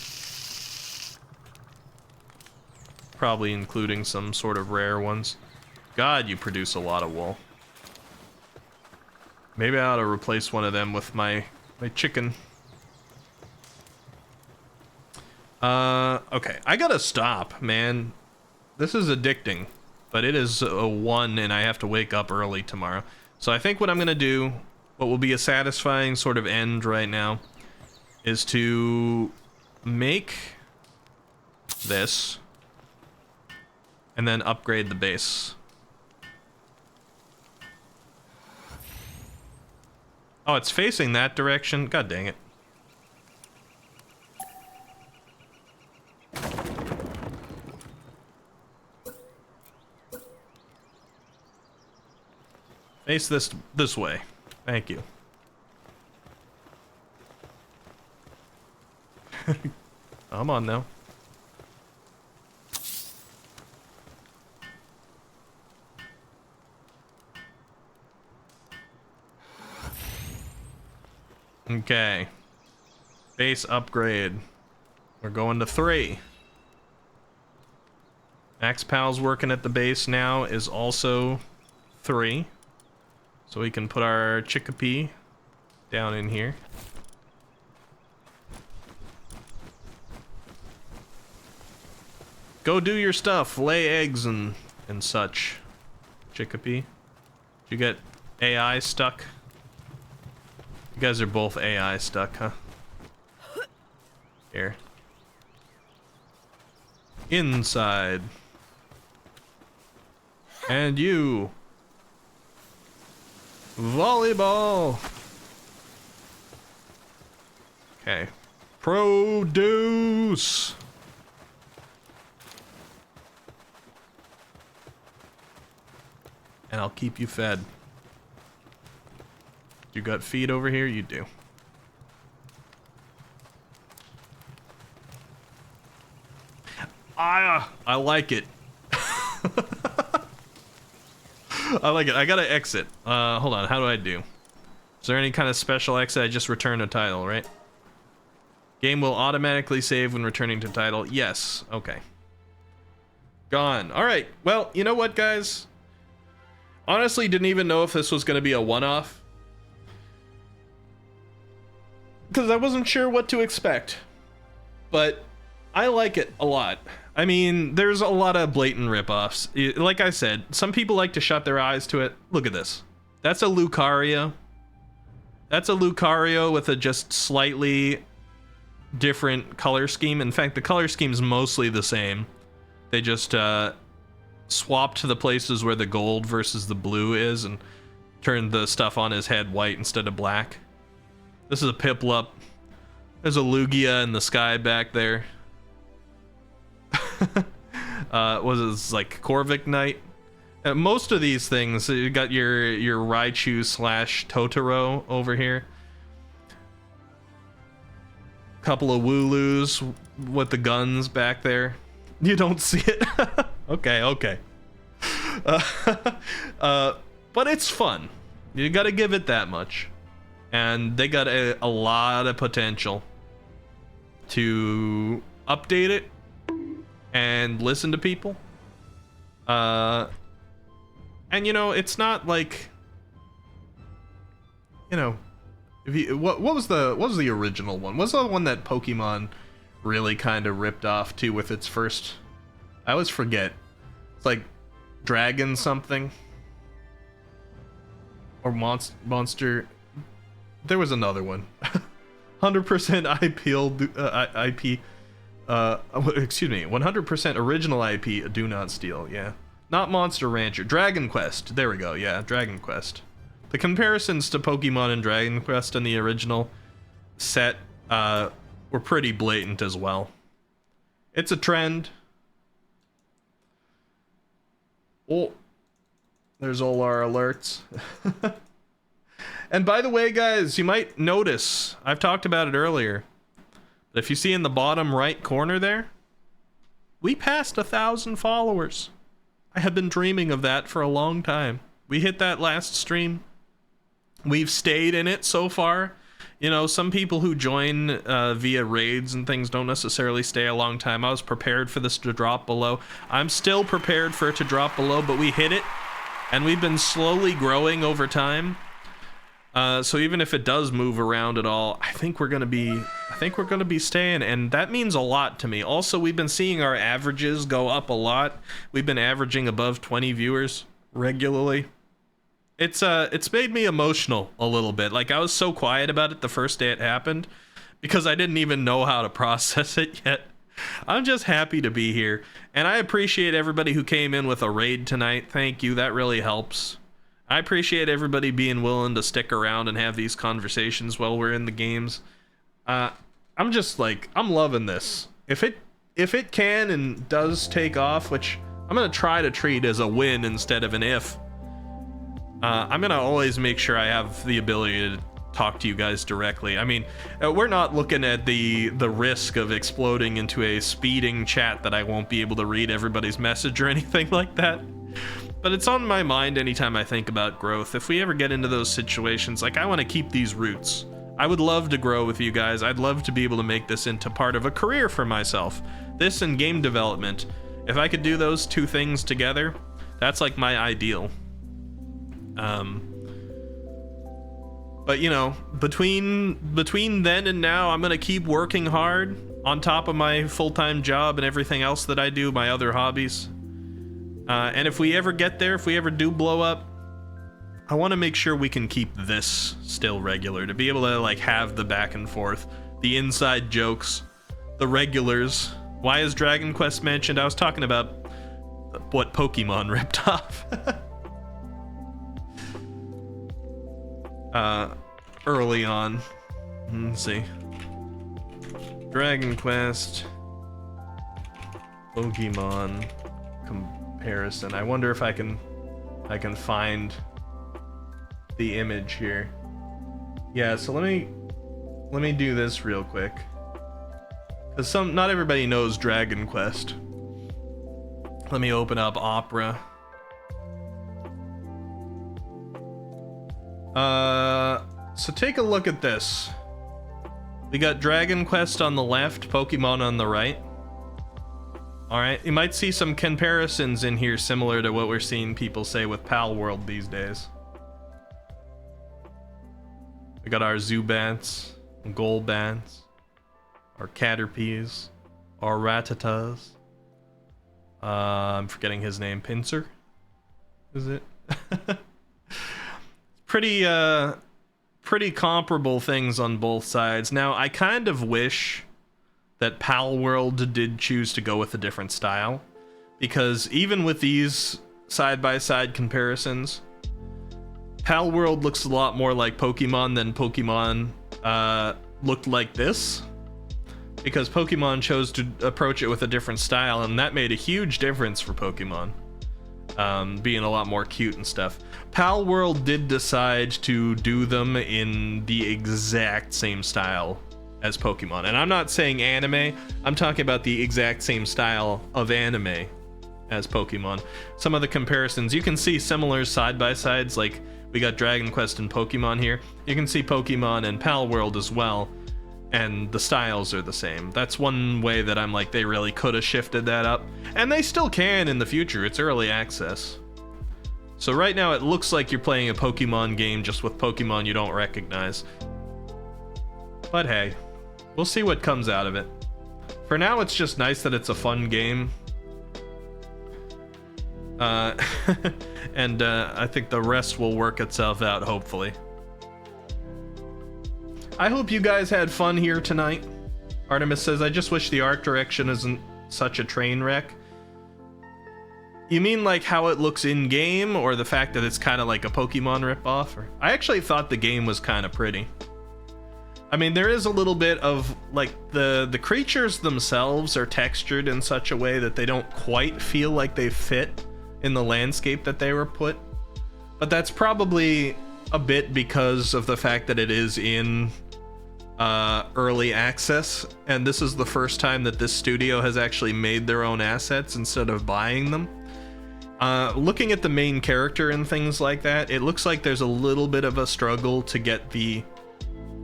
Probably including some sort of rare ones. God, you produce a lot of wool. Maybe I ought to replace one of them with my chicken. Okay, I gotta stop, man. This is addicting, but it is a 1 and I have to wake up early tomorrow. So I think what I'm gonna do, what will be a satisfying sort of end right now, is to make this and then upgrade the base. Oh, it's facing that direction? God dang it. Face this way. Thank you. I'm on now. Okay. Base upgrade. We're going to 3. Max Pal's working at the base now is also 3. So we can put our chickpea down in here. Go do your stuff, lay eggs and such. Chickapee. Did you get AI stuck? You guys are both AI stuck, huh? Here. Inside. And you. Volleyball. Okay. Produce. And I'll keep you fed. You got feed over here? You do. I like it. I like it. I gotta exit. Hold on. How do I do? Is there any kind of special exit? I just return a title, right? Game will automatically save when returning to title. Yes. Okay. Gone. All right. Well, you know what, guys? Honestly, didn't even know if this was going to be a one-off. Because I wasn't sure what to expect. But I like it a lot. I mean, there's a lot of blatant ripoffs. Like I said, some people like to shut their eyes to it. Look at this. That's a Lucario. That's a Lucario with a just slightly different color scheme. In fact, the color scheme's mostly the same. They just swapped to the places where the gold versus the blue is and turned the stuff on his head white instead of black. This is a Piplup. There's a Lugia in the sky back there. Was it like Corvic Knight? Most of these things, you got your Raichu / Totoro over here. Couple of Wooloos with the guns back there. You don't see it. Okay. But it's fun. You gotta give it that much. And they got a lot of potential to update it and listen to people. And you know, it's not like, you know, if you, what was the original one? What's the one that Pokemon really kind of ripped off too with its first? I always forget. It's like Dragon something or Monster. There was another one. 100% IP. Excuse me. 100% original IP. Do not steal. Yeah. Not Monster Rancher. Dragon Quest. There we go. Yeah, Dragon Quest. The comparisons to Pokemon and Dragon Quest in the original set were pretty blatant as well. It's a trend. Oh, there's all our alerts. And by the way, guys, you might notice, I've talked about it earlier, but if you see in the bottom right corner there, we passed 1,000 followers. I have been dreaming of that for a long time. We hit that last stream. We've stayed in it so far. You know, some people who join via raids and things don't necessarily stay a long time. I was prepared for this to drop below. I'm still prepared for it to drop below, but we hit it, and we've been slowly growing over time. So even if it does move around at all, I think we're gonna be staying, and that means a lot to me. Also, we've been seeing our averages go up a lot. We've been averaging above 20 viewers regularly. It's made me emotional a little bit. Like, I was so quiet about it the first day it happened because I didn't even know how to process it yet. I'm just happy to be here, and I appreciate everybody who came in with a raid tonight. Thank you. That really helps. I appreciate everybody being willing to stick around and have these conversations while we're in the games. I'm just like, I'm loving this. If it can and does take off, which I'm gonna try to treat as a win instead of an if, I'm gonna always make sure I have the ability to talk to you guys directly. I mean, we're not looking at the risk of exploding into a speeding chat that I won't be able to read everybody's message or anything like that. But it's on my mind anytime I think about growth. If we ever get into those situations, like, I want to keep these roots. I would love to grow with you guys. I'd love to be able to make this into part of a career for myself. This and game development. If I could do those two things together, that's like my ideal. But you know, between then and now, I'm gonna keep working hard on top of my full-time job and everything else that I do, my other hobbies. And if we ever get there, if we ever do blow up, I want to make sure we can keep this still regular, to be able to like have the back and forth, the inside jokes, the regulars. Why is Dragon Quest mentioned? I was talking about what Pokemon ripped off. Early on. Let's see. Dragon Quest Pokemon comparison. I wonder if I can find the image here. Yeah, so let me do this real quick. Cause not everybody knows Dragon Quest. Let me open up Opera. So take a look at this. We got Dragon Quest on the left, Pokemon on the right. Alright, you might see some comparisons in here similar to what we're seeing people say with Pal World these days. We got our Zubats, Golbats, our Caterpies, our Rattatas. I'm forgetting his name, Pinsir? Is it? Pretty comparable things on both sides. Now, I kind of wish that Pal World did choose to go with a different style, because even with these side-by-side comparisons, Pal World looks a lot more like Pokemon than Pokemon looked like this, because Pokemon chose to approach it with a different style, and that made a huge difference for Pokemon. Being a lot more cute and stuff. Pal World did decide to do them in the exact same style as Pokemon. And I'm not saying anime, I'm talking about the exact same style of anime as Pokemon. Some of the comparisons, you can see similar side-by-sides, like we got Dragon Quest and Pokemon here. You can see Pokemon and Pal World as well, and the styles are the same. That's one way that I'm like, they really could have shifted that up. And they still can in the future, it's early access. So right now it looks like you're playing a Pokemon game just with Pokemon you don't recognize. But hey, we'll see what comes out of it. For now, it's just nice that it's a fun game. And I think the rest will work itself out, hopefully. I hope you guys had fun here tonight. Artemis says, I just wish the art direction isn't such a train wreck. You mean like how it looks in game, or the fact that it's kind of like a Pokemon ripoff? Or I actually thought the game was kind of pretty. I mean, there is a little bit of like the creatures themselves are textured in such a way that they don't quite feel like they fit in the landscape that they were put. But that's probably a bit because of the fact that it is in early access, and this is the first time that this studio has actually made their own assets instead of buying them. Looking at the main character and things like that, it looks like there's a little bit of a struggle to get the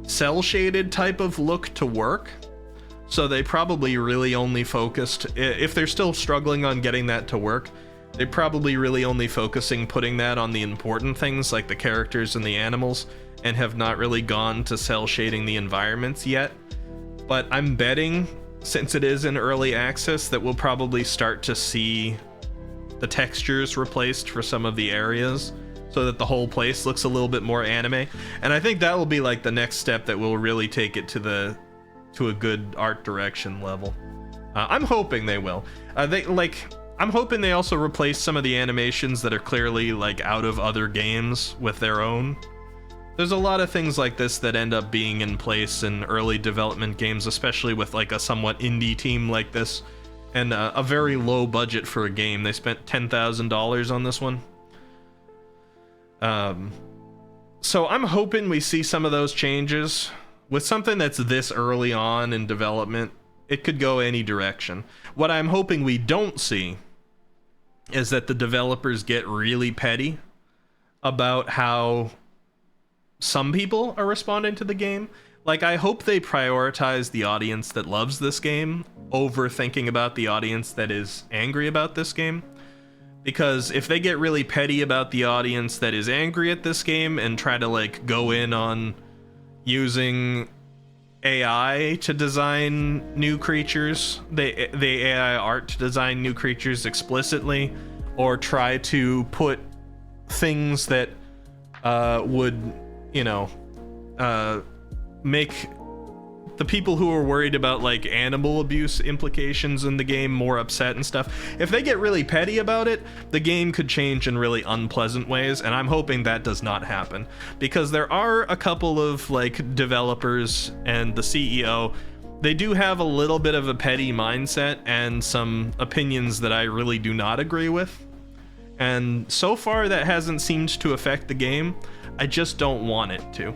cel-shaded type of look to work. So they probably really only focused, if they're still struggling on getting that to work, they're probably really only focusing putting that on the important things like the characters and the animals, and have not really gone to cel shading the environments yet. But I'm betting, since it is in early access, that we'll probably start to see the textures replaced for some of the areas, so that the whole place looks a little bit more anime. And I think that will be like the next step that will really take it to a good art direction level. I'm hoping they will. I'm hoping they also replace some of the animations that are clearly like out of other games with their own. There's a lot of things like this that end up being in place in early development games, especially with like a somewhat indie team like this, and a very low budget for a game. They spent $10,000 on this one. So I'm hoping we see some of those changes. With something that's this early on in development, it could go any direction. What I'm hoping we don't see is that the developers get really petty about how some people are responding to the game. Like, I hope they prioritize the audience that loves this game over thinking about the audience that is angry about this game. Because if they get really petty about the audience that is angry at this game and try to like go in on using AI to design new creatures, the AI art to design new creatures explicitly, or try to put things that would, you know, make the people who are worried about like animal abuse implications in the game more upset and stuff. If they get really petty about it, the game could change in really unpleasant ways, and I'm hoping that does not happen, because there are a couple of like developers and the CEO, they do have a little bit of a petty mindset and some opinions that I really do not agree with. And so far that hasn't seemed to affect the game. I just don't want it to.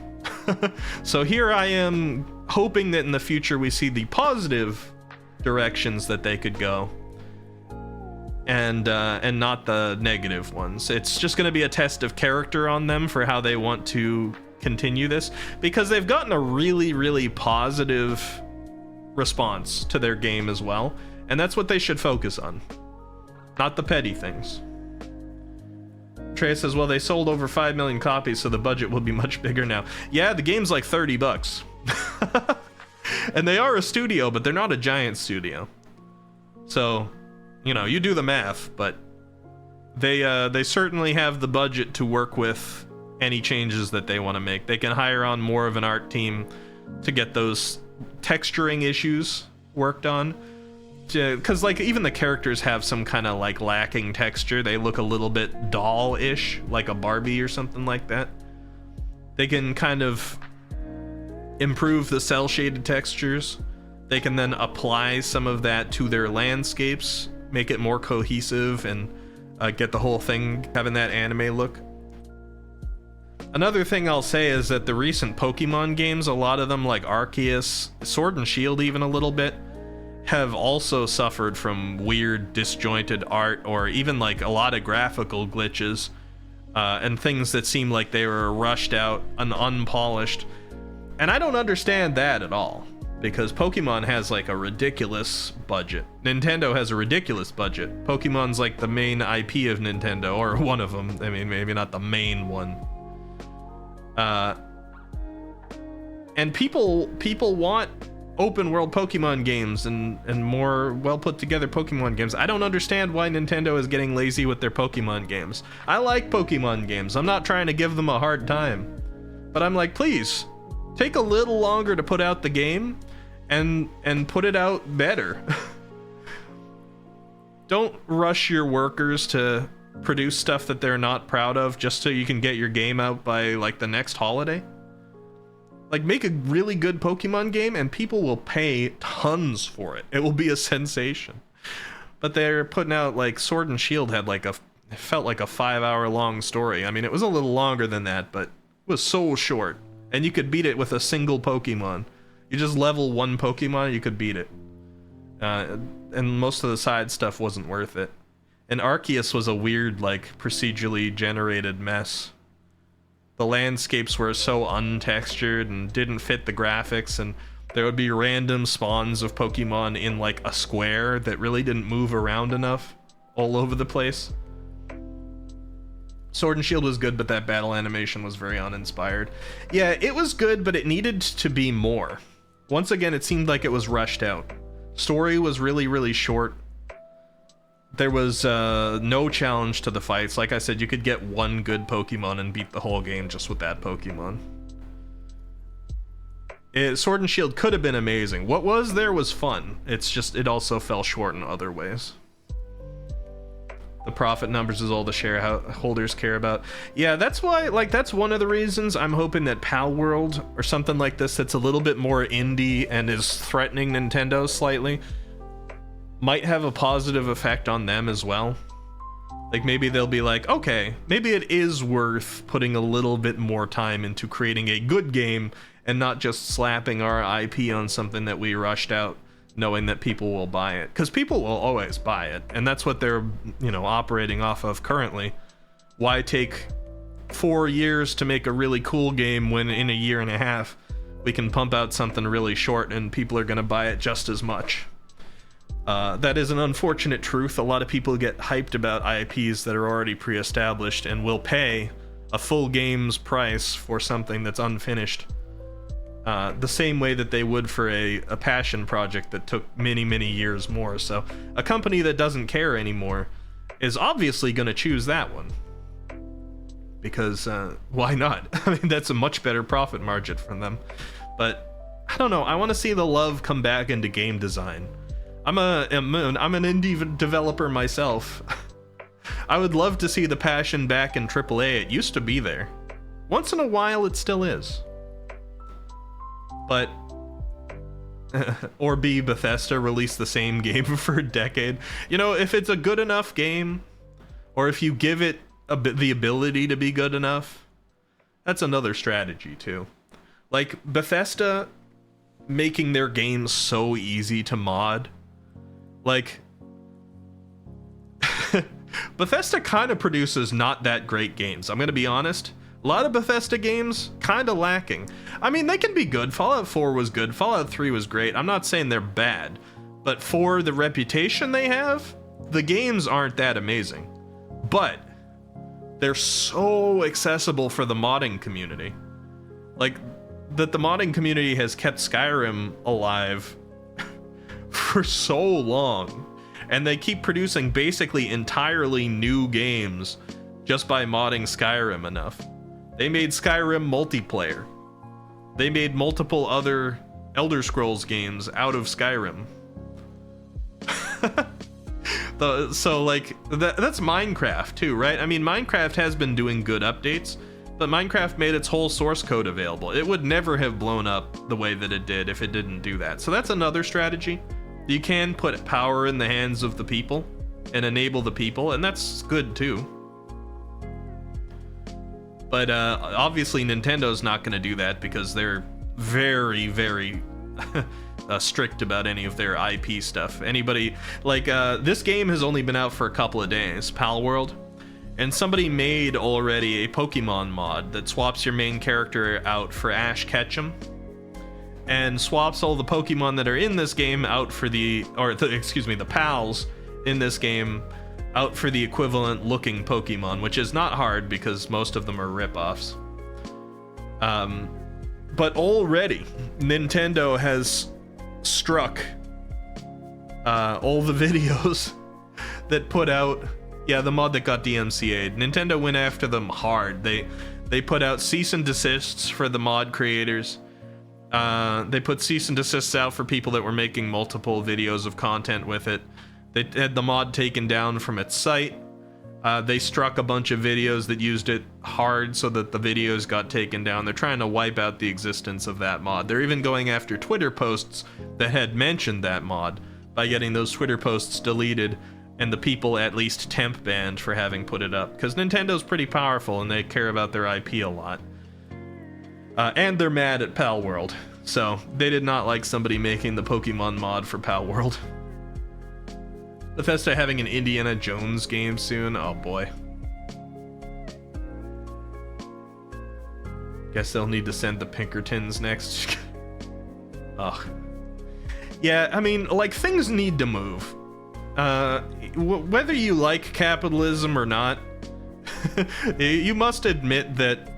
So here I am hoping that in the future we see the positive directions that they could go, and not the negative ones. It's just going to be a test of character on them for how they want to continue this, because they've gotten a really positive response to their game as well, and that's what they should focus on, not the petty things. Trey says, well, they sold over 5 million copies, so the budget will be much bigger now. Yeah, the game's like $30. And they are a studio, but they're not a giant studio. So, you know, you do the math, but they certainly have the budget to work with any changes that they want to make. They can hire on more of an art team to get those texturing issues worked on. Because like even the characters have some kind of like lacking texture. They look a little bit doll-ish, like a Barbie or something like that. They can kind of improve the cell shaded textures. They can then apply some of that to their landscapes, make it more cohesive, and get the whole thing having that anime look. Another thing I'll say is that the recent Pokemon games, a lot of them like Arceus, Sword and Shield even a little bit, have also suffered from weird disjointed art, or even like a lot of graphical glitches, and things that seem like they were rushed out and unpolished. And I don't understand that at all, because Pokemon has like a ridiculous budget. Nintendo has a ridiculous budget. Pokemon's like the main IP of Nintendo, or one of them. I mean, maybe not the main one. And people want open world Pokemon games and more well put together Pokemon games. I don't understand why Nintendo is getting lazy with their Pokemon games. I like Pokemon games. I'm not trying to give them a hard time, but I'm like, please take a little longer to put out the game and put it out better. Don't rush your workers to produce stuff that they're not proud of just so you can get your game out by like the next holiday. Like, make a really good Pokemon game and people will pay tons for it. It will be a sensation. But they're putting out, like, Sword and Shield had like it felt like a 5-hour long story. I mean, it was a little longer than that, but it was so short. And you could beat it with a single Pokemon. You just level one Pokemon, you could beat it. And most of the side stuff wasn't worth it. And Arceus was a weird, like, procedurally generated mess. The landscapes were so untextured and didn't fit the graphics, and there would be random spawns of Pokemon in like a square that really didn't move around enough all over the place. Sword and Shield was good, but that battle animation was very uninspired. Yeah, it was good, but it needed to be more. Once again, it seemed like it was rushed out. Story was really short. There was no challenge to the fights. Like I said, you could get one good Pokemon and beat the whole game just with that Pokemon. Sword and Shield could have been amazing. What was there was fun. It's just, it also fell short in other ways. The profit numbers is all the shareholders care about. Yeah, that's why, like, that's one of the reasons I'm hoping that Pal World or something like this that's a little bit more indie and is threatening Nintendo slightly might have a positive effect on them as well. Like, maybe they'll be like, okay, maybe it is worth putting a little bit more time into creating a good game and not just slapping our IP on something that we rushed out, knowing that people will buy it. Because people will always buy it, and that's what they're, you know, operating off of currently. Why take 4 years to make a really cool game when in a year and a half we can pump out something really short and people are going to buy it just as much? That is an unfortunate truth. A lot of people get hyped about IPs that are already pre-established and will pay a full game's price for something that's unfinished. The same way that they would for a passion project that took many, many years more. So a company that doesn't care anymore is obviously going to choose that one. Because why not? I mean, that's a much better profit margin from them. But I don't know. I want to see the love come back into game design. I'm an indie developer myself. I would love to see the passion back in AAA. It used to be there. Once in a while, it still is. But or B, Bethesda release the same game for a decade. You know, if it's a good enough game, or if you give it the ability to be good enough, that's another strategy too. Like Bethesda making their games so easy to mod. Like Bethesda kind of produces not that great games. I'm gonna be honest. A lot of Bethesda games kind of lacking. I mean, they can be good. Fallout 4 was good. Fallout 3 was great. I'm not saying they're bad, but for the reputation they have, the games aren't that amazing. But they're so accessible for the modding community. Like, that the modding community has kept Skyrim alive for so long. And they keep producing basically entirely new games just by modding Skyrim enough. They made Skyrim multiplayer. They made multiple other Elder Scrolls games out of Skyrim. So like that's Minecraft too, right? I mean, Minecraft has been doing good updates, but Minecraft made its whole source code available. It would never have blown up the way that it did if it didn't do that. So that's another strategy. You can put power in the hands of the people and enable the people, and that's good too. But obviously Nintendo's not going to do that because they're very, very strict about any of their IP stuff. Anybody, like, this game has only been out for a couple of days, Palworld, and somebody made already a Pokemon mod that swaps your main character out for Ash Ketchum, and swaps all the Pokemon that are in this game out for the pals in this game out for the equivalent looking Pokemon, which is not hard because most of them are ripoffs. But already, Nintendo has struck all the videos that put out, the mod that got DMCA'd. Nintendo went after them hard. They put out cease and desists for the mod creators. They put cease and desists out for people that were making multiple videos of content with it. They had the mod taken down from its site. They struck a bunch of videos that used it hard so that the videos got taken down. They're trying to wipe out the existence of that mod. They're even going after Twitter posts that had mentioned that mod by getting those Twitter posts deleted and the people at least temp banned for having put it up. Because Nintendo's pretty powerful and they care about their IP a lot. And they're mad at Palworld. So they did not like somebody making the Pokemon mod for Palworld. Bethesda having an Indiana Jones game soon. Oh boy. Guess they'll need to send the Pinkertons next. Ugh. Yeah, I mean, like, things need to move. Whether you like capitalism or not, you must admit that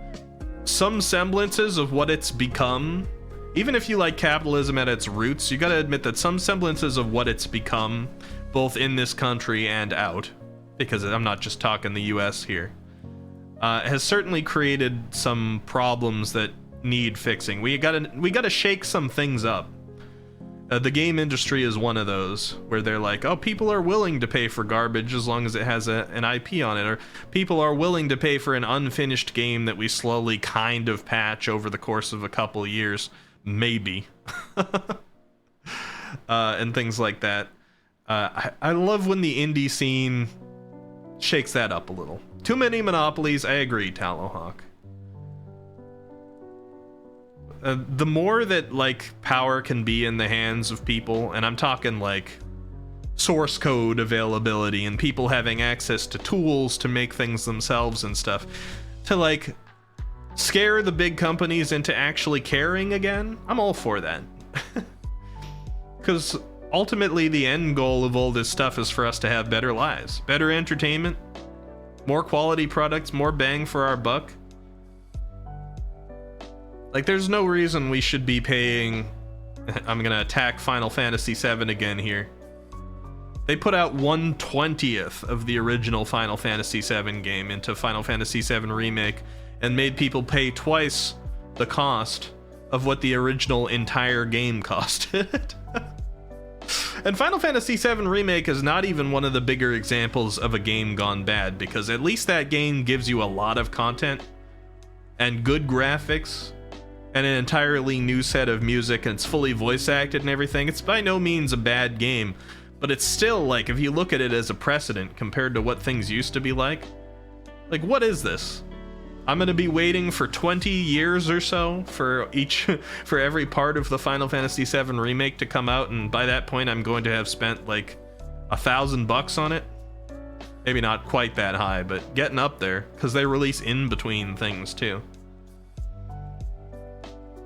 some semblances of what it's become, even if you like capitalism at its roots, you gotta admit that some semblances of what it's become, both in this country and out, because I'm not just talking the US here, has certainly created some problems that need fixing. We gotta shake some things up. The game industry is one of those, where they're like, oh, people are willing to pay for garbage as long as it has an IP on it, or people are willing to pay for an unfinished game that we slowly kind of patch over the course of a couple of years, maybe. And things like that. I love when the indie scene shakes that up a little. Too many monopolies, I agree, Tallowhawk. The more that, like, power can be in the hands of people, and I'm talking, like, source code availability and people having access to tools to make things themselves and stuff, to, like, scare the big companies into actually caring again, I'm all for that. Because ultimately the end goal of all this stuff is for us to have better lives, better entertainment, more quality products, more bang for our buck. Like, there's no reason we should be paying... I'm gonna attack Final Fantasy VII again here. They put out 1/20th of the original Final Fantasy VII game into Final Fantasy VII Remake and made people pay twice the cost of what the original entire game costed. And Final Fantasy VII Remake is not even one of the bigger examples of a game gone bad, because at least that game gives you a lot of content and good graphics and an entirely new set of music, and it's fully voice acted and everything. It's by no means a bad game, but it's still, like, if you look at it as a precedent compared to what things used to be like, what is this? I'm gonna be waiting for 20 years or so for every part of the Final Fantasy VII Remake to come out, and by that point I'm going to have spent like $1,000 on it. Maybe not quite that high, but getting up there, because they release in between things too.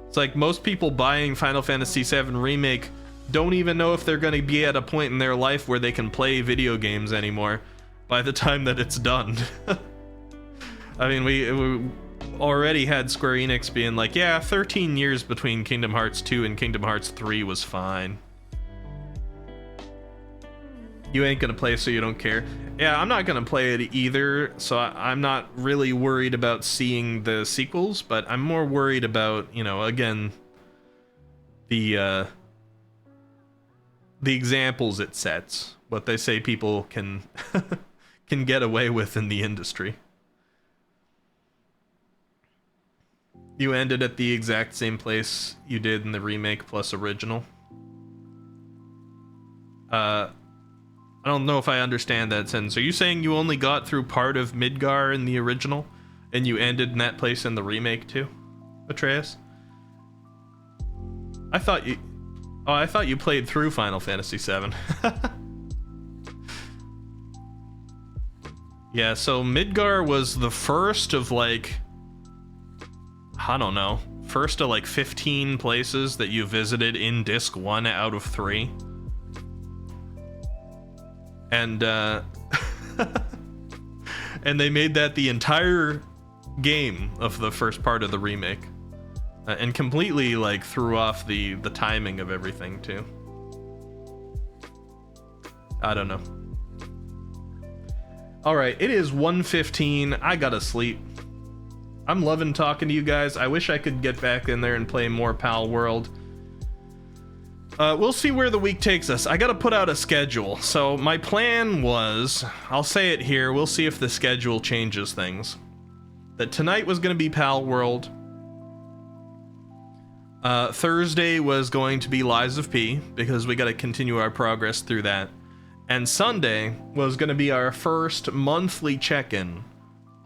It's like most people buying Final Fantasy VII Remake don't even know if they're going to be at a point in their life where they can play video games anymore by the time that it's done. I mean, we already had Square Enix being like, yeah, 13 years between Kingdom Hearts 2 and Kingdom Hearts 3 was fine. You ain't gonna play, so you don't care. Yeah, I'm not gonna play it either, so I'm not really worried about seeing the sequels, but I'm more worried about, you know, again, the examples it sets, what they say people can can get away with in the industry. You ended at the exact same place you did in the remake plus original. I don't know if I understand that sentence. Are you saying you only got through part of Midgar in the original, and you ended in that place in the remake too, Atreus? I thought you played through Final Fantasy VII. Yeah, so Midgar was the first of like, I don't know, first of like 15 places that you visited in Disc 1 out of 3. And and they made that the entire game of the first part of the remake, and completely like threw off the timing of everything too. I don't know. All right, it is 1:15. I gotta sleep. I'm loving talking to you guys. I wish I could get back in there and play more Pal World. We'll see where the week takes us. I gotta put out a schedule. So my plan was, I'll say it here, we'll see if the schedule changes things. That tonight was gonna be Pal World. Thursday was going to be Lies of P, because we gotta continue our progress through that. And Sunday was gonna be our first monthly check-in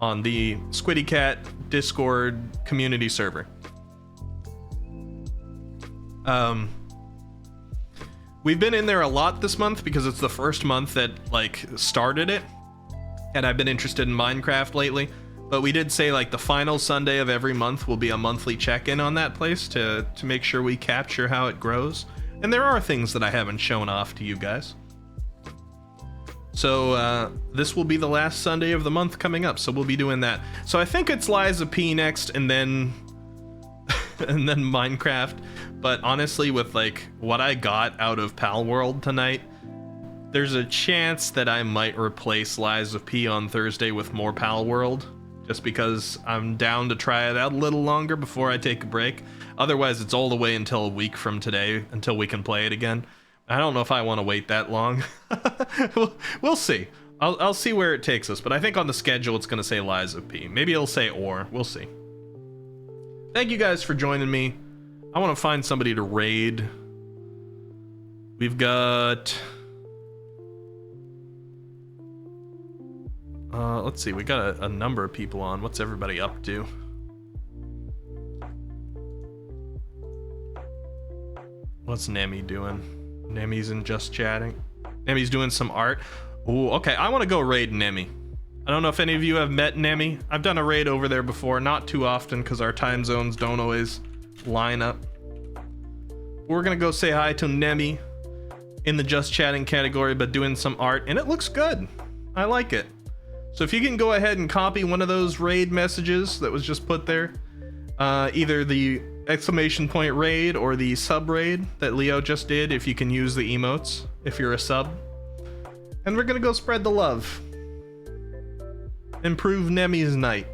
on the Squiddy Cat Discord community server. We've been in there a lot this month because it's the first month that like started it, and I've been interested in Minecraft lately. But we did say like the final Sunday of every month will be a monthly check-in on that place to make sure we capture how it grows. And there are things that I haven't shown off to you guys. So this will be the last Sunday of the month coming up, so we'll be doing that. So I think it's Lies of P next, and then and then Minecraft. But honestly, with like what I got out of Pal World tonight, there's a chance that I might replace Lies of P on Thursday with more Pal World, just because I'm down to try it out a little longer before I take a break. Otherwise, it's all the way until a week from today until we can play it again. I don't know if I want to wait that long. We'll see. I'll see where it takes us, but I think on the schedule it's going to say Lies of P. Maybe it'll say or. We'll see. Thank you guys for joining me. I want to find somebody to raid. We've got... let's see. We got a number of people on. What's everybody up to? What's Nemi doing? Nemi's in just chatting. Nemi's doing some art. Ooh, okay. I want to go raid Nemi. I don't know if any of you have met Nemi. I've done a raid over there before. Not too often because our time zones don't always line up. We're going to go say hi to Nemi. in the just chatting category, but doing some art, and it looks good. I like it. So if you can go ahead and copy one of those raid messages that was just put there, either the exclamation point raid or the sub raid that Leo just did, if you can use the emotes if you're a sub, and we're gonna go spread the love, improve Nemi's night.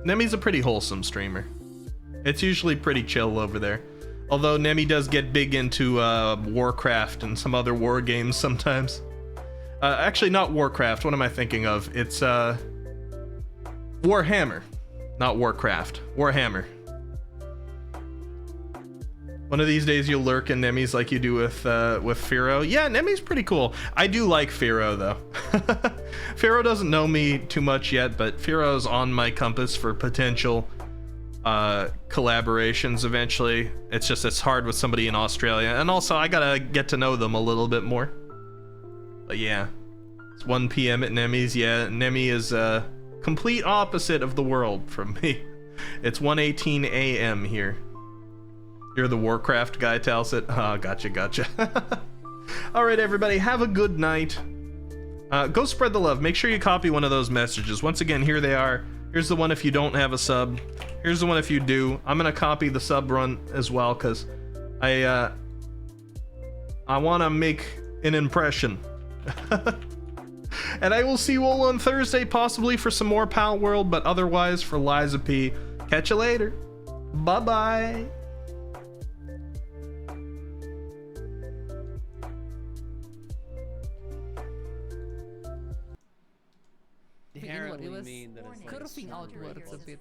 Nemi's a pretty wholesome streamer. It's usually pretty chill over there, although Nemi does get big into Warcraft and some other war games sometimes. Actually, not Warcraft. What am I thinking of? It's Warhammer, not Warcraft. Warhammer. One of these days you'll lurk in Nemi's like you do with Firo. Yeah, Nemi's pretty cool. I do like Firo though. Firo doesn't know me too much yet, but Firo's on my compass for potential collaborations eventually. It's just it's hard with somebody in Australia, and also I gotta get to know them a little bit more. But yeah, it's 1 p.m. at Nemi's. Yeah, Nemi is complete opposite of the world from me. It's 1:18 a.m. here. You're the Warcraft guy, Talsit. Oh, gotcha. All right, everybody, have a good night. Go spread the love. Make sure you copy one of those messages. Once again, here they are. Here's the one if you don't have a sub. Here's the one if you do. I'm gonna copy the sub run as well because I want to make an impression. And I will see you all on Thursday, possibly for some more Pal World, but otherwise for Liza P. Catch you later. Bye-bye. Inherently mean that it's like curving outwards a bit.